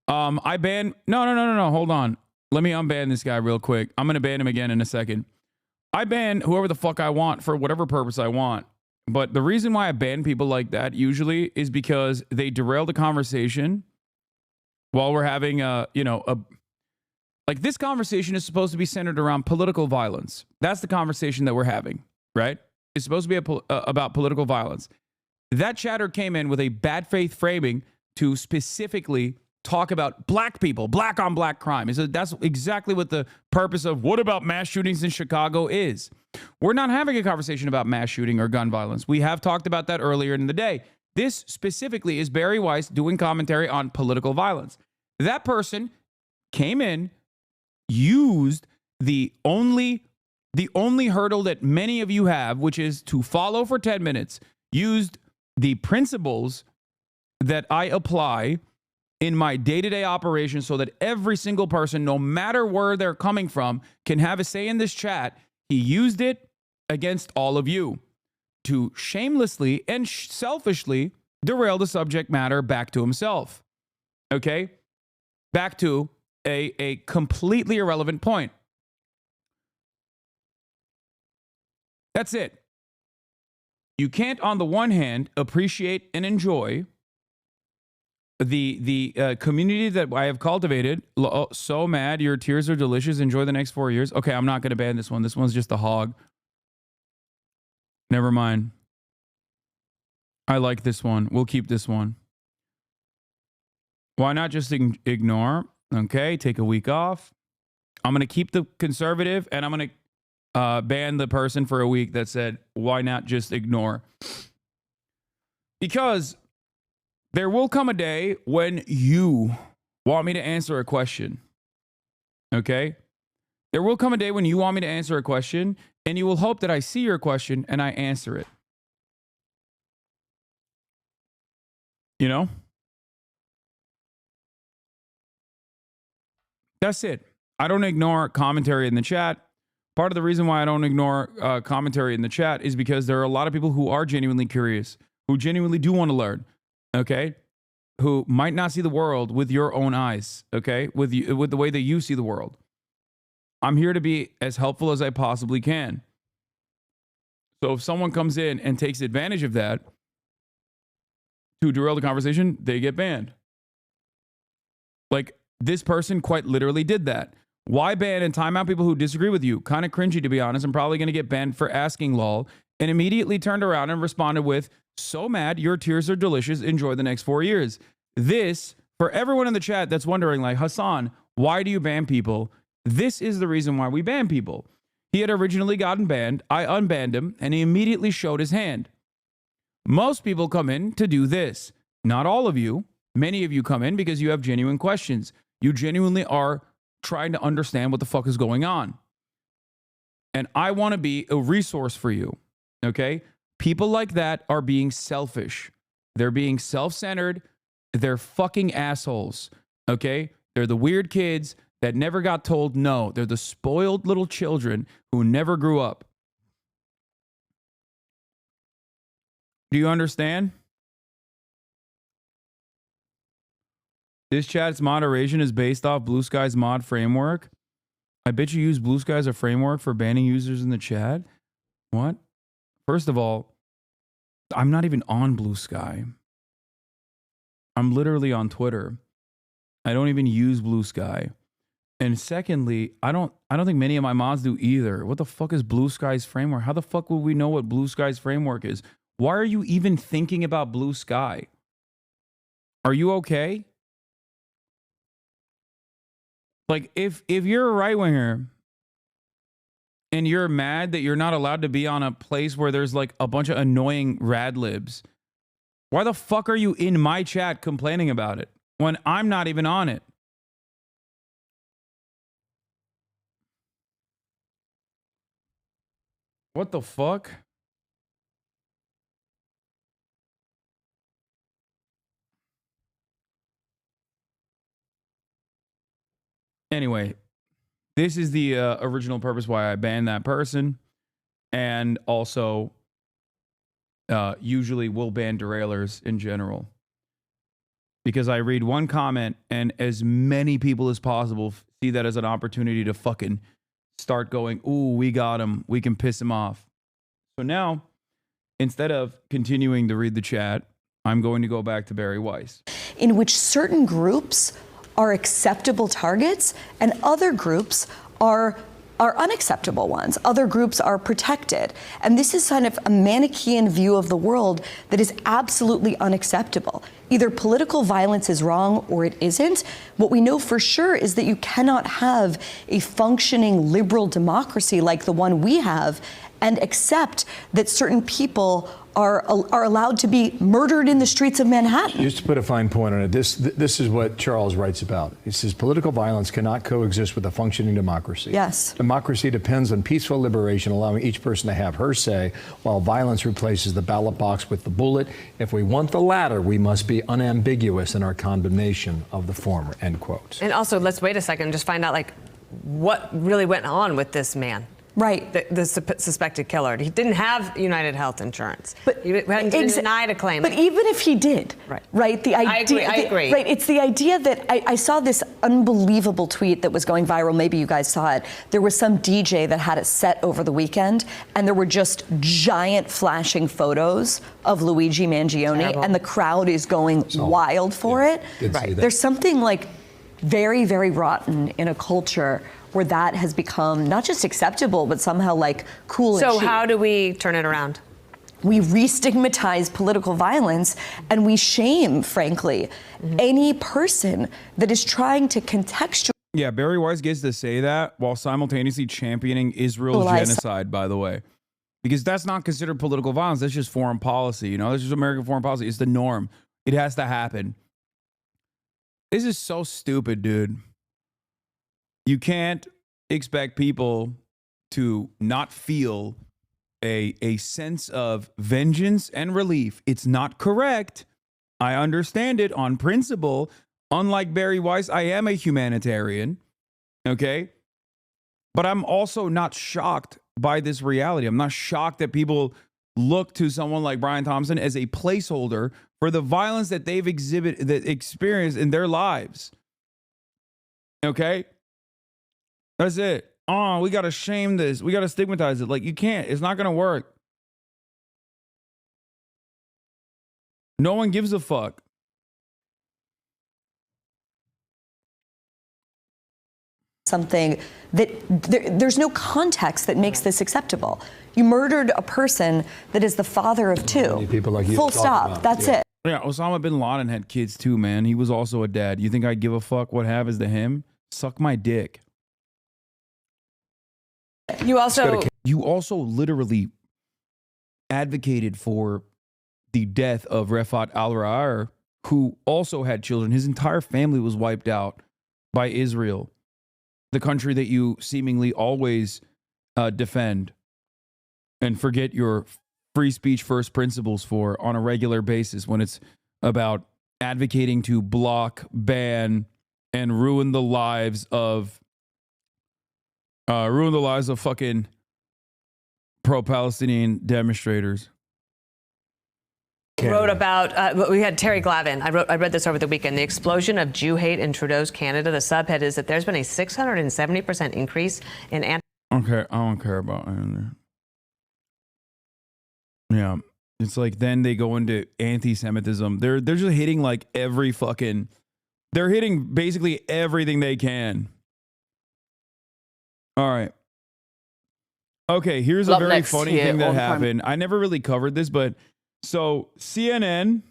I ban... No. Hold on. Let me unban this guy real quick. I'm going to ban him again in a second. I ban whoever the fuck I want for whatever purpose I want. But the reason why I ban people like that usually is because they derail the conversation while we're having like this conversation is supposed to be centered around political violence. That's the conversation that we're having, right? It's supposed to be about political violence. That chatter came in with a bad faith framing to specifically talk about black people, black on black crime. That's exactly what the purpose of what about mass shootings in Chicago is. We're not having a conversation about mass shooting or gun violence. We have talked about that earlier in the day. This specifically is Barry Weiss doing commentary on political violence. That person came in, used the only hurdle that many of you have, which is to follow for 10 minutes, used the principles that I apply in my day-to-day operation so that every single person, no matter where they're coming from, can have a say in this chat. He used it against all of you to shamelessly and selfishly derail the subject matter back to himself. Okay? Back to a completely irrelevant point. That's it. You can't, on the one hand, appreciate and enjoy the community that I have cultivated. So mad, your tears are delicious. Enjoy the next 4 years. Okay, I'm not going to ban this one. This one's just a hog. Never mind. I like this one. We'll keep this one. Why not just ignore? Okay, take a week off. I'm going to keep the conservative, and I'm going to ban the person for a week that said, why not just ignore? Because there will come a day when you want me to answer a question. Okay? There will come a day when you want me to answer a question, and you will hope that I see your question and I answer it. You know? That's it. I don't ignore commentary in the chat. Part of the reason why I don't ignore commentary in the chat is because there are a lot of people who are genuinely curious, who genuinely do want to learn, okay? Who might not see the world with your own eyes, okay? With the way that you see the world. I'm here to be as helpful as I possibly can. So if someone comes in and takes advantage of that to derail the conversation, they get banned. Like, this person quite literally did that. Why ban and time out people who disagree with you? Kind of cringy, to be honest. I'm probably going to get banned for asking lol, and immediately turned around and responded with, so mad, your tears are delicious. Enjoy the next 4 years. This, for everyone in the chat that's wondering, like, Hassan, why do you ban people? This is the reason why we ban people. He had originally gotten banned. I unbanned him, and he immediately showed his hand. Most people come in to do this. Not all of you. Many of you come in because you have genuine questions. You genuinely are trying to understand what the fuck is going on. And I want to be a resource for you. Okay? People like that are being selfish. They're being self-centered. They're fucking assholes. Okay? They're the weird kids that never got told no. They're the spoiled little children who never grew up. Do you understand? This chat's moderation is based off Blue Sky's mod framework. I bet you use Blue Sky as a framework for banning users in the chat. What? First of all, I'm not even on Blue Sky. I'm literally on Twitter. I don't even use Blue Sky. And secondly, I don't think many of my mods do either. What the fuck is Blue Sky's framework? How the fuck would we know what Blue Sky's framework is? Why are you even thinking about Blue Sky? Are you okay? Like, if you're a right-winger and you're mad that you're not allowed to be on a place where there's like a bunch of annoying rad libs, why the fuck are you in my chat complaining about it when I'm not even on it? What the fuck? Anyway, this is the original purpose why I banned that person, and also usually will ban derailers in general. Because I read one comment and as many people as possible see that as an opportunity to fucking start going, ooh, we got him. We can piss him off. So now, instead of continuing to read the chat, I'm going to go back to Barry Weiss. In which certain groups are acceptable targets and other groups are are unacceptable ones. Other groups are protected. And this is kind of a Manichaean view of the world that is absolutely unacceptable. Either political violence is wrong or it isn't. What we know for sure is that you cannot have a functioning liberal democracy like the one we have and accept that certain people are allowed to be murdered in the streets of Manhattan. Just to put a fine point on it, this is what Charles writes about. He says political violence cannot coexist with a functioning democracy. Yes. Democracy depends on peaceful liberation, allowing each person to have her say, while violence replaces the ballot box with the bullet. If we want the latter, we must be unambiguous in our condemnation of the former, end quote. And also, let's wait a second and just find out, like, what really went on with this man. Right. The suspected killer. He didn't have United Health Insurance. But he hadn't denied a claim. But even if he did, right? The idea, I agree. Right. It's the idea that I saw this unbelievable tweet that was going viral. Maybe you guys saw it. There was some DJ that had it set over the weekend, and there were just giant flashing photos of Luigi Mangione, Terrible. and the crowd is going wild for it. Right. There's something like very, very rotten in a culture where that has become not just acceptable, but somehow like cool and So chic. how do we turn it around? We re-stigmatize political violence, and we shame, frankly, any person that is trying to contextualize. Yeah, Barry Weiss gets to say that while simultaneously championing Israel's genocide, by the way. Because that's not considered political violence. That's just foreign policy. You know, that's just American foreign policy. It's the norm. It has to happen. This is so stupid, dude. You can't expect people to not feel a sense of vengeance and relief. It's not correct. I understand it on principle. Unlike Barry Weiss, I am a humanitarian. Okay? But I'm also not shocked by this reality. I'm not shocked that people look to someone like Brian Thompson as a placeholder for the violence that they've experienced in their lives. Okay? That's it. Oh, we got to shame this. We got to stigmatize it. Like, you can't. It's not going to work. No one gives a fuck. Something that there's no context that makes this acceptable. You murdered a person that is the father of two. People like you Full talk stop. about. That's Yeah. it. Yeah, Osama bin Laden had kids too, man. He was also a dad. You think I give a fuck what happens to him? Suck my dick. You also literally advocated for the death of Refat al-Ra'ar, who also had children. His entire family was wiped out by Israel, the country that you seemingly always defend and forget your free speech first principles for on a regular basis when it's about advocating to block, ban, and ruin the lives of fucking pro-Palestinian demonstrators. wrote about, we had Terry Glavin. I read this over the weekend. The explosion of Jew hate in Trudeau's Canada. The subhead is that there's been a 670% increase in Okay, I don't care about it. Yeah, it's like then they go into anti-Semitism. They're just hitting like every fucking. They're hitting basically everything they can. All right. Okay, here's a very funny thing that happened. I never really covered this, but so CNN.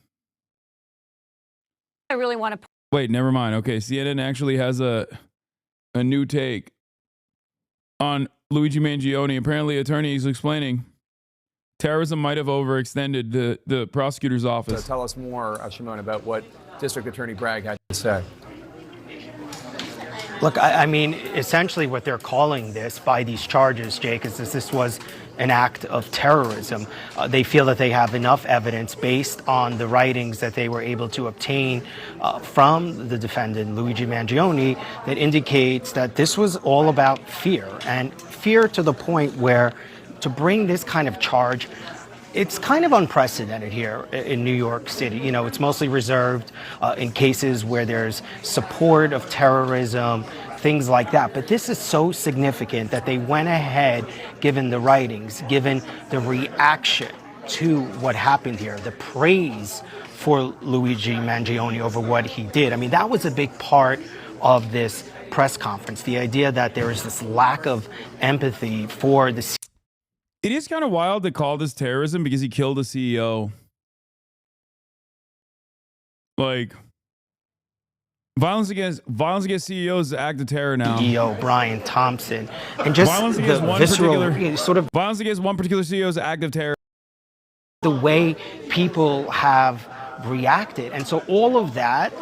I really want to. Wait, never mind. Okay, CNN actually has a new take on Luigi Mangione. Apparently, attorneys explaining terrorism might have overextended the prosecutor's office. So tell us more, Shimon, about what District Attorney Bragg had to say. Look, I mean, essentially what they're calling this by these charges, Jake, is this was an act of terrorism. They feel that they have enough evidence based on the writings that they were able to obtain from the defendant, Luigi Mangione, that indicates that this was all about fear, and fear to the point where to bring this kind of charge, it's kind of unprecedented here in New York City. You know, it's mostly reserved in cases where there's support of terrorism, things like that. But this is so significant that they went ahead, given the writings, given the reaction to what happened here, the praise for Luigi Mangione over what he did. I mean, that was a big part of this press conference. The idea that there is this lack of empathy for the. It is kind of wild to call this terrorism because he killed a CEO. Like, violence against CEOs is an act of terror now. CEO Brian Thompson, and just violence against the one visceral particular sort of violence against one particular CEO is an act of terror. the way people have reacted, and so all of that,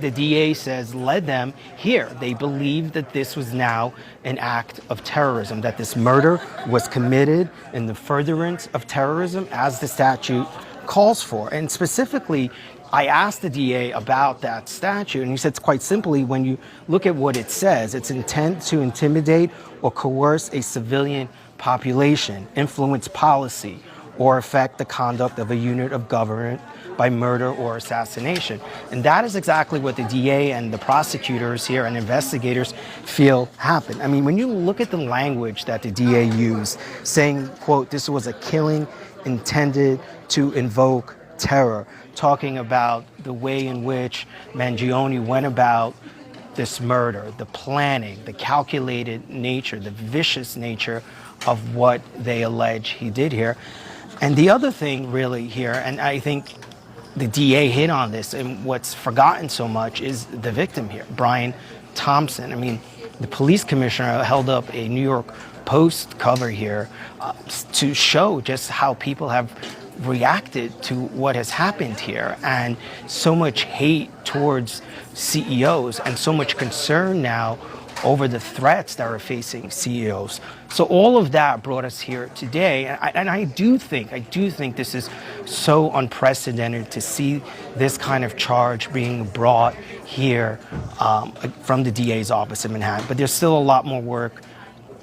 the DA says, led them here. They believe that this was now an act of terrorism, that this murder was committed in the furtherance of terrorism as the statute calls for. And specifically, I asked the DA about that statute, and he said quite simply, when you look at what it says, it's intent to intimidate or coerce a civilian population, influence policy, or affect the conduct of a unit of government by murder or assassination. And that is exactly what the DA and the prosecutors here and investigators feel happened. I mean, when you look at the language that the DA used, saying, quote, this was a killing intended to invoke terror, talking about the way in which Mangione went about this murder, the planning, the calculated nature, the vicious nature of what they allege he did here. And the other thing really here, and I think the DA hit on this, and what's forgotten so much is the victim here, Brian Thompson. I mean, the police commissioner held up a New York Post cover here to show just how people have reacted to what has happened here, and so much hate towards CEOs and so much concern now over the threats that are facing CEOs. So all of that brought us here today, and I do think this is so unprecedented to see this kind of charge being brought here from the DA's office in Manhattan. But there's still a lot more work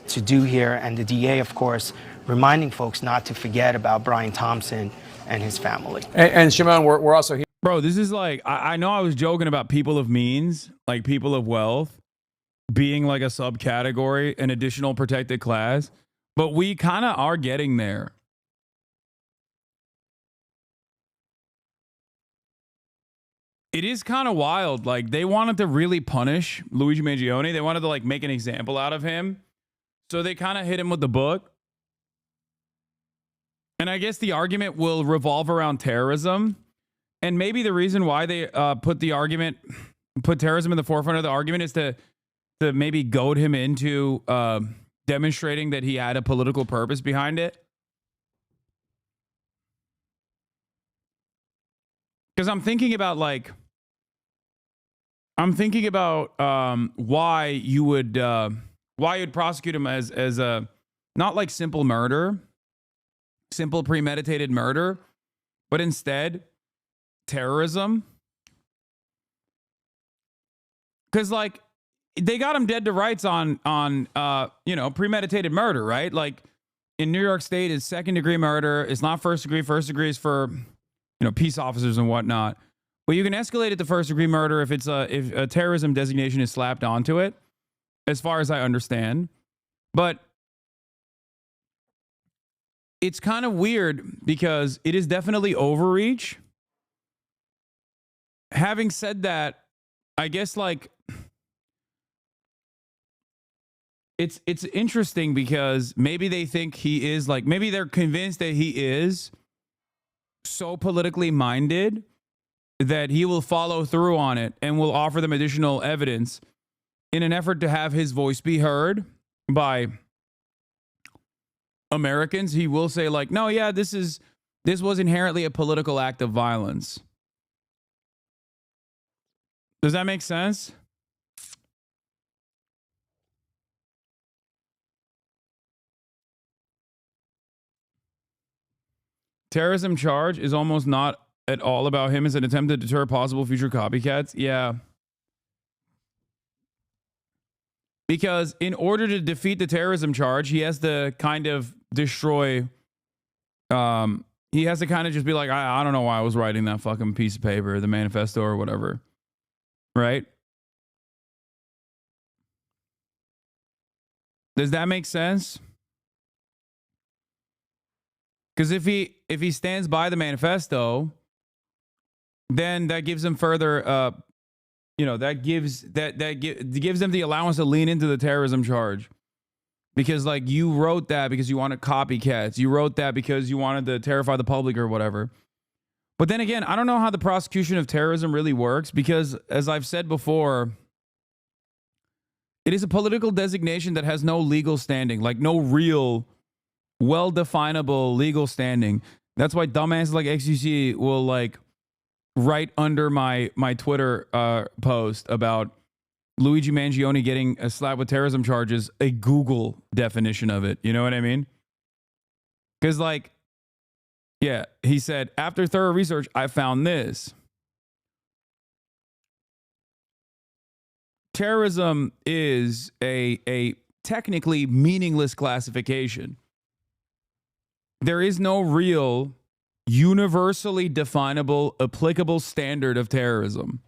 to do here, and the DA, of course, reminding folks not to forget about Brian Thompson and his family. And Shimon, we're also here. Bro, this is like, I know I was joking about people of means, like people of wealth, being like a subcategory, an additional protected class, but we kind of are getting there. It is kind of wild. Like, they wanted to really punish Luigi Mangione. They wanted to like make an example out of him. So they kind of hit him with the book. And I guess the argument will revolve around terrorism. And maybe the reason why they put terrorism in the forefront of the argument is to maybe goad him into demonstrating that he had a political purpose behind it. Because I'm thinking about why you would prosecute him as a, not like simple premeditated murder, but instead terrorism. Because like, they got him dead to rights on premeditated murder, right? Like in New York State, it's second-degree murder. It's not first degree. First degree is for, peace officers and whatnot. But you can escalate it to first-degree murder if if a terrorism designation is slapped onto it, as far as I understand. But it's kind of weird because it is definitely overreach. Having said that, I guess like, it's interesting because maybe they think he is like, maybe they're convinced that he is so politically minded that he will follow through on it and will offer them additional evidence in an effort to have his voice be heard by Americans. He will say like, no, yeah, this was inherently a political act of violence. Does that make sense? Terrorism charge is almost not at all about him as an attempt to deter possible future copycats. Yeah. Because in order to defeat the terrorism charge, he has to kind of destroy, he has to kind of just be like, I don't know why I was writing that fucking piece of paper, the manifesto or whatever. Right? Does that make sense? Because if he stands by the manifesto, then that gives him further that gives gives them the allowance to lean into the terrorism charge. Because like you wrote that because you wanted copycats. You wrote that because you wanted to terrify the public or whatever. But then again, I don't know how the prosecution of terrorism really works because, as I've said before, it is a political designation that has no legal standing, like no real, well-definable legal standing. That's why dumbasses like XUC will like write under my Twitter post about Luigi Mangione getting a slap with terrorism charges, a Google definition of it. You know what I mean? Because like, yeah, he said, after thorough research, I found this. Terrorism is a technically meaningless classification. There is no real, universally definable, applicable standard of terrorism.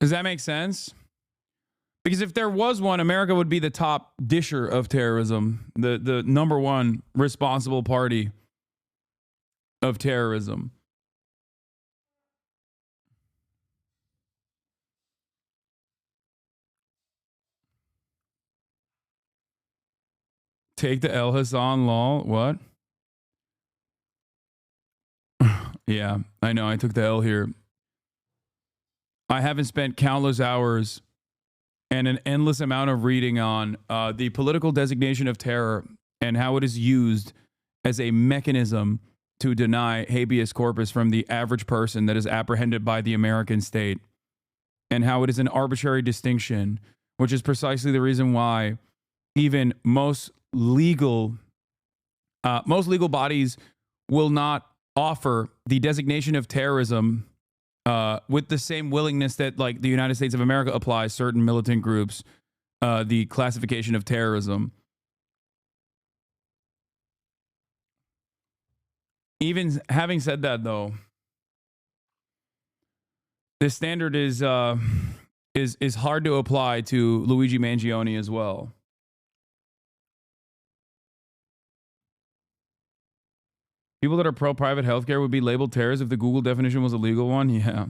Does that make sense? Because if there was one, America would be the top disher of terrorism, the number one responsible party of terrorism. Take the El Hassan law. What? Yeah, I know. I took the L here. I haven't spent countless hours and an endless amount of reading on the political designation of terror and how it is used as a mechanism to deny habeas corpus from the average person that is apprehended by the American state, and how it is an arbitrary distinction, which is precisely the reason why even most legal bodies will not offer the designation of terrorism with the same willingness that like the United States of America applies certain militant groups the classification of terrorism. Even having said that, though, this standard is hard to apply to Luigi Mangione as well. People that are pro-private healthcare would be labeled terrorists if the Google definition was a legal one? Yeah.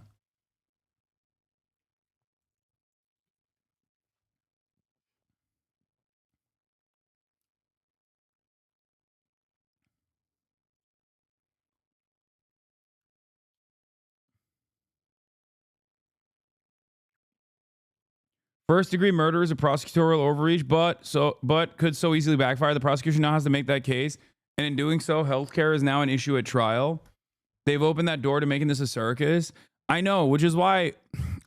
First-degree murder is a prosecutorial overreach, but could so easily backfire. The prosecution now has to make that case, and in doing so, healthcare is now an issue at trial. They've opened that door to making this a circus. I know, which is why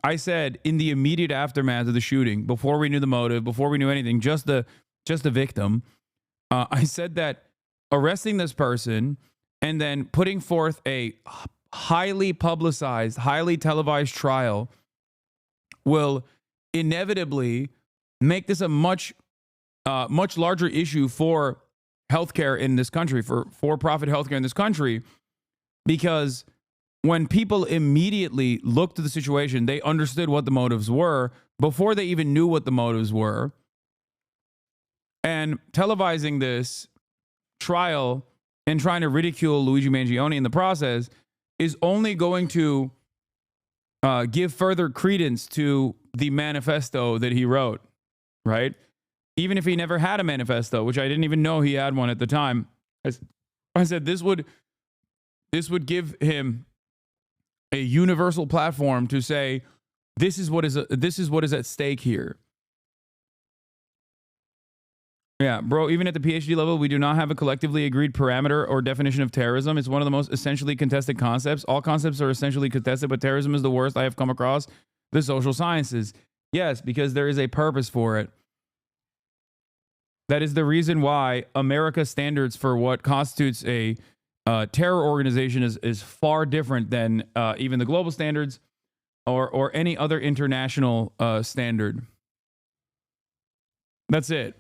I said in the immediate aftermath of the shooting, before we knew the motive, before we knew anything, just the victim, I said that arresting this person and then putting forth a highly publicized, highly televised trial will inevitably make this a much larger issue for healthcare in this country, for-profit healthcare in this country, because when people immediately looked at the situation, they understood what the motives were before they even knew what the motives were. And televising this trial and trying to ridicule Luigi Mangione in the process is only going to give further credence to the manifesto that he wrote, right? Even if he never had a manifesto, which I didn't even know he had one at the time. I said this would give him a universal platform to say, this is what is at stake here. Yeah, bro, even at the PhD level, we do not have a collectively agreed parameter or definition of terrorism. It's one of the most essentially contested concepts. All concepts are essentially contested, but terrorism is the worst I have come across the social sciences. Yes, because there is a purpose for it. That is the reason why America's standards for what constitutes a terror organization is far different than even the global standards or any other international standard. That's it.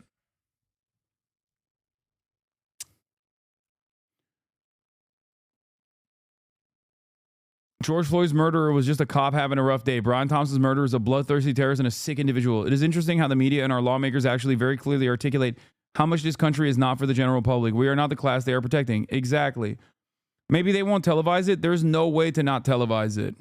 George Floyd's murderer was just a cop having a rough day. Brian Thompson's murderer is a bloodthirsty terrorist and a sick individual. It is interesting how the media and our lawmakers actually very clearly articulate how much this country is not for the general public. We are not the class they are protecting. Exactly. Maybe they won't televise it. There's no way to not televise it.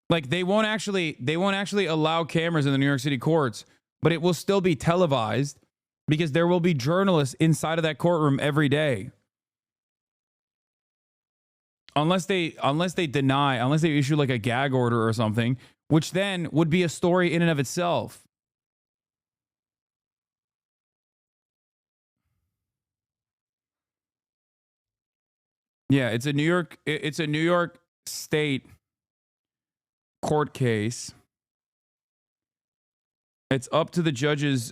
Like they won't actually allow cameras in the New York City courts, but it will still be televised because there will be journalists inside of that courtroom every day. Unless they issue like a gag order or something, which then would be a story in and of itself. Yeah, it's a New York State court case. It's up to the judge's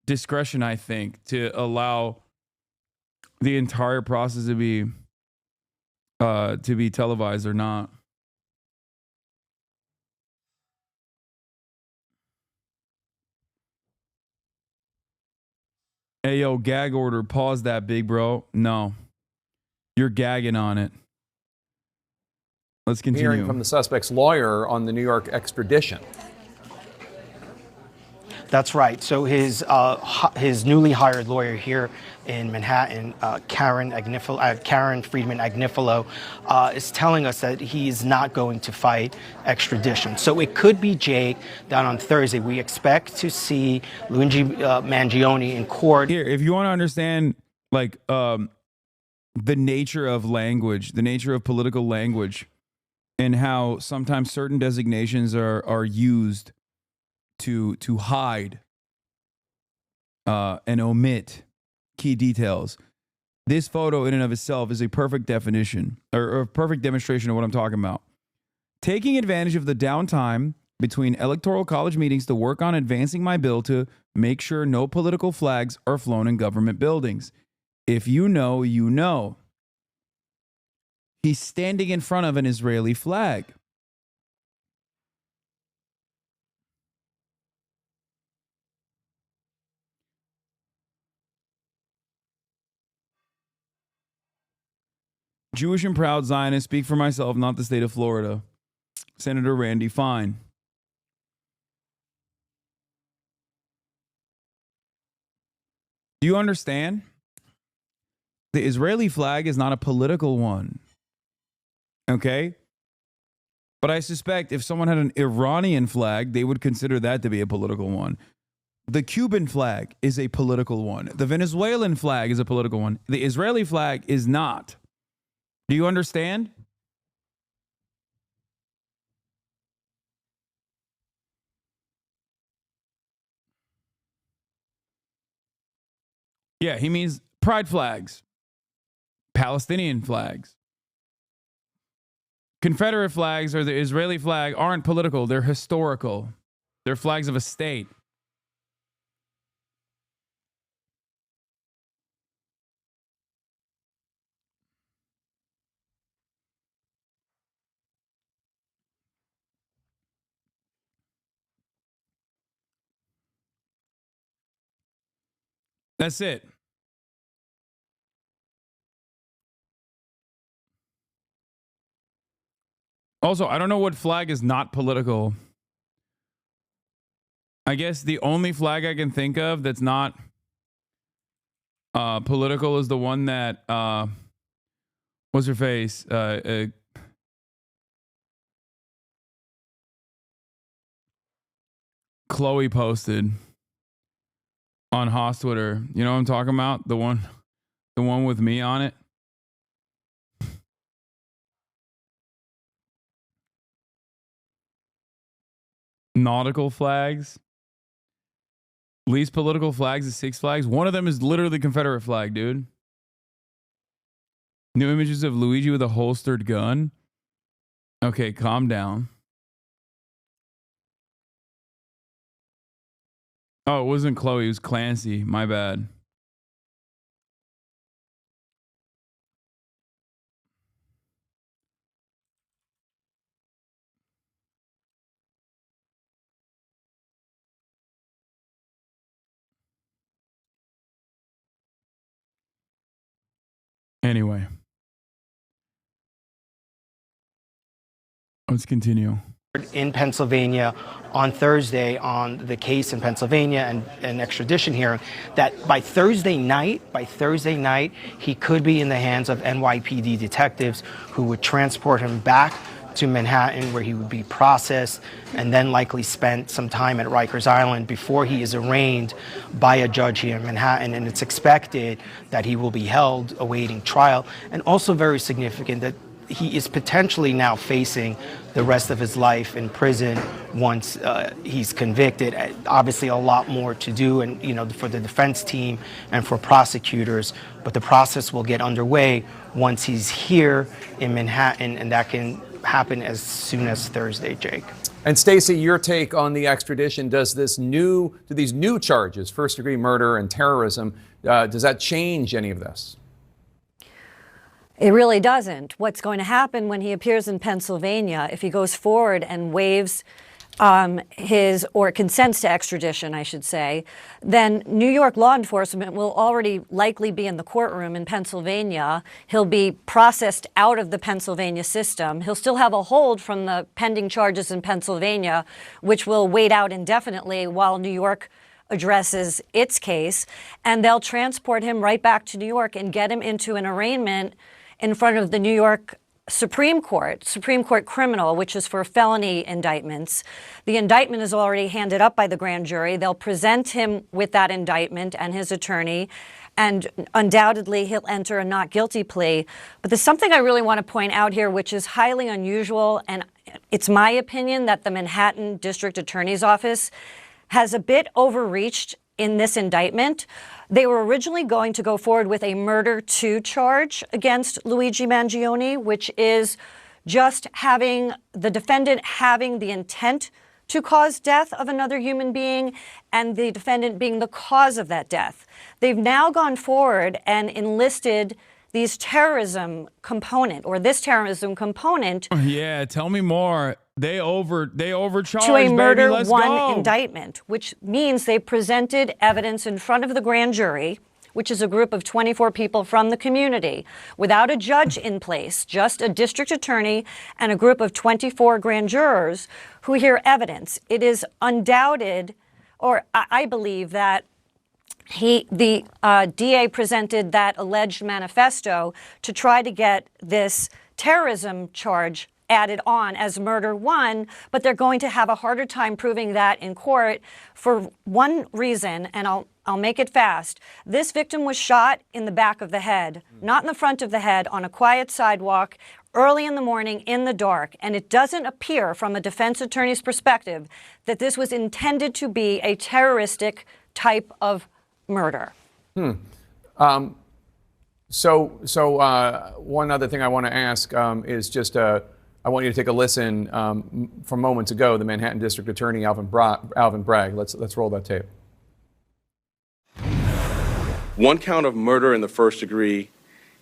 discretion, I think, to allow the entire process to be televised or not. Hey, yo, gag order. Pause that, big bro. No. You're gagging on it. Let's continue. Hearing from the suspect's lawyer on the New York extradition. That's right. So his newly hired lawyer here in Manhattan, Karen Friedman Agnifilo, is telling us that he is not going to fight extradition. So it could be, Jake, that on Thursday we expect to see Luigi Mangione in court. Here, if you want to understand, like, the nature of language, the nature of political language, and how sometimes certain designations are used to hide and omit key details. This photo in and of itself is a perfect definition or a perfect demonstration of what I'm talking about. Taking advantage of the downtime between electoral college meetings to work on advancing my bill to make sure no political flags are flown in government buildings. If you know, you know. He's standing in front of an Israeli flag. Jewish and proud Zionist, speak for myself, not the state of Florida. Senator Randy Fine. Do you understand? The Israeli flag is not a political one. Okay? But I suspect if someone had an Iranian flag, they would consider that to be a political one. The Cuban flag is a political one. The Venezuelan flag is a political one. The Israeli flag is not. Do you understand? Yeah, he means pride flags, Palestinian flags. Confederate flags or the Israeli flag aren't political, they're historical. They're flags of a state. That's it. Also, I don't know what flag is not political. I guess the only flag I can think of that's not political is the one that what's her face? Chloe posted on Haas Twitter. You know what I'm talking about? The one with me on it. Nautical flags. Least political flags is Six Flags. One of them is literally the Confederate flag, dude. New images of Luigi with a holstered gun. Okay, calm down. Oh, it wasn't Chloe. It was Clancy. My bad. Anyway, let's continue. in Pennsylvania on Thursday on the case in Pennsylvania and an extradition hearing, that by Thursday night, he could be in the hands of NYPD detectives who would transport him back to Manhattan, where he would be processed and then likely spent some time at Rikers Island before he is arraigned by a judge here in Manhattan. And it's expected that he will be held awaiting trial. And also very significant that he is potentially now facing the rest of his life in prison once he's convicted. Obviously a lot more to do, and for the defense team and for prosecutors, but the process will get underway once he's here in Manhattan, and that can happen as soon as Thursday, Jake. And Stacey, your take on the extradition, do these new charges, first-degree murder and terrorism, does that change any of this? It really doesn't. What's going to happen when he appears in Pennsylvania, if he goes forward and waives or consents to extradition, I should say, then New York law enforcement will already likely be in the courtroom in Pennsylvania. He'll be processed out of the Pennsylvania system. He'll still have a hold from the pending charges in Pennsylvania, which will wait out indefinitely while New York addresses its case. And they'll transport him right back to New York and get him into an arraignment in front of the New York Supreme Court criminal, which is for felony indictments. The indictment is already handed up by the grand jury. They'll present him with that indictment and his attorney, and undoubtedly he'll enter a not guilty plea. But there's something I really want to point out here, which is highly unusual, and it's my opinion that the Manhattan District Attorney's Office has a bit overreached in this indictment. They were originally going to go forward with a murder 2 charge against Luigi Mangione, which is just having the defendant having the intent to cause death of another human being and the defendant being the cause of that death. They've now gone forward and enlisted this terrorism component. Yeah, tell me more. They overcharged, to a murder baby. Let's 1 go. indictment, which means they presented evidence in front of the grand jury, which is a group of 24 people from the community, without a judge in place, just a district attorney and a group of 24 grand jurors who hear evidence. It is undoubted, or I believe that the DA presented that alleged manifesto to try to get this terrorism charge added on as murder 1, but they're going to have a harder time proving that in court for one reason, and I'll make it fast. This victim was shot in the back of the head, not in the front of the head, on a quiet sidewalk early in the morning in the dark, and it doesn't appear from a defense attorney's perspective that this was intended to be a terroristic type of murder. So one other thing I want to ask is just I want you to take a listen from moments ago. The Manhattan District Attorney Alvin Bragg. Let's roll that tape. 1 count of murder in the first degree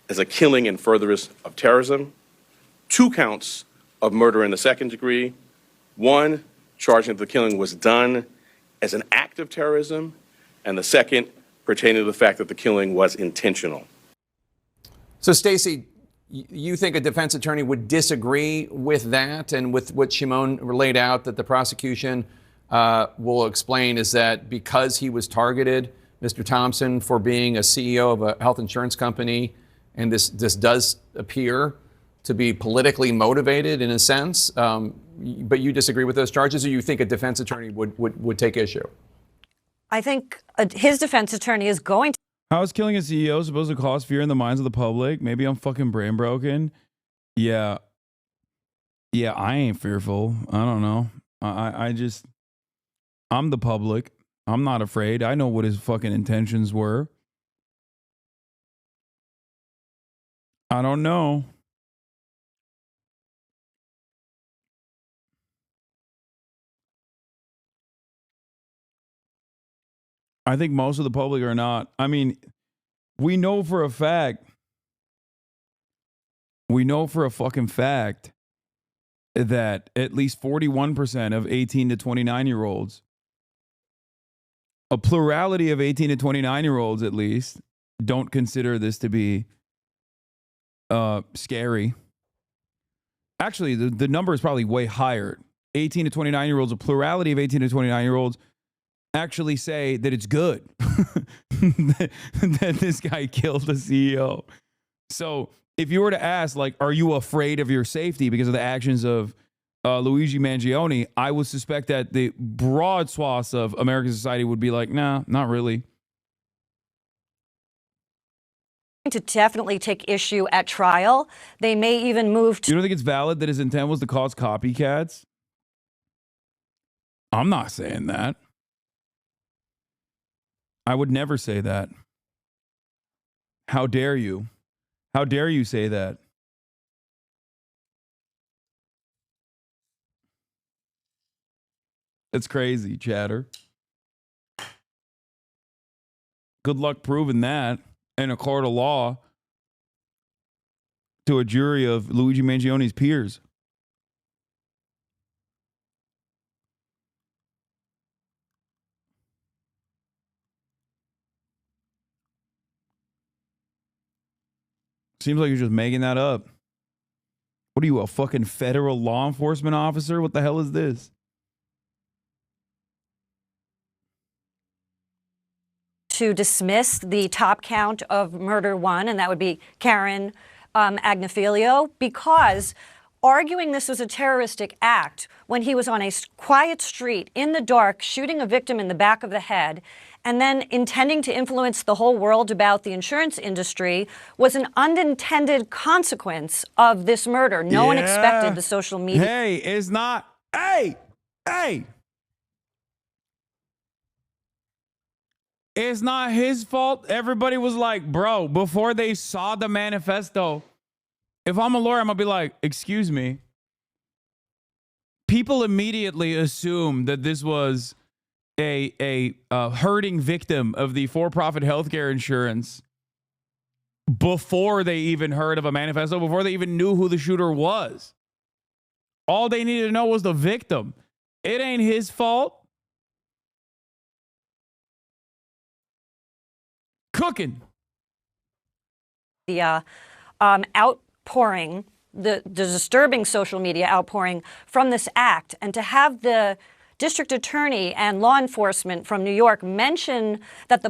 is a killing in furtherance of terrorism. 2 counts of murder in the second degree. 1 charging that the killing was done as an act of terrorism, and the second pertaining to the fact that the killing was intentional. So, Stacey, you think a defense attorney would disagree with that and with what Shimon laid out, that the prosecution will explain is that because he was targeted, Mr. Thompson, for being a CEO of a health insurance company, and this does appear to be politically motivated in a sense, but you disagree with those charges, or you think a defense attorney would take issue? I think his defense attorney is going to. How is killing a CEO supposed to cause fear in the minds of the public? Maybe I'm fucking brain broken. Yeah, I ain't fearful. I don't know. I'm the public. I'm not afraid. I know what his fucking intentions were. I don't know. I think most of the public are not. I mean, we know for a fucking fact that at least 41% of 18 to 29-year-olds, a plurality of 18 to 29-year-olds at least, don't consider this to be scary. Actually, the number is probably way higher. 18 to 29-year-olds, a plurality of 18 to 29-year-olds actually say that it's good that this guy killed the CEO. So if you were to ask, like, are you afraid of your safety because of the actions of Luigi Mangione, I would suspect that the broad swaths of American society would be like, nah, not really. To definitely take issue at trial. They may even move to. You don't think it's valid that his intent was to cause copycats? I'm not saying that. I would never say that. How dare you? How dare you say that? It's crazy, chatter. Good luck proving that in a court of law to a jury of Luigi Mangione's peers. Seems like you're just making that up. What are you, a fucking federal law enforcement officer? What the hell is this? To dismiss the top count of murder one, and that would be Karen Agnifilio, because arguing this was a terroristic act when he was on a quiet street in the dark shooting a victim in the back of the head and then intending to influence the whole world about the insurance industry was an unintended consequence of this murder. No one expected the social media. Hey, it's not. Hey. It's not his fault. Everybody was like, bro, before they saw the manifesto, if I'm a lawyer, I'm going to be like, excuse me. People immediately assume that this was a hurting victim of the for-profit healthcare insurance before they even heard of a manifesto, before they even knew who the shooter was. All they needed to know was the victim. It ain't his fault. Cooking. The outpouring, the disturbing social media outpouring from this act, and to have the district attorney and law enforcement from New York mention that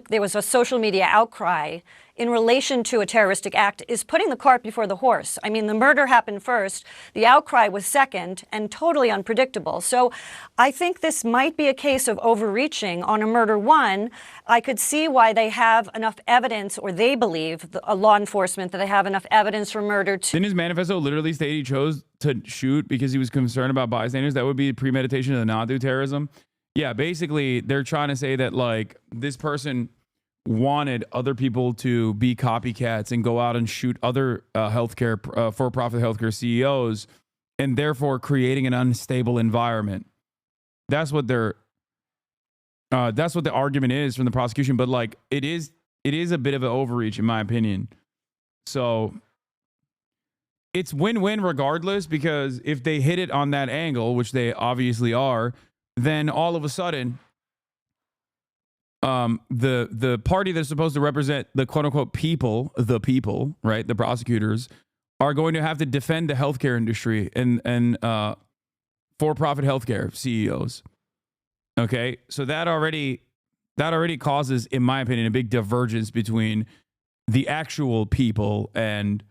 there was a social media outcry in relation to a terroristic act is putting the cart before the horse. I mean, the murder happened first, the outcry was second, and totally unpredictable. So I think this might be a case of overreaching on a murder one. I could see why they have enough evidence, or they believe, law enforcement, that they have enough evidence for murder to. Didn't his manifesto literally state he chose to shoot because he was concerned about bystanders? That would be premeditation to not do terrorism. Yeah, basically, they're trying to say that, like, this person wanted other people to be copycats and go out and shoot other for-profit healthcare CEOs, and therefore creating an unstable environment. That's what the argument is from the prosecution. But like, it is a bit of an overreach in my opinion. So it's win-win regardless, because if they hit it on that angle, which they obviously are, then all of a sudden, the party that's supposed to represent the quote unquote people, right, the prosecutors, are going to have to defend the healthcare industry and for-profit healthcare CEOs. Okay, so that already causes, in my opinion, a big divergence between the actual people and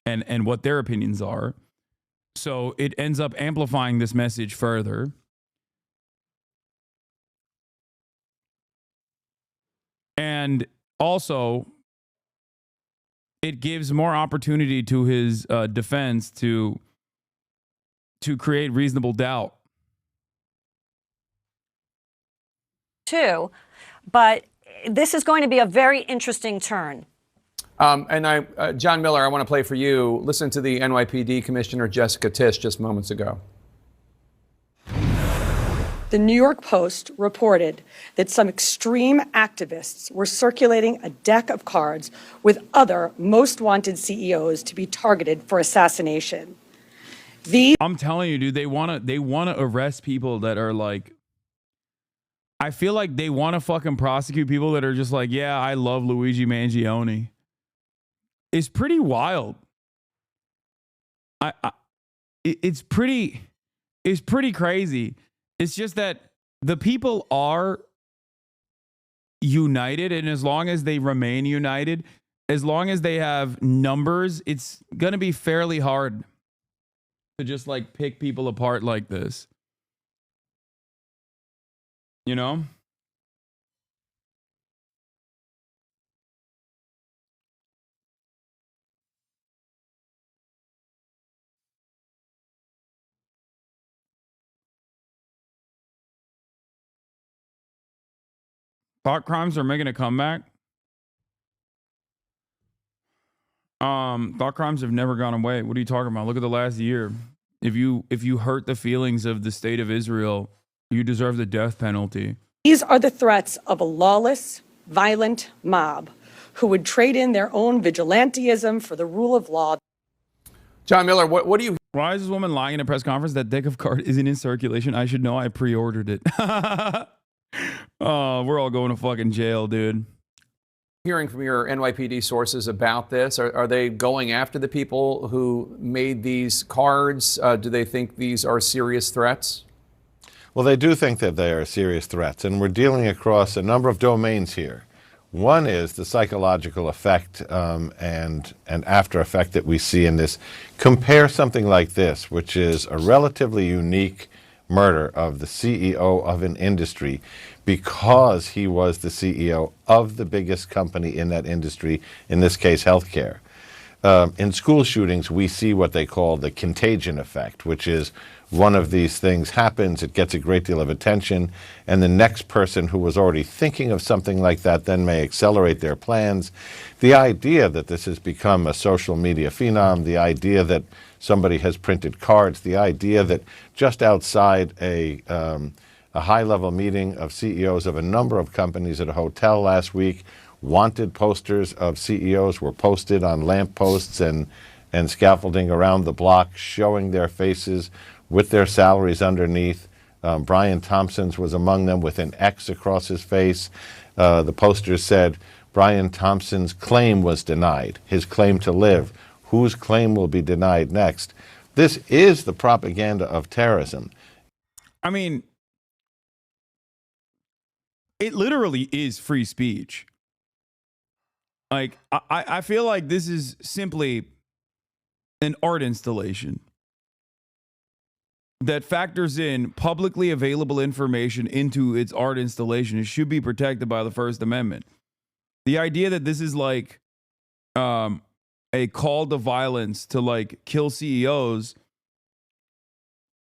what their opinions are. So it ends up amplifying this message further. And also, it gives more opportunity to his defense to create reasonable doubt. Too, but this is going to be a very interesting turn. John Miller, I want to play for you. Listen to the NYPD Commissioner Jessica Tisch just moments ago. The New York Post reported that some extreme activists were circulating a deck of cards with other most wanted CEOs to be targeted for assassination. I'm telling you, dude, they want to arrest people that are like, I feel like they want to fucking prosecute people that are just like, yeah, I love Luigi Mangione. It's pretty wild. It's pretty is pretty crazy. It's just that the people are united, and as long as they remain united, as long as they have numbers, it's going to be fairly hard to just like pick people apart like this. You know? Thought crimes are making a comeback. Thought crimes have never gone away. What are you talking about? Look at the last year. If you hurt the feelings of the state of Israel, you deserve the death penalty. These are the threats of a lawless, violent mob who would trade in their own vigilantism for the rule of law. John Miller, what do you... Why is this woman lying in a press conference? That deck of cards isn't in circulation. I should know. I pre-ordered it. Oh, we're all going to fucking jail, dude. Hearing from your NYPD sources about this, are they going after the people who made these cards? Do they think these are serious threats? Well, they do think that they are serious threats, and we're dealing across a number of domains here. One is the psychological effect and after effect that we see in this. Compare something like this, which is a relatively unique murder of the CEO of an industry because he was the CEO of the biggest company in that industry, in this case, healthcare. In school shootings, we see what they call the contagion effect, which is one of these things happens, it gets a great deal of attention, and the next person who was already thinking of something like that then may accelerate their plans. The idea that this has become a social media phenom, the idea that somebody has printed cards, the idea that just outside a high-level meeting of CEOs of a number of companies at a hotel last week, wanted posters of CEOs were posted on lampposts and scaffolding around the block showing their faces with their salaries underneath. Brian Thompson's was among them with an X across his face. The posters said, Brian Thompson's claim was denied, his claim to live. Whose claim will be denied next? This is the propaganda of terrorism. I mean, it literally is free speech. Like, I feel like this is simply an art installation that factors in publicly available information into its art installation. It should be protected by the First Amendment. The idea that this is like a call to violence to like kill CEOs,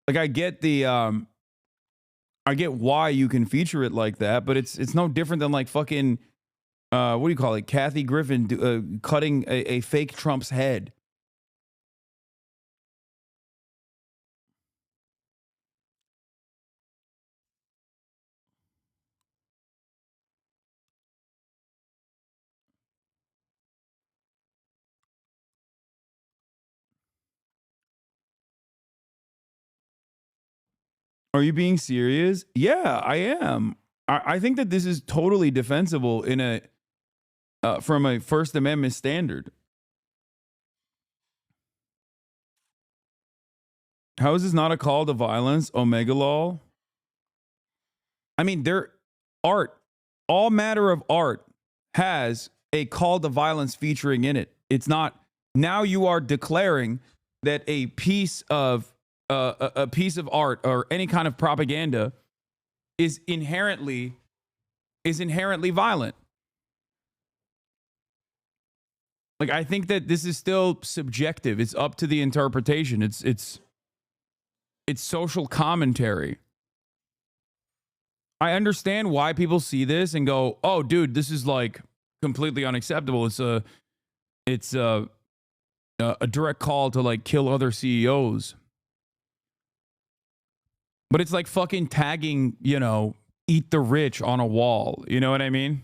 like I get the I get why you can feature it like that, but it's no different than like fucking what do you call it? Kathy Griffin cutting a fake Trump's head. Are you being serious? Yeah, I am. I think that this is totally defensible in a from a First Amendment standard. How is this not a call to violence? Omega law. I mean, all matter of art has a call to violence featuring in it. It's not, now you are declaring that a piece of art or any kind of propaganda is inherently violent. Like, I think that this is still subjective. It's up to the interpretation. It's social commentary. I understand why people see this and go, "Oh, dude, this is like completely unacceptable." It's a direct call to like kill other CEOs. But it's like fucking tagging, eat the rich on a wall. You know what I mean?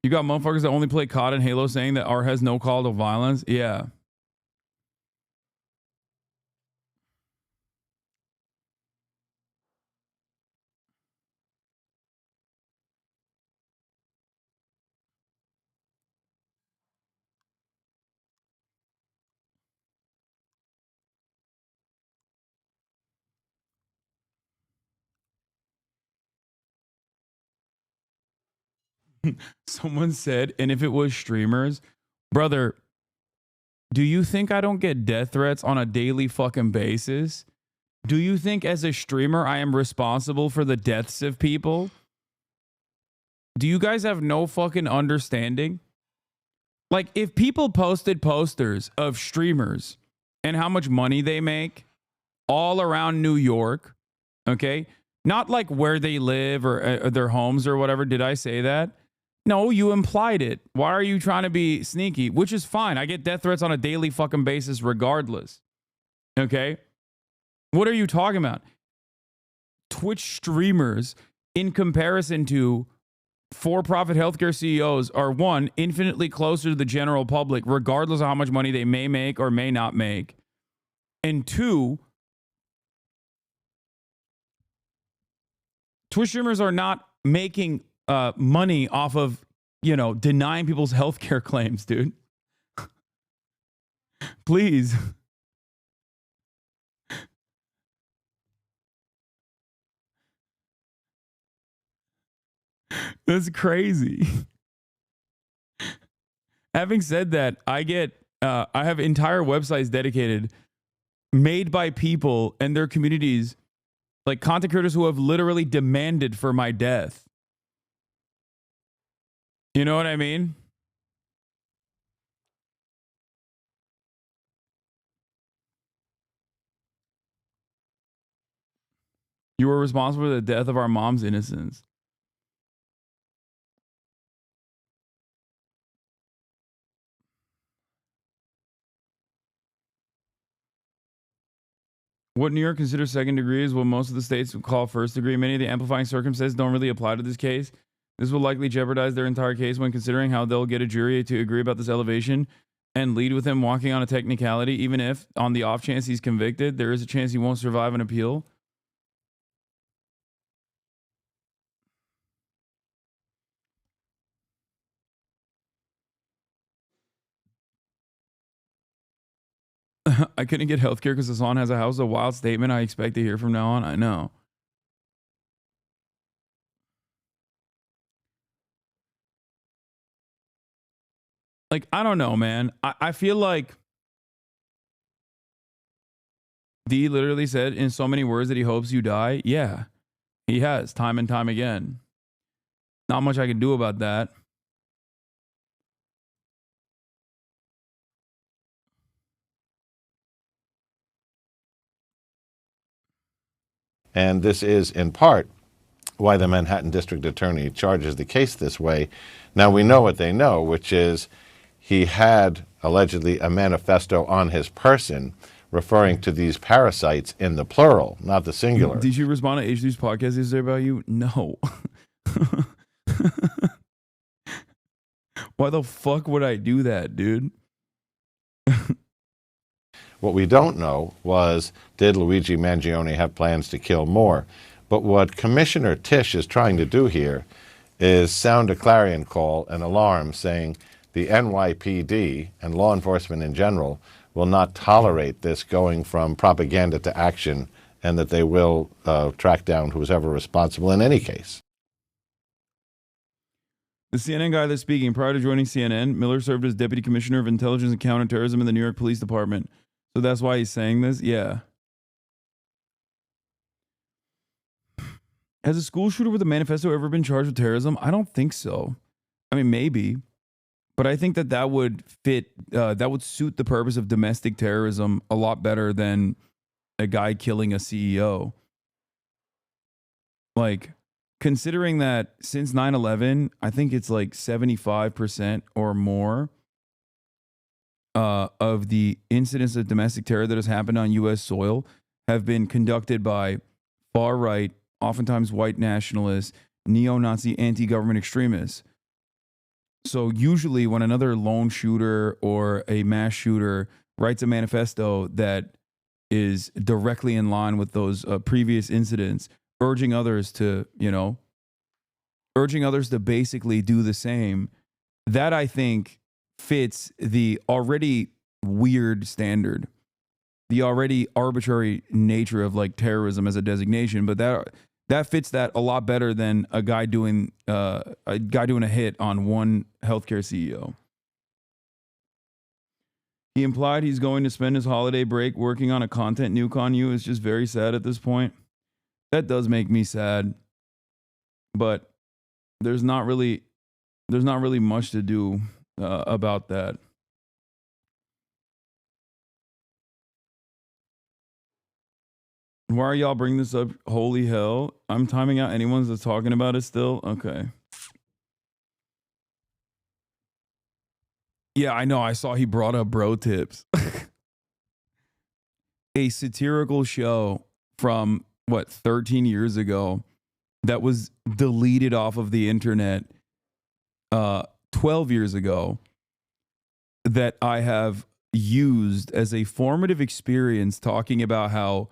You got motherfuckers that only play COD and Halo saying that art has no call to violence. Yeah. Someone said, and if it was streamers, brother, do you think I don't get death threats on a daily fucking basis? Do you think as a streamer I am responsible for the deaths of people? Do you guys have no fucking understanding? Like, if people posted posters of streamers and how much money they make all around New York, okay? Not like where they live or their homes or whatever. Did I say that? No, you implied it. Why are you trying to be sneaky? Which is fine. I get death threats on a daily fucking basis regardless. Okay? What are you talking about? Twitch streamers, in comparison to for-profit healthcare CEOs, are one, infinitely closer to the general public, regardless of how much money they may make or may not make. And two, Twitch streamers are not making money off of, denying people's healthcare claims, dude. Please. That's crazy. Having said that, I have entire websites dedicated, made by people and their communities, like content creators who have literally demanded for my death. You know what I mean? You were responsible for the death of our mom's innocence. What New York considers second degree is what most of the states would call first degree. Many of the amplifying circumstances don't really apply to this case. This will likely jeopardize their entire case when considering how they'll get a jury to agree about this elevation and lead with him walking on a technicality, even if, on the off chance he's convicted, there is a chance he won't survive an appeal. I couldn't get healthcare because Hassan has a house. A wild statement I expect to hear from now on. I know. Like, I don't know, man. I feel like D literally said in so many words that he hopes you die. Yeah, he has, time and time again. Not much I can do about that. And this is, in part, why the Manhattan District Attorney charges the case this way. Now, we know what they know, which is he had, allegedly, a manifesto on his person referring to these parasites in the plural, not the singular. Did you respond to H3's podcast yesterday about you? No. Why the fuck would I do that, dude? What we don't know was, did Luigi Mangione have plans to kill more? But what Commissioner Tisch is trying to do here is sound a clarion call, an alarm, saying the NYPD and law enforcement in general will not tolerate this going from propaganda to action, and that they will track down who's ever responsible in any case. The CNN guy that's speaking, prior to joining CNN, Miller served as Deputy Commissioner of Intelligence and Counterterrorism in the New York Police Department. So that's why he's saying this? Yeah. Has a school shooter with a manifesto ever been charged with terrorism? I don't think so. I mean, maybe. But I think that would fit, that would suit the purpose of domestic terrorism a lot better than a guy killing a CEO. Like, considering that since 9/11, I think it's like 75% or more of the incidents of domestic terror that has happened on U.S. soil have been conducted by far-right, oftentimes white nationalists, neo-Nazi, anti-government extremists. So usually when another lone shooter or a mass shooter writes a manifesto that is directly in line with those previous incidents, urging others to basically do the same, that I think fits the already weird standard, the already arbitrary nature of like terrorism as a designation. But that fits that a lot better than a guy doing a hit on one healthcare CEO. He implied he's going to spend his holiday break working on a content nuke on you. It's just very sad at this point. That does make me sad, but there's not really much to do about that. Why are y'all bringing this up? Holy hell. I'm timing out anyone that's talking about it still? Okay. Yeah, I know. I saw he brought up Bro Tips. A satirical show from, 13 years ago that was deleted off of the internet 12 years ago that I have used as a formative experience talking about how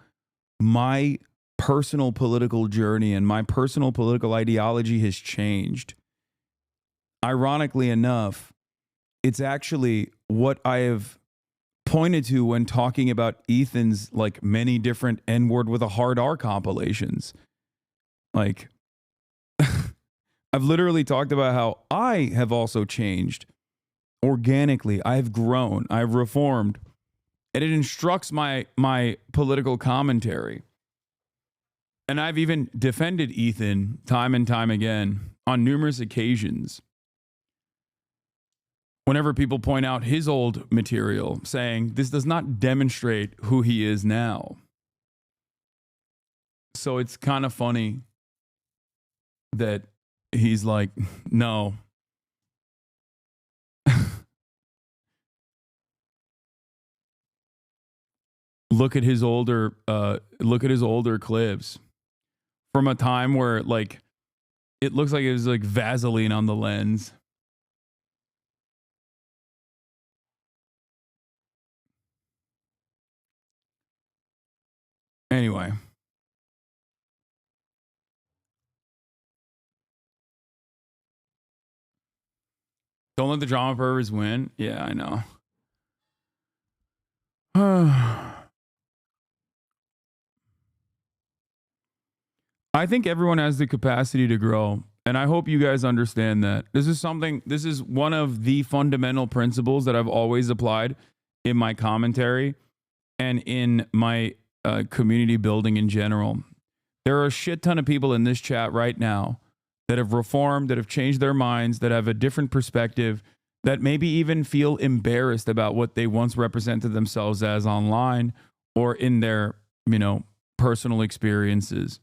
my personal political journey and my personal political ideology has changed. Ironically enough, it's actually what I have pointed to when talking about Ethan's like many different N-word with a hard R compilations. Like, I've literally talked about how I have also changed organically. I've grown, I've reformed, and it instructs my political commentary. And I've even defended Ethan time and time again on numerous occasions. Whenever people point out his old material, saying this does not demonstrate who he is now. So it's kind of funny that he's like, no. Look at his older clips from a time where like it looks like it was like Vaseline on the lens. Anyway. Don't let the drama perverts win. Yeah, I know. I think everyone has the capacity to grow, and I hope you guys understand that. This is one of the fundamental principles that I've always applied in my commentary and in my community building in general. There are a shit ton of people in this chat right now that have reformed, that have changed their minds, that have a different perspective, that maybe even feel embarrassed about what they once represented themselves as online or in their, personal experiences.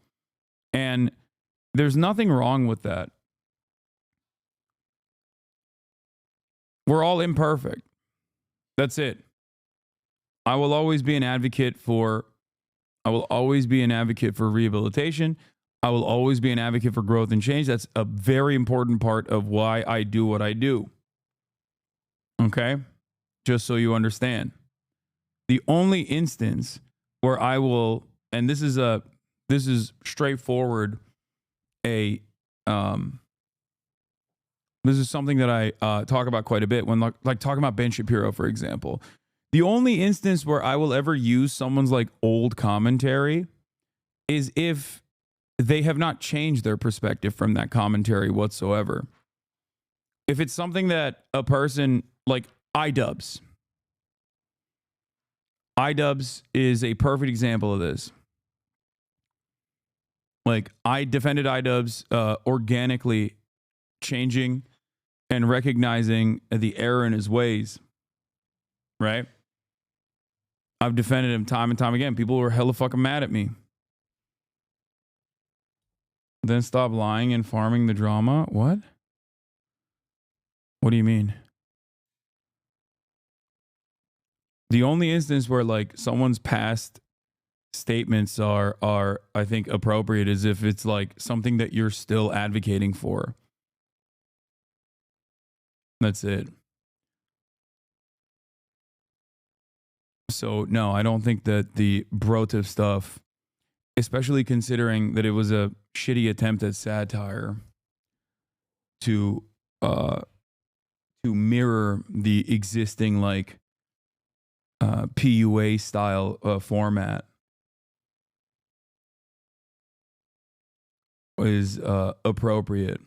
And there's nothing wrong with that. We're all imperfect. That's it. I will always be an advocate for rehabilitation. I will always be an advocate for growth and change. That's a very important part of why I do what I do. Okay? Just so you understand. The only instance where I will, and this is straightforward, this is something that I talk about quite a bit when like talking about Ben Shapiro, for example. The only instance where I will ever use someone's like old commentary is if they have not changed their perspective from that commentary whatsoever. If it's something that a person like iDubbbz is a perfect example of this. Like, I defended iDubbbz organically changing and recognizing the error in his ways, right? I've defended him time and time again. People were hella fucking mad at me. Then stop lying and farming the drama? What? What do you mean? The only instance where like someone's past statements are I think appropriate is if it's like something that you're still advocating for. That's it. So no, I don't think that the Brotiv stuff, especially considering that it was a shitty attempt at satire to mirror the existing like PUA style format. is appropriate.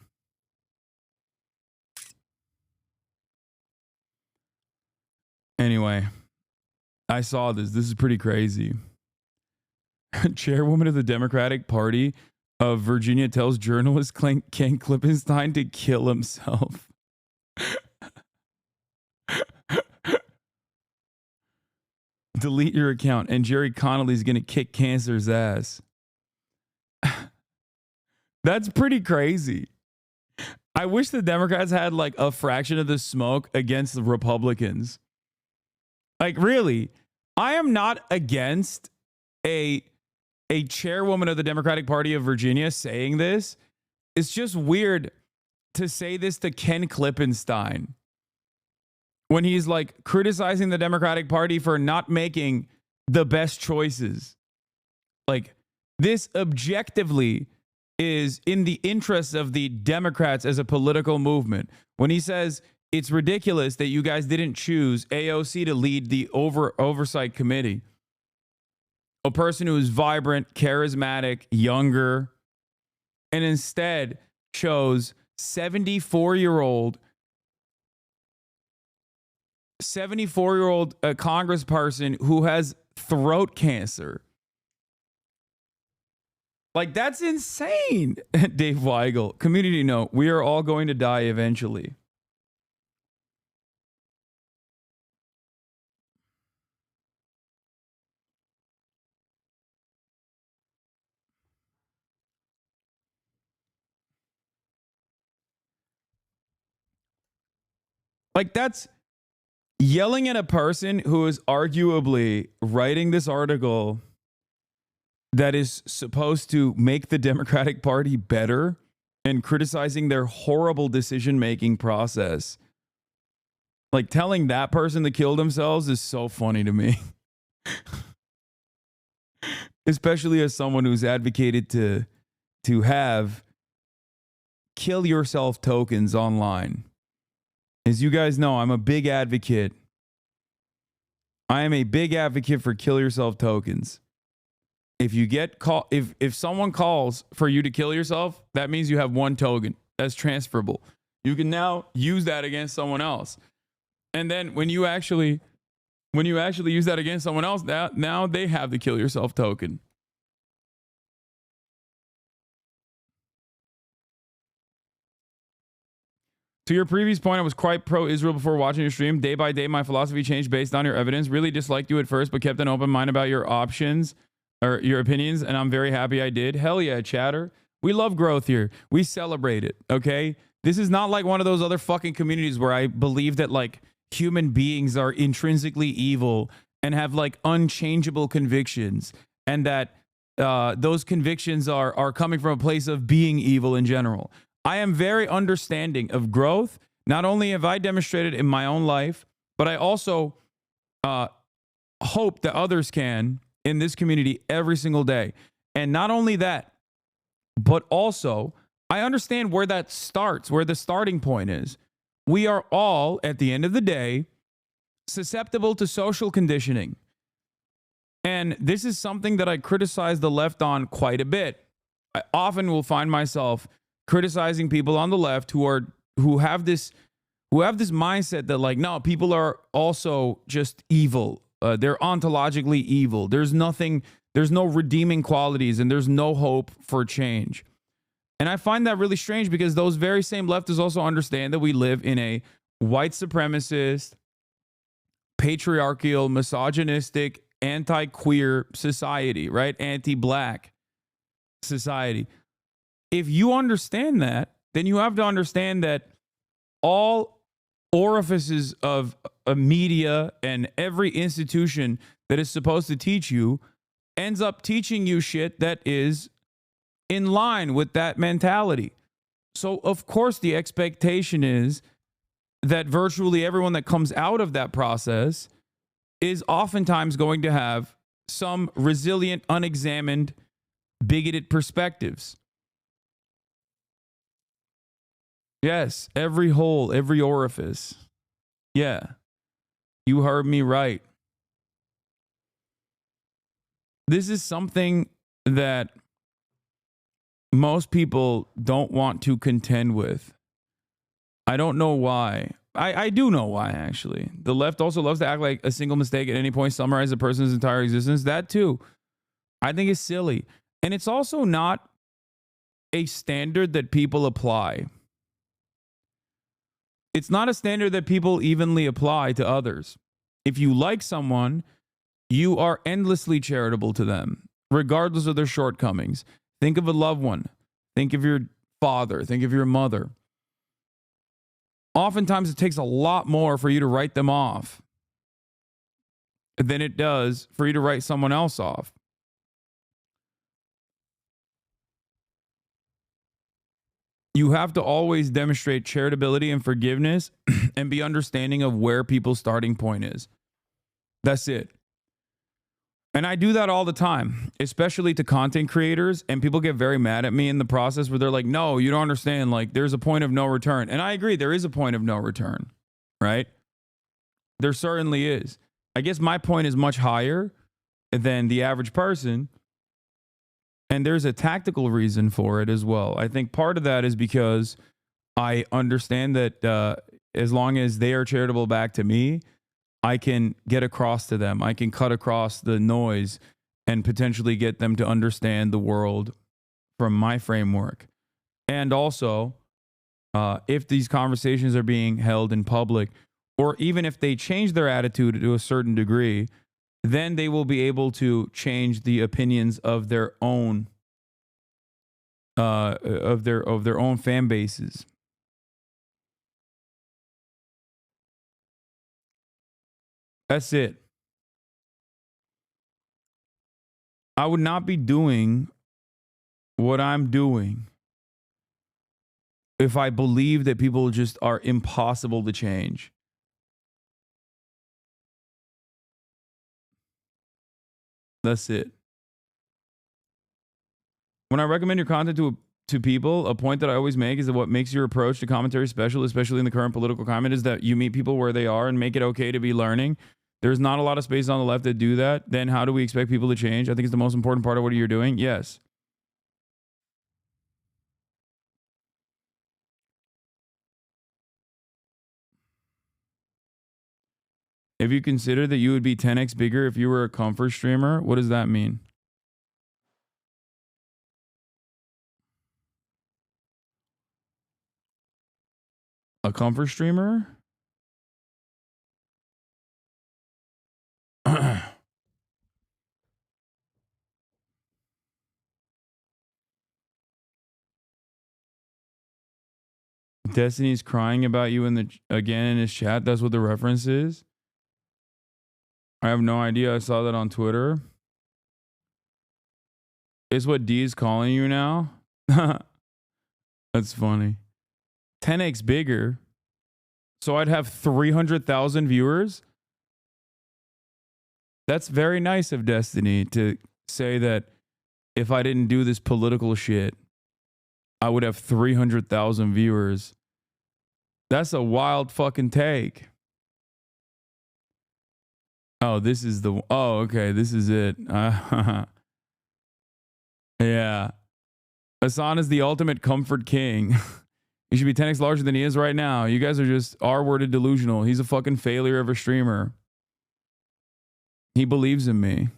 Anyway, I saw this. This is pretty crazy. Chairwoman of the Democratic Party of Virginia tells journalist Ken Klippenstein to kill himself. Delete your account, and Jerry Connolly's going to kick cancer's ass. That's pretty crazy. I wish the Democrats had like a fraction of the smoke against the Republicans. Like, really, I am not against a chairwoman of the Democratic Party of Virginia saying this. It's just weird to say this to Ken Klippenstein when he's like criticizing the Democratic Party for not making the best choices. Like, this objectively is in the interests of the Democrats as a political movement. When he says it's ridiculous that you guys didn't choose AOC to lead the oversight committee, a person who is vibrant, charismatic, younger, and instead chose 74-year-old congressperson who has throat cancer. Like, that's insane. Dave Weigel, community note, we are all going to die eventually. Like, that's yelling at a person who is arguably writing this article that is supposed to make the Democratic Party better and criticizing their horrible decision-making process. Like, telling that person to kill themselves is so funny to me. Especially as someone who's advocated to have kill yourself tokens online. As you guys know, I'm a big advocate. I am a big advocate for kill yourself tokens. If you get if someone calls for you to kill yourself, that means you have one token that's transferable. You can now use that against someone else. And then when you actually use that against someone else, now they have the kill yourself token. To your previous point, I was quite pro-Israel before watching your stream. Day by day, my philosophy changed based on your evidence. Really disliked you at first, but kept an open mind about your options or your opinions, and I'm very happy I did. Hell yeah, chatter. We love growth here. We celebrate it, okay? This is not like one of those other fucking communities where I believe that, like, human beings are intrinsically evil and have, like, unchangeable convictions, and that those convictions are coming from a place of being evil in general. I am very understanding of growth. Not only have I demonstrated in my own life, but I also hope that others can in this community every single day. And not only that, but also I understand where that starts, where the starting point is. We are all, at the end of the day, susceptible to social conditioning. And this is something that I criticize the left on quite a bit. I often will find myself criticizing people on the left who have this mindset that, like, no, people are also just evil. They're ontologically evil. There's no redeeming qualities, and there's no hope for change. And I find that really strange because those very same leftists also understand that we live in a white supremacist, patriarchal, misogynistic, anti-queer society, right? Anti-black society. If you understand that, then you have to understand that all orifices of a media and every institution that is supposed to teach you ends up teaching you shit that is in line with that mentality. So, of course, the expectation is that virtually everyone that comes out of that process is oftentimes going to have some resilient, unexamined, bigoted perspectives. Yes, every hole, every orifice. Yeah, you heard me right. This is something that most people don't want to contend with. I don't know why. I do know why, actually. The left also loves to act like a single mistake at any point summarizes a person's entire existence. That too, I think is silly. And it's also not a standard that people apply. It's not a standard that people evenly apply to others. If you like someone, you are endlessly charitable to them, regardless of their shortcomings. Think of a loved one. Think of your father. Think of your mother. Oftentimes, it takes a lot more for you to write them off than it does for you to write someone else off. You have to always demonstrate charitability and forgiveness and be understanding of where people's starting point is. That's it. And I do that all the time, especially to content creators. And people get very mad at me in the process where they're like, no, you don't understand. Like, there's a point of no return. And I agree, there is a point of no return, right? There certainly is. I guess my point is much higher than the average person. And there's a tactical reason for it as well. I think part of that is because I understand that as long as they are charitable back to me, I can get across to them. I can cut across the noise and potentially get them to understand the world from my framework. And also, if these conversations are being held in public, or even if they change their attitude to a certain degree, then they will be able to change the opinions of their own of their own fan bases. That's it. I would not be doing what I'm doing if I believe that people just are impossible to change. That's it. When I recommend your content to people, a point that I always make is that what makes your approach to commentary special, especially in the current political climate, is that you meet people where they are and make it okay to be learning. There's not a lot of space on the left that do that. Then how do we expect people to change? I think it's the most important part of what you're doing. Yes. If you consider that you would be 10x bigger if you were a comfort streamer, what does that mean? A comfort streamer? Destiny's crying about you again in his chat. That's what the reference is. I have no idea. I saw that on Twitter. Is what D is calling you now? That's funny. 10x bigger. So I'd have 300,000 viewers. That's very nice of Destiny to say that if I didn't do this political shit, I would have 300,000 viewers. That's a wild fucking take. Oh, this is the... Oh, okay. This is it. Yeah. Hassan is the ultimate comfort king. He should be 10x larger than he is right now. You guys are just R-worded delusional. He's a fucking failure of a streamer. He believes in me.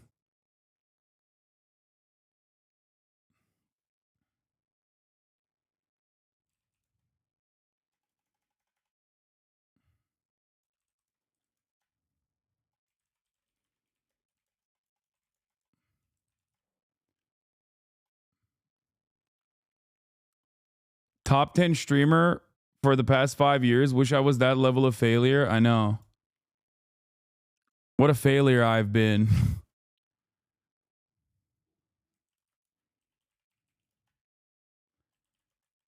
Top 10 streamer for the past 5 years. Wish I was that level of failure. I know. What a failure I've been.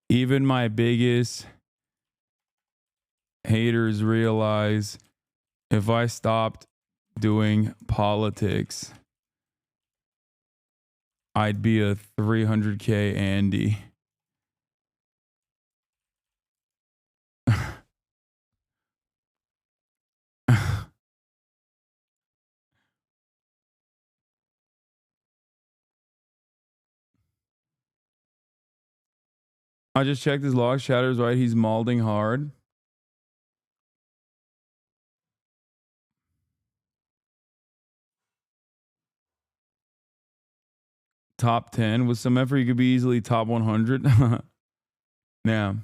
Even my biggest haters realize if I stopped doing politics, I'd be a 300K Andy. I just checked his logs. Chatter's right. He's malding hard. Top 10. With some effort, he could be easily top 100. Yeah.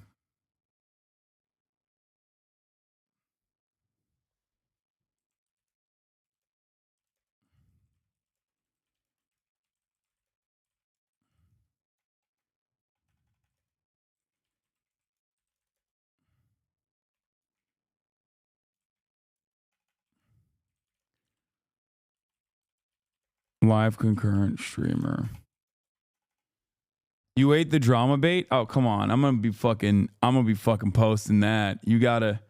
Live concurrent streamer. You ate the drama bait? Oh, come on. I'm gonna be fucking posting that. You gotta.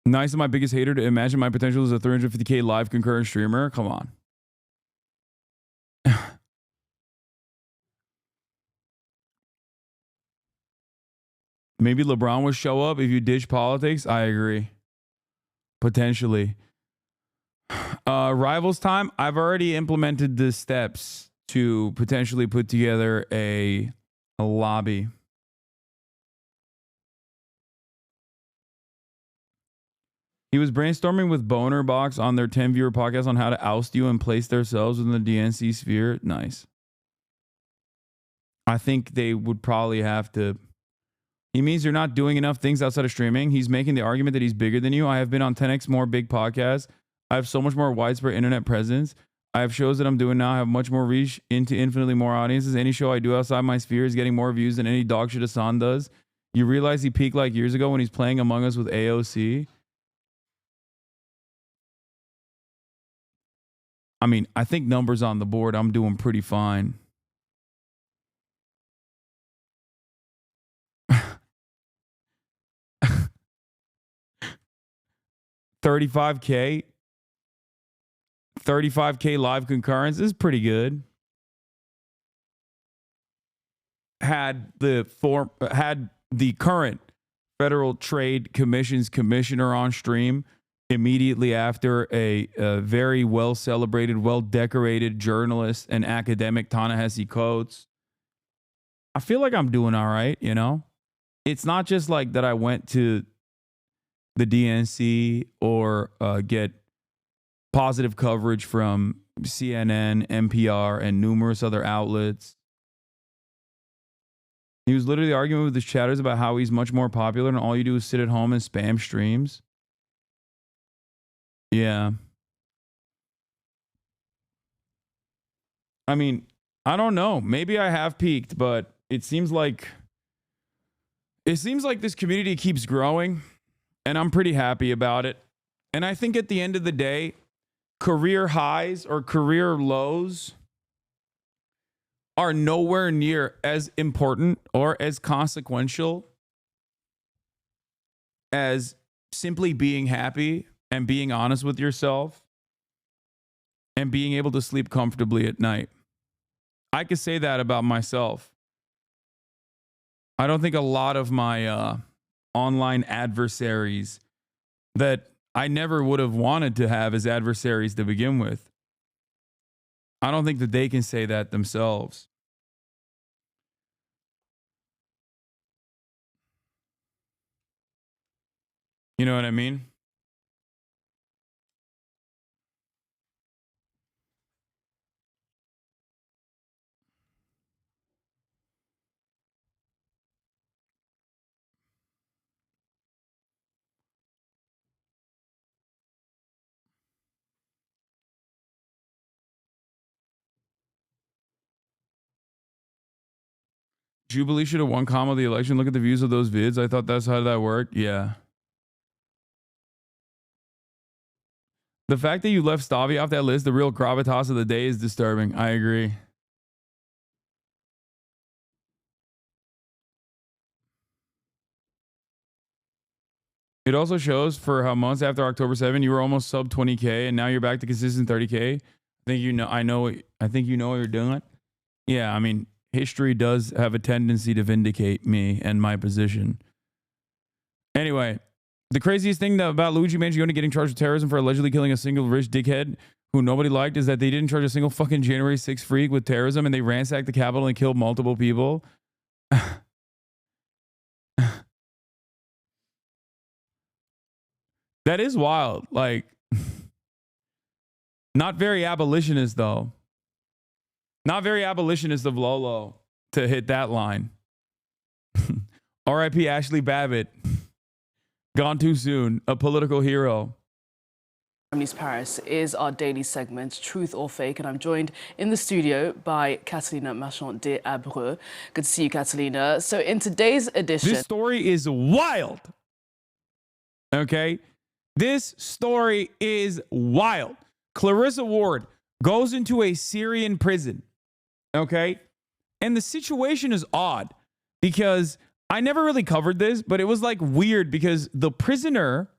Nice of my biggest hater to imagine my potential as a 350K live concurrent streamer. Come on. Maybe LeBron would show up if you ditch politics. I agree. Potentially. Rivals time. I've already implemented the steps to potentially put together a lobby. He was brainstorming with Boner Box on their 10 viewer podcast on how to oust you and place themselves within the DNC sphere. Nice. I think they would probably have to. He means you're not doing enough things outside of streaming. He's making the argument that he's bigger than you. I have been on 10x more big podcasts. I have so much more widespread internet presence. I have shows that I'm doing now. I have much more reach into infinitely more audiences. Any show I do outside my sphere is getting more views than any dog shit Hassan does. You realize he peaked like years ago when he's playing Among Us with AOC? I mean, I think numbers on the board, I'm doing pretty fine. $35K live concurrence is pretty good. Had the current Federal Trade Commission's commissioner on stream immediately after a very well celebrated, well decorated journalist and academic, Ta-Nehisi Coates. I feel like I'm doing all right, you know? It's not just like that I went to the DNC or get positive coverage from CNN, NPR, and numerous other outlets. He was literally arguing with his chatters about how he's much more popular and all you do is sit at home and spam streams. Yeah. I mean, I don't know. Maybe I have peaked, but it seems like this community keeps growing. And I'm pretty happy about it. And I think at the end of the day, career highs or career lows are nowhere near as important or as consequential as simply being happy and being honest with yourself and being able to sleep comfortably at night. I could say that about myself. I don't think a lot of my online adversaries that I never would have wanted to have as adversaries to begin with. I don't think that they can say that themselves. You know what I mean? Jubilee should have won the election. Look at the views of those vids. I thought that's how that worked. Yeah. The fact that you left Stavi off that list, the real gravitas of the day, is disturbing. I agree. It also shows for how months after October 7, you were almost sub 20K and now you're back to consistent 30K. I think you know what you're doing. Yeah, I mean, history does have a tendency to vindicate me and my position. Anyway, the craziest thing about Luigi Mangione getting charged with terrorism for allegedly killing a single rich dickhead who nobody liked is that they didn't charge a single fucking January 6th freak with terrorism, and they ransacked the Capitol and killed multiple people. That is wild. Like, not very abolitionist, though. Not very abolitionist of Lolo to hit that line. R.I.P. Ashley Babbitt. Gone too soon. A political hero. Miss Paris is our daily segment, Truth or Fake, and I'm joined in the studio by Catalina Marchand de Abreu. Good to see you, Catalina. So in today's edition... This story is wild. Okay? This story is wild. Clarissa Ward goes into a Syrian prison. Okay? And the situation is odd because I never really covered this, but it was like weird because the prisoner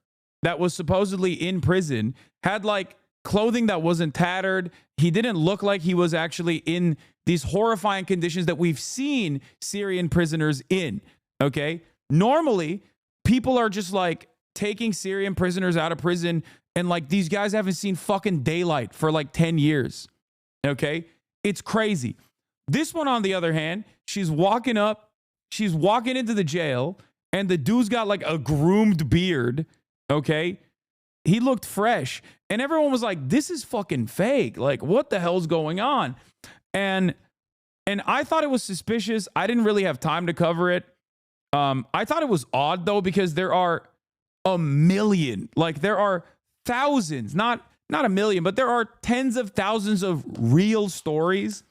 that was supposedly in prison had like clothing that wasn't tattered. He didn't look like he was actually in these horrifying conditions that we've seen Syrian prisoners in. Okay? Normally, people are just like taking Syrian prisoners out of prison and like these guys haven't seen fucking daylight for like 10 years. Okay? It's crazy. This one, on the other hand, she's walking into the jail and the dude's got like a groomed beard. Okay? He looked fresh and everyone was like, this is fucking fake. Like, what the hell's going on? And I thought it was suspicious. I didn't really have time to cover it. I thought it was odd though, because there are a million, like there are thousands, not a million, but there are tens of thousands of real stories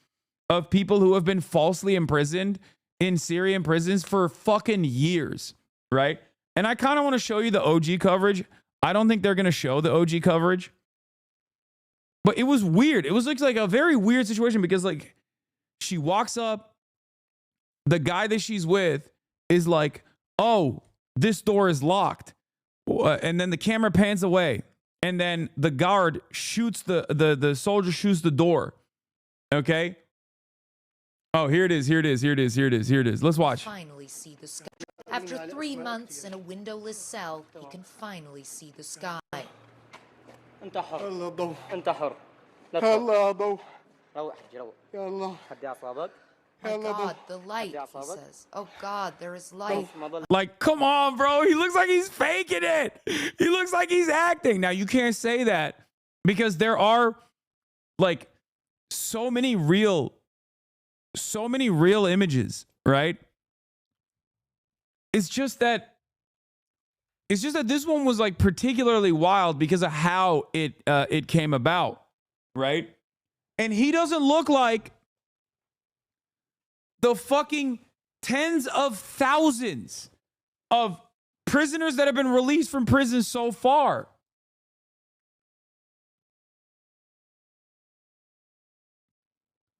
of people who have been falsely imprisoned in Syrian prisons for fucking years, right? And I kind of want to show you the OG coverage. I don't think they're going to show the OG coverage, but it was weird. It was like a very weird situation because like she walks up, the guy that she's with is like, oh, this door is locked. And then the camera pans away and then the guard shoots the soldier shoots the door. Okay. Oh, here it is. Let's watch. Finally see the sky. After 3 months in a windowless cell, he can finally see the sky. My God, the light, he says. Oh God, there is light. Like, come on, bro. He looks like he's faking it. He looks like he's acting. Now, you can't say that because there are like so many real images, right? It's just that this one was like particularly wild because of how it came about, right? And he doesn't look like the fucking tens of thousands of prisoners that have been released from prison so far.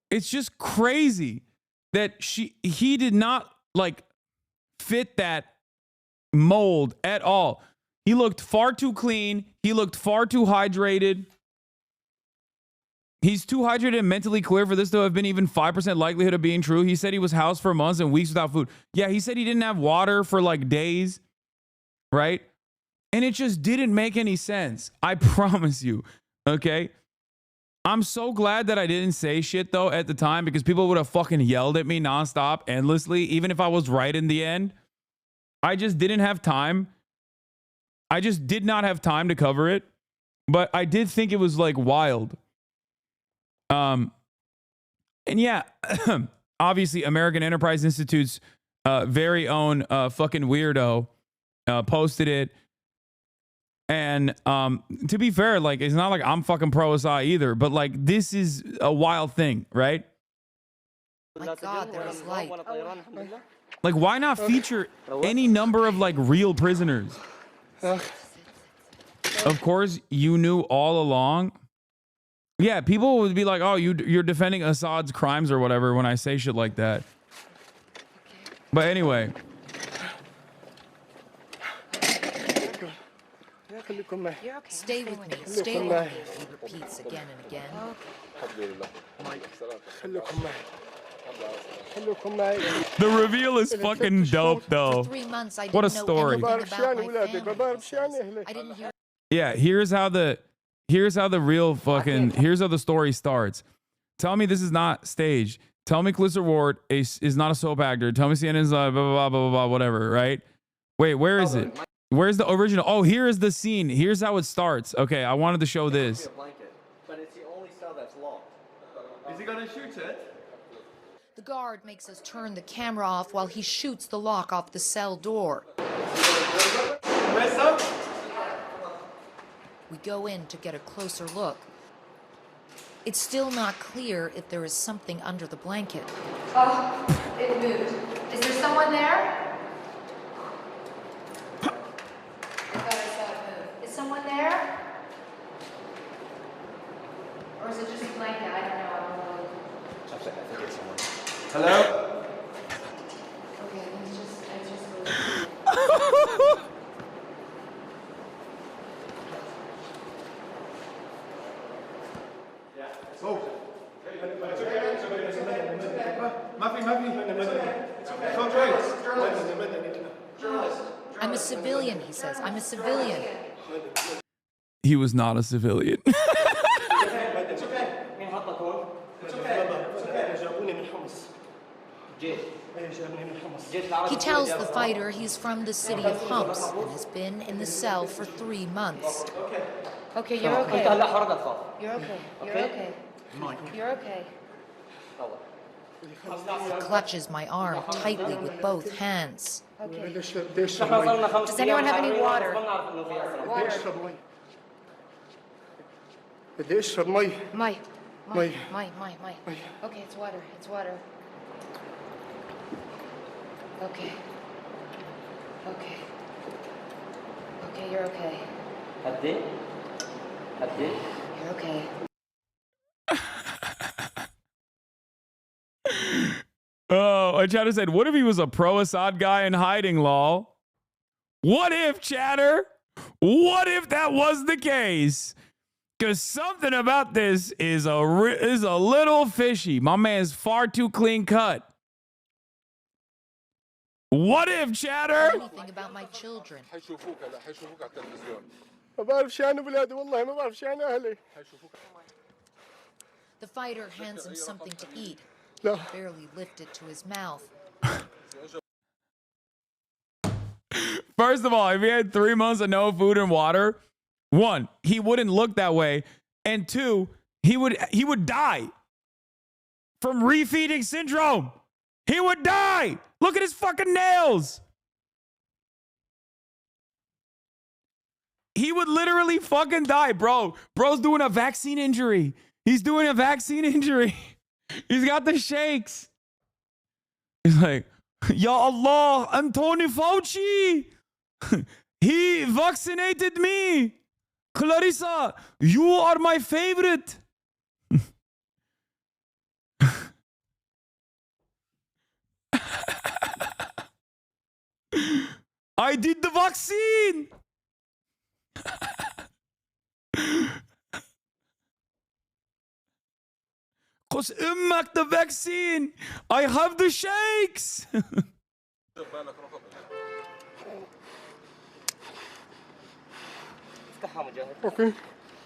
It's just crazy that he did not like fit that mold at all. He looked far too clean. He looked far too hydrated. He's too hydrated and mentally clear for this to have been even 5% likelihood of being true. He said he was housed for months and weeks without food. Yeah, he said he didn't have water for like days, right? And it just didn't make any sense. I promise you, okay? I'm so glad that I didn't say shit though at the time because people would have fucking yelled at me nonstop, endlessly, even if I was right in the end. I just didn't have time. I just did not have time to cover it, but I did think it was like wild. And yeah, obviously American Enterprise Institute's very own fucking weirdo posted it. And to be fair, like it's not like I'm fucking pro-Assad either, but like this is a wild thing, right? My God, there is light. Like why not feature any number of like real prisoners? Of course, you knew all along. Yeah, people would be like, oh, you're defending Assad's crimes or whatever when I say shit like that. But anyway. Stay with me. Stay with me. He repeats again and again. The reveal is fucking dope, though. For 3 months, I what a didn't know story. anything about my family, he says. I didn't hear. Yeah, here's how the here's how the real fucking, here's how the story starts. Tell me this is not staged. Tell me Calista Ward is not a soap actor. Tell me CNN's blah, blah, blah, blah, blah, whatever, right? Wait, where is it? Where's the original? Oh, here is the scene. Here's how it starts. Okay, I wanted to show this. But it's the only cell that's locked. Is he gonna shoot it? The guard makes us turn the camera off while he shoots the lock off the cell door. We go in to get a closer look. It's still not clear if there is something under the blanket. Oh, it moved. Is there someone there? I thought I saw it move. Is someone there? Or is it just a blanket? I don't know. I think it's someone. Hello? Okay, it's just I'm a civilian, he says. I'm a civilian. He was not a civilian. He tells the fighter he's from the city of Humps and has been in the cell for 3 months. Okay, you're okay. You're okay. You're okay. You're okay. He clutches my arm tightly with both hands. Okay. Does anyone have any water? Water. My. Okay, it's water. It's water. Okay. Okay. Okay, you're okay. You're okay. Oh, I Chatter said, what if he was a pro-Assad guy in hiding, lol? What if, Chatter? What if that was the case? Because something about this is a little fishy. My man's far too clean cut. What if, Chatter? Anything about my children. The fighter hands him something to eat. He barely lifted to his mouth. First of all, if he had 3 months of no food and water, 1, he wouldn't look that way, and 2, he would die from refeeding syndrome. He would die. Look at his fucking nails. He would literally fucking die, bro. Bro's doing a vaccine injury. He's doing a vaccine injury. He's got the shakes. He's like, Ya Allah, I'm Tony Fauci. He vaccinated me. Clarissa, you are my favorite. I did the vaccine. Cause ummak the vaccine. I have the shakes. Okay.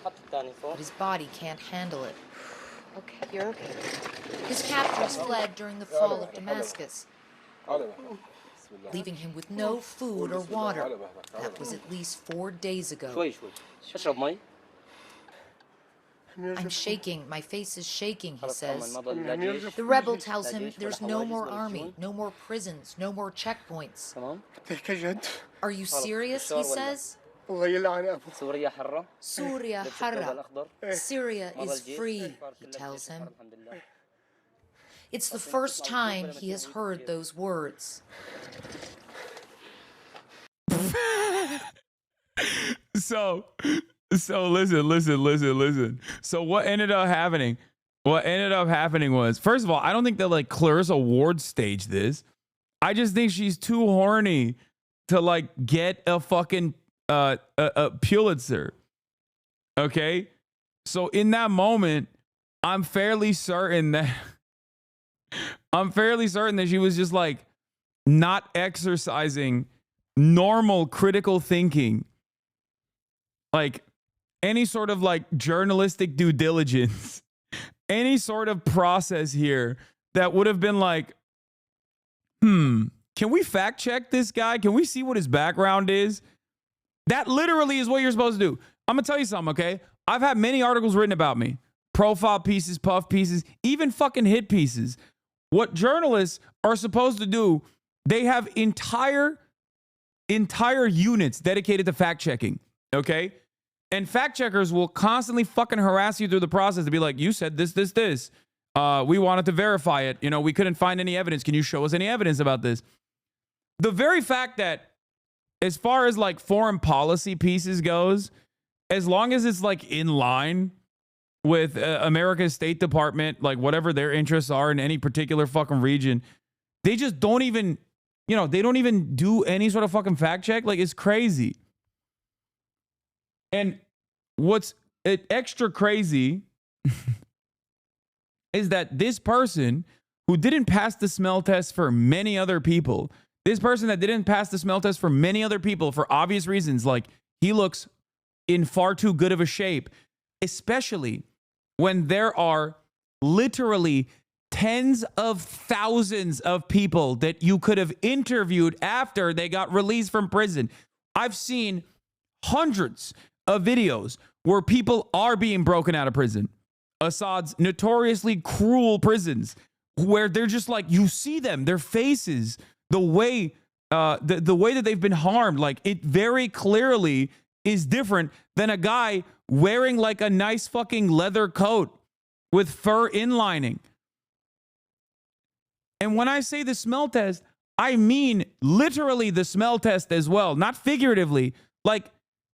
But his body can't handle it. Okay, you're okay. His captors fled during the fall of Damascus, leaving him with no food or water. That was at least 4 days ago. I'm shaking. My face is shaking, he says. The rebel tells him there's no more army, no more prisons, no more checkpoints. Are you serious, he says? Surya Harra. Syria is free, he tells him. It's the first time he has heard those words. So listen. So what ended up happening? What ended up happening was, first of all, I don't think that like Clarissa Ward staged this. I just think she's too horny to like get a fucking a Pulitzer. Okay? So in that moment, I'm fairly certain that she was just like not exercising normal critical thinking. Like, any sort of like journalistic due diligence, any sort of process here that would have been like, can we fact check this guy? Can we see what his background is? That literally is what you're supposed to do. I'm going to tell you something, okay? I've had many articles written about me. Profile pieces, puff pieces, even fucking hit pieces. What journalists are supposed to do, they have entire units dedicated to fact checking, okay? And fact checkers will constantly fucking harass you through the process to be like, you said this. We wanted to verify it. You know, we couldn't find any evidence. Can you show us any evidence about this? The very fact that as far as like foreign policy pieces goes, as long as it's like in line with America's State Department, like whatever their interests are in any particular fucking region, they just don't even, you know, they don't even do any sort of fucking fact check. Like, it's crazy. And what's extra crazy is that this person who didn't pass the smell test for many other people, this person that didn't pass the smell test for many other people for obvious reasons, like he looks in far too good of a shape, especially when there are literally tens of thousands of people that you could have interviewed after they got released from prison. I've seen hundreds of videos where people are being broken out of prison. Assad's notoriously cruel prisons, where they're just like, you see them, their faces, the way that they've been harmed, like it very clearly is different than a guy wearing like a nice fucking leather coat with fur inlining. And when I say the smell test, I mean literally the smell test as well, not figuratively. Like,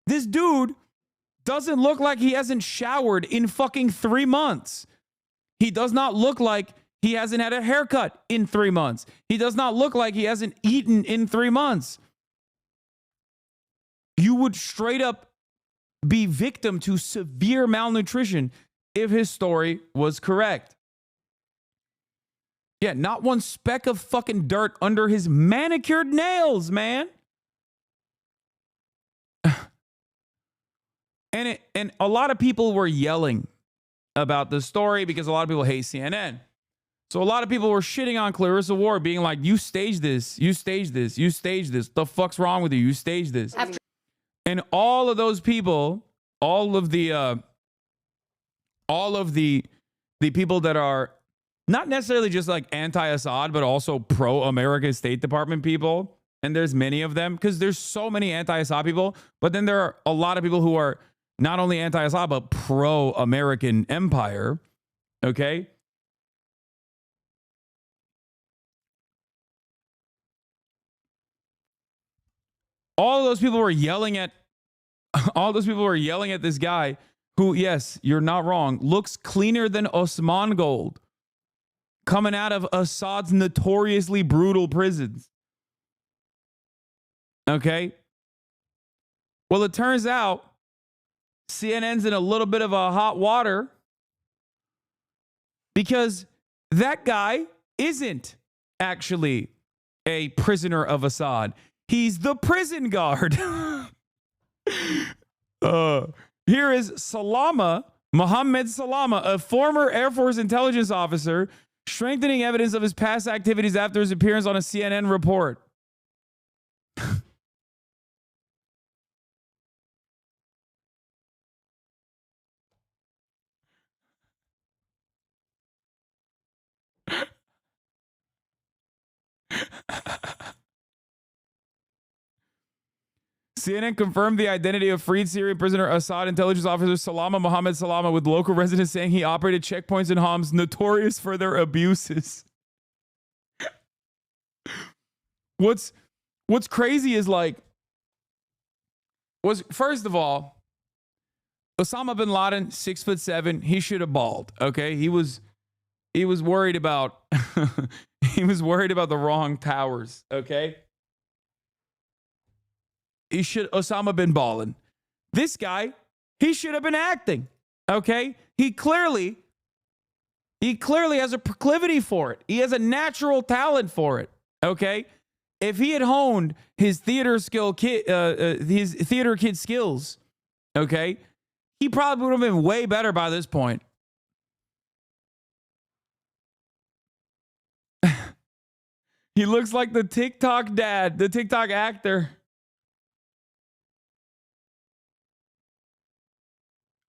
this dude doesn't look like he hasn't showered in fucking 3 months. He does not look like he hasn't had a haircut in 3 months. He does not look like he hasn't eaten in 3 months. You would straight up be victim to severe malnutrition if his story was correct. Yeah, not one speck of fucking dirt under his manicured nails, man. And a lot of people were yelling about the story because a lot of people hate CNN. So a lot of people were shitting on Clarissa Ward, being like, you staged this, you staged this, you staged this. The fuck's wrong with you? You staged this. And all of those people, all of the people that are not necessarily just like anti-Assad, but also pro-America State Department people. And there's many of them because there's so many anti-Assad people. But then there are a lot of people who are not only anti-Assad, but pro-American empire. Okay. All those people were yelling at this guy who, yes, you're not wrong, looks cleaner than Osman Gold coming out of Assad's notoriously brutal prisons. Okay? Well, it turns out CNN's in a little bit of a hot water because that guy isn't actually a prisoner of Assad. He's the prison guard. Here is Mohammed Salama, a former Air Force intelligence officer, strengthening evidence of his past activities after his appearance on a CNN report. CNN confirmed the identity of freed Syrian prisoner Assad intelligence officer Salama Mohammed Salama, with local residents saying he operated checkpoints in Homs notorious for their abuses. What's crazy is like, first of all, Osama bin Laden, 6'7", he should have balled. Okay, he was worried about the wrong towers. Okay. Osama been balling. This guy, he should have been acting. Okay? He clearly has a proclivity for it. He has a natural talent for it. Okay? If he had honed his theater kid skills, okay, he probably would have been way better by this point. He looks like the TikTok dad, the TikTok actor.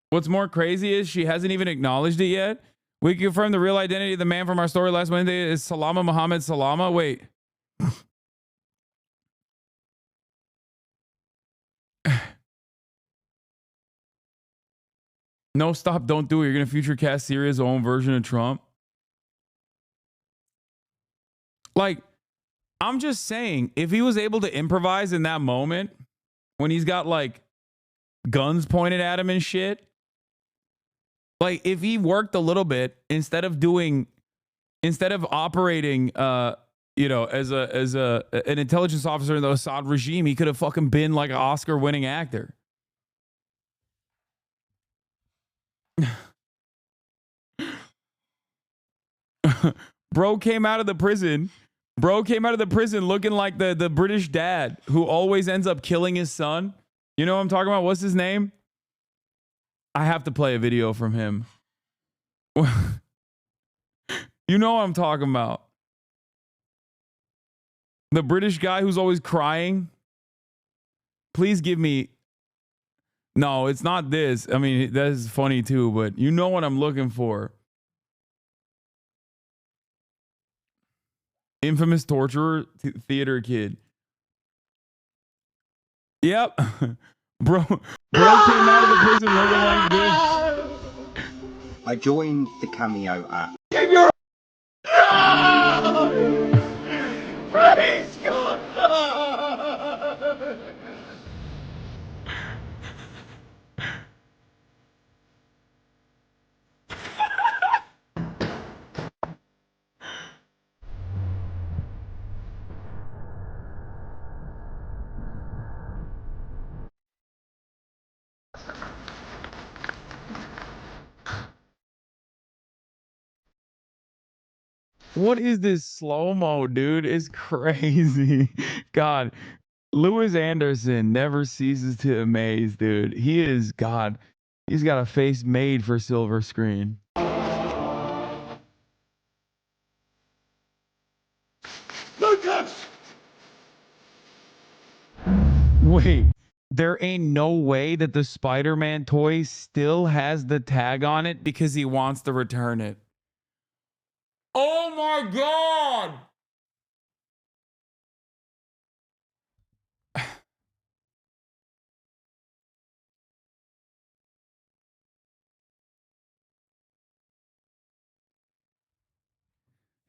What's more crazy is she hasn't even acknowledged it yet. We confirmed the real identity of the man from our story last Wednesday is Salama Muhammad Salama. Wait. No, stop. Don't do it. You're going to future cast Syria's own version of Trump. Like, I'm just saying, if he was able to improvise in that moment when he's got like guns pointed at him and shit, like if he worked a little bit instead of operating, you know, as an intelligence officer in the Assad regime, he could have fucking been like an Oscar-winning actor. Bro came out of the prison. Looking like the British dad who always ends up killing his son. You know what I'm talking about? What's his name? I have to play a video from him. You know what I'm talking about. The British guy who's always crying. Please give me... No, it's not this. I mean, that is funny too, but you know what I'm looking for. Infamous torturer, theater kid. Yep. Bro came out of the prison looking like this. I joined the Cameo app. Praise God! What is this slow-mo, dude? It's crazy. God, Lewis Anderson never ceases to amaze, dude. He is God. He's got a face made for silver screen. Lucas! Wait, there ain't no way that the Spider-Man toy still has the tag on it because he wants to return it. Oh my God!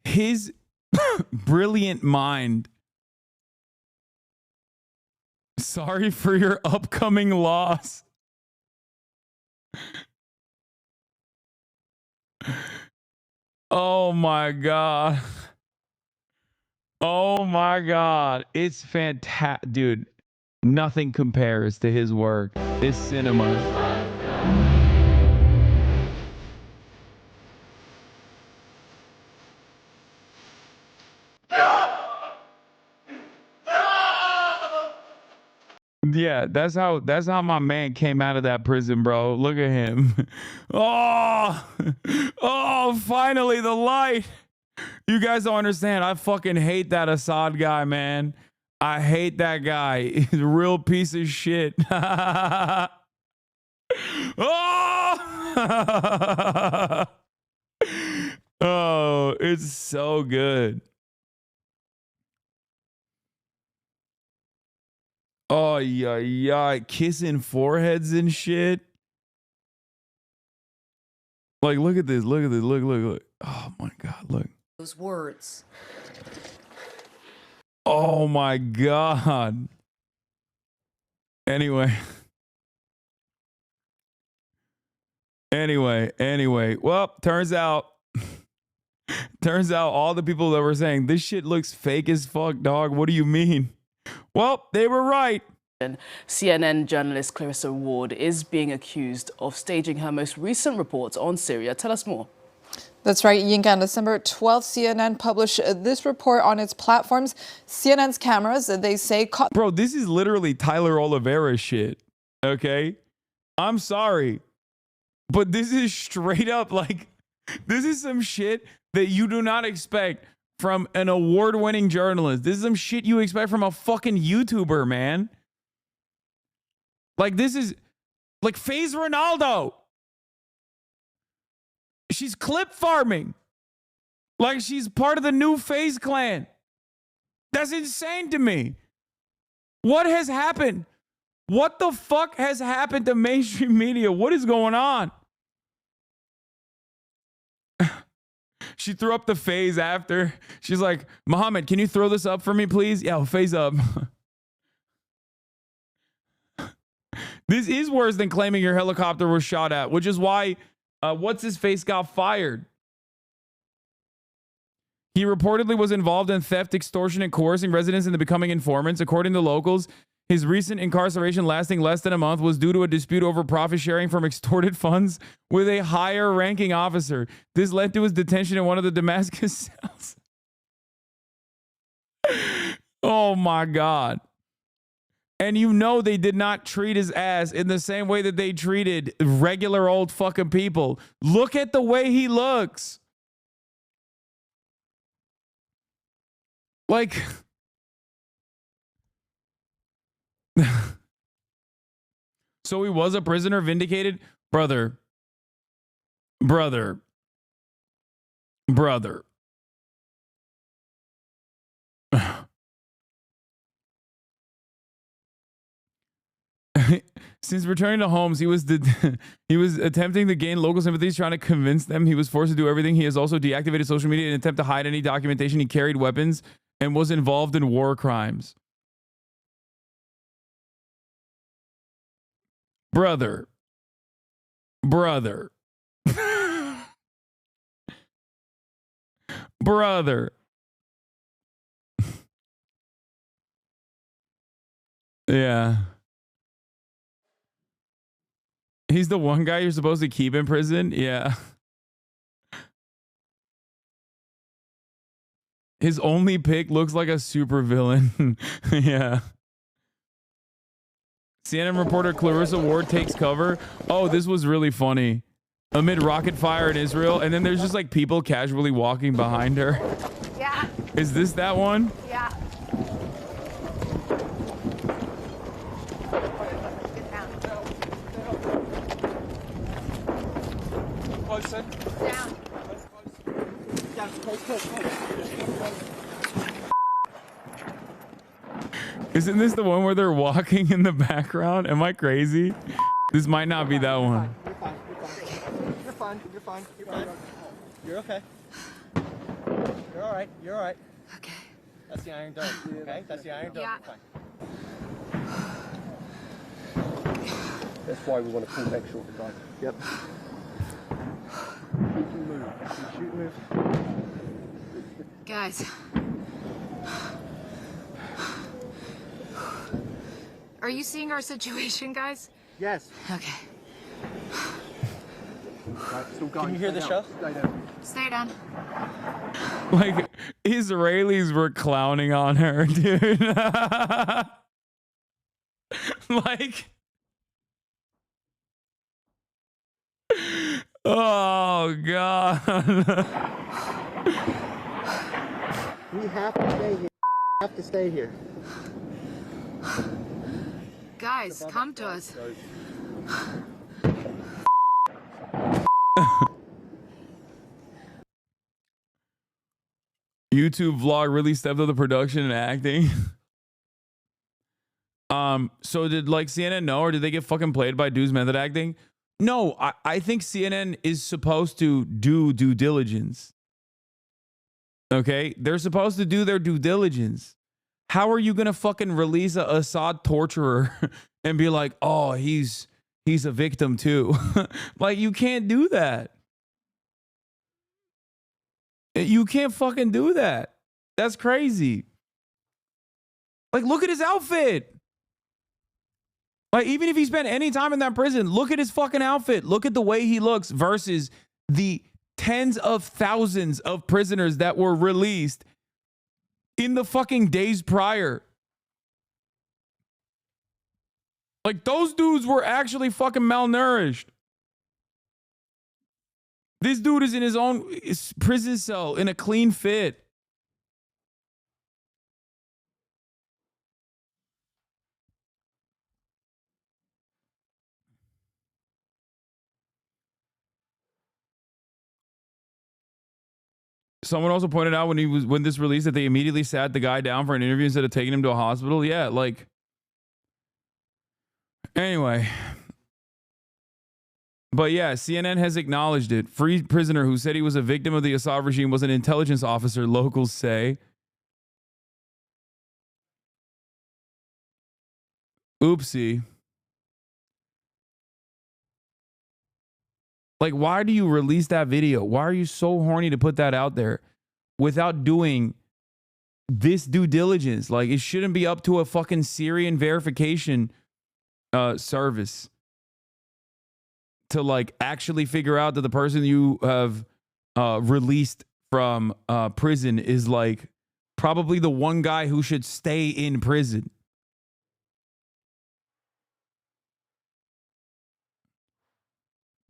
His brilliant mind. Sorry for your upcoming loss. Oh my God. Oh my God. It's fantastic. Dude, nothing compares to his work. It's cinema. Yeah, that's how my man came out of that prison, bro. Look at him. Oh, finally the light. You guys don't understand. I fucking hate that Assad guy, man. I hate that guy. He's a real piece of shit. Oh, it's so good. Oh, yeah, kissing foreheads and shit. Like, look at this. Look. Oh, my God, look. Those words. Oh, my God. Anyway. Well, turns out all the people that were saying, this shit looks fake as fuck, dog. What do you mean? Well, they were right. CNN journalist Clarissa Ward is being accused of staging her most recent reports on Syria. Tell us more. That's right, Yinka. On December 12th, CNN published this report on its platforms. CNN's cameras, they say, caught... Bro, this is literally Tyler Oliveira shit, okay? I'm sorry. But this is straight up like, this is some shit that you do not expect from an award-winning journalist. This is some shit you expect from a fucking YouTuber, man. Like, this is like FaZe Ronaldo. She's clip farming. Like she's part of the new FaZe clan. That's insane to me. What has happened? What the fuck has happened to mainstream media? What is going on? She threw up the FaZe after. She's like, Muhammad, can you throw this up for me, please? Yeah, FaZe up. This is worse than claiming your helicopter was shot at, which is why what's his face got fired. He reportedly was involved in theft, extortion, and coercing residents into becoming informants. According to locals, his recent incarceration lasting less than a month was due to a dispute over profit sharing from extorted funds with a higher ranking officer. This led to his detention in one of the Damascus cells. Oh my God. And you know they did not treat his ass in the same way that they treated regular old fucking people. Look at the way he looks. Like, so he was a prisoner vindicated? Brother. Since returning to Homs, he was attempting to gain local sympathies, trying to convince them he was forced to do everything. He has also deactivated social media in an attempt to hide any documentation. He carried weapons and was involved in war crimes. Brother. Yeah. He's the one guy you're supposed to keep in prison? Yeah. His only pick looks like a supervillain. Yeah. CNN reporter Clarissa Ward takes cover. Oh, this was really funny. Amid rocket fire in Israel, and then there's just like people casually walking behind her. Yeah. Is this that one? Yeah. Closer. Down. Down. Close. Isn't this the one where they're walking in the background? Am I crazy? This might not be that one. You're fine. You're okay. You're all right. Okay. That's the Iron Dome. Okay. That's the Iron Dome. Yeah. You're fine. That's why we want to pull back short the gun. Yep. Move. Guys. Are you seeing our situation, guys? Yes. Okay. Right, still going. Can you hear the show? Stay down. Stay down. Like, Israelis were clowning on her, dude. Like, oh, God. We have to stay here. We have to stay here. Guys, come to us. YouTube vlog really stepped up the production and acting. So did like CNN know, or did they get fucking played by dudes method acting? No, I think CNN is supposed to do due diligence. Okay? They're supposed to do their due diligence. How are you gonna fucking release a Assad torturer and be like, oh, he's a victim too? Like, you can't do that. You can't fucking do that. That's crazy. Like, look at his outfit. Like, even if he spent any time in that prison, look at his fucking outfit. Look at the way he looks versus the tens of thousands of prisoners that were released in the fucking days prior. Like, those dudes were actually fucking malnourished. This dude is in his own prison cell in a clean fit. Someone also pointed out when this released that they immediately sat the guy down for an interview instead of taking him to a hospital. Yeah, like. Anyway. But yeah, CNN has acknowledged it. Free prisoner who said he was a victim of the Assad regime was an intelligence officer, locals say. Oopsie. Like, why do you release that video? Why are you so horny to put that out there without doing this due diligence? Like, it shouldn't be up to a fucking Syrian verification service to like actually figure out that the person you have released from prison is like probably the one guy who should stay in prison.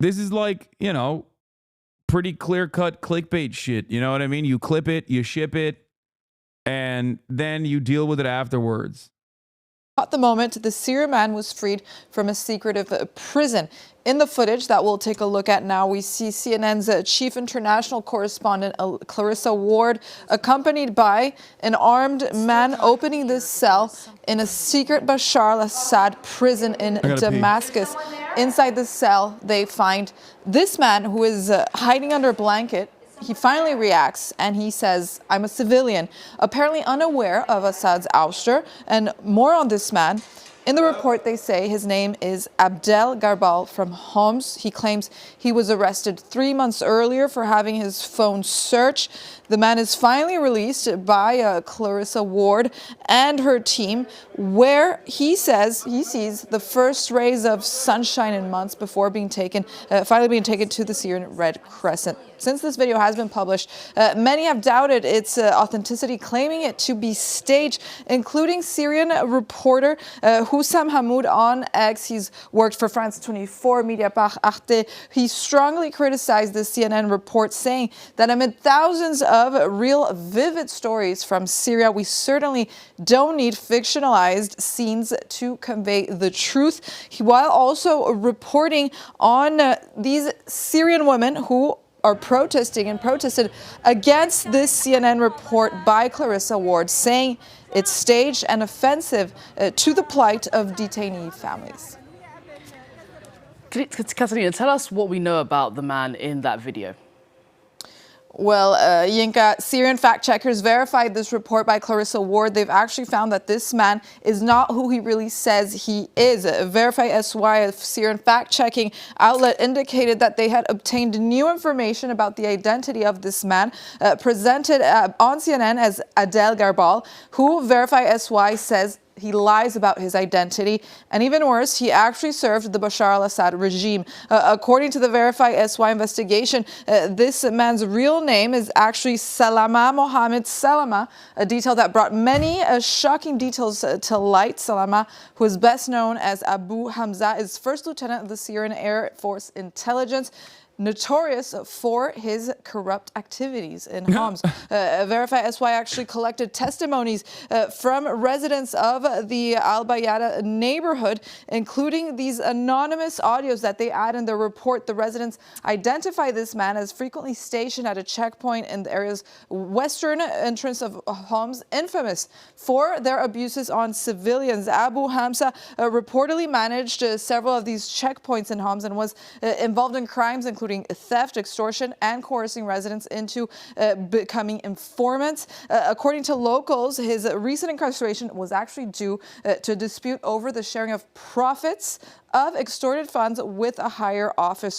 This is like, you know, pretty clear-cut clickbait shit. You know what I mean? You clip it, you ship it, and then you deal with it afterwards. At the moment, the Syrian man was freed from a secretive prison. In the footage that we'll take a look at now, we see CNN's chief international correspondent, Clarissa Ward, accompanied by an armed man opening this cell in a secret Bashar al-Assad prison in Damascus. Inside the cell, they find this man who is hiding under a blanket. He finally reacts and he says, "I'm a civilian," apparently unaware of Assad's ouster. And more on this man. In the report, they say his name is Abdel Garbal from Homs. He claims he was arrested 3 months earlier for having his phone searched. The man is finally released by Clarissa Ward and her team, where he says he sees the first rays of sunshine in months before being finally being taken to the Syrian Red Crescent. Since this video has been published, many have doubted its authenticity, claiming it to be staged, including Syrian reporter Hussam Hamoud on X. He's worked for France 24, Mediapart, Arte. He strongly criticized the CNN report, saying that amid thousands of real vivid stories from Syria, we certainly don't need fictionalized scenes to convey the truth, while also reporting on these Syrian women who are protesting and protested against this CNN report by Clarissa Ward, saying it's staged and offensive to the plight of detainee families. Catalina, tell us what we know about the man in that video. Well, Yinka, Syrian fact checkers verified this report by Clarissa Ward. They've actually found that this man is not who he really says he is. Verify SY, a Syrian fact checking outlet, indicated that they had obtained new information about the identity of this man, presented on CNN as Adel Garbal, who Verify SY says he lies about his identity, and even worse, he actually served the Bashar al-Assad regime. According to the Verify SY investigation, this man's real name is actually Salama Mohammed Salama, a detail that brought many shocking details to light. Salama, who is best known as Abu Hamza, is first lieutenant of the Syrian Air Force Intelligence, notorious for his corrupt activities in Homs. Verify SY actually collected testimonies from residents of the Al Bayada neighborhood, including these anonymous audios that they add in their report. The residents identify this man as frequently stationed at a checkpoint in the area's western entrance of Homs, infamous for their abuses on civilians. Abu Hamza reportedly managed several of these checkpoints in Homs and was involved in crimes including theft, extortion, and coercing residents into becoming informants. According to locals, his recent incarceration was actually due to a dispute over the sharing of profits of extorted funds with a higher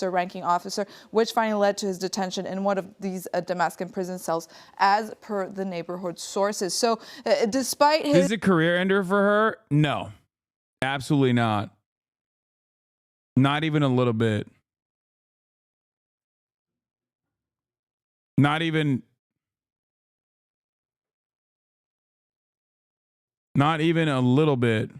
ranking officer, which finally led to his detention in one of these Damascus prison cells, as per the neighborhood sources. So despite his... Is it a career ender for her? No, absolutely not. Not even a little bit. Not even a little bit.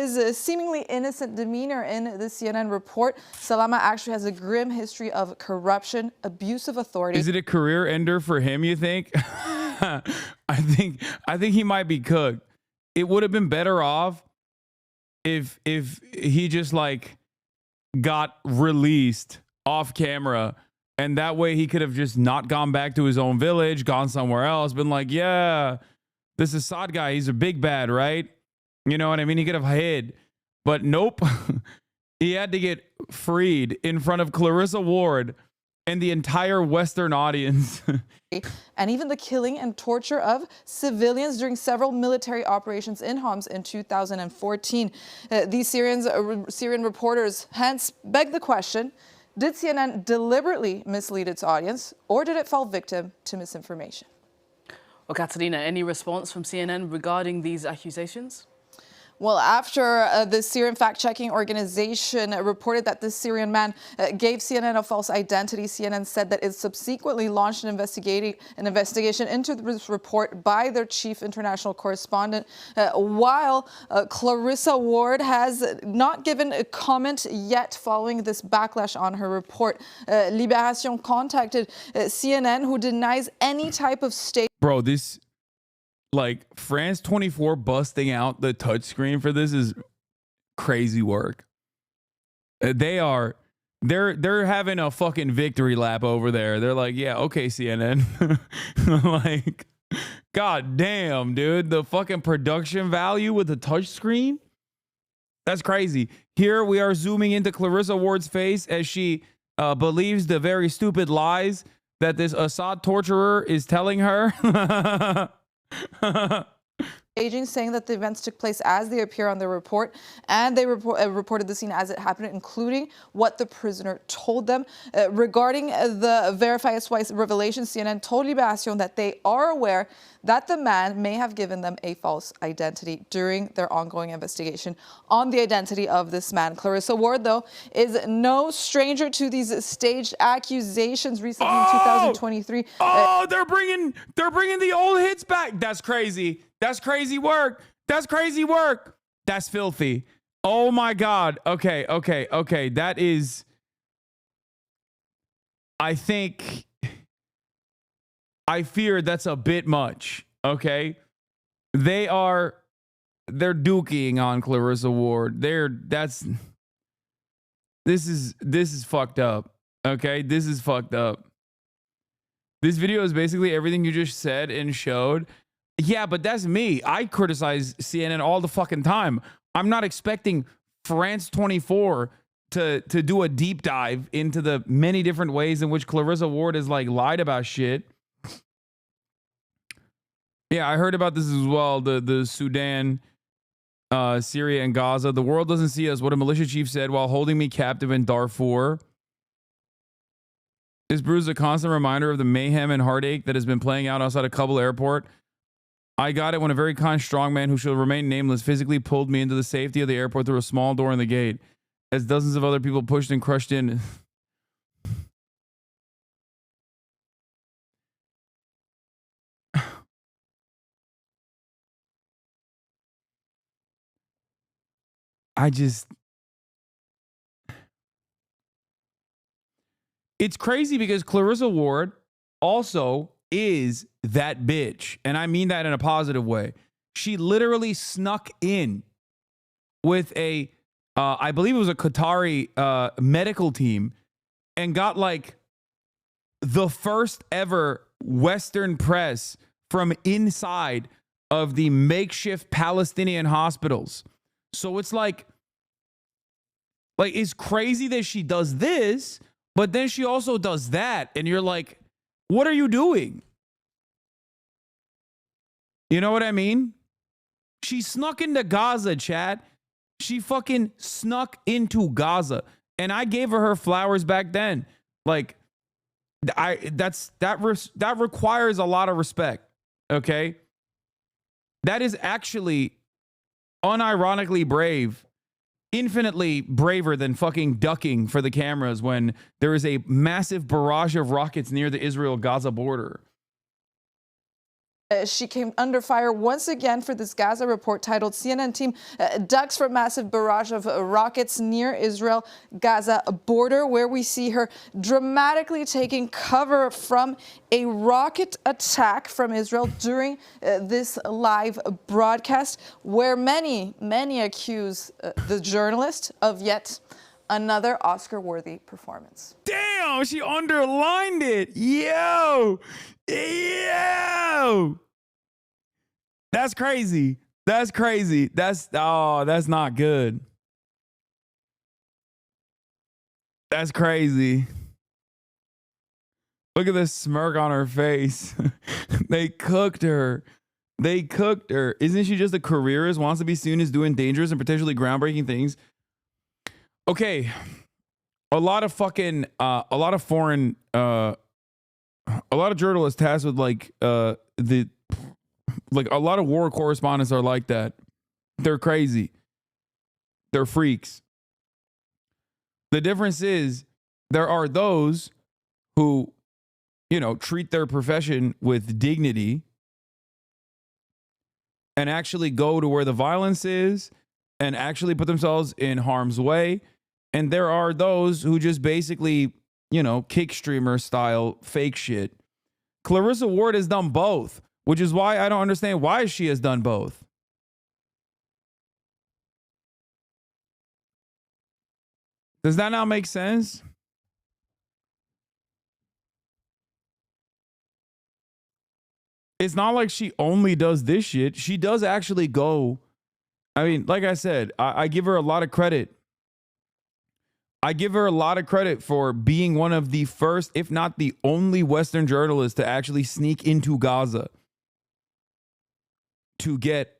His seemingly innocent demeanor in the CNN report. Salama actually has a grim history of corruption, abuse of authority. Is it a career ender for him, you think? I think he might be cooked. It would have been better off if he just like got released off camera, and that way he could have just not gone back to his own village, gone somewhere else, been like, yeah, this Assad guy, he's a big bad, right? You know what I mean? He could have hid, but nope. He had to get freed in front of Clarissa Ward and the entire Western audience. And even the killing and torture of civilians during several military operations in Homs in 2014. These Syrian reporters hence beg the question, did CNN deliberately mislead its audience, or did it fall victim to misinformation? Well, Catalina, any response from CNN regarding these accusations? Well, after the Syrian fact-checking organization reported that this Syrian man gave CNN a false identity, CNN said that it subsequently launched an investigation into this report by their chief international correspondent, while Clarissa Ward has not given a comment yet following this backlash on her report. Libération contacted CNN, who denies any type of state. Bro, this... like France 24 busting out the touchscreen for this is crazy work. They're having a fucking victory lap over there. They're like, yeah, okay, CNN. Like, god damn, dude, the fucking production value with the touchscreen. That's crazy. Here we are zooming into Clarissa Ward's face as she believes the very stupid lies that this Assad torturer is telling her. Aging, saying that the events took place as they appear on the report, and they reported the scene as it happened, including what the prisoner told them. Regarding the Verify SY's revelation, CNN told Libération that they are aware that the man may have given them a false identity during their ongoing investigation on the identity of this man. Clarissa Ward, though, is no stranger to these staged accusations. Recently in 2023. They're bringing the old hits back. That's crazy. That's crazy work. That's crazy work. That's filthy. Oh my God. Okay. That is, I fear that's a bit much. Okay. They're duking on Clarissa Ward. This is fucked up. Okay. This is fucked up. This video is basically everything you just said and showed. Yeah, but that's me. I criticize CNN all the fucking time. I'm not expecting France 24 to do a deep dive into the many different ways in which Clarissa Ward has like lied about shit. Yeah, I heard about this as well. The Sudan, Syria, and Gaza. The world doesn't see us. What a militia chief said while holding me captive in Darfur. This brew is a constant reminder of the mayhem and heartache that has been playing out outside of Kabul airport. I got it when a very kind, strong man who shall remain nameless physically pulled me into the safety of the airport through a small door in the gate, as dozens of other people pushed and crushed in. It's crazy because Clarissa Ward also is that bitch. And I mean that in a positive way. She literally snuck in with I believe it was a Qatari medical team, and got like the first ever Western press from inside of the makeshift Palestinian hospitals. So it's like it's crazy that she does this, but then she also does that. And you're like, what are you doing? You know what I mean? She snuck into Gaza, chat. She fucking snuck into Gaza. And I gave her flowers back then. Like, that requires a lot of respect. Okay? That is actually unironically brave. Infinitely braver than fucking ducking for the cameras when there is a massive barrage of rockets near the Israel-Gaza border. She came under fire once again for this Gaza report titled CNN team ducks from massive barrage of rockets near Israel-Gaza border, where we see her dramatically taking cover from a rocket attack from Israel during this live broadcast, where many accuse the journalist of yet another Oscar-worthy performance. Damn, she underlined it. Yo. That's crazy. That's crazy. That's not good. That's crazy. Look at this smirk on her face. They cooked her. They cooked her. Isn't she just a careerist, wants to be seen as doing dangerous and potentially groundbreaking things? Okay. A lot of journalists tasked with a lot of war correspondents are like that. They're crazy. They're freaks. The difference is there are those who, treat their profession with dignity and actually go to where the violence is and actually put themselves in harm's way. And there are those who just basically, kick streamer style fake shit. Clarissa Ward has done both, which is why I don't understand why she has done both. Does that not make sense? It's not like she only does this shit. She does actually go. I mean, like I said, I give her a lot of credit. I give her a lot of credit for being one of the first, if not the only Western journalist to actually sneak into Gaza to get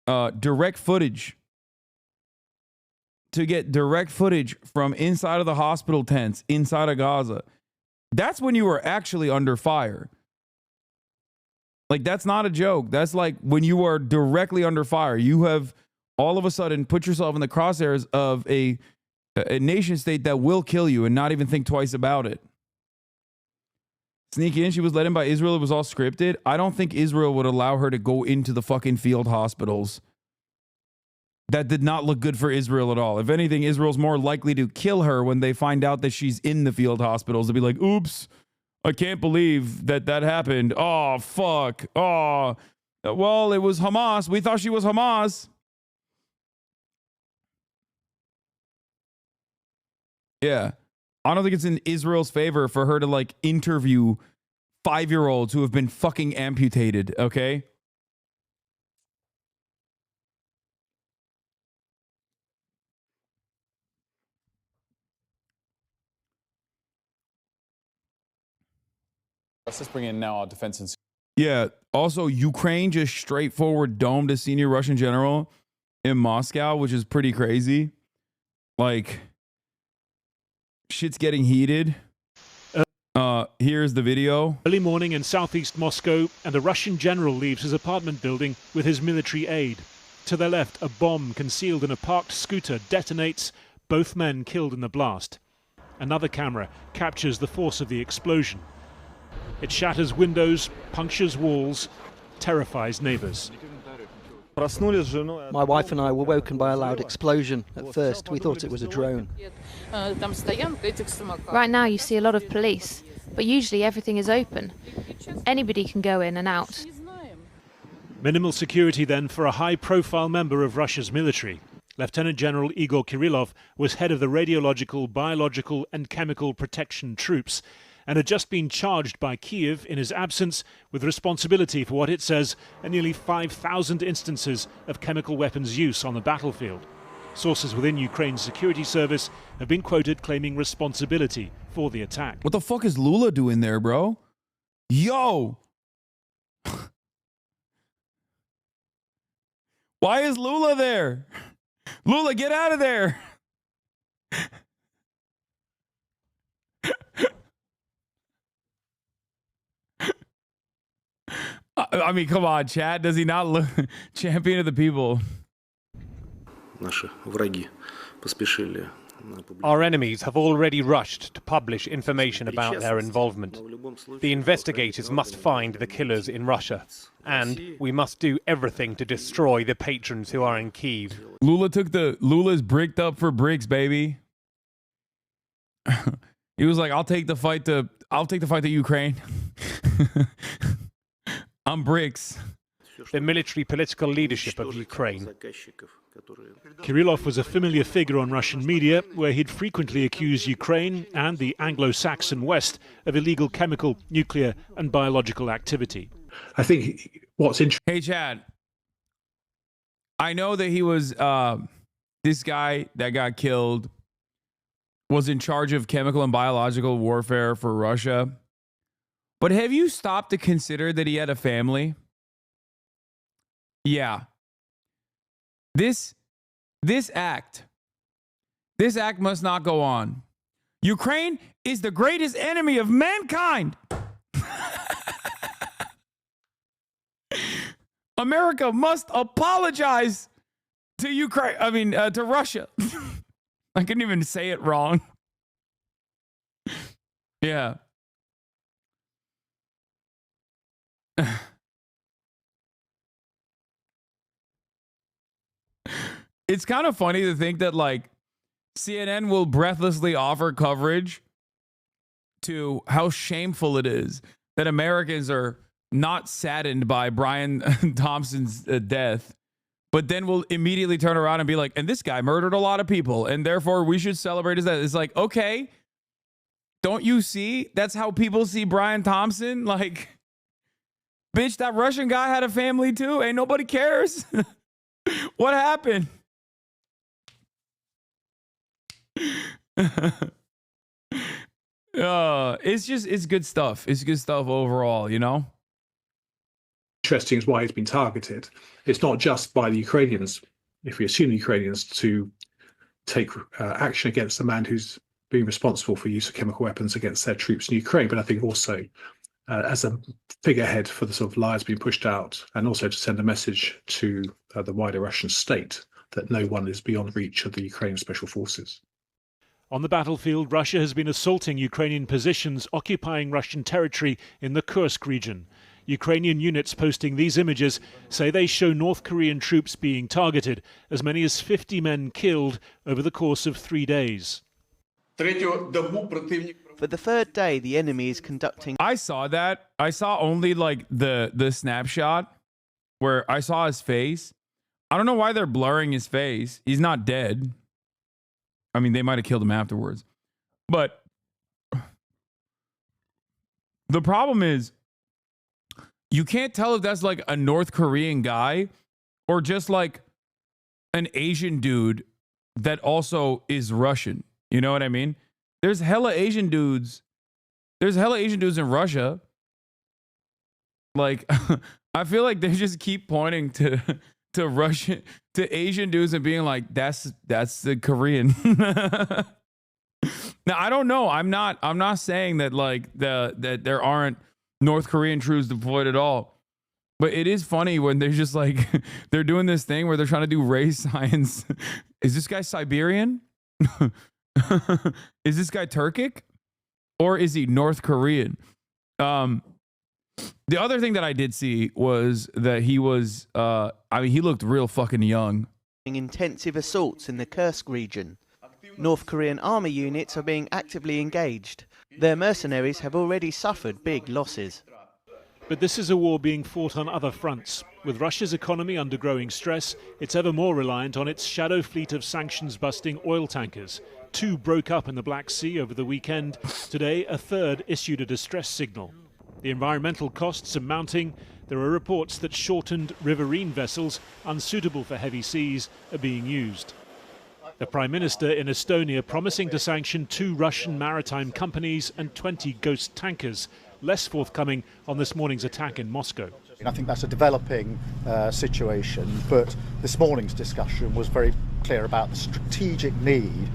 direct footage. To get direct footage from inside of the hospital tents inside of Gaza. That's when you were actually under fire. Like, that's not a joke. That's like when you are directly under fire. You have all of a sudden put yourself in the crosshairs of a nation state that will kill you and not even think twice about it. Sneak in. She was let in by Israel. It was all scripted. I don't think Israel would allow her to go into the fucking field hospitals. That did not look good for Israel at all. If anything, Israel's more likely to kill her when they find out that she's in the field hospitals. They'll be like, oops, I can't believe that happened. Oh, fuck. Oh, well, it was Hamas. We thought she was Hamas. Yeah. I don't think it's in Israel's favor for her to interview 5-year-olds who have been fucking amputated, okay? Let's just bring in now our defense and... Yeah. Also, Ukraine just straightforward domed a senior Russian general in Moscow, which is pretty crazy. Shit's getting heated. Here's the video. Early morning in southeast Moscow, and a Russian general leaves his apartment building with his military aide. To their left, a bomb concealed in a parked scooter detonates, both men killed in the blast. Another camera captures the force of the explosion. It shatters windows, punctures walls, terrifies neighbors. My wife and I were woken by a loud explosion. At first, we thought it was a drone. Right now you see a lot of police, but usually everything is open. Anybody can go in and out. Minimal security then for a high-profile member of Russia's military. Lieutenant General Igor Kirillov was head of the radiological, biological and chemical protection troops, and had just been charged by Kiev in his absence with responsibility for what it says are nearly 5,000 instances of chemical weapons use on the battlefield. Sources within Ukraine's security service have been quoted claiming responsibility for the attack. What the fuck is Lula doing there, bro? Yo! Why is Lula there? Lula, get out of there! I mean, come on, Chad. Does he not look champion of the people? Наши враги поспешили Our enemies have already rushed to publish information about their involvement. The investigators must find the killers in Russia, and we must do everything to destroy the patrons who are in Kyiv. Lula's bricked up for bricks, baby. He was like, I'll take the fight to Ukraine. I'm bricks. The military political leadership of Ukraine. Kirillov was a familiar figure on Russian media, where he'd frequently accused Ukraine and the Anglo-Saxon West of illegal chemical, nuclear and biological activity. I think what's interesting... Hey, Chad. I know that he was, this guy that got killed was in charge of chemical and biological warfare for Russia. But have you stopped to consider that he had a family? Yeah. This act must not go on. Ukraine is the greatest enemy of mankind. America must apologize to Ukraine. I mean, to Russia. I couldn't even say it wrong. Yeah. It's kind of funny to think that, like, CNN will breathlessly offer coverage to how shameful it is that Americans are not saddened by Brian Thompson's death, but then will immediately turn around and be like, and this guy murdered a lot of people, and therefore we should celebrate his death. It's like, okay, don't you see? That's how people see Brian Thompson. Like, bitch, that Russian guy had a family too. Ain't nobody cares. What happened? It's good stuff. It's good stuff overall, you know? Interesting is why he's been targeted. It's not just by the Ukrainians, if we assume the Ukrainians, to take action against the man who's being responsible for use of chemical weapons against their troops in Ukraine, but I think also as a figurehead for the sort of lies being pushed out, and also to send a message to the wider Russian state that no one is beyond reach of the Ukrainian special forces. On the battlefield, Russia has been assaulting Ukrainian positions occupying Russian territory in the Kursk region. Ukrainian units posting these images say they show North Korean troops being targeted, as many as 50 men killed over the course of 3 days. For the third day, the enemy is conducting... I saw that. I saw only like the snapshot where I saw his face. I don't know why they're blurring his face. He's not dead. I mean, they might have killed him afterwards. But the problem is, you can't tell if that's like a North Korean guy or just like an Asian dude that also is Russian. You know what I mean? There's hella Asian dudes. There's hella Asian dudes in Russia. Like, I feel like they just keep pointing to Russian, to Asian dudes and being like, that's the Korean. Now, I don't know. I'm not saying that like that there aren't North Korean troops deployed at all. But it is funny when they're just like, they're doing this thing where they're trying to do race science. Is this guy Siberian? Is this guy Turkic? Or is he North Korean? The other thing that I did see was that he was, he looked real fucking young. Intensive assaults in the Kursk region. North Korean army units are being actively engaged. Their mercenaries have already suffered big losses. But this is a war being fought on other fronts. With Russia's economy under growing stress, it's ever more reliant on its shadow fleet of sanctions-busting oil tankers. 2 broke up in the Black Sea over the weekend. Today, a third issued a distress signal. The environmental costs are mounting. There are reports that shortened riverine vessels, unsuitable for heavy seas, are being used. The Prime Minister in Estonia promising to sanction 2 Russian maritime companies and 20 ghost tankers, less forthcoming on this morning's attack in Moscow. I think that's a developing situation, but this morning's discussion was very clear about the strategic need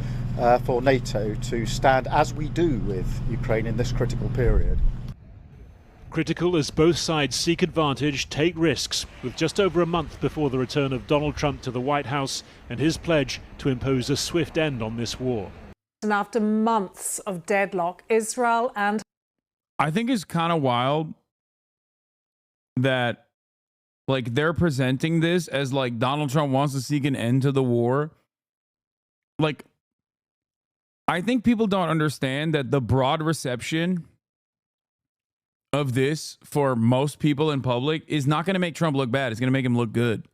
for NATO to stand as we do with Ukraine in this critical period. critical as both sides seek advantage, take risks, with just over a month before the return of Donald Trump to the White House and his pledge to impose a swift end on this war. And after months of deadlock, Israel and... I think it's kind of wild that, like, they're presenting this as, like, Donald Trump wants to seek an end to the war. Like, I think people don't understand that the broad reception of this for most people in public is not going to make Trump look bad. It's going to make him look good.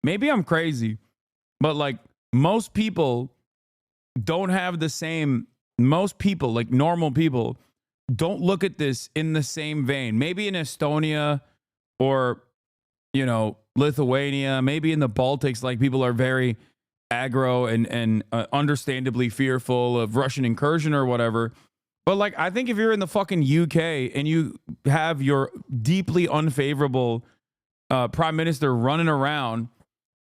Maybe I'm crazy, but, like, most people don't have the same, most people, like normal people, don't look at this in the same vein. Maybe in Estonia or, you know, Lithuania, maybe in the Baltics, like, people are very aggro and understandably fearful of Russian incursion or whatever. But, like, I think if you're in the fucking UK and you have your deeply unfavorable prime minister running around,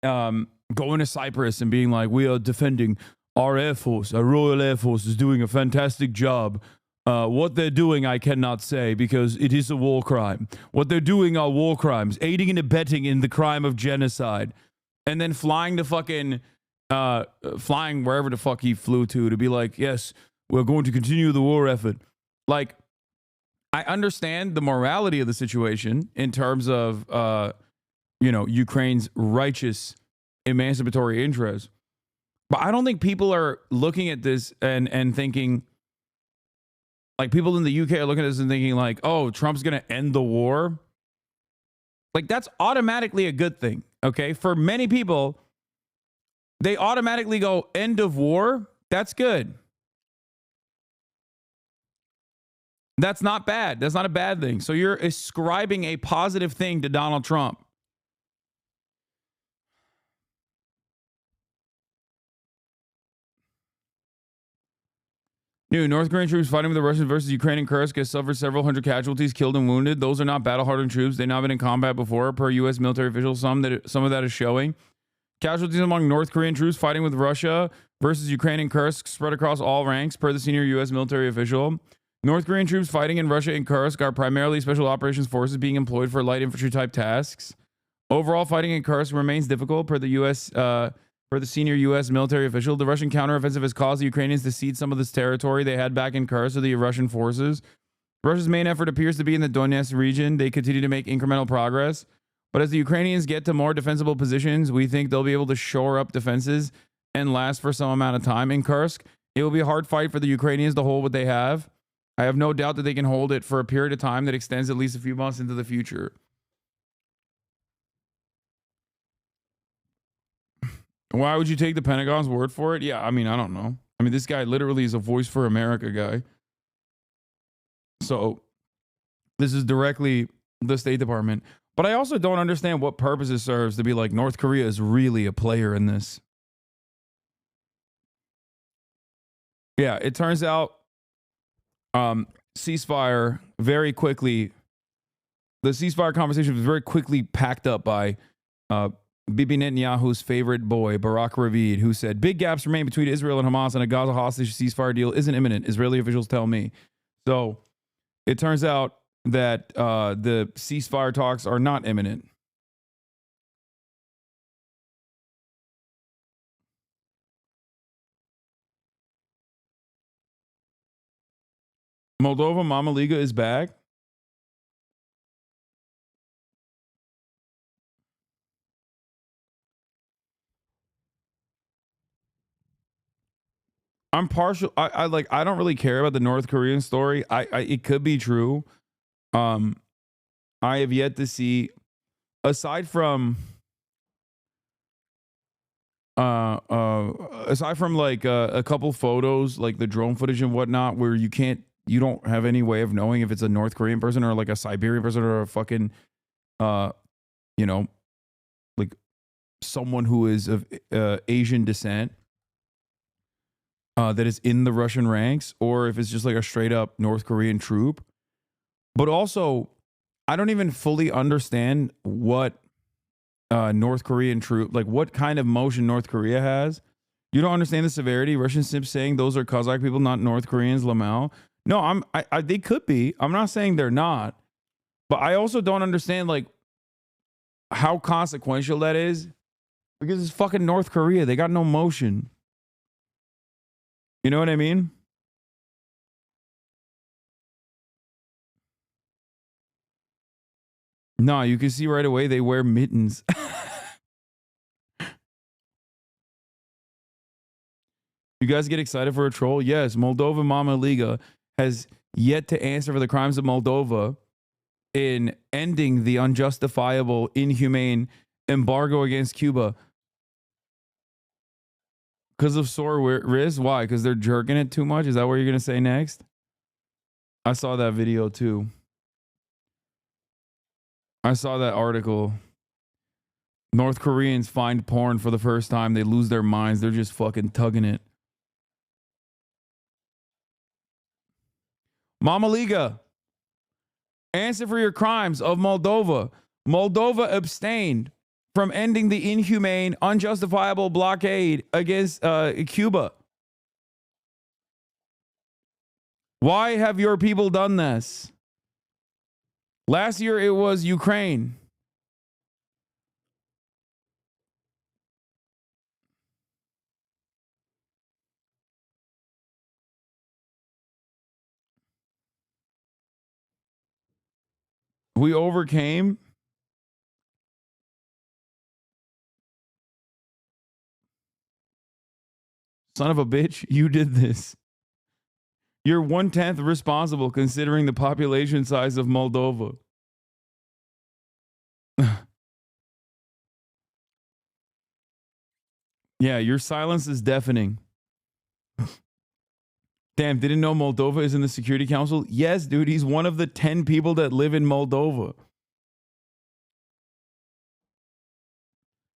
going to Cyprus and being like, we are defending our Air Force, our Royal Air Force is doing a fantastic job. What they're doing, I cannot say because it is a war crime. What they're doing are war crimes, aiding and abetting in the crime of genocide. And then flying to fucking, flying wherever the fuck he flew to be like, yes, we're going to continue the war effort. Like, I understand the morality of the situation in terms of, you know, Ukraine's righteous emancipatory interests. But I don't think people are looking at this and thinking, like, people in the UK are looking at this and thinking like, oh, Trump's going to end the war. Like, that's automatically a good thing. Okay. For many people, they automatically go end of war. That's good. That's not bad. That's not a bad thing. So you're ascribing a positive thing to Donald Trump. New North Korean troops fighting with the Russians versus Ukraine in Kursk has suffered several hundred casualties, killed and wounded. Those are not battle-hardened troops. They've not been in combat before, per U.S. military officials. Some of that is showing. Casualties among North Korean troops fighting with Russia versus Ukraine in Kursk spread across all ranks, per the senior U.S. military official. North Korean troops fighting in Russia in Kursk are primarily special operations forces being employed for light infantry type tasks. Overall fighting in Kursk remains difficult, per the U.S. For the senior U.S. military official. The Russian counteroffensive has caused the Ukrainians to cede some of this territory they had back in Kursk to the Russian forces. Russia's main effort appears to be in the Donetsk region. They continue to make incremental progress. But as the Ukrainians get to more defensible positions, we think they'll be able to shore up defenses and last for some amount of time. In Kursk, it will be a hard fight for the Ukrainians to hold what they have. I have no doubt that they can hold it for a period of time that extends at least a few months into the future. Why would you take the Pentagon's word for it? Yeah, I mean, I don't know. I mean, this guy literally is a voice for America guy. So this is directly the State Department. But I also don't understand what purpose it serves to be like North Korea is really a player in this. Yeah, it turns out ceasefire very quickly. The ceasefire conversation was very quickly packed up by Bibi Netanyahu's favorite boy, Barak Ravid, who said, big gaps remain between Israel and Hamas, and a Gaza hostage ceasefire deal isn't imminent, Israeli officials tell me. So it turns out that the ceasefire talks are not imminent. Moldova Mama Liga is back. I'm partial. I don't really care about the North Korean story. It could be true. I have yet to see, aside from like a couple photos, like the drone footage and whatnot, where you don't have any way of knowing if it's a North Korean person or like a Siberian person or a fucking, you know, like someone who is of Asian descent. That is in the Russian ranks, or if it's just like a straight up North Korean troop. But also, I don't even fully understand what North Korean troop, like what kind of motion North Korea has. You don't understand the severity. Russian simps saying those are Kazakh people, not North Koreans, Lamau. No, they could be. I'm not saying they're not, but I also don't understand like how consequential that is because it's fucking North Korea. They got no motion. You know what I mean? No, you can see right away they wear mittens. You guys get excited for a troll? Yes, Moldova Mama Liga has yet to answer for the crimes of Moldova in ending the unjustifiable, inhumane embargo against Cuba. Because of sore wrists? Why? Because they're jerking it too much? Is that what you're going to say next? I saw that video too. I saw that article. North Koreans find porn for the first time. They lose their minds. They're just fucking tugging it. Mama Liga, answer for your crimes of Moldova. Moldova abstained from ending the inhumane, unjustifiable blockade against Cuba. Why have your people done this? Last year it was Ukraine. We overcame. Son of a bitch, you did this. You're 1/10 responsible considering the population size of Moldova. Yeah, your silence is deafening. Damn, didn't know Moldova is in the Security Council? Yes, dude, he's one of the 10 people that live in Moldova.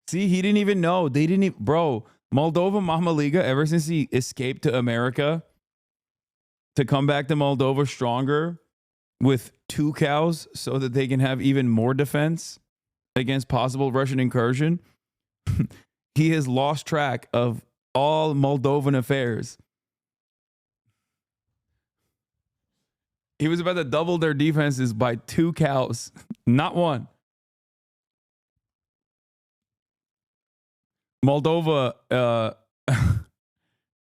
See, he didn't even know. They didn't even, bro, Moldova Mama Liga, ever since he escaped to America to come back to Moldova stronger with 2 cows so that they can have even more defense against possible Russian incursion, he has lost track of all Moldovan affairs. He was about to double their defenses by 2 cows, not 1. Moldova,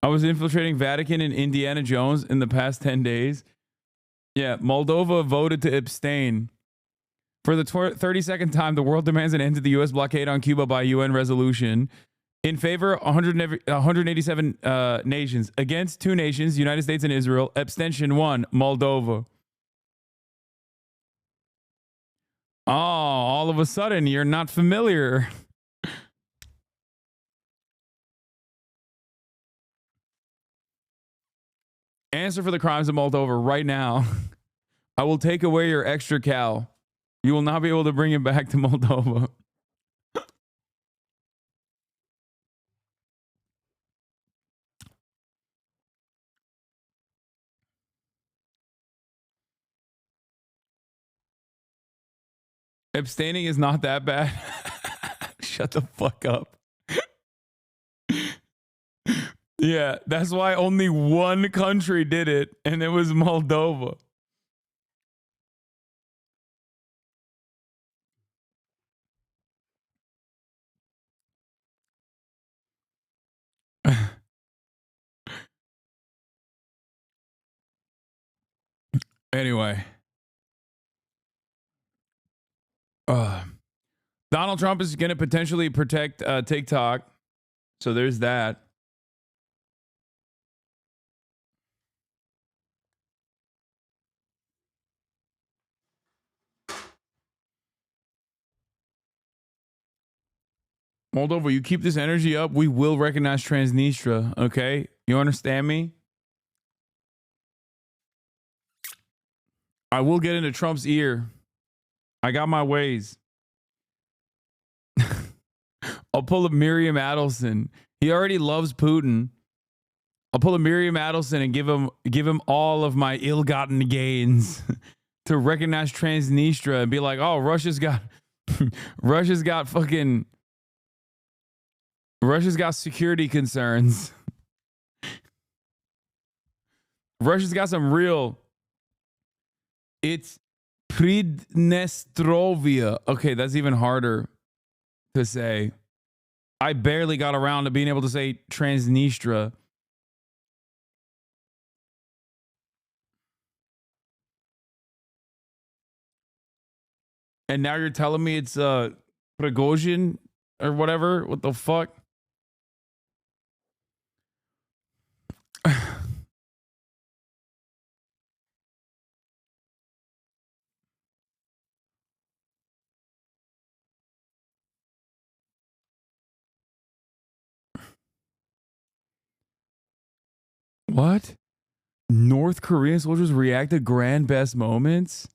I was infiltrating Vatican and Indiana Jones in the past 10 days. Yeah, Moldova voted to abstain. For the 32nd time, the world demands an end to the U.S. blockade on Cuba by UN resolution. In favor, 187 nations. Against 2 nations, United States and Israel. Abstention 1, Moldova. Oh, all of a sudden, you're not familiar. Answer for the crimes of Moldova right now. I will take away your extra cow. You will not be able to bring it back to Moldova. Abstaining is not that bad. Shut the fuck up. Yeah, that's why only 1 country did it, and it was Moldova. Anyway. Donald Trump is going to potentially protect TikTok. So there's that. Moldova, you keep this energy up, we will recognize Transnistria, okay? You understand me? I will get into Trump's ear. I got my ways. I'll pull a Miriam Adelson. He already loves Putin. I'll pull a Miriam Adelson and give him all of my ill-gotten gains to recognize Transnistria and be like, oh, Russia's got security concerns. Russia's got some real. It's Pridnestrovia. Okay, that's even harder to say. I barely got around to being able to say Transnistria. And now you're telling me it's Prigozhin or whatever? What the fuck? What? North Korean soldiers react to grand best moments?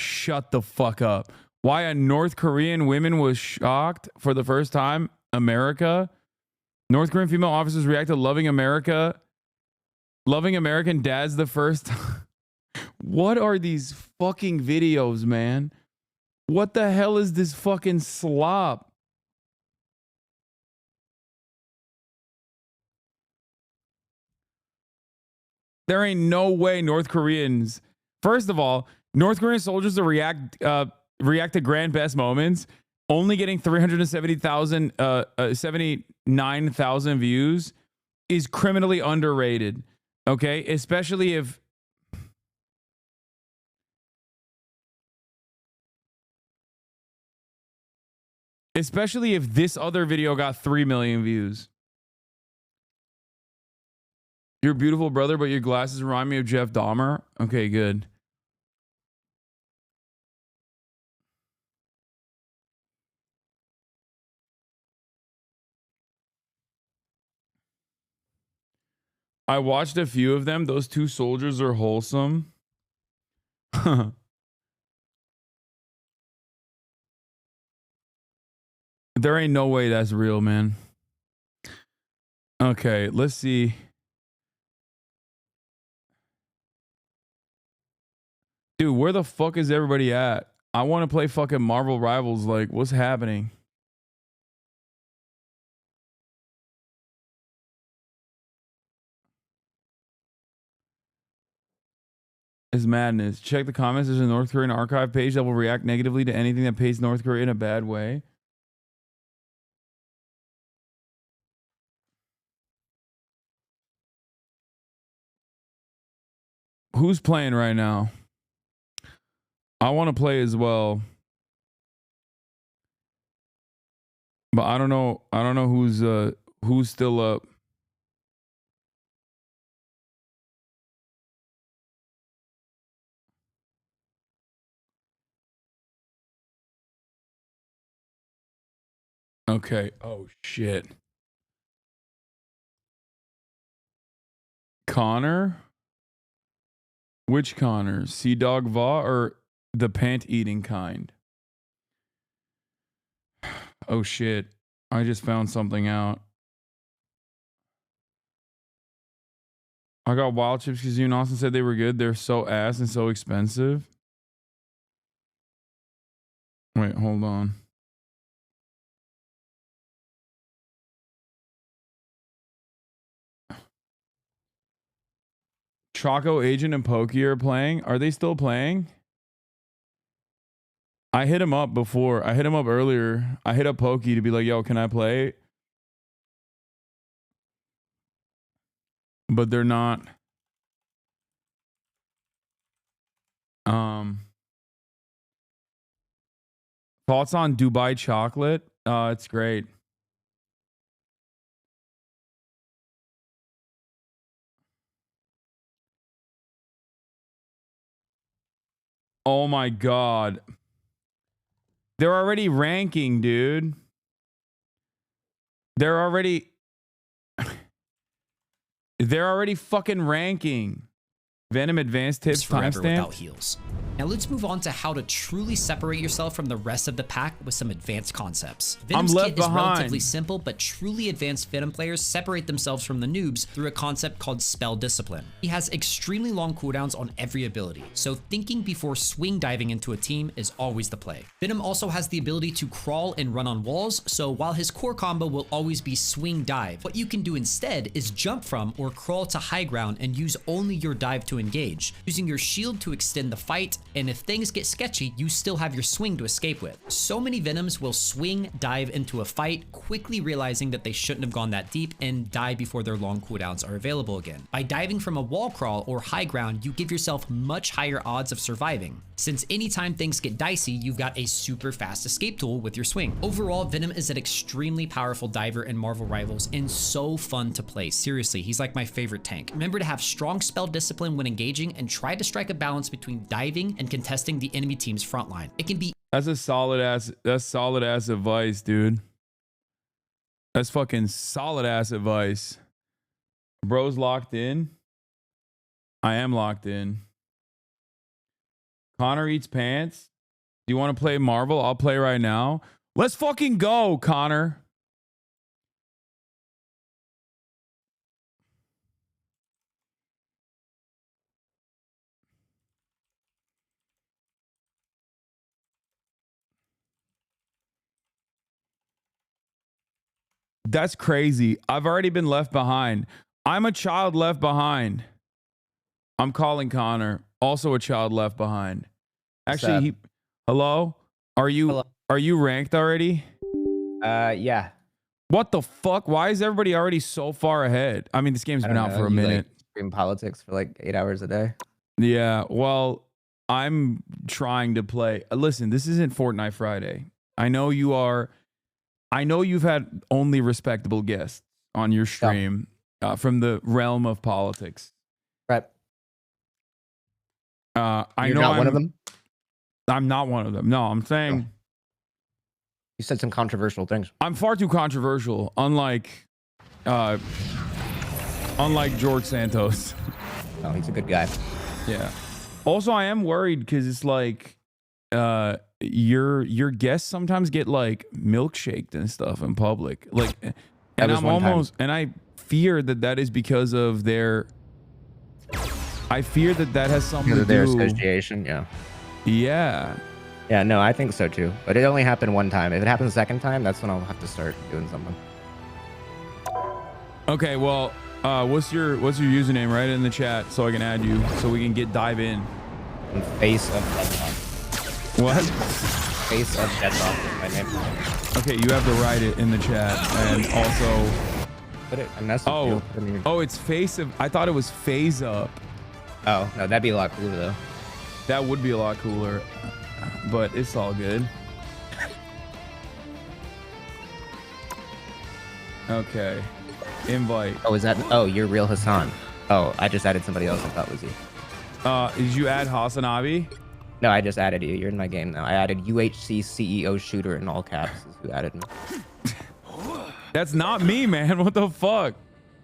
Shut the fuck up. Why a North Korean woman was shocked for the first time? America? North Korean female officers react to loving America. Loving American dads the first time. What are these fucking videos, man? What the hell is this fucking slop? There ain't no way North Koreans. First of all, North Korean soldiers to react to grand best moments, only getting 79,000 views is criminally underrated. Okay, especially if this other video got 3 million views. You're a beautiful brother, but your glasses remind me of Jeff Dahmer. Okay, good. I watched a few of them. Those two soldiers are wholesome. There ain't no way that's real, man. Okay, let's see. Dude, where the fuck is everybody at? I want to play fucking Marvel Rivals. Like, what's happening? It's madness. Check the comments. There's a North Korean archive page that will react negatively to anything that paints North Korea in a bad way. Who's playing right now? I want to play as well. But I don't know who's still up. Okay. Oh shit. Connor? Which Connor? Sea Dog Va or the pant eating kind? Oh shit. I just found something out. I got wild chips because you and Austin said they were good. They're so ass and so expensive. Wait, hold on. Choco Agent and Pokey are playing. Are they still playing? I hit him up before. I hit him up earlier. I hit up Pokey to be like, yo, can I play? But they're not. Thoughts on Dubai chocolate? It's great. Oh my God. They're already ranking, dude. They're already fucking ranking. Venom advanced tips timestamp. Now let's move on to how to truly separate yourself from the rest of the pack with some advanced concepts. Venom's kit is relatively simple, but truly advanced Venom players separate themselves from the noobs through a concept called spell discipline. He has extremely long cooldowns on every ability, so thinking before swing diving into a team is always the play. Venom also has the ability to crawl and run on walls, so while his core combo will always be swing dive, what you can do instead is jump from or crawl to high ground and use only your dive to engage, using your shield to extend the fight, and if things get sketchy, you still have your swing to escape with. So many Venoms will swing dive into a fight, quickly realizing that they shouldn't have gone that deep and die before their long cooldowns are available again. By diving from a wall crawl or high ground, you give yourself much higher odds of surviving, since anytime things get dicey, you've got a super fast escape tool with your swing. Overall, Venom is an extremely powerful diver in Marvel Rivals and so fun to play. Seriously, he's like my favorite tank. Remember to have strong spell discipline when engaging and try to strike a balance between diving and contesting the enemy team's front line. It can be— That's solid ass advice, dude. That's fucking solid ass advice. Bro's locked in. I am locked in. Connor eats pants. Do you want to play Marvel? I'll play right now. Let's fucking go, Connor. That's crazy. I've already been left behind. I'm a child left behind. I'm calling Connor, also a child left behind. Actually, hello? Are you ranked already? Yeah. What the fuck? Why is everybody already so far ahead? I mean, this game's been out for a minute. Stream politics for like 8 hours a day. Yeah, well, I'm trying to play. Listen, this isn't Fortnite Friday. I know you are. I know you've had only respectable guests on your stream from the realm of politics. Right. I You're know not one of them? I'm not one of them. No, I'm saying. You said some controversial things. I'm far too controversial, unlike George Santos. Oh, he's a good guy. Yeah. Also, I am worried because it's like your guests sometimes get like milkshaked and stuff in public. Like, and I'm almost, and I fear that is because of their. I fear that has something to do. Their association, yeah. Yeah. Yeah, no, I think so too. But it only happened one time. If it happens a second time, that's when I'll have to start doing something. Okay, well, what's your username? Write it in the chat so I can add you, so we can dive in. Face of Deadlock. What? Face of Deadlock is my name. Okay, you have to write it in the chat, and also. Put it. Oh, it's face of. I thought it was phase up. Oh no, that'd be a lot cooler though. That would be a lot cooler, but it's all good. Okay. Invite. Oh, is that? Oh, you're real Hassan. Oh, I just added somebody else I thought was you. Did you add Hasanabi? No, I just added you. You're in my game now. I added UHC CEO Shooter in all caps is who added me. That's not me, man. What the fuck?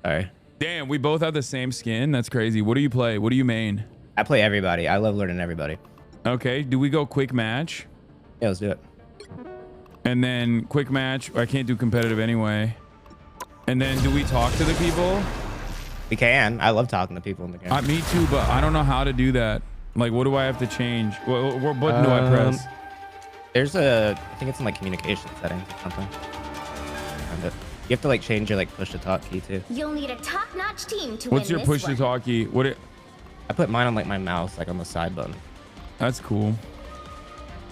Sorry. Damn, we both have the same skin. That's crazy. What do you play? What do you main? I play everybody. I love learning everybody. Okay. Do we go quick match? Yeah, let's do it. And then quick match. I can't do competitive anyway. And then do we talk to the people? We can. I love talking to people in the game. Me too, but I don't know how to do that. Like, what do I have to change? What button do I press? There's I think it's in like communication settings or something. You have to like change your like push to talk key too. You'll need a top-notch team to What's your push to talk key? I put mine on like my mouse, like on the side button. That's cool.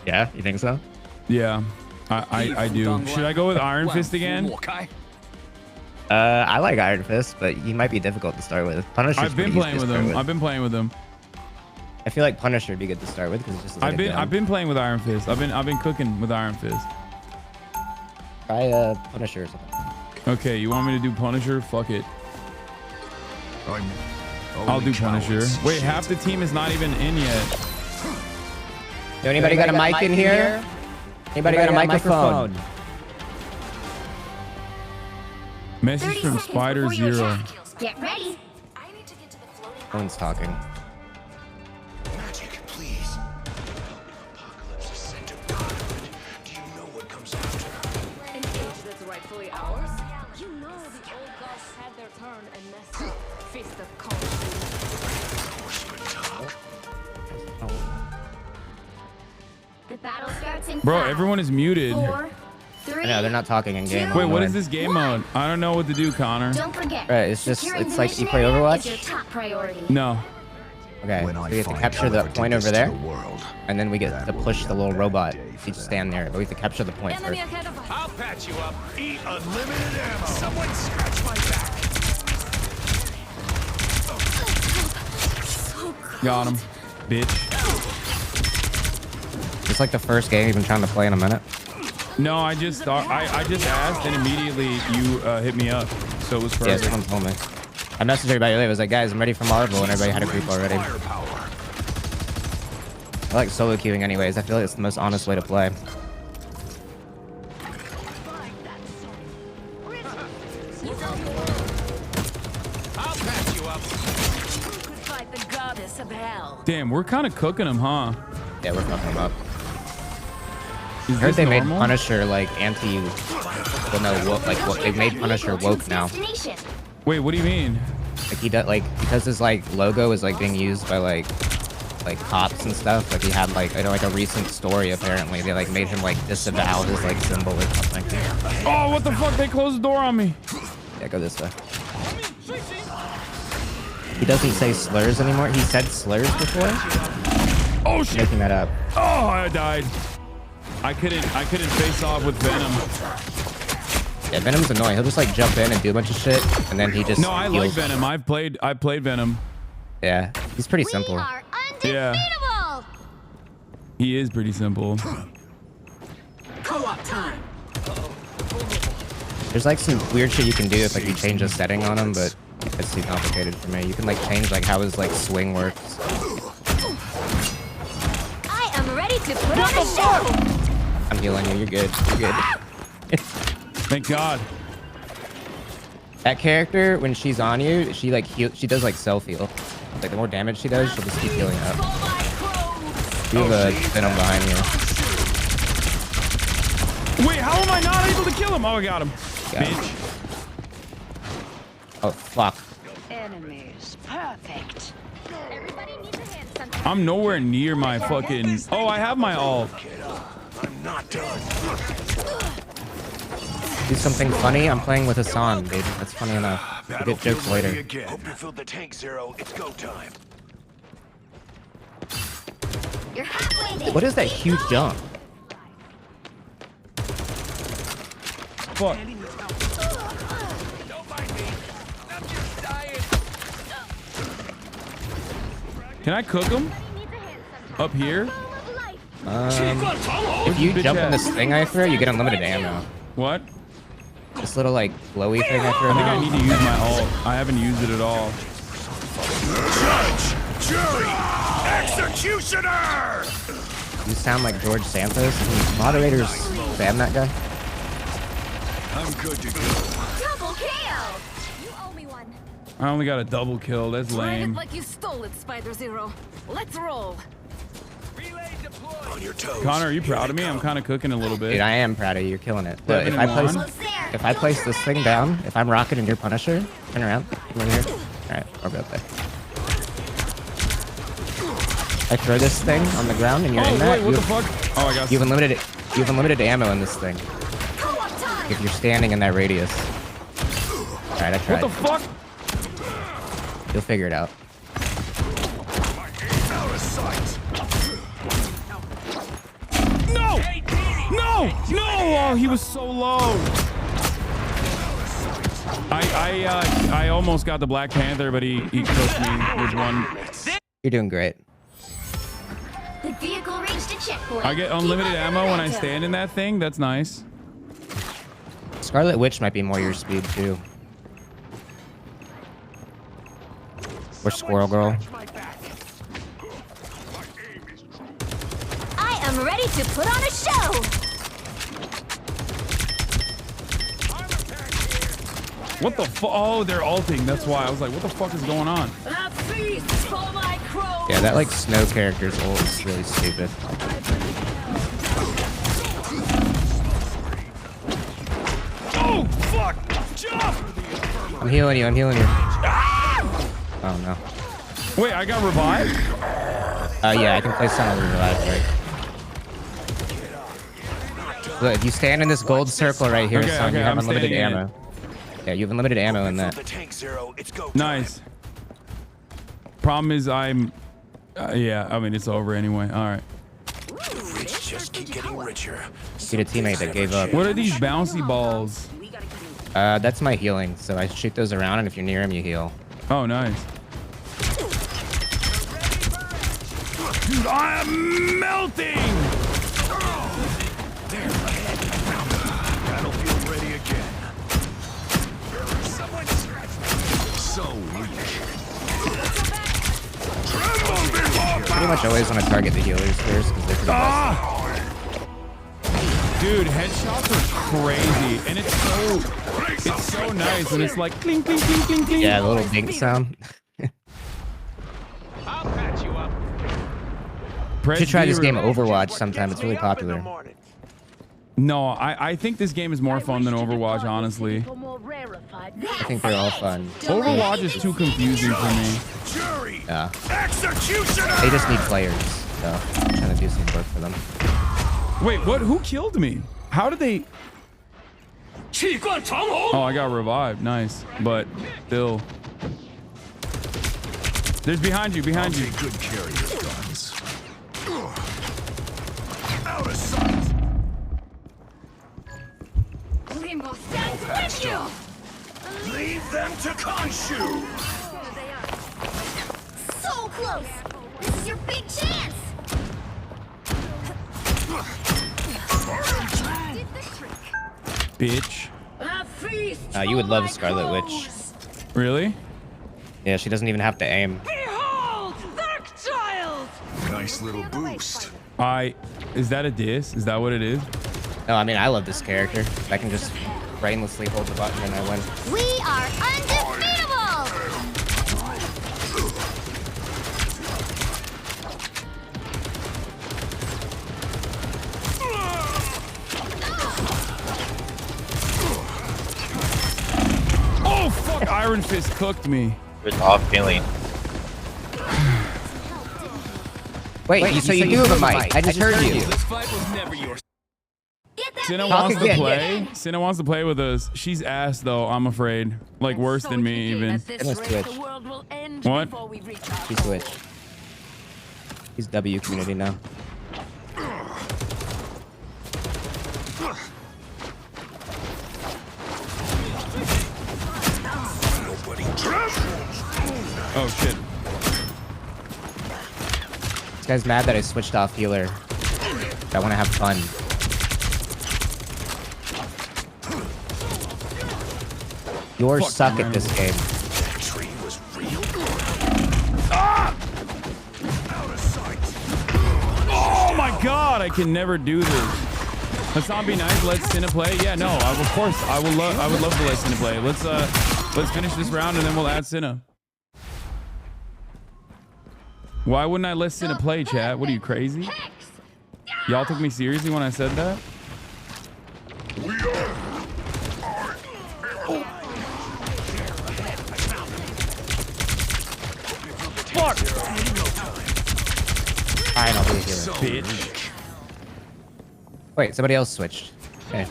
Yeah, you think so? Yeah, I do. Should I go with Iron Fist again? I like Iron Fist, but he might be difficult to start with. Punisher. I've been playing with him. I've been playing with him. I feel like Punisher would be good to start with because it's just. I've been playing with Iron Fist. I've been cooking with Iron Fist. Try Punisher or something. Okay, you want me to do Punisher? Fuck it. I'll do Punisher. Wait, half the team is not even in yet. Anybody got a mic in here? Anybody got a microphone? Message from Spider Zero. Get ready. No one's talking. Magic, please. The battle starts in Bro, 5, everyone is muted. 4, 3. I know they're not talking in game. Wait, what is this game mode? I don't know what to do, Connor. Don't forget. Right, it's just securing it's the like you mission play area Overwatch. is your top priority. No. Okay, so we have to capture the point over there, and then we get to push the little robot. You just stand there, but we have to capture the point first. I'll patch you up. Eat unlimited ammo. Someone scratch my back. Got him, bitch. It's like the first game you've been trying to play in a minute. No, I just thought I just asked, and immediately you hit me up, so it was Yeah, perfect. someone told me. I messaged everybody earlier. I was like, guys, I'm ready for Marvel, and everybody had a group already. I like solo queuing anyways. I feel like it's the most honest way to play. I'll patch you up. Damn, we're kind of cooking him, huh? Yeah, we're fucking them up. Is I heard this they normal? made Punisher like anti, well, no, woke, like they made Punisher woke now. Wait, what do you mean? Like he does, like because his like logo is like being used by like cops and stuff. Like he had like I know like a recent story apparently they like made him like disavow his like symbol or something. Oh, what the fuck? They closed the door on me. Yeah, go this way. He doesn't say slurs anymore. He said slurs before. Oh shit! Making that up. Oh, I died. I couldn't face off with Venom. Yeah, Venom's annoying. He'll just like jump in and do a bunch of shit, and then he just. No, I like Venom. I've played Venom. Yeah, he's pretty simple. Yeah. He is pretty simple. Co-op time. There's like some weird shit you can do if like you change a setting on him, but it's too complicated for me. You can like change like how his like swing works. I am ready to put on a show. I'm healing you. You're good. You're good. Thank God. That character, when she's on you, she like she does like self heal. Like the more damage she does, she'll just keep healing up. You have a Venom behind you. Wait, how am I not able to kill him? Oh, I got him. Bitch. Oh fuck. Enemies, perfect. Everybody needs a hand sometimes. I'm nowhere near my fucking. Oh, I have my ult. I'm not done. Do something funny. I'm playing with Hassan, dude. That's funny enough. We'll get jokes later. Hope you filled the tank, Zero. It's go time. You're halfway there. What is that huge jump? Fuck. Can I cook him? Up here? If you jump in this thing I throw, you get unlimited ammo. What? This little like glowy thing I throw. I think I need to use my ult. I haven't used it at all. Judge, jury, executioner. You sound like George Santos. Can moderators ban that guy? I'm good to go. Double kill. You owe me one. I only got a double kill. That's lame. Like you stole it, Spider Zero. Let's roll. On your toes. Connor, are you proud of me? I'm kind of cooking a little bit. Dude, I am proud of you. You're killing it. But if 11-1. if I place this thing down, if I'm Rocket and you're Punisher, turn around. Come over here. All right, I'll go up there. I throw this thing on the ground and you're in that. Wait, what the fuck? Oh, I got. You have unlimited. You have unlimited ammo in this thing. If you're standing in that radius. All right, I tried. What the fuck? You'll figure it out. Out of sight. No! No! No! Oh, he was so low. I almost got the Black Panther, but he cooked me with one. You're doing great. The vehicle reached a checkpoint. I get unlimited ammo when I stand in that thing. That's nice. Scarlet Witch might be more your speed too. Or Squirrel Girl. I am ready to put on a show. What the fuck? Oh, they're ulting. That's why. I was like, what the fuck is going on? A feast for my crow. Yeah, that like snow character's ult is really stupid. Oh, fuck! Jump! I'm healing you. I'm healing you. Oh no. Wait, I got revived? Yeah, I can place on a revive. Right. Look, if you stand in this gold circle right here, son, you have unlimited ammo. Yeah, you have unlimited ammo in that. Nice. Problem is, yeah, I mean, it's over anyway. All right. Rich just keep getting richer. See the teammate that gave up. What are these bouncy balls? That's my healing. So I shoot those around, and if you're near him, you heal. Oh, nice. Dude, I am melting! There ahead. Battlefield ready again. Someone scratch me. So weak. Pretty much always want to target the healers first because they're pretty fast. Dude, headshots are crazy, and it's so nice when it's like clink, clink, clink, clink, clink. Yeah, the little dink sound. I'll patch you up. You should try this game Overwatch sometime. It's really popular. No, I think this game is more fun than Overwatch, honestly. I think they're all fun. Overwatch is too confusing for me. Yeah. They just need players, so I'm trying to do some work for them. Wait, what? Who killed me? How did they? Oh, I got revived. Nice, but still. There's behind you. Behind you. Good care of your guns. Out of sight. Limbo stands with you. Leave them to Khonshu. So close. This is your big chance. Bitch. You would love Scarlet Witch. Really? Yeah, she doesn't even have to aim. Behold, Dark Child. Nice little boost. Is that a diss? Is that what it is? No, I mean, I love this character. I can just brainlessly hold the button and I win. We are undefeatable. Oh fuck! Iron Fist cooked me. It's off feeling. Wait, so you do have a mic. I just heard you. This fight was never yours. Cinna wants to play. Cinna wants to play with us. She's ass though, I'm afraid. Like worse than me even. Cinna's Twitch. What? She's Twitch. He's W community now. Oh shit. This guy's mad that I switched off healer. I want to have fun. You're suck at this game. That tree was real. Ah! Out of sight. Oh my god, I can never do this. Hassan be nice, let Cinna play. Yeah, no, of course I would love to let Cinna play. Let's finish this round and then we'll add Cinna. Why wouldn't I let Cinna play, chat? What are you, crazy? Y'all took me seriously when I said that? Fuck! Fine, I'll be a healer. Bitch. Wait, somebody else switched. Okay.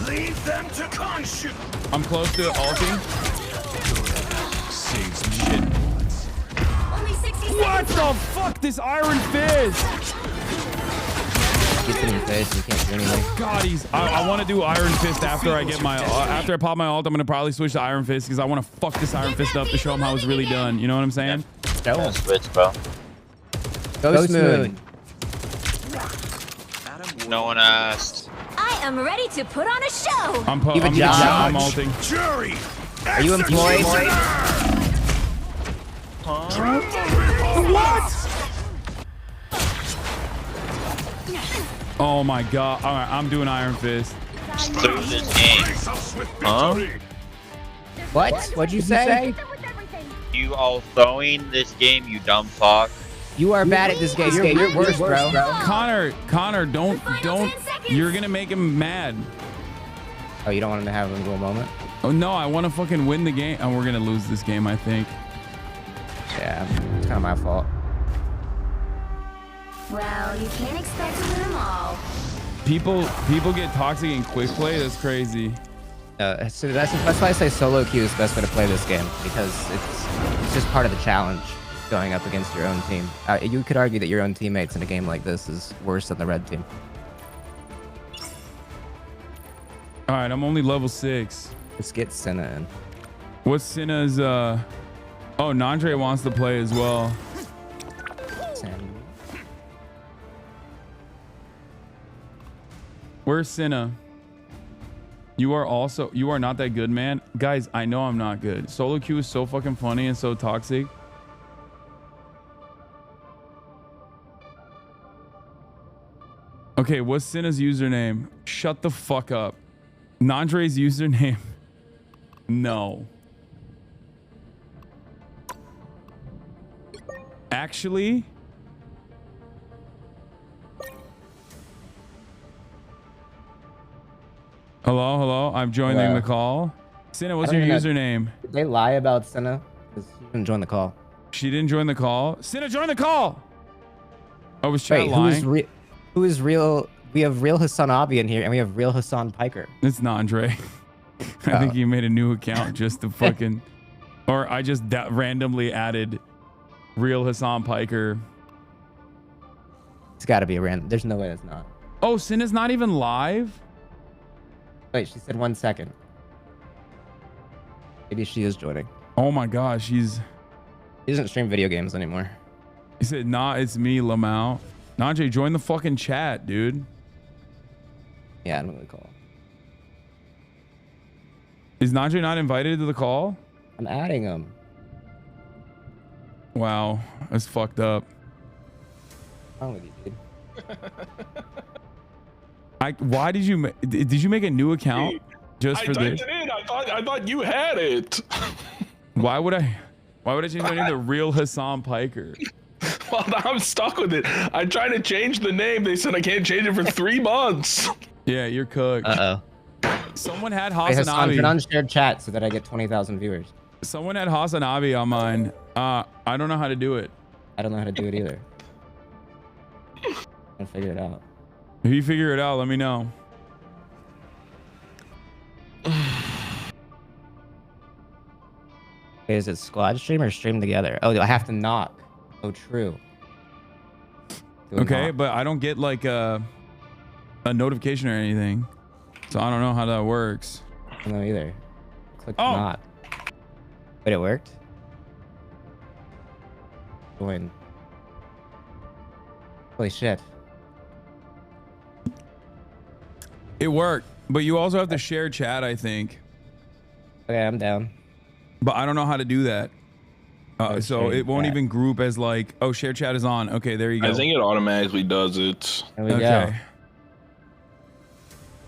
Leave them to Khonshu. I'm close to ulting. Saves me. Shit. What the fuck? This Iron Fist! Gets in your face, you can't do anything. God, I want to do Iron Fist after I get my after I pop my ult. I'm gonna probably switch to Iron Fist because I want to fuck this Iron Fist up to show him how it's really done. You know what I'm saying? Don't switch, bro. Ghost Moon. No one asked. I am ready to put on a show. I'm ulting. Jury. Are you employed? What? Oh my god. All right, I'm doing Iron Fist. Just lose this game. Huh? What? What'd you say? You all throwing this game, you dumb fuck. You are bad at this game. You're worse, bro. Connor, don't. You're gonna make him mad. Oh, you don't want him to have a little moment? Oh no, I want to fucking win the game. And we're gonna lose this game, I think. Yeah, it's kind of my fault. Well, you can't expect to win them all. People get toxic in quick play. That's crazy. So that's why I say solo queue is the best way to play this game, because it's just part of the challenge going up against your own team. You could argue that your own teammates in a game like this is worse than the red team. All right, I'm only level 6. Let's get Senna in. What's Senna's? Oh, Nandre wants to play as well. Where's Senna? You are not that good, man. Guys, I know I'm not good. Solo queue is so fucking funny and so toxic. Okay, what's Senna's username? Shut the fuck up. Nandre's username. No. Actually, hello. I'm joining the call. Senna, what's your username? Did they lie about Senna? Because she didn't join the call. She didn't join the call. Senna, join the call. Oh, was chat Wait, lying? who is real? We have real Hasanabi in here, and we have real Hassan Piker. It's Nandre. I think you made a new account just to fucking, or I just randomly added real Hassan Piker. It's got to be a random. There's no way that's not. Oh, Senna's not even live? Wait, she said 1 second. Maybe she is joining. Oh my gosh, She doesn't stream video games anymore. He said, nah, it's me, Lamau. Nandre, join the fucking chat, dude. Yeah, I'm gonna call. Is Nandre not invited to the call? I'm adding him. Wow, that's fucked up. What's wrong with you, dude? Why did you make a new account just for this? I thought you had it. Why would I change my name to real Hassan Piker? Well, now I'm stuck with it. I tried to change the name. They said I can't change it for 3 months. Yeah, you're cooked. Someone had Hasanabi. Hey, on shared chat so that I get 20,000 viewers. Someone had Hasanabi on mine. I don't know how to do it. I don't know how to do it either. I'll figure it out. If you figure it out, let me know. Is it squad stream or stream together? Oh, do I have to knock? Oh, true. Okay, but I don't get like a notification or anything, so I don't know how that works. I don't know either. Click not. Wait, it worked? Join. Holy shit. It worked, but you also have to share chat, I think. Okay, I'm down. But I don't know how to do that. So it won't even group as like, oh, share chat is on. Okay, there you go. I think it automatically does it. There we go.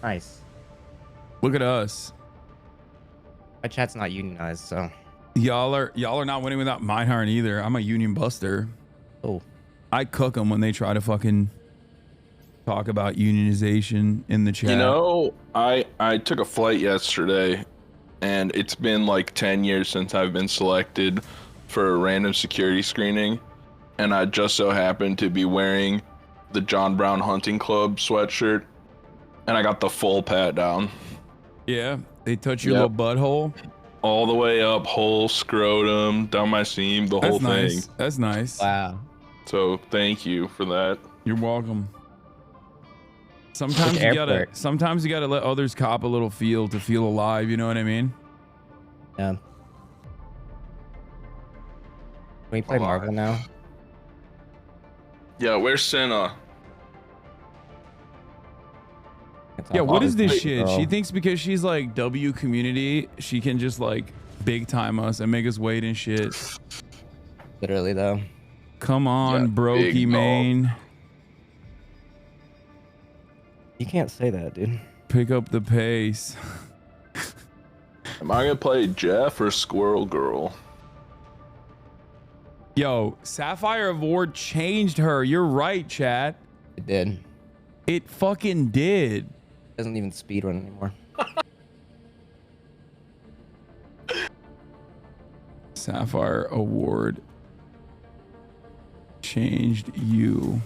Nice. Look at us. My chat's not unionized, so. Y'all are not winning without Meinhardt either. I'm a union buster. Oh. I cook them when they try to fucking talk about unionization in the chat. You know, I took a flight yesterday, and it's been like 10 years since I've been selected for a random security screening, and I just so happened to be wearing the John Brown Hunting Club sweatshirt, and I got the full pat down. Yeah, they touch your little butthole? All the way up, whole scrotum, down my seam, the whole thing. That's nice. Wow. So thank you for that. You're welcome. Sometimes you gotta let others cop a little feel to feel alive, you know what I mean? Yeah. Can we play Marvel now? Yeah, where's Senna? Yeah, what is this shit? She thinks because she's like W community, she can just like big time us and make us wait and shit. Literally though. Come on, brokey main. You can't say that, dude. Pick up the pace. Am I gonna play Jeff or Squirrel Girl? Yo, Sapphire Award changed her. You're right, chat. It did. It fucking did. Doesn't even speedrun anymore. Sapphire Award changed you.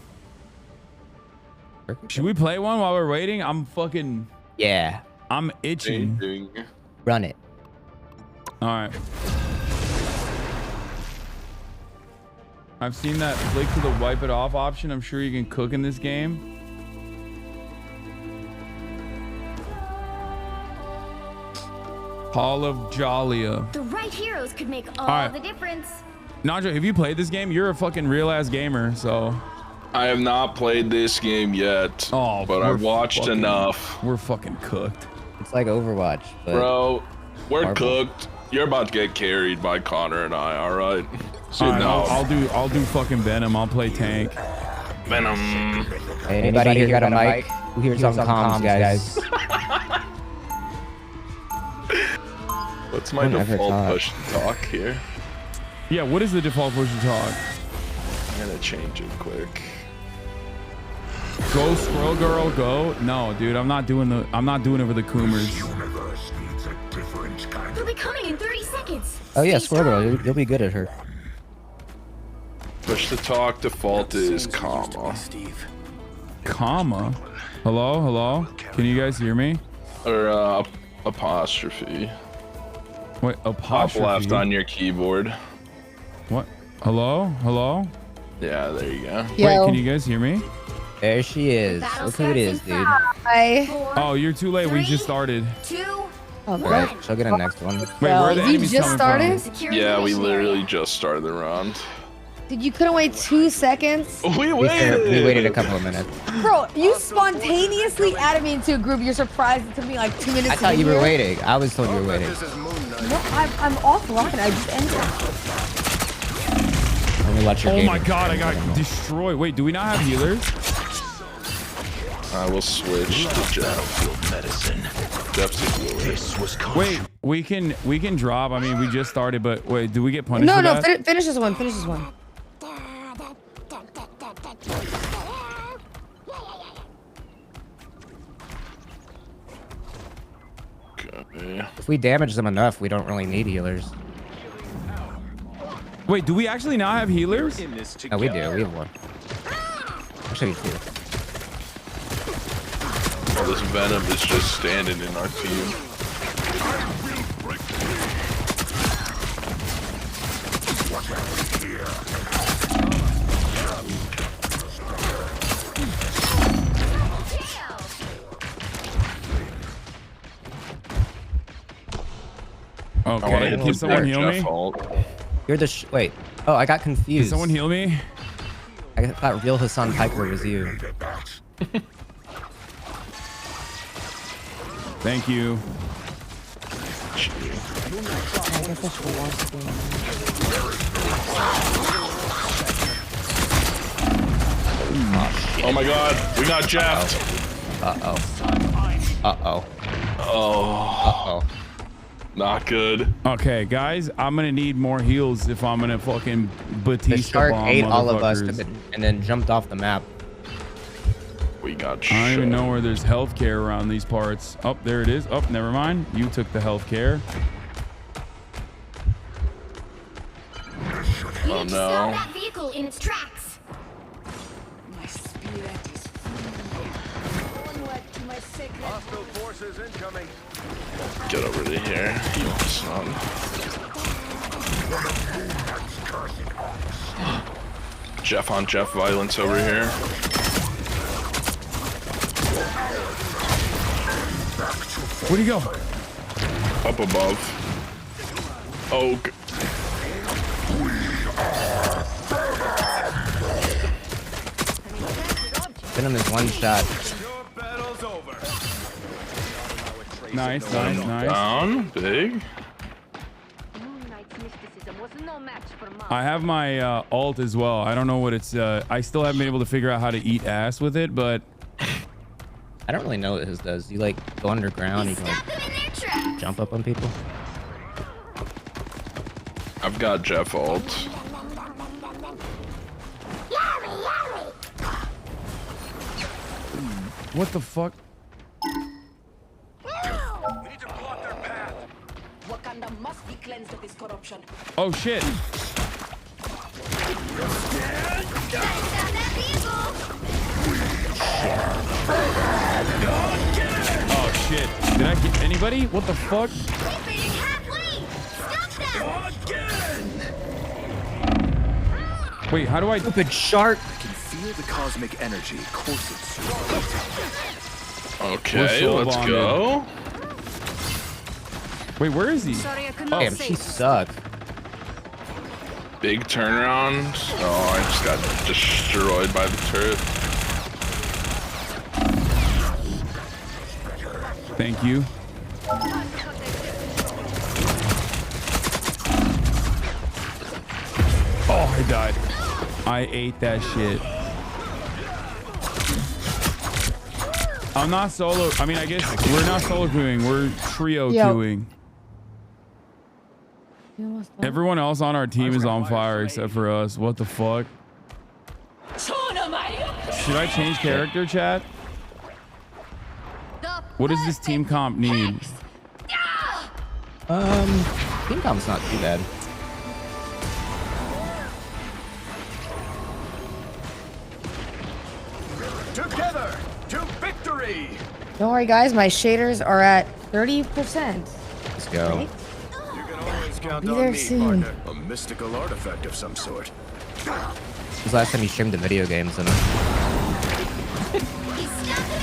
Should we play one while we're waiting? I'm fucking... Yeah. I'm itching. Run it. All right. I've seen that flick to the wipe it off option. I'm sure you can cook in this game. Hall of Jalia. The right heroes could make all right. the difference. Najo, have you played this game? You're a fucking real ass gamer, so. I have not played this game yet, but I've watched enough. We're fucking cooked. It's like Overwatch, but bro, we're Marvel. cooked. You're about to get carried by Connor and I. All right. So All right, I'll do fucking Venom. I'll play tank. Venom. Hey, anybody here got a mic? Who hears on comms, guys? What's my default push to talk here? Yeah, what is the default push to talk? I'm gonna change it quick. Go Squirrel Girl, go. No, dude, I'm not doing it for the Coomers. They'll be coming in 30 seconds. Oh yeah, Squirrel Girl, you'll be good at her. Push to talk default is comma. Comma? Hello? Can you guys hear me? Or apostrophe. Wait, apostrophe? Top left on your keyboard. What? Hello? Yeah, there you go. Wait, can you guys hear me? There she is. Look who it is, dude. Hi. Oh, you're too late. We just started. Alright, she'll get a next one. Wait, where are the enemies just coming started? from? Yeah, we literally just started the round. Dude, you couldn't wait 2 seconds? We We waited a couple of minutes. Bro, you spontaneously added me into a group. You're surprised it took me like 2 minutes. I thought you were waiting. I was told you were waiting. No, I'm offline. I just entered. Let me let your Oh game my god, I got destroyed. Wait, do we not have healers? I will switch to Jeff. Medicine. Jeff's a healer. Wait, we can drop. I mean, we just started, but wait, do we get punished? No, for no, that? finish this one. Finish this one. Okay. If we damage them enough, we don't really need healers. Wait, do we actually not have healers? No, we do. We have one. Actually, two. Oh, this Venom is just standing in our team. Okay, can someone heal me? You're the wait. Oh, I got confused. Can someone heal me? I thought real Hassan Piker was you. Thank you. Oh my god, we got Jeff. Oh. Not good. Okay, guys, I'm gonna need more heals if I'm gonna fucking Batista The shark bomb ate all of us motherfuckers. and then jumped off the map. We got I don't even know where there's healthcare around these parts. Oh, there it is. Oh, never mind. You took the healthcare. You Oh need to stop no. that vehicle in its tracks. My spirit is onward to my sacred. Hostile forces incoming. Get over to here. You son. Jeff on Jeff violence over here. Where'd he go? Up above. Oh. Venom is one shot. Nice. Down. Big. I have my alt as well. I don't know what it's. I still haven't been able to figure out how to eat ass with it, but I don't really know what his does. You like go underground, you can like jump up on people. I've got Jeff ult. What the fuck? Wakanda must be cleansed of this corruption. Oh shit. Oh shit. Did I get anybody? What the fuck? Wait, how do I? Stupid shark. I can feel the cosmic energy coursing through. Okay, let's go. Wait, where is he? Sorry, I couldn't Damn, she sucked. Big turnaround. Oh, I just got destroyed by the turret. Thank you. Oh, I died. I ate that shit. I'm not solo. I mean, I guess we're not solo queuing. We're trio queuing. Everyone else on our team is on fire except for us. What the fuck? Should I change character, chat? What does this team comp need? Team comp's not too bad. Together to victory. Don't worry, guys. My shaders are at 30%. Let's go. Right? You can always count Be on there me, soon. partner. A mystical artifact of some sort. When's the last time you streamed the video games?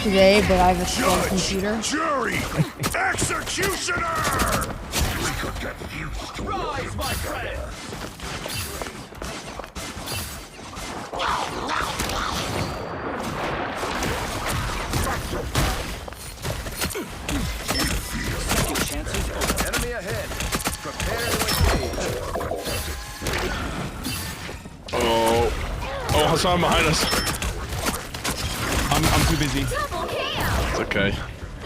Today, but I have a slow computer. Jury, executioner. We could get used to rise, my friend. Second chances. Enemy ahead. Prepare to engage. Oh, Hassan behind us. I'm too busy. It's okay. I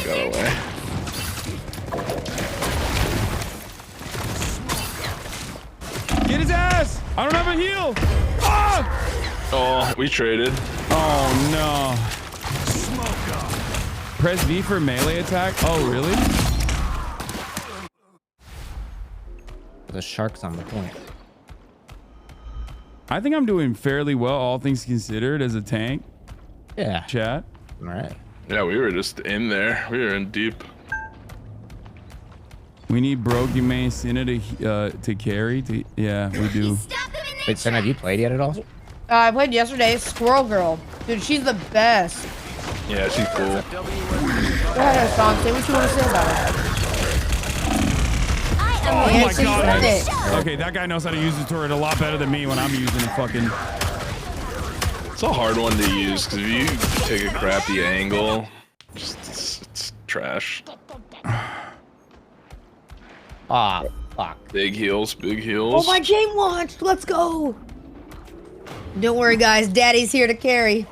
got away. Get his ass! I don't have a heal! Ah! Oh, we traded. Oh no. Press V for melee attack. Oh, really? The shark's on the point. I think I'm doing fairly well, all things considered, as a tank. Yeah. Chat. All right. Yeah, we were just in there. We were in deep. We need Brogumane Cinna to carry. Yeah, we do. Wait, Sen, have you played yet at all? I played yesterday. Squirrel Girl. Dude, she's the best. Yeah, she's cool. Go ahead, Hassan. Say what you want to say about her. Oh my god. Okay, that guy knows how to use the turret a lot better than me when I'm using it fucking. It's a hard one to use because if you take a crappy angle, it's trash. Ah, fuck. Big heals, big heals. Oh, my game launched. Let's go. Don't worry, guys. Daddy's here to carry.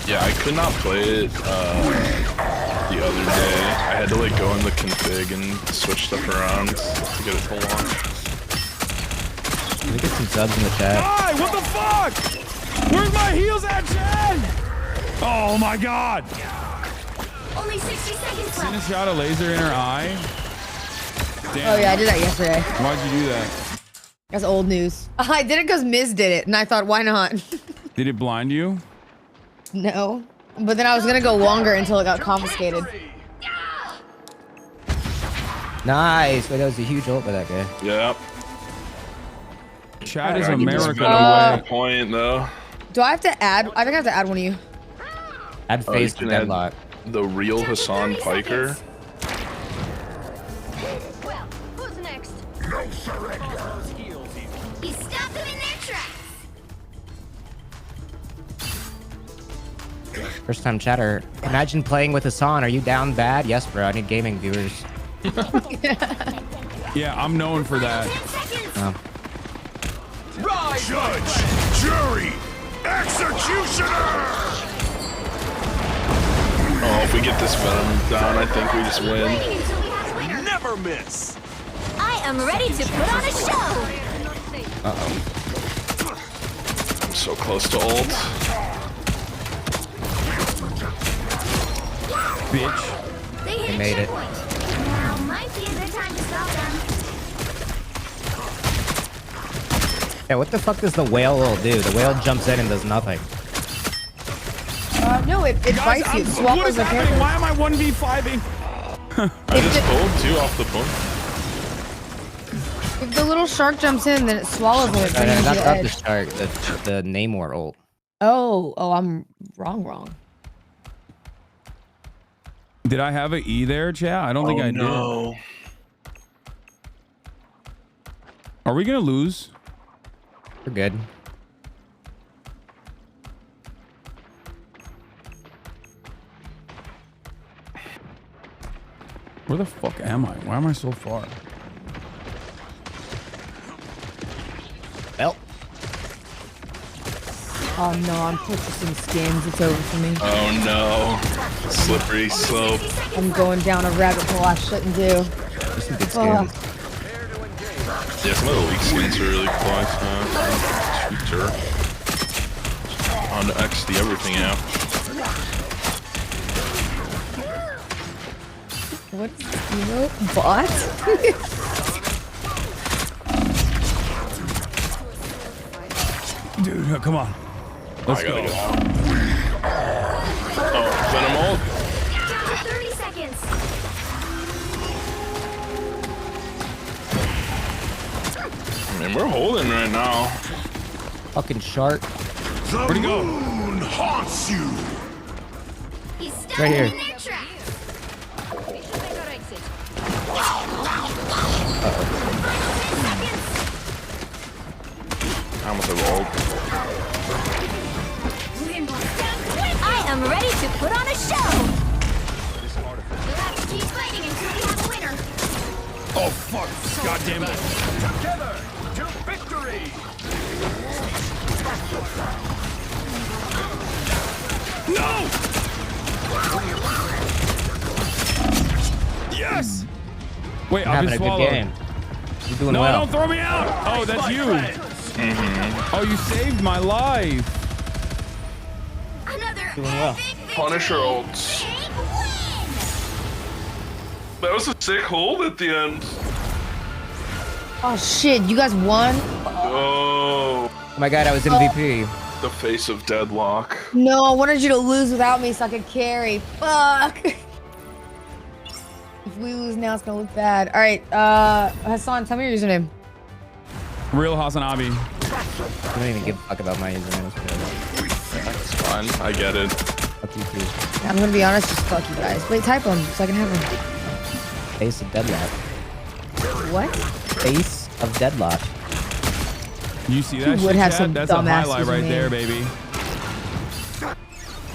Yeah, I could not play it the other day. I had to like go in the config and switch stuff around to get it to launch. Let me get some subs in the chat. Hi, what the fuck? Where's my heals at, Jen? Oh my god. Only 60 seconds Cinna left. shot a laser in her eye. Damn. Oh, yeah, I did that yesterday. Why'd you do that? That's old news. I did it because Miz did it, and I thought, why not? Did it blind you? No. But then I was going to go longer until it got confiscated. Nice. Wait, that was a huge ult by that guy. Yep. Chat is I can just America. spin away a point though. Do I have to add? I think I have to add one of you. Add phase to deadlock. The real Hassan Piker. Well, who's next? No surrender. He stopped them in their tracks. First time chatter. Imagine playing with Hassan. Are you down bad? Yes, bro. I need gaming viewers. Yeah, I'm known for that. Oh. Judge, jury, executioner. Oh, if we get this venom down, I think we just win. Never miss. I am ready to put on a show. Uh-oh. So close to ult. Bitch. They made it. Now might be a good time to stop them. Yeah, what the fuck does the whale ult do? The whale jumps in and does nothing. No, it bites you. Swap What is the happening? character. Why am I 1v5ing? I just pulled 2 off the point. If the little shark jumps in, then it swallows it. That's not the shark, the Namor ult. Oh, I'm wrong. Did I have an E there, chat? I don't think I no. did. Are we gonna lose? We're good. Where the fuck am I? Why am I so far? Well. Oh no, I'm purchasing skins. It's over for me. Oh no. Slippery slope. I'm going down a rabbit hole I shouldn't do. There's some good skins. Yeah, some of the leak skins are really close. Shooter. On to XD everything out. What? You know, bot? Dude, come on. Let's go. Oh, Venom ult. Down to 30 seconds. I mean, we're holding right now. Fucking shark. Where'd he go? Moon haunts you. He's stuck Right here. in their tracks. I almost have ult. I am ready to put on a show. You'll have to keep fighting until we have a winner. Oh fuck! God damn it! Together to victory. No! Yes! Wait, You're I've having been a swallowed. good game. You're doing No, well. don't throw me out! Oh, that's you. Oh, you saved my life. Another Doing well. Punisher ults. That was a sick hold at the end. Oh shit, you guys won? Oh. Oh my god, I was MVP. The face of deadlock. No, I wanted you to lose without me so I could carry. Fuck. If we lose now, it's gonna look bad. All right, Hassan, tell me your username. Real Hasanabi. I don't even give a fuck about my username. That's fine. I get it. Fuck you too. I'm gonna be honest, just fuck you guys. Wait, type them so I can have them. Face of deadlock. What? Face of deadlock. You see that You would shit, have chat? some That's a dumbass highlight right username. there, baby.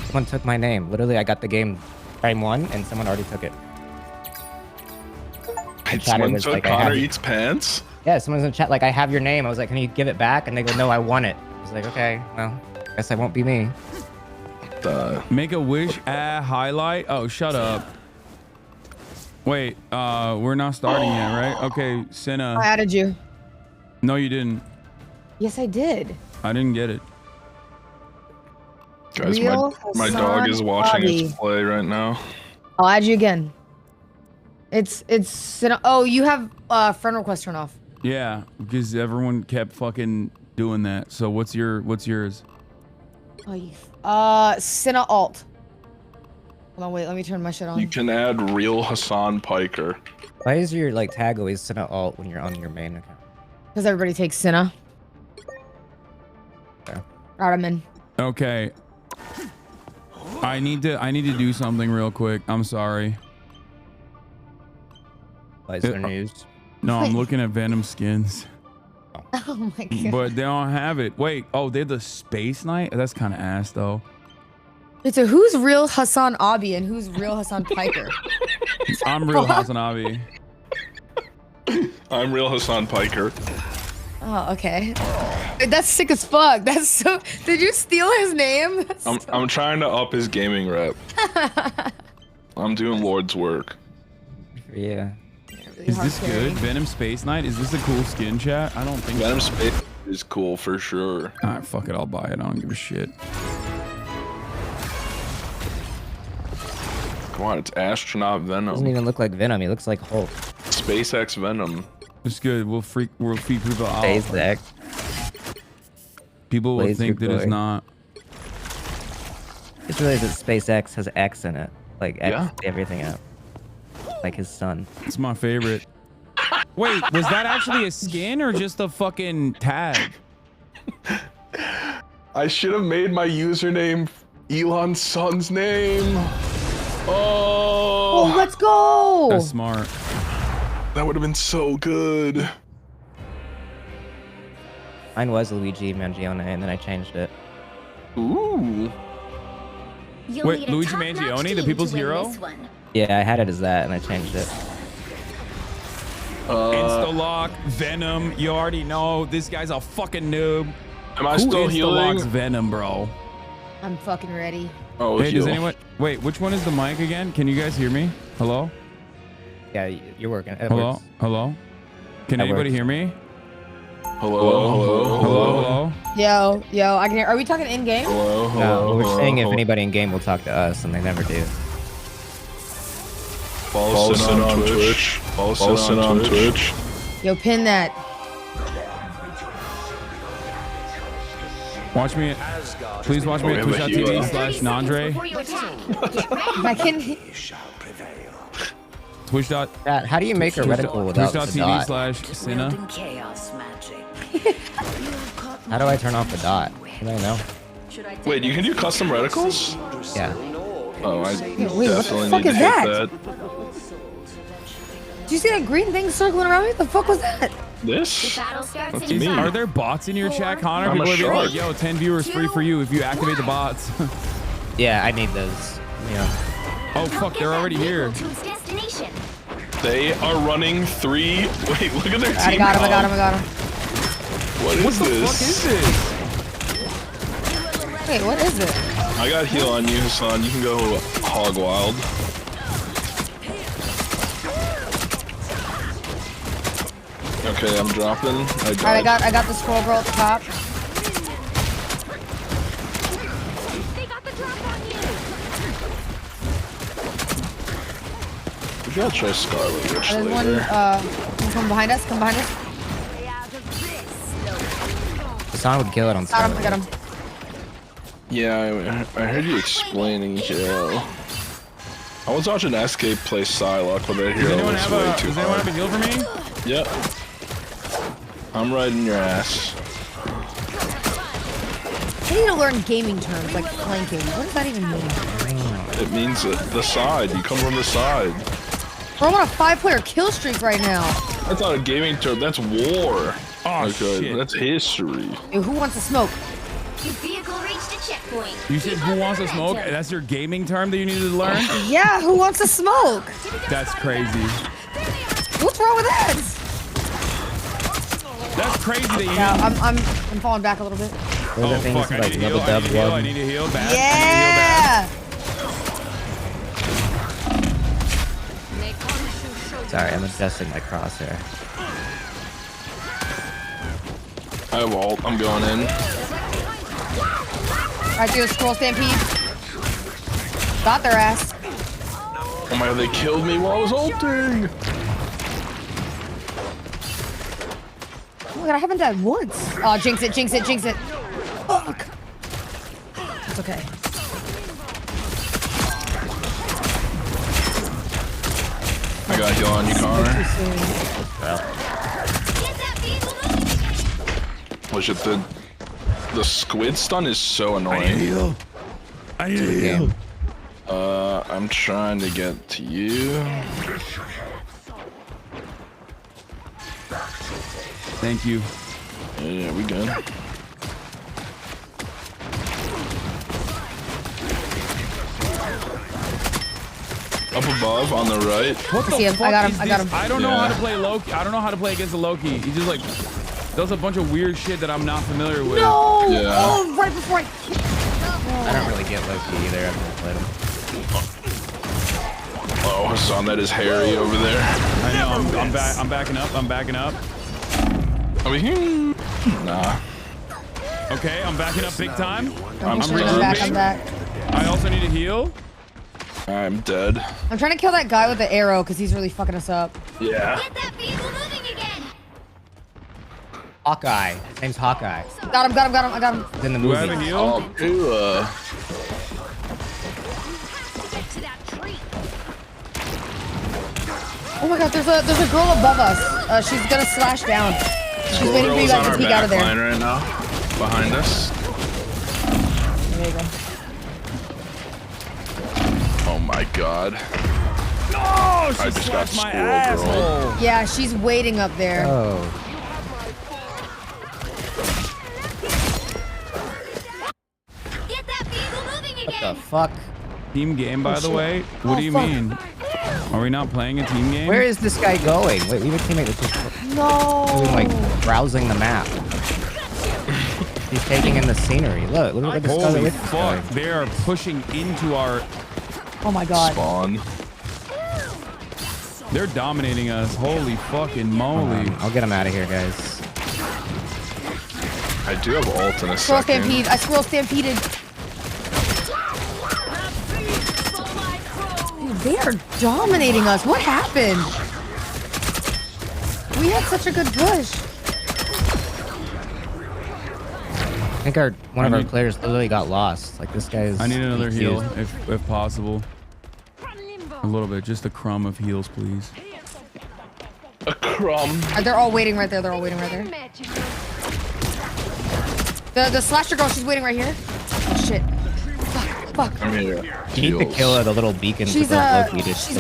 Someone took my name. Literally, I got the game frame 1 and someone already took it. The chatter Someone was took like, Connor eats pants? Yeah, someone's in the chat like, I have your name. I was like, can you give it back? And they go, no, I want it. I was like, okay, well, guess I won't be me. Make a wish highlight. Oh, shut up. Wait, we're not starting yet, right? Okay, Senna. I added you. No, you didn't. Yes, I did. I didn't get it. Guys, Real my dog is watching Hasanabi. us play right now. I'll add you again. It's oh, you have friend request turned off. Yeah, because everyone kept fucking doing that. So what's yours? Oh, you. Cinna alt. Hold on, wait. Let me turn my shit on. You can add real Hassan Piker. Why is your like tag always Senna alt when you're on your main account? Because everybody takes Cinna. Okay. Alright, I'm in. Okay. I need to do something real quick. I'm sorry. Is there news? No, I'm looking at Venom skins. Oh my god. But they don't have it. Wait, oh, they're the Space Knight? That's kind of ass though. Wait, so who's real Hassan Abi and who's real Hassan Piker? I'm real Hasanabi. I'm real Hassan Piker. Oh, okay. That's sick as fuck. That's so. Did you steal his name? I'm trying to up his gaming rep. I'm doing Lord's work. Yeah. Is this good? Venom Space Knight? Is this a cool skin, chat? I don't think Venom so. is cool for sure. All right, fuck it. I'll buy it. I don't give a shit. Come on, it's astronaut Venom. Doesn't even look like Venom. He looks like Hulk. SpaceX Venom. It's good. We'll feed people out. SpaceX. People will think that it's not. It's really that SpaceX has X in it. Like X everything out. Like his son. It's my favorite. Wait, was that actually a skin or just a fucking tag? I should have made my username Elon's son's name. Oh, let's go. That's smart. That would have been so good. Mine was Luigi Mangione, and then I changed it. Ooh. Wait, Luigi Mangione, the people's hero? Yeah, I had it as that, and I changed it. Insta-lock, Venom. You already know this guy's a fucking noob. Am I still healing? Venom, bro. I'm fucking ready. Oh, hey, does anyone? Wait, which one is the mic again? Can you guys hear me? Hello? Yeah, you're working. Hello? Hello? Can anybody hear me? Hello? Yo, I can hear. Are we talking in game? No, we're saying if anybody in game will talk to us, and they never do. Follow us on Twitch. Follow us on Twitch. Yo, pin that. Watch me. Please watch me at twitch.tv/Nandre. I can. Twitch. How do you make a reticle without the dot? Twitch.tv/Sina. Chaos magic. How do I turn off the dot? I don't know. Wait, you can do custom reticles? Yeah. Oh, I wait, definitely what the fuck need to is hit that? that. Did you see that green thing circling around me? What the fuck was that? This? That's me. Are there bots in your chat, Connor? I'm People a are being like, shark. yo, 10 viewers free for you if you activate the bots. Yeah, I need those. Yeah. Oh, fuck, they're already here. They are running 3. Wait, look at their team. I got him. What is What the this? fuck is this? Wait, what is it? I got heal on you, Hassan. You can go hog wild. Okay, I'm dropping. Alright, I got the scroll girl at the top. We gotta try Scarlet Witch There's one, later. come behind us, Hassan would kill it on Got him, Scarlet. I got him. Yeah, I heard you explaining heal. I was watching SK play Psylocke, but that hero was way too Does anyone have a hard. heal for me? Yep. I'm right in your ass. I need to learn gaming terms like flanking. What does that even mean? It means the side. You come from the side. Bro, I'm on a 5-player kill streak right now. That's not a gaming term. That's war. Oh, shit. That's history. Dude, who wants to smoke? Your vehicle reached a checkpoint. You said who wants to smoke? That's your gaming term that you needed to learn? Yeah, who wants to smoke? That's crazy. What's wrong with that? That's crazy that you Yeah, I'm falling back a little bit. Those are things fuck, I like need to heal, double dub I one. need to heal bad. Yeah! Sorry, I'm adjusting my crosshair. I have ult. I'm going in. Alright, do a scroll stampede. Got their ass. Oh my god, they killed me while I was ulting. Oh my god, I haven't died once. Oh, jinx it. Fuck. It's okay. I got heal on you, Connor. Was it the squid stun is so annoying. I need to heal. I'm trying to get to you. Thank you. Yeah, we good. Up above on the right. What the I see him. fuck I got him. is I got this? him. I don't know how to play Loki. I don't know how to play against a Loki. He just like does a bunch of weird shit that I'm not familiar with. No! Yeah. Oh, right before I... I don't really get Loki either. I've never played him. Oh, Hassan, that is Harry over there. I know. I'm backing up. I mean, Nah. Okay, I'm backing up big time. I'm back. I'm back. I also need to heal. I'm dead. I'm trying to kill that guy with the arrow because he's really fucking us up. Yeah. Get that vehicle moving again. Hawkeye. His name's Hawkeye. Got him. I got him. He's in the Do movie. I have a heal? Oh my god, there's a girl above us. She's gonna slash down. She's waiting for you guys to peek out of there. Right now, behind us. There you go. Oh my god. No, I just got my squirrel asshole. girl. Yeah, she's waiting up there. Oh. Get that vehicle moving again. What the fuck? Team game, by the way. What do you fuck. mean? Are we not playing a team game? Where is this guy going? Wait, we have a teammate that's just doing, like, browsing the map. He's taking in the scenery. Look at this guy. Holy fuck. They are pushing into our Oh my god. Spawn. They're dominating us. Holy fucking moly. I'll get him out of here, guys. I do have ult in a Squirrel second. stampede. I squirrel stampeded. Dude, they are dominating us. What happened? We had such a good push. I think one of our players literally got lost. Like, this guy is... I need another heal, confused. if possible. A little bit, just a crumb of heals, please. A crumb. They're all waiting right there. The slasher girl, she's waiting right here. Oh shit. Fuck. I'm here. You need to kill her, the little beacon. She's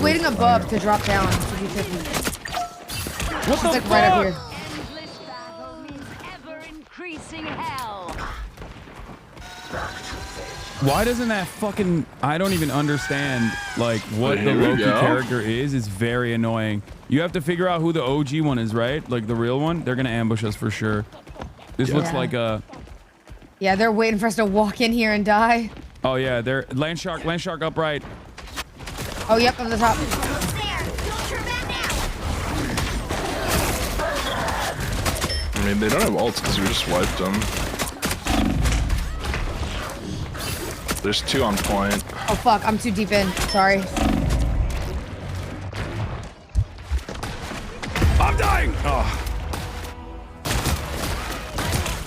waiting above to drop down to be 50. What she's the like fuck? right up here. Why doesn't that fucking... I don't even understand, like, what the Loki character is. It's very annoying. You have to figure out who the OG one is, right? Like, the real one. They're gonna ambush us for sure. This looks like a... Yeah, they're waiting for us to walk in here and die. Oh, yeah, they're... Land shark upright. Oh, yep, up the top. I mean, they don't have ults because we just wiped them. There's two on point. Oh, fuck. I'm too deep in. Sorry. I'm dying! Oh.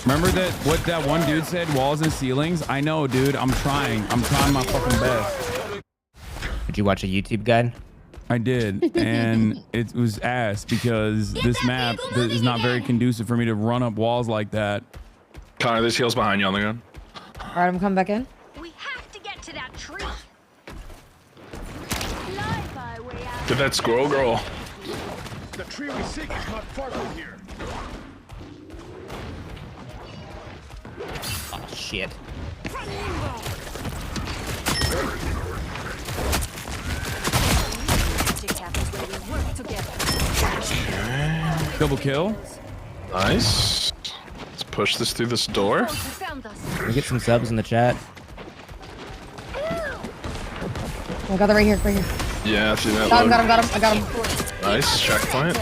Remember what that one dude said? Walls and ceilings? I know, dude. I'm trying my fucking best. Did you watch a YouTube guide? I did, and it was ass because this map is not very conducive for me to run up walls like that. Connor, there's heals behind you on the gun. All right, I'm coming back in. We have to get to that tree. Get that squirrel girl. The tree we seek is not far from here. Oh, shit. Double kill. Nice. Let's push this through this door. Can we get some subs in the chat? I got it right here, Yeah, see that? Got him. I got him. Nice checkpoint.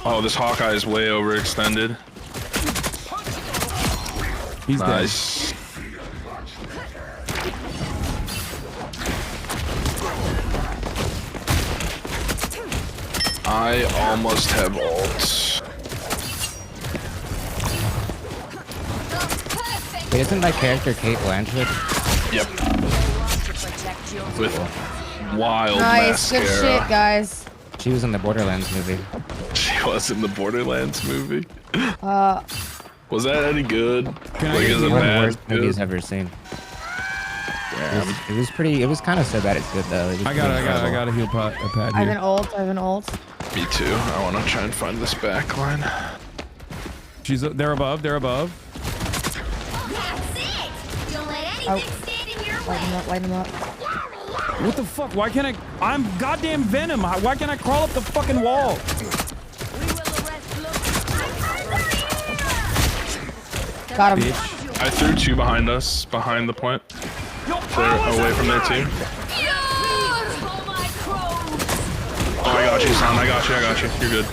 Oh, this Hawkeye is way overextended. He's nice. I almost have ult. Wait, isn't my character Kate Blanchett? Yep. With wild Nice, mascara. good shit, guys. She was in the Borderlands movie. She was in the Borderlands movie. Uh, Was that any good? Can I Like, get is it One of the bad? worst movies I've ever seen. It was pretty. It was kind of so bad it's good though. I got a heal pad I have here. an ult. Me too. I want to try and find this back line. They're above. Don't let anything stand in your way. Light him up. What the fuck? Why can't I'm goddamn Venom. Why can't I crawl up the fucking wall? Got him. Bitch. I threw two behind us, behind the point. They're away from their team. Oh, I got you, son. I got you. You're good.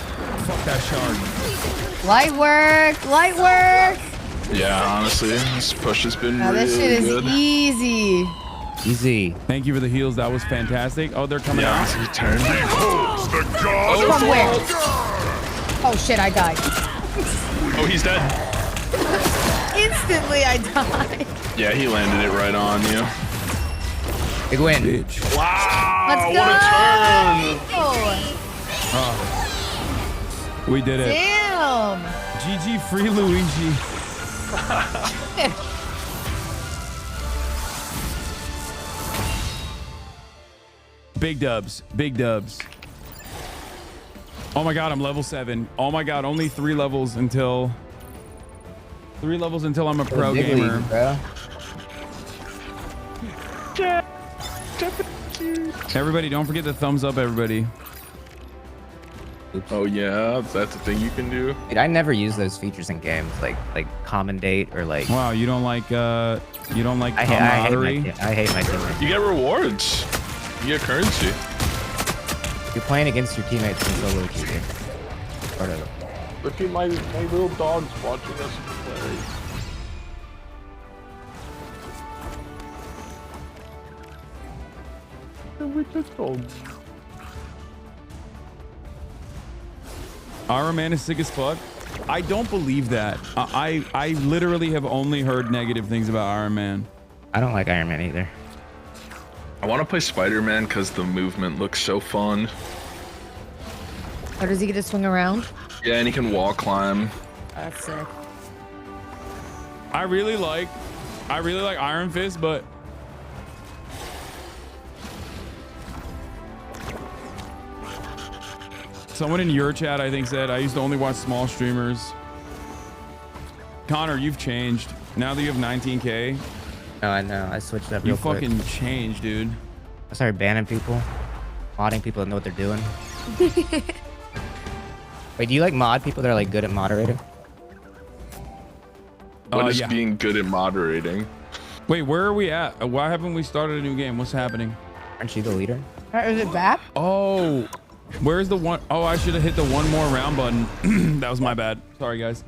fuck that shark. Light work. Light work. Yeah, honestly, this push has been Oh, really this shit is good. easy. Easy. Thank you for the heals. That was fantastic. Oh, they're coming out. Turn. From where? Oh shit, I died. Oh, he's dead. Instantly, I died. Yeah, he landed it right on you. Big win. Bitch. Wow. Let's go. What a turn. Oh. We did it. Damn. GG free Luigi. Big dubs. Big dubs. Oh my god, I'm level 7. Oh my god, only 3 levels until I'm a pro gamer. League, bro. Everybody, don't forget the thumbs up, everybody. Oh yeah, that's a thing you can do. Dude, I never use those features in games, like commendate or like. Wow, you don't like I hate my teammates. You get rewards. You get currency. You're playing against your teammates in solo queue. Part of it. Look at my little dogs watching us play. We just dogs. Iron Man is sick as fuck. I don't believe that. I literally have only heard negative things about Iron Man. I don't like Iron Man either. I want to play Spider-Man because the movement looks so fun. Or does he get to swing around? Yeah, and he can wall climb. That's sick. I really like Iron Fist, but someone in your chat, I think, said I used to only watch small streamers. Connor, you've changed. Now that you have 19K. No, I know. I switched up real quick. You fucking changed, dude. I started banning people, modding people that know what they're doing. Wait, do you like mod people that are like good at moderating? What is being good at moderating? Wait, where are we at? Why haven't we started a new game? What's happening? Aren't you the leader? Is it back? Oh, where's the one? Oh, I should have hit the one more round button. That was my bad. Sorry, guys.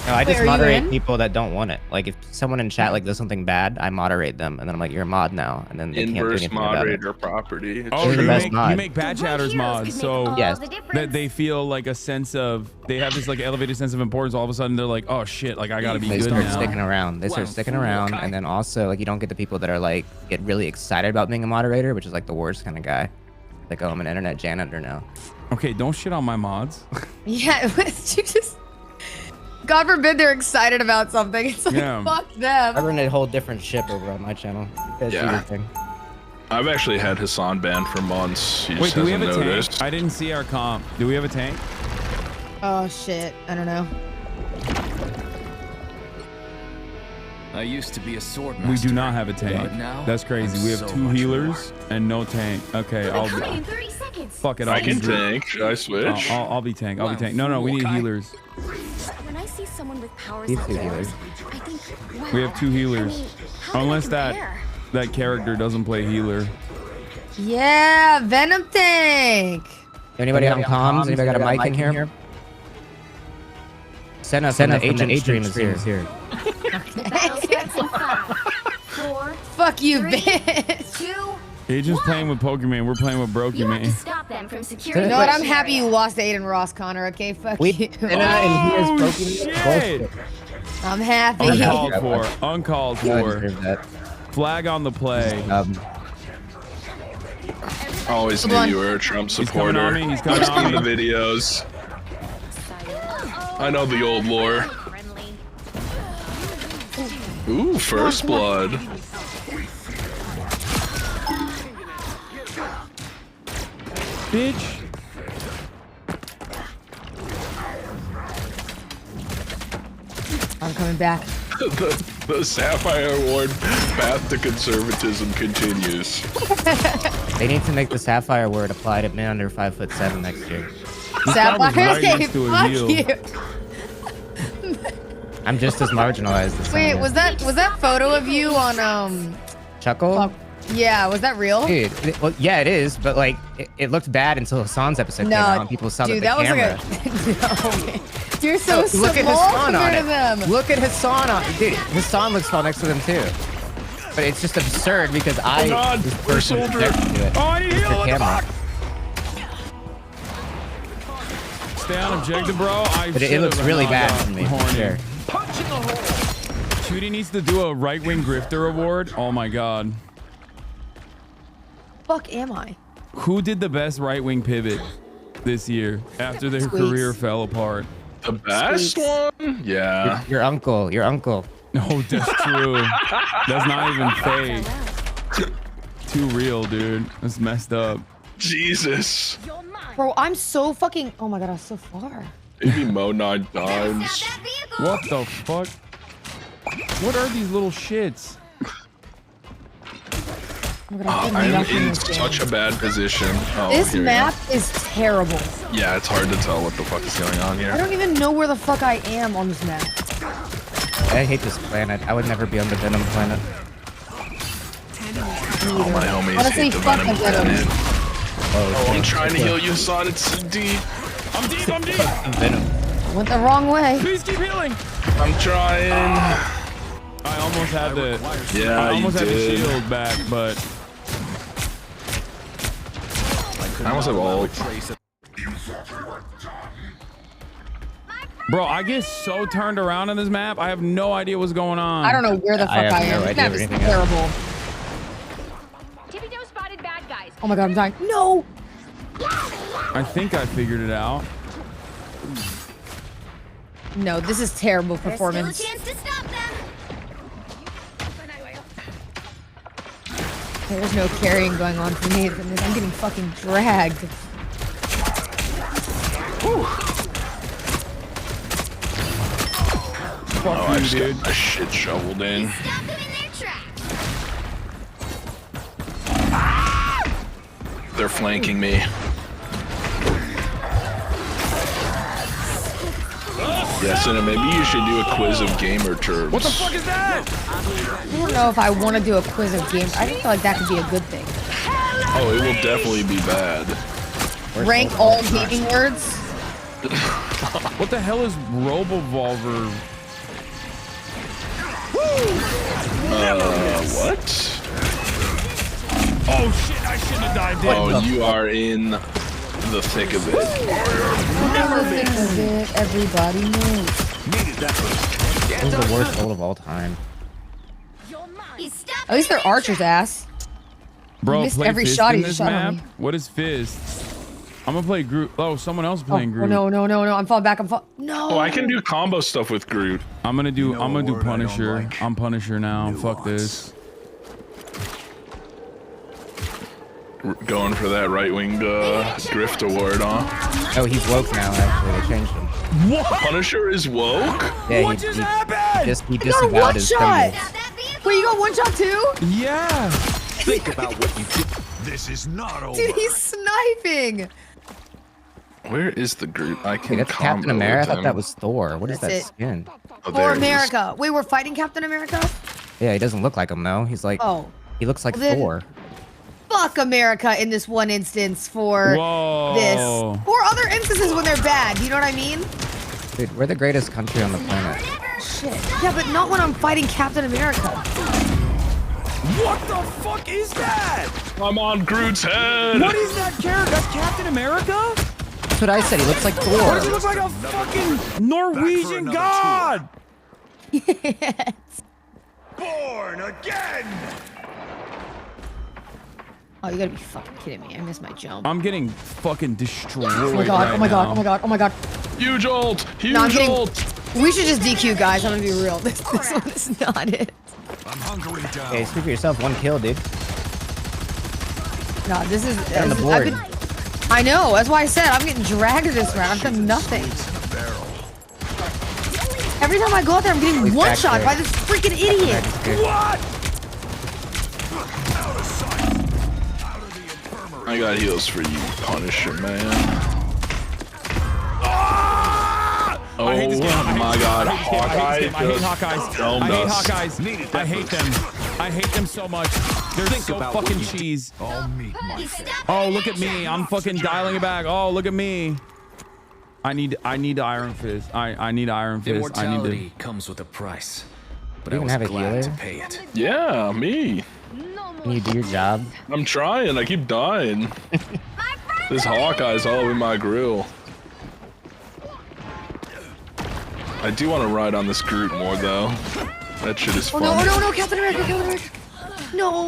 No, I just moderate people that don't want it. Like if someone in chat like does something bad, I moderate them, and then I'm like, "You're a mod now," and then they can't do Inverse anything about it. moderator property. Oh, the best mod. you make bad chatters mods, so yes, that they feel like a sense of, they have this like elevated sense of importance. All of a sudden, they're like, "Oh shit, like I gotta be they good start now." sticking around. They start sticking around, and then also like you don't get the people that are like get really excited about being a moderator, which is like the worst kind of guy. Like, oh, I'm an internet janitor now. Okay, don't shit on my mods. Yeah, it was, you just. God forbid they're excited about something. It's like, fuck them. I run a whole different ship over on my channel. Yeah. I've actually had Hassan banned for months. He Wait, do we have a noticed. tank? I didn't see our comp. Do we have a tank? Oh shit, I don't know. I used to be a sword master. We do not have a tank. But now, that's crazy. I'm We have so 2 much healers and no tank. Okay, I'll be. 30 seconds. Fuck it. I can tank. Should I switch? I'll be tank. I'll be tank. No, we need healers. When I see someone with powers These like 2 yours, healers. I think, wow, We have 2 healers. I mean, how do Unless they compare? that character doesn't play healer. Yeah, Venom tank. Anybody on comms? Anybody got a mic in here? Send us an agent stream is here. Fuck you, bitch. Agent's playing with Pokemon. We're playing with Brokey Man. Stop them from security. You know what? I'm happy you lost to Aiden Ross, Connor. Okay, fuck you. Oh, shit. I'm happy. Uncalled for. Uncalled for. Flag on the play. Always knew you were a Trump supporter. He's coming on me. He's coming on me. The videos. I know the old lore. Ooh, first blood. Bitch. I'm coming back. The Sapphire Award path to conservatism continues. They need to make the Sapphire word apply to men under 5'7" next year. Sapphire, fuck you. I'm just as marginalized as Wait, was that photo of you on Chuckle? Yeah, was that real? Dude, well, yeah, it is, but like, it looked bad until Hassan's episode came out and people saw dude, that the camera. Was like a... You're so small look at Hassan on compared to them. it. Look at Hassan on it. Dude, Hassan looks tall next to them too. But it's just absurd because this person objected to it. Oh, I need heal in the back. Stay on objective, bro. But it looks really bad for me. Sure. Shooty needs to do a right-wing grifter award. Oh my god. Fuck am I? Who did the best right-wing pivot this year after their career fell apart? The best one? Yeah. Your uncle. Your uncle. No, that's true. That's not even fake. Too real, dude. That's messed up. Jesus. Bro, I'm so fucking... Oh my god, I was so far. Maybe Mo 9 times. What the fuck? What are these little shits? I'm in such a bad position. Oh, this map is terrible. Yeah, it's hard to tell what the fuck is going on here. I don't even know where the fuck I am on this map. I hate this planet. I would never be on the Venom planet. Oh, my homies Honestly, hate the fuck Venom the Venom. planet. Oh, I'm trying to heal you, Hassan. It's deep. I'm deep. I'm deep. Venom. Went the wrong way. Please keep healing. I'm trying. I almost had the. Yeah, I almost you had the did. shield back, but. I almost have ult. Bro, I get so turned around on this map. I have no idea what's going on. I don't know where the fuck I am. This map is terrible. Tippy-toe spotted bad guys. Oh my god, I'm dying. No! I think I figured it out. No, this is terrible performance. There's still a chance to stop them. There's no carrying going on for me. I'm getting fucking dragged. Oh, I just got my shit shoveled in. Stop them in their tracks. They're flanking me. Yes, and maybe you should do a quiz of gamer terms. What the fuck is that? I don't know if I want to do a quiz of games. I feel like that could be a good thing. Oh, it will definitely be bad. Rank all gaming words. What the hell is Robovolver? What? Oh shit, I shouldn't have dived in. Oh, you are in the thick of it. Everybody knows. It was the worst ult of all time. At least they're archers, ass. Bro, You missed play every Fist shot in he this shot on map? me. What is Fist? I'm gonna play Groot. Oh, someone else playing Groot. no. I'm falling back. No. Oh, I can do combo stuff with Groot. I'm gonna do Punisher. I'm Punisher now. Fuck this. Going for that right-wing drift award, huh? Oh, he's woke now, actually. They changed him. What? Punisher is woke? Yeah, What just happened? He I got a disavowed one his shot. symbols. Wait, you got one shot too? Yeah. Think about what you did. This is not over. Dude, he's sniping. Where is the Groot? I can Hey, that's combo Captain America. I with thought him. that was Thor. What is That's that it. skin? Oh, there Or it is. America. Wait, we're fighting Captain America? Yeah, he doesn't look like him though. He's like, Oh. he looks like Well, then- Thor. Fuck America in this one instance for Whoa. this. Or other instances when they're bad. You know what I mean? Dude, we're the greatest country on the planet. Shit. Yeah, but not when I'm fighting Captain America. What the fuck is that? I'm on Groot's head. What is that character? That's Captain America? That's what I said. He looks like Why Thor. does he look like a fucking Norwegian god? Born again. Oh, you gotta be fucking kidding me. I missed my jump. I'm getting fucking destroyed. Oh my god, right oh my god, now. oh my god, oh my god. Huge ult. Huge No, I'm kidding. ult. We should just DQ, guys. I'm gonna be real. This one is not it. I'm hunkering down. Hey, speak for yourself. One kill, dude. No, this is. Get on the I've board. been- I know. That's why I said I'm getting dragged this round. I've done nothing. Every time I go out there, I'm getting He's one back shot there. by this freaking idiot. What? I got heals for you, Punisher, man. Oh I hate this game. my god, I hate Hawkeye. this game. I hate Hawkeyes. domed I hate us. Hawkeyes. I hate them. I hate them so much. They're so fucking cheese. Oh, look at me. I'm fucking dialing it back. Oh, look at me. I need Iron Fist. I need Iron Fist. Immortality comes with a price, but I You was can have a glad healer? to pay it. Yeah, me. Can you do your job? I'm trying. I keep dying. This Hawkeye's all over my grill. I do want to ride on this Groot more though. That shit is fun. No, Captain America. No.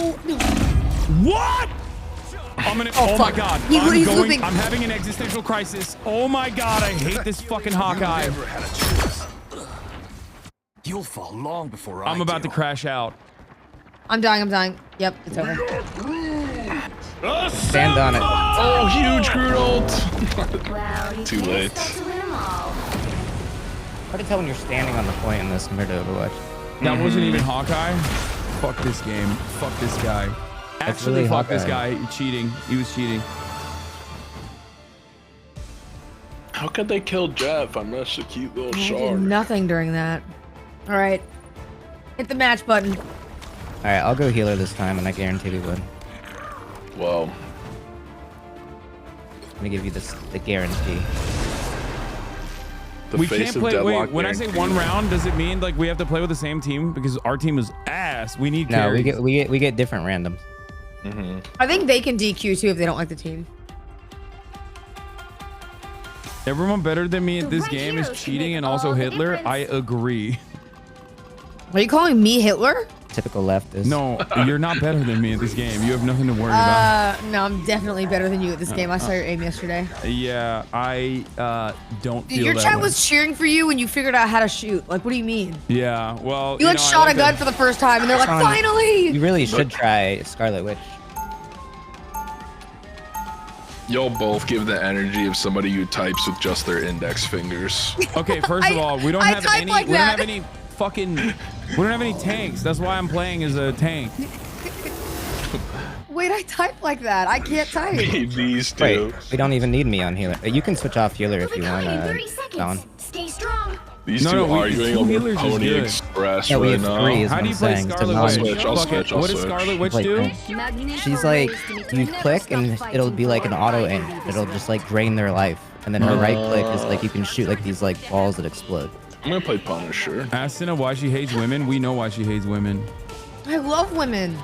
What? I'm gonna. Oh, Oh my fuck. god. He's looping. I'm having an existential crisis. Oh my god, I hate this fucking Hawkeye. You'll fall long before I'm about to crash out. I'm dying. Yep, it's over. Stand on it. Oh, huge Groot ult. Too late. Hard to tell when you're standing on the point in this compared to Overwatch. That wasn't even Hawkeye. Fuck this game. Fuck this guy. Actually, really fuck this Hawkeye. guy. Cheating. He was cheating. How could they kill Jeff? I'm just a cute little I did shark. nothing during that. All right, hit the match button. All right, I'll go healer this time, and I guarantee we win. Whoa. I'm gonna give you the guarantee. We can't play. Wait, when I say one round, does it mean like we have to play with the same team? Because our team is ass. We need No, carries. we get different randoms. I think they can DQ too if they don't like the team. Everyone better than me at this game is cheating and also Hitler. I agree. Are you calling me Hitler? Typical leftist. No, you're not better than me at this game. You have nothing to worry about. No, I'm definitely better than you at this game. I saw your aim yesterday. Yeah, I don't Dude, feel your that chat way. was cheering for you when you figured out how to shoot. Like, what do you mean? Yeah, well, You like know, I shot like a gun to- for the first time, and they're like, Son, finally! You really should try Scarlet Witch. Y'all both give the energy of somebody who types with just their index fingers. Okay, first of all, we don't have type any. like we don't that. have any fucking. We don't have any tanks. That's why I'm playing as a tank. Wait, I type like that. I can't type. These two. Wait, we don't even need me on healer. You can switch off healer if you want, Don. Stay strong. These No, two no, we- arguing two over healers is Pony good. Express Yeah, we right have now. three is How what do I'm you play saying. To Scarlet not Witch? switch, I'll Fuck switch, it. I'll What does switch. Scarlet Witch Like, do? She's like, you click and it'll be like an auto aim. It'll just like drain their life. And then her right click is like you can shoot like these like balls that explode. I'm gonna play Punisher. Ask Cinna why she hates women. We know why she hates women. I love women.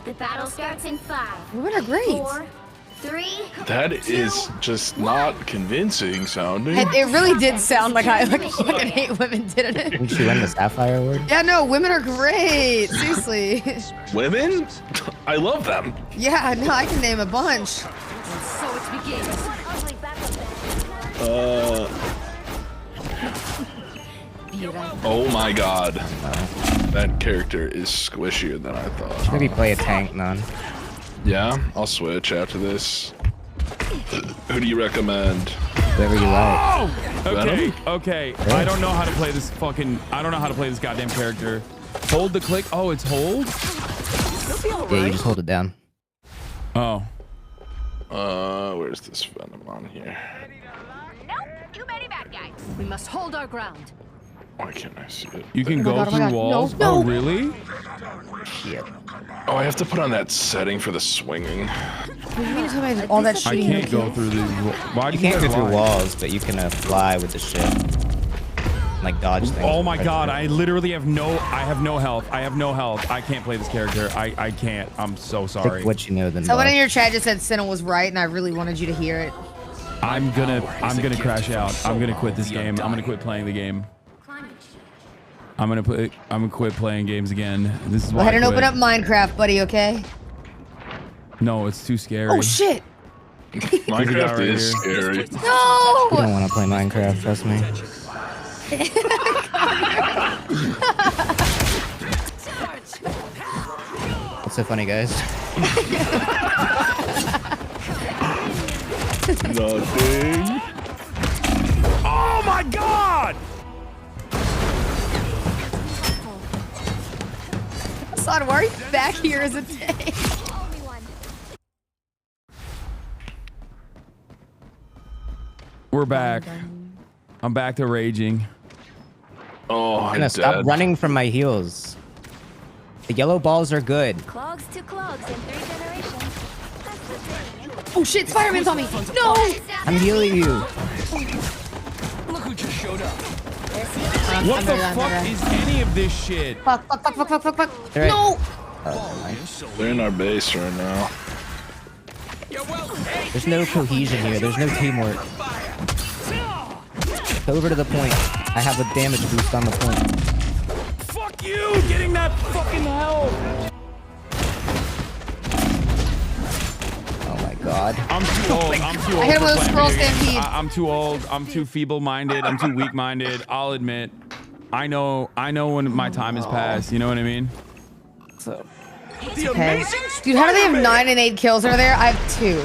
The battle starts in 5. Women are great. 4, 3. That is just not convincing sounding. It really did sound like I fucking hate women, didn't it? Didn't she win the Sapphire Award? Yeah, no, women are great. Seriously. Women? I love them. Yeah, no, I can name a bunch. So it begins. Oh my god. That character is squishier than I thought. Maybe play a tank, none. Yeah, I'll switch after this. Who do you recommend? Whoever you like. Okay, Venom? okay. I don't know how to play this fucking. I don't know how to play this goddamn character. Hold the click. Oh, it's hold. Yeah, you just hold it down. Oh. Where's this Venom on here? Nope, too many bad guys. We must hold our ground. Why can't I see it? You can Oh my go God, oh my through God. walls. No, Oh, no. really? Shit. Oh, I have to put on that setting for the swinging. What do you mean somebody has all that I shooting? can't go through these. Why do You can't go guys through lie? walls, but you can fly with the ship. Like dodge things. Oh my god, I literally have no. I have no health. I have no health. I can't play this character. I can't. I'm so sorry. Pick what you know, then Someone buff. in your chat just said Cinna was right, and I really wanted you to hear it. I'm gonna crash out. I'm gonna quit this game. I'm gonna quit playing the game. I'm gonna quit playing games again. This is Go why ahead I and quit. open up Minecraft, buddy, okay? No, it's too scary. Oh, shit. Minecraft is scary. You No! don't want to play Minecraft, trust me. What's so funny, guys? Nothing. Oh my god! Hassan, why are you back here as a tank? We're back. I'm back to raging. Oh, I'm Stop dead. running from my heels. The yellow balls are good. Clogs to clogs in 3 generations. That's the thing. Oh shit, Spider-Man's on me. No! I'm healing you. Look who just showed up. What the fuck is any of this shit? Fuck. Right. No! They're in our base right now. There's no cohesion here. There's no teamwork. Go over to the point. I have a damage boost on the point. Fuck you! Getting that fucking help! Oh my god. I'm too old. I'm too old. I hit him with a for scroll playing video games. stampede. I'm too old. I'm too feeble-minded. I'm too weak-minded. I'll admit. I know when my time is past. You know what I mean? So. Okay. Dude, how do they have 9 and 8 kills over there? I have 2.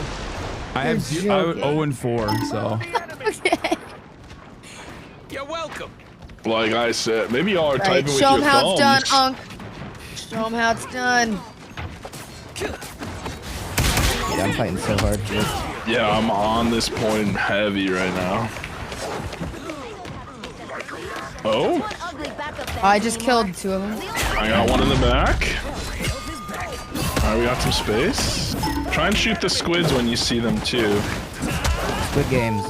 I have 0 and 4. So. Okay. You're welcome. Like I said, maybe y'all are typing with Show your them how it's done, thumbs. Unc. Show them how it's done. Yeah, I'm fighting so hard for this. Yeah, I'm on this point heavy right now. Oh? I just killed 2 of them. I got one in the back. Alright, we got some space. Try and shoot the squids when you see them too. Squid games.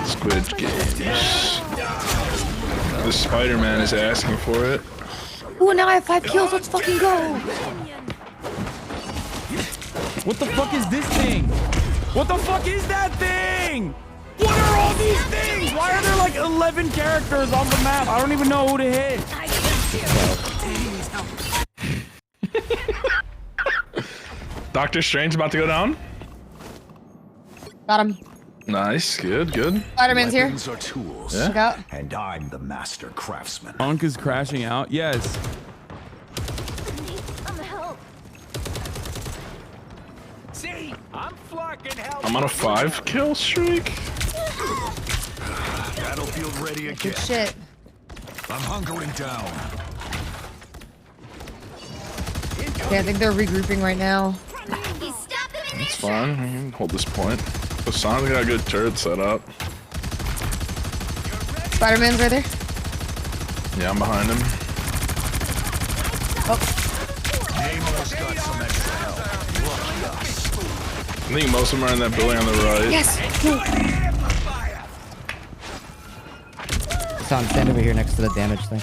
Squid games. The Spider-Man is asking for it. Ooh, now I have 5 kills. Let's fucking go. What the fuck is this thing? What the fuck is that thing? What are all these things? Why are there like 11 characters on the map? I don't even know who to hit. Doctor Strange about to go down. Got him. Nice, good. Spider-Man's here. Weapons are tools. Yeah. Check out. And I'm the master craftsman. Unc is crashing out. Yes. See, I'm flocking help. I'm on a 5-kill streak. Battlefield ready again. Good shit. I'm hunkering down. Okay, I think they're regrouping right now. It's fine. I can hold this point. Hassan's got a good turret set up. Spider-Man's right there. Yeah, I'm behind him. Oh. Nemo's got some extra help. Lucky us. I think most of them are in that building on the right. Yes. Hassan, stand over here next to the damage thing.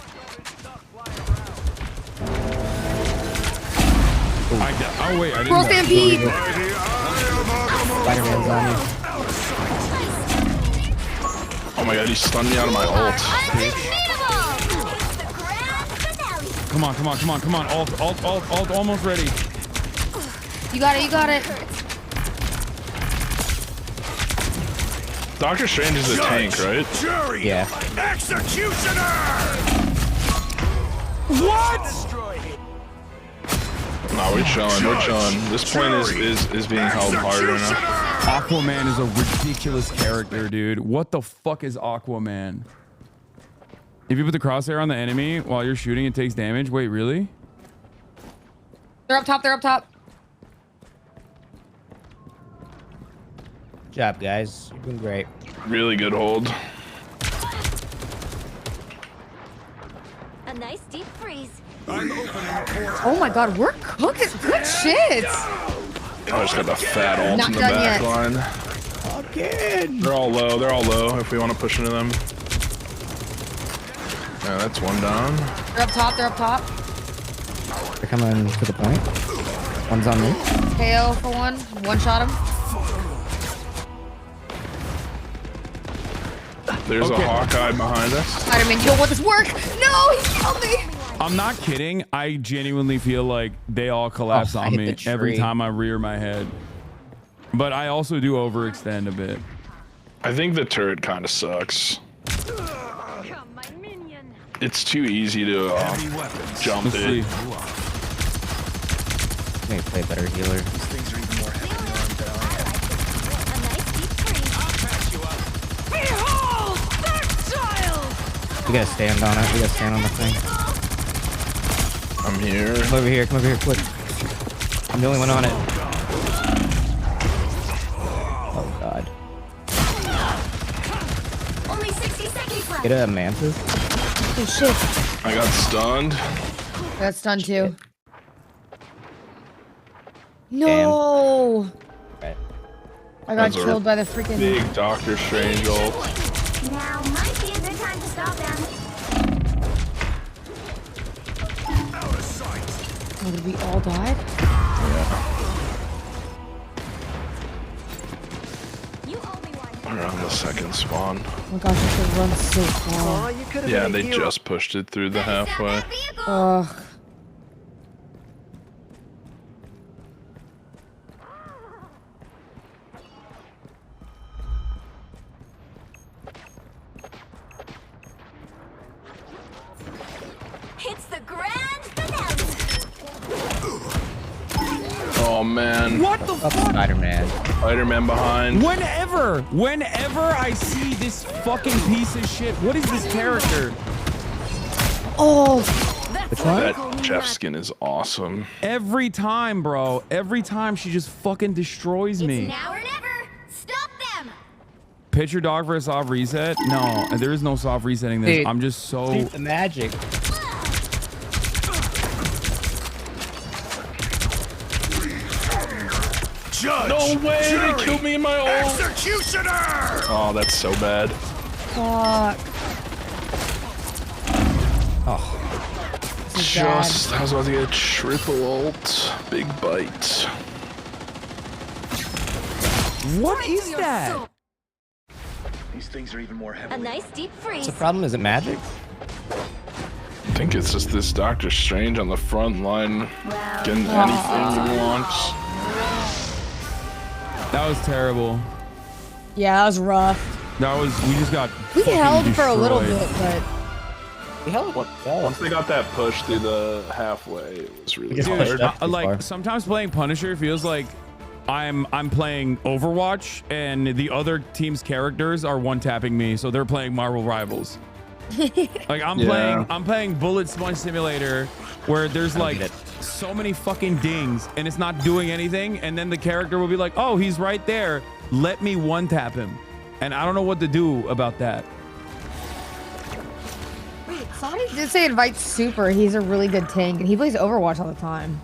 Oh wait, I didn't. Scroll stampede. Spider-Man's on you. Oh my god, he stunned me out of my ult. Come on. Alt, almost ready. You got it. Doctor Strange is a tank, right? Jury. Yeah. Executioner. What? No, we're chilling. This point is being held hard right now. Aquaman is a ridiculous character, dude. What the fuck is Aquaman? If you put the crosshair on the enemy while you're shooting, it takes damage. Wait, really? They're up top. Good job, guys. You're doing great. Really good hold. A nice deep freeze. Oh my god, we're cooking. Good shit. I just got the fat ult Not in the done back yet. line. Again. They're all low if we want to push into them. Yeah, that's one down. They're up top. They're coming to the point. One's on me. KO for one. One shot him. There's a Hawkeye behind us. Spider-Man, you don't want this work. No, he killed me. I'm not kidding. I genuinely feel like they all collapse I on hit me the tree. every time I rear my head. But I also do overextend a bit. I think the turret kind of sucks. It's too easy to jump Let's it. see. Maybe play a better healer. These things are even more heavy armed than I am. We gotta stand on it. We gotta stand on the thing. I'm here. Come over here, quick. I'm the only one on it. Oh god. Only 60 seconds left. Get a mantis. Oh shit. I got stunned. That's done too. No. Right. I got Those are killed by the freaking big Doctor Strange ult. Now might be a good time to stop them. Out of sight. Oh, did we all died? Around the second spawn. Oh my gosh, I should run so far. Yeah, they just pushed it through the halfway. Ugh. It's the grand finale. Oh man. What the fuck? Spider-Man. Spider-Man behind. Whenever I see this fucking piece of shit, what is this character? Oh. That Jeff skin is awesome. Every time, bro. Every time she just fucking destroys me. Now or never. Stop them. Pitcher dog for a soft reset? No, there is no soft resetting this. Dude, I'm just so... Dude, the magic. Judge. No way, Jury, they killed me in my ult. Executioner. Oh, that's so bad. Fuck. Oh. Just, I was about to get a triple ult. Big bite. What is that? These things are even more heavy. A nice deep freeze. What's the problem? Is it magic? I think it's just this Doctor Strange on the front line getting anything he wants. That was terrible. Yeah, that was rough. That was, we just got We fucking held for a little destroyed. bit, but We held it. Once they got that push through the halfway, it was really Dude, hard. Like sometimes playing Punisher feels like I'm playing Overwatch and the other team's characters are one-tapping me, so they're playing Marvel Rivals. Like I'm playing Bullet Sponge Simulator where there's like so many fucking dings and it's not doing anything, and then the character will be like, oh, he's right there, let me one-tap him, and I don't know what to do about that. wait, somebody did say invite Super. He's a really good tank and he plays Overwatch all the time.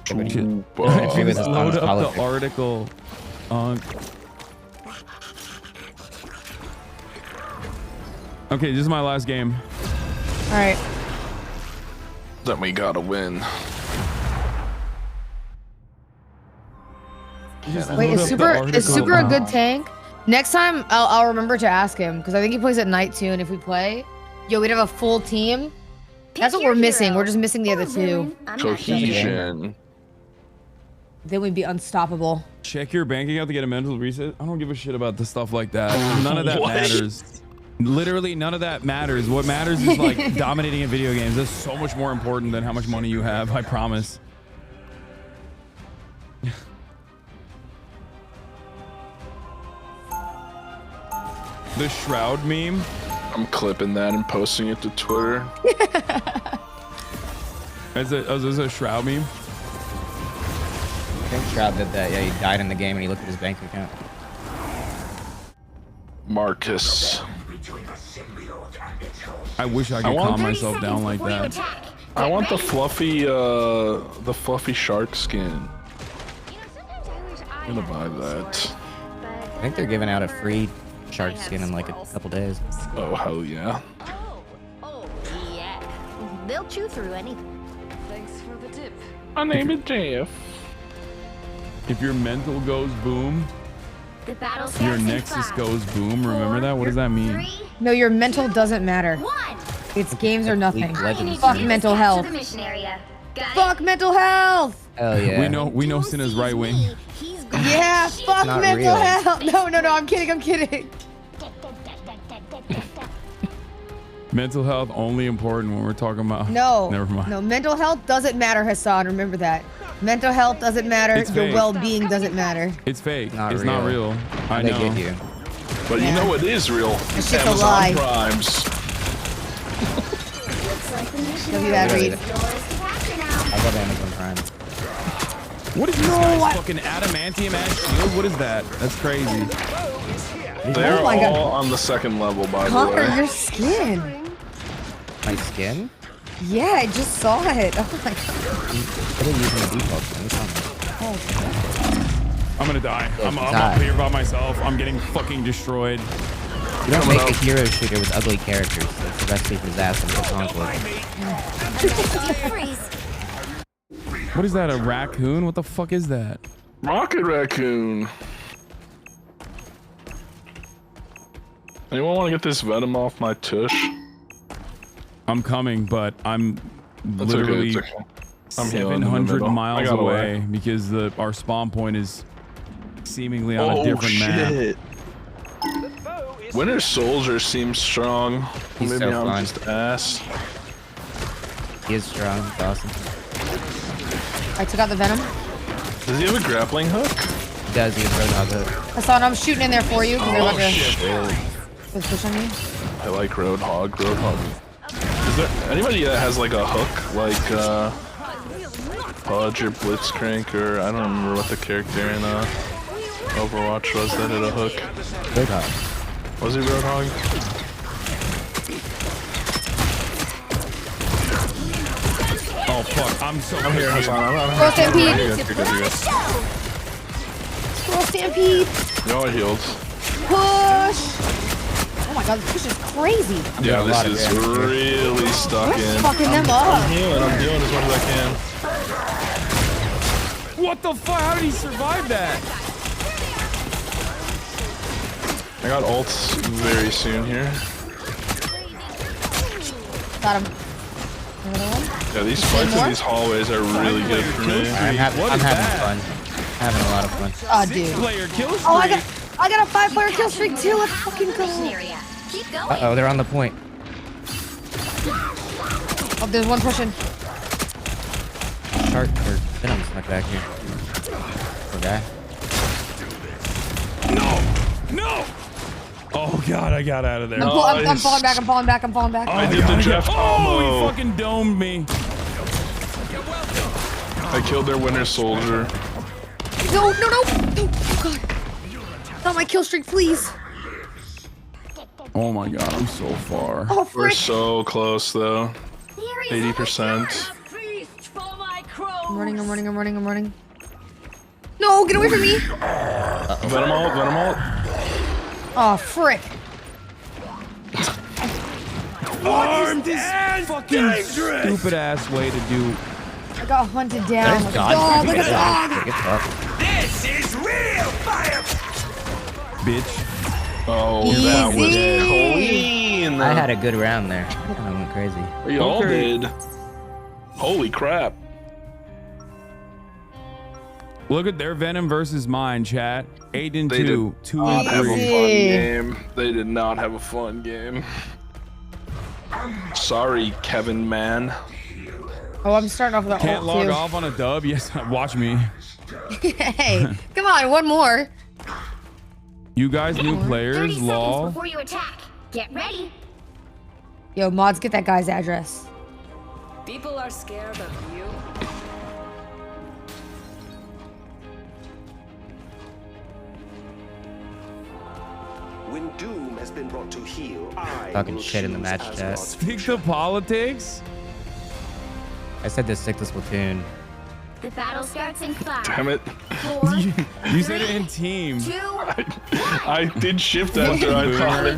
Just load up the article. Okay, this is my last game. All right. Then we gotta win. Wait, is Super a good tank? Next time, I'll remember to ask him because I think he plays at night too. And if we play, we'd have a full team. That's what we're missing. We're just missing the other two. Cohesion. Then we'd be unstoppable. Check your bank account to get a mental reset. I don't give a shit about the stuff like that. None of that matters. Literally none of that matters. What matters is like dominating in video games. That's so much more important than how much money you have, I promise. The Shroud meme. I'm clipping that and posting it to Twitter. Is this a Shroud meme? I think Shroud did that. Yeah, he died in the game and he looked at his bank account. Marcus. I wish I could calm myself down like that. I want the fluffy shark skin. I'm gonna buy that. I think they're giving out a free shark skin in like a couple days. Oh, hell yeah. Oh, yeah. They'll chew through anything. Thanks for the tip. My name is Jeff. If your mental goes boom, The battle your starts in Nexus 5, goes boom. Remember that? What does that mean? 3, No, your mental doesn't matter. 1. It's games or nothing. Legends. Fuck mental health. To the mission area. Got Fuck mental health. Hell yeah. We know Cinna's right wing. Yeah, fuck Not mental real. health. No, I'm kidding. Mental health only important when we're talking about. No. Never mind. No, mental health doesn't matter, Hassan. Remember that. Mental health doesn't matter. It's Your fake. well-being doesn't matter. It's fake. Not It's real. not real. I They know. get you. But you know what is real? It's just a Amazon lie. Primes. Give you that read. I love Amazon Prime. What is this guy's fucking adamantium ass shield? What is that? That's crazy. They're Oh my God. all on the second level, by the Connor, way. your skin. My skin? Yeah, I just saw it. Oh my god. I didn't use the default. Oh, I'm gonna die. Yeah, I'm up here by myself. I'm getting fucking destroyed. You don't make a hero shooter with ugly characters. That's the recipe for disaster for conflict. What is that? A raccoon? What the fuck is that? Rocket raccoon. Anyone want to get this venom off my tush? I'm coming, but I'm That's literally okay, I'm healing in the 700 middle. I miles got away because our spawn point is seemingly on a different map. Winter Soldier seems strong. He's Maybe so I'm fun. just ass. He is strong. It's awesome. I took out the venom. Does he have a grappling hook? He does. He has Roadhog hook. Hassan, I'm shooting in there for you because they're about to shit. push on me. I like Roadhog. Roadhog. Is there anybody that has like a hook, like Pudge or Blitzcrank, or I don't remember what the character in Overwatch was that had a hook? Roadhog. Was he Roadhog? Oh fuck! I'm so I'm here. I'm Squirrel Stampede. You're good. Squirrel Stampede. Y'all are healed. Push. Oh my god, this push is crazy. Yeah, this is really stuck We're in. fucking them up. I'm healing as much as I can. What the fuck? How did he survive that? I got ults very soon here. Got him. Yeah, these fights in these hallways are really good for me. I'm having fun. Having a lot of fun. Oh, dude. Oh, I got a 5-player kill streak too. Let's fucking go. Uh-oh, they're on the point. Oh, there's one pushing. Shark or Venom's not back here. Poor guy. No! Oh god, I got out of there. I'm falling back. I'm falling back. I'm falling back. I did the Jeff combo. He fucking domed me. I killed their Winter Soldier. No. Oh god. Not my kill streak, please. Oh my god, I'm so far. Oh, We're frick. so close though. 80%. I'm running. No, get away from me. Venom ult. Oh, frick. This fucking stupid ass way to do. I got hunted down. Look at dog. Look at dog. This is real fire! Bitch. Oh, that was clean. I had a good round there. I kind of went crazy. We all did. Holy crap. Look at their Venom versus mine, chat. 8 and 2. 2 and 3. Have a fun game. They did not have a fun game. Sorry, Kevin, man. Oh, I'm starting off with that Can't ult log too. off on a dub? Yes, watch me. Hey, come on, one more. You guys new players, lol. Before you attack, get ready. Yo, mods, get that guy's address. People are scared of you. When doom has been brought to heel, I Talking will shit in the choose match Asgard's chat. Speak to politics? I said to stick to Splatoon. The battle starts in 5. Damn it. 4, You said it in team. 2, I did shift enter, I thought. I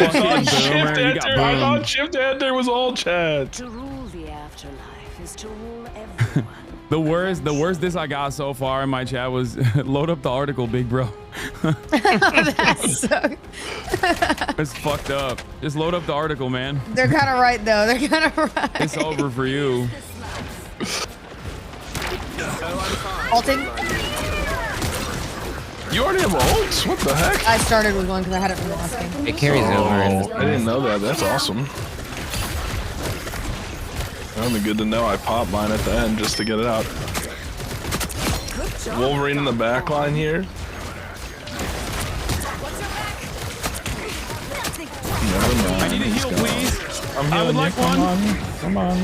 thought shift enter. I thought shift enter was all chat. To rule the afterlife is to rule everyone. The worst this I got so far in my chat was load up the article, big bro. That's so... It's fucked up. Just load up the article, man. They're kind of right, though. They're kind of right. It's over for you. Ulting. You already have ults? What the heck? I started with one because I had it from the last game. It carries over. I didn't know that. That's awesome. Only good to know I pop mine at the end just to get it out. Wolverine in the back line here. Never mind. I need a heal, please. I'm I would healing like you. one. Come on.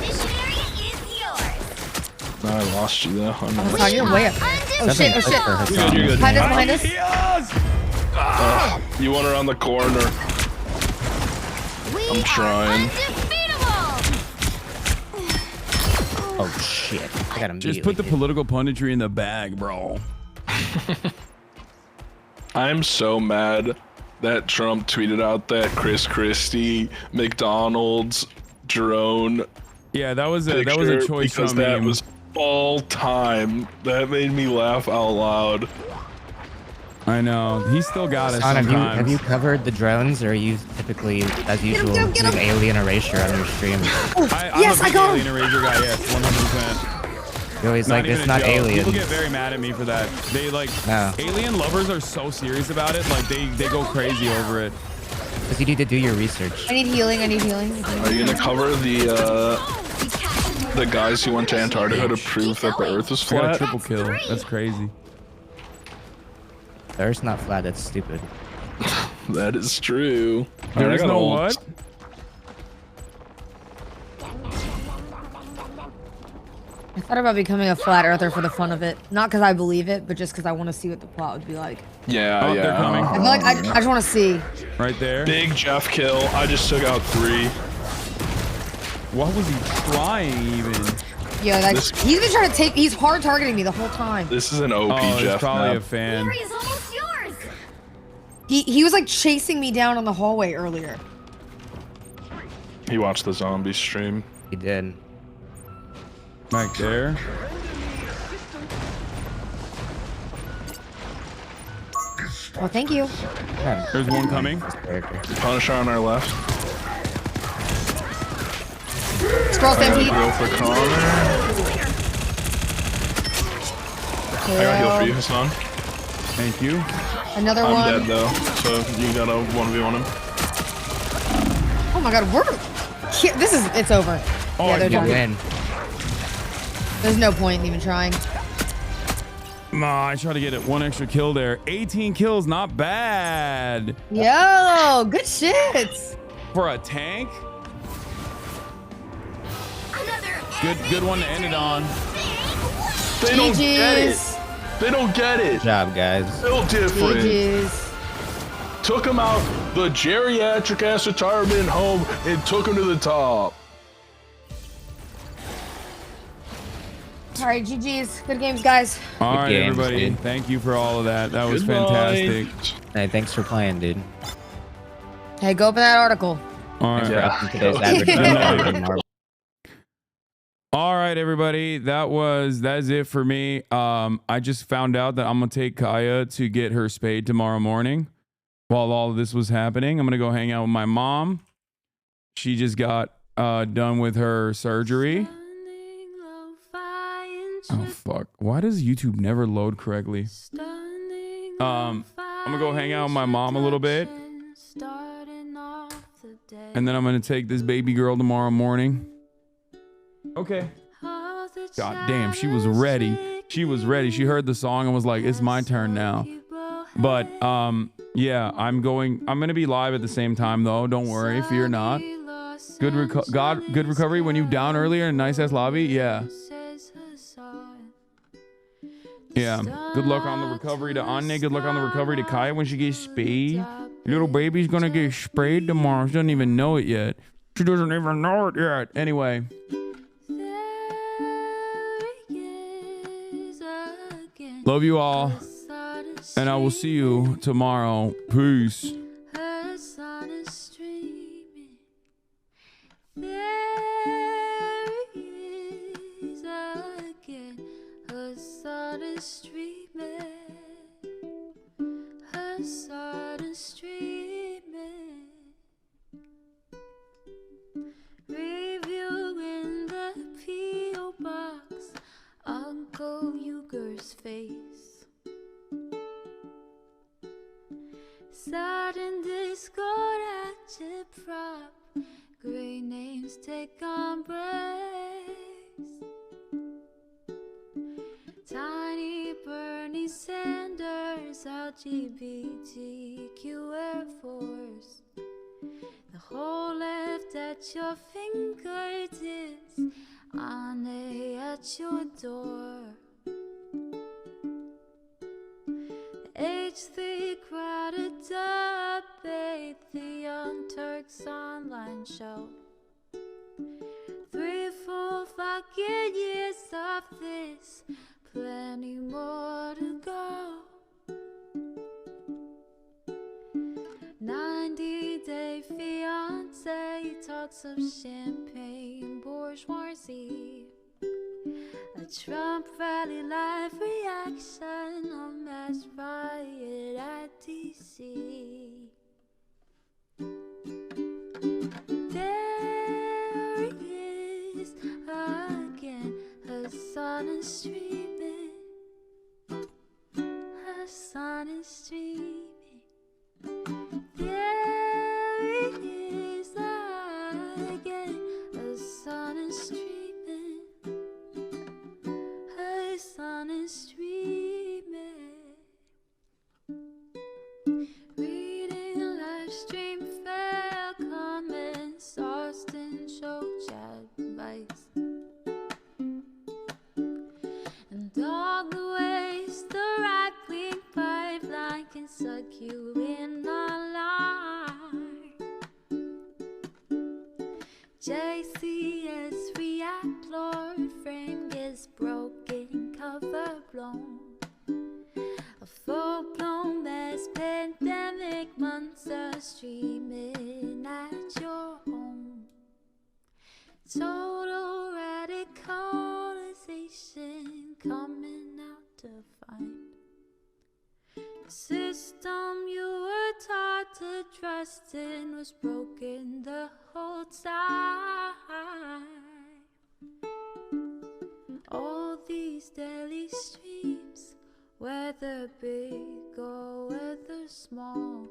This area is yours. No, I lost you though. Oh, you're way up. Oh shit, oh shit. You're good. Behind us. You want around the corner. I'm trying. Oh shit! I got him. Just put the political punditry in the bag, bro. I'm so mad that Trump tweeted out that Chris Christie, McDonald's, drone. Yeah, that was a choice because from that him. was all time. That made me laugh out loud. I know. He still got us Sean, sometimes. have you covered the drones, or are you typically, as usual, doing alien erasure on your stream? Yes, I got alien erasure guy. Yes, 100%. You're always like, it's not aliens. People get very mad at me for that. They like alien lovers are so serious about it. Like they go crazy over it. Because you need to do your research. I need healing. I need healing. Are you gonna cover the guys who went to Antarctica to prove that the Earth is I got a flat? triple kill. That's crazy. The Earth's not flat. That's stupid. That is true. There is no what? I thought about becoming a flat earther for the fun of it. Not because I believe it, but just because I want to see what the plot would be like. Yeah, They're coming. I feel like I just want to see. Right there. Big Jeff kill. I just took out 3. What was he trying even? Yeah, like he's been trying to take. He's hard targeting me the whole time. This is an OP Oh, Jeff. he's probably map. a fan. He was like chasing me down on the hallway earlier. He watched the zombie stream. He did. Back there. Well, thank you. There's one coming. Punisher on our left. Scroll stampede. Heal for Connor. I got heal for you, Hassan. Thank you. Another I'm one. dead though, so you gotta 1v1 him. Oh my god, it's over. Oh, yeah, they're You done. win. There's no point in even trying. Nah, I tried to get it 1 extra kill there. 18 kills, not bad. Yo, good shit. For a tank. Good one to end it on. They don't get it. They don't get it. Good job, guys. So different. GG's. Took him out the geriatric ass retirement home and took him to the top. All right, GG's. Good games, guys. All right, games, everybody. dude. Thank you for all of that. That was Goodbye. fantastic. Hey, thanks for playing, dude. Hey, go open that article. All right. For upping today's advertising. All right, everybody. That's it for me. I just found out that I'm gonna take Kaya to get her spayed tomorrow morning. While all of this was happening, I'm gonna go hang out with my mom. She just got done with her surgery. Oh fuck! Why does YouTube never load correctly? I'm gonna go hang out with my mom a little bit, and then I'm gonna take this baby girl tomorrow morning. Okay. God damn, she was ready. She was ready. She heard the song and was like, "It's my turn now." But yeah, I'm gonna be live at the same time though. Don't worry, fear not. Good recovery when you down earlier in a nice ass lobby. Yeah. Yeah. Good luck on the recovery to Anya. Good luck on the recovery to Kaya when she gets spayed. Little baby's gonna get sprayed tomorrow. She doesn't even know it yet. She doesn't even know it yet. Anyway. Love you all. And I will see you tomorrow. Peace. Reviewing the P.O. box, Uncle Uger's face. Sudden discord at your prop, great names take embrace. Tiny Bernie Sanders, LGBTQ Air Force. The whole left at your fingertips, Ane at your door. The H3 crowded debate, the Young Turks online show. 3 full fucking 100 years of this, plenty more to go. 90-day fiance talks of champagne bourgeoisie. A Trump rally live reaction on mass riot at DC. There he is again, her son is streaming. Her son is streaming. There he is again, her son is streaming. Her son is streaming. Reading live stream fair comments, Austin show chat advice, and all the ways the right-wing pipeline can suck you in online. JCS react, Lord frame gets broken, cover blown. A full-blown mass pandemic, monster streaming at your home. Total radicalization coming out to find. The system you were taught to trust in was broken the whole time. All these daily streams, whether big or whether small,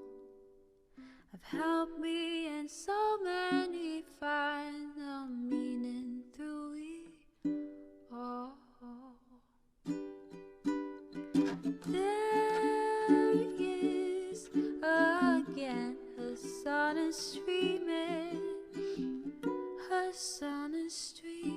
have helped me and so many find the meaning through it all. There he is again, her son is streaming. Her son is streaming.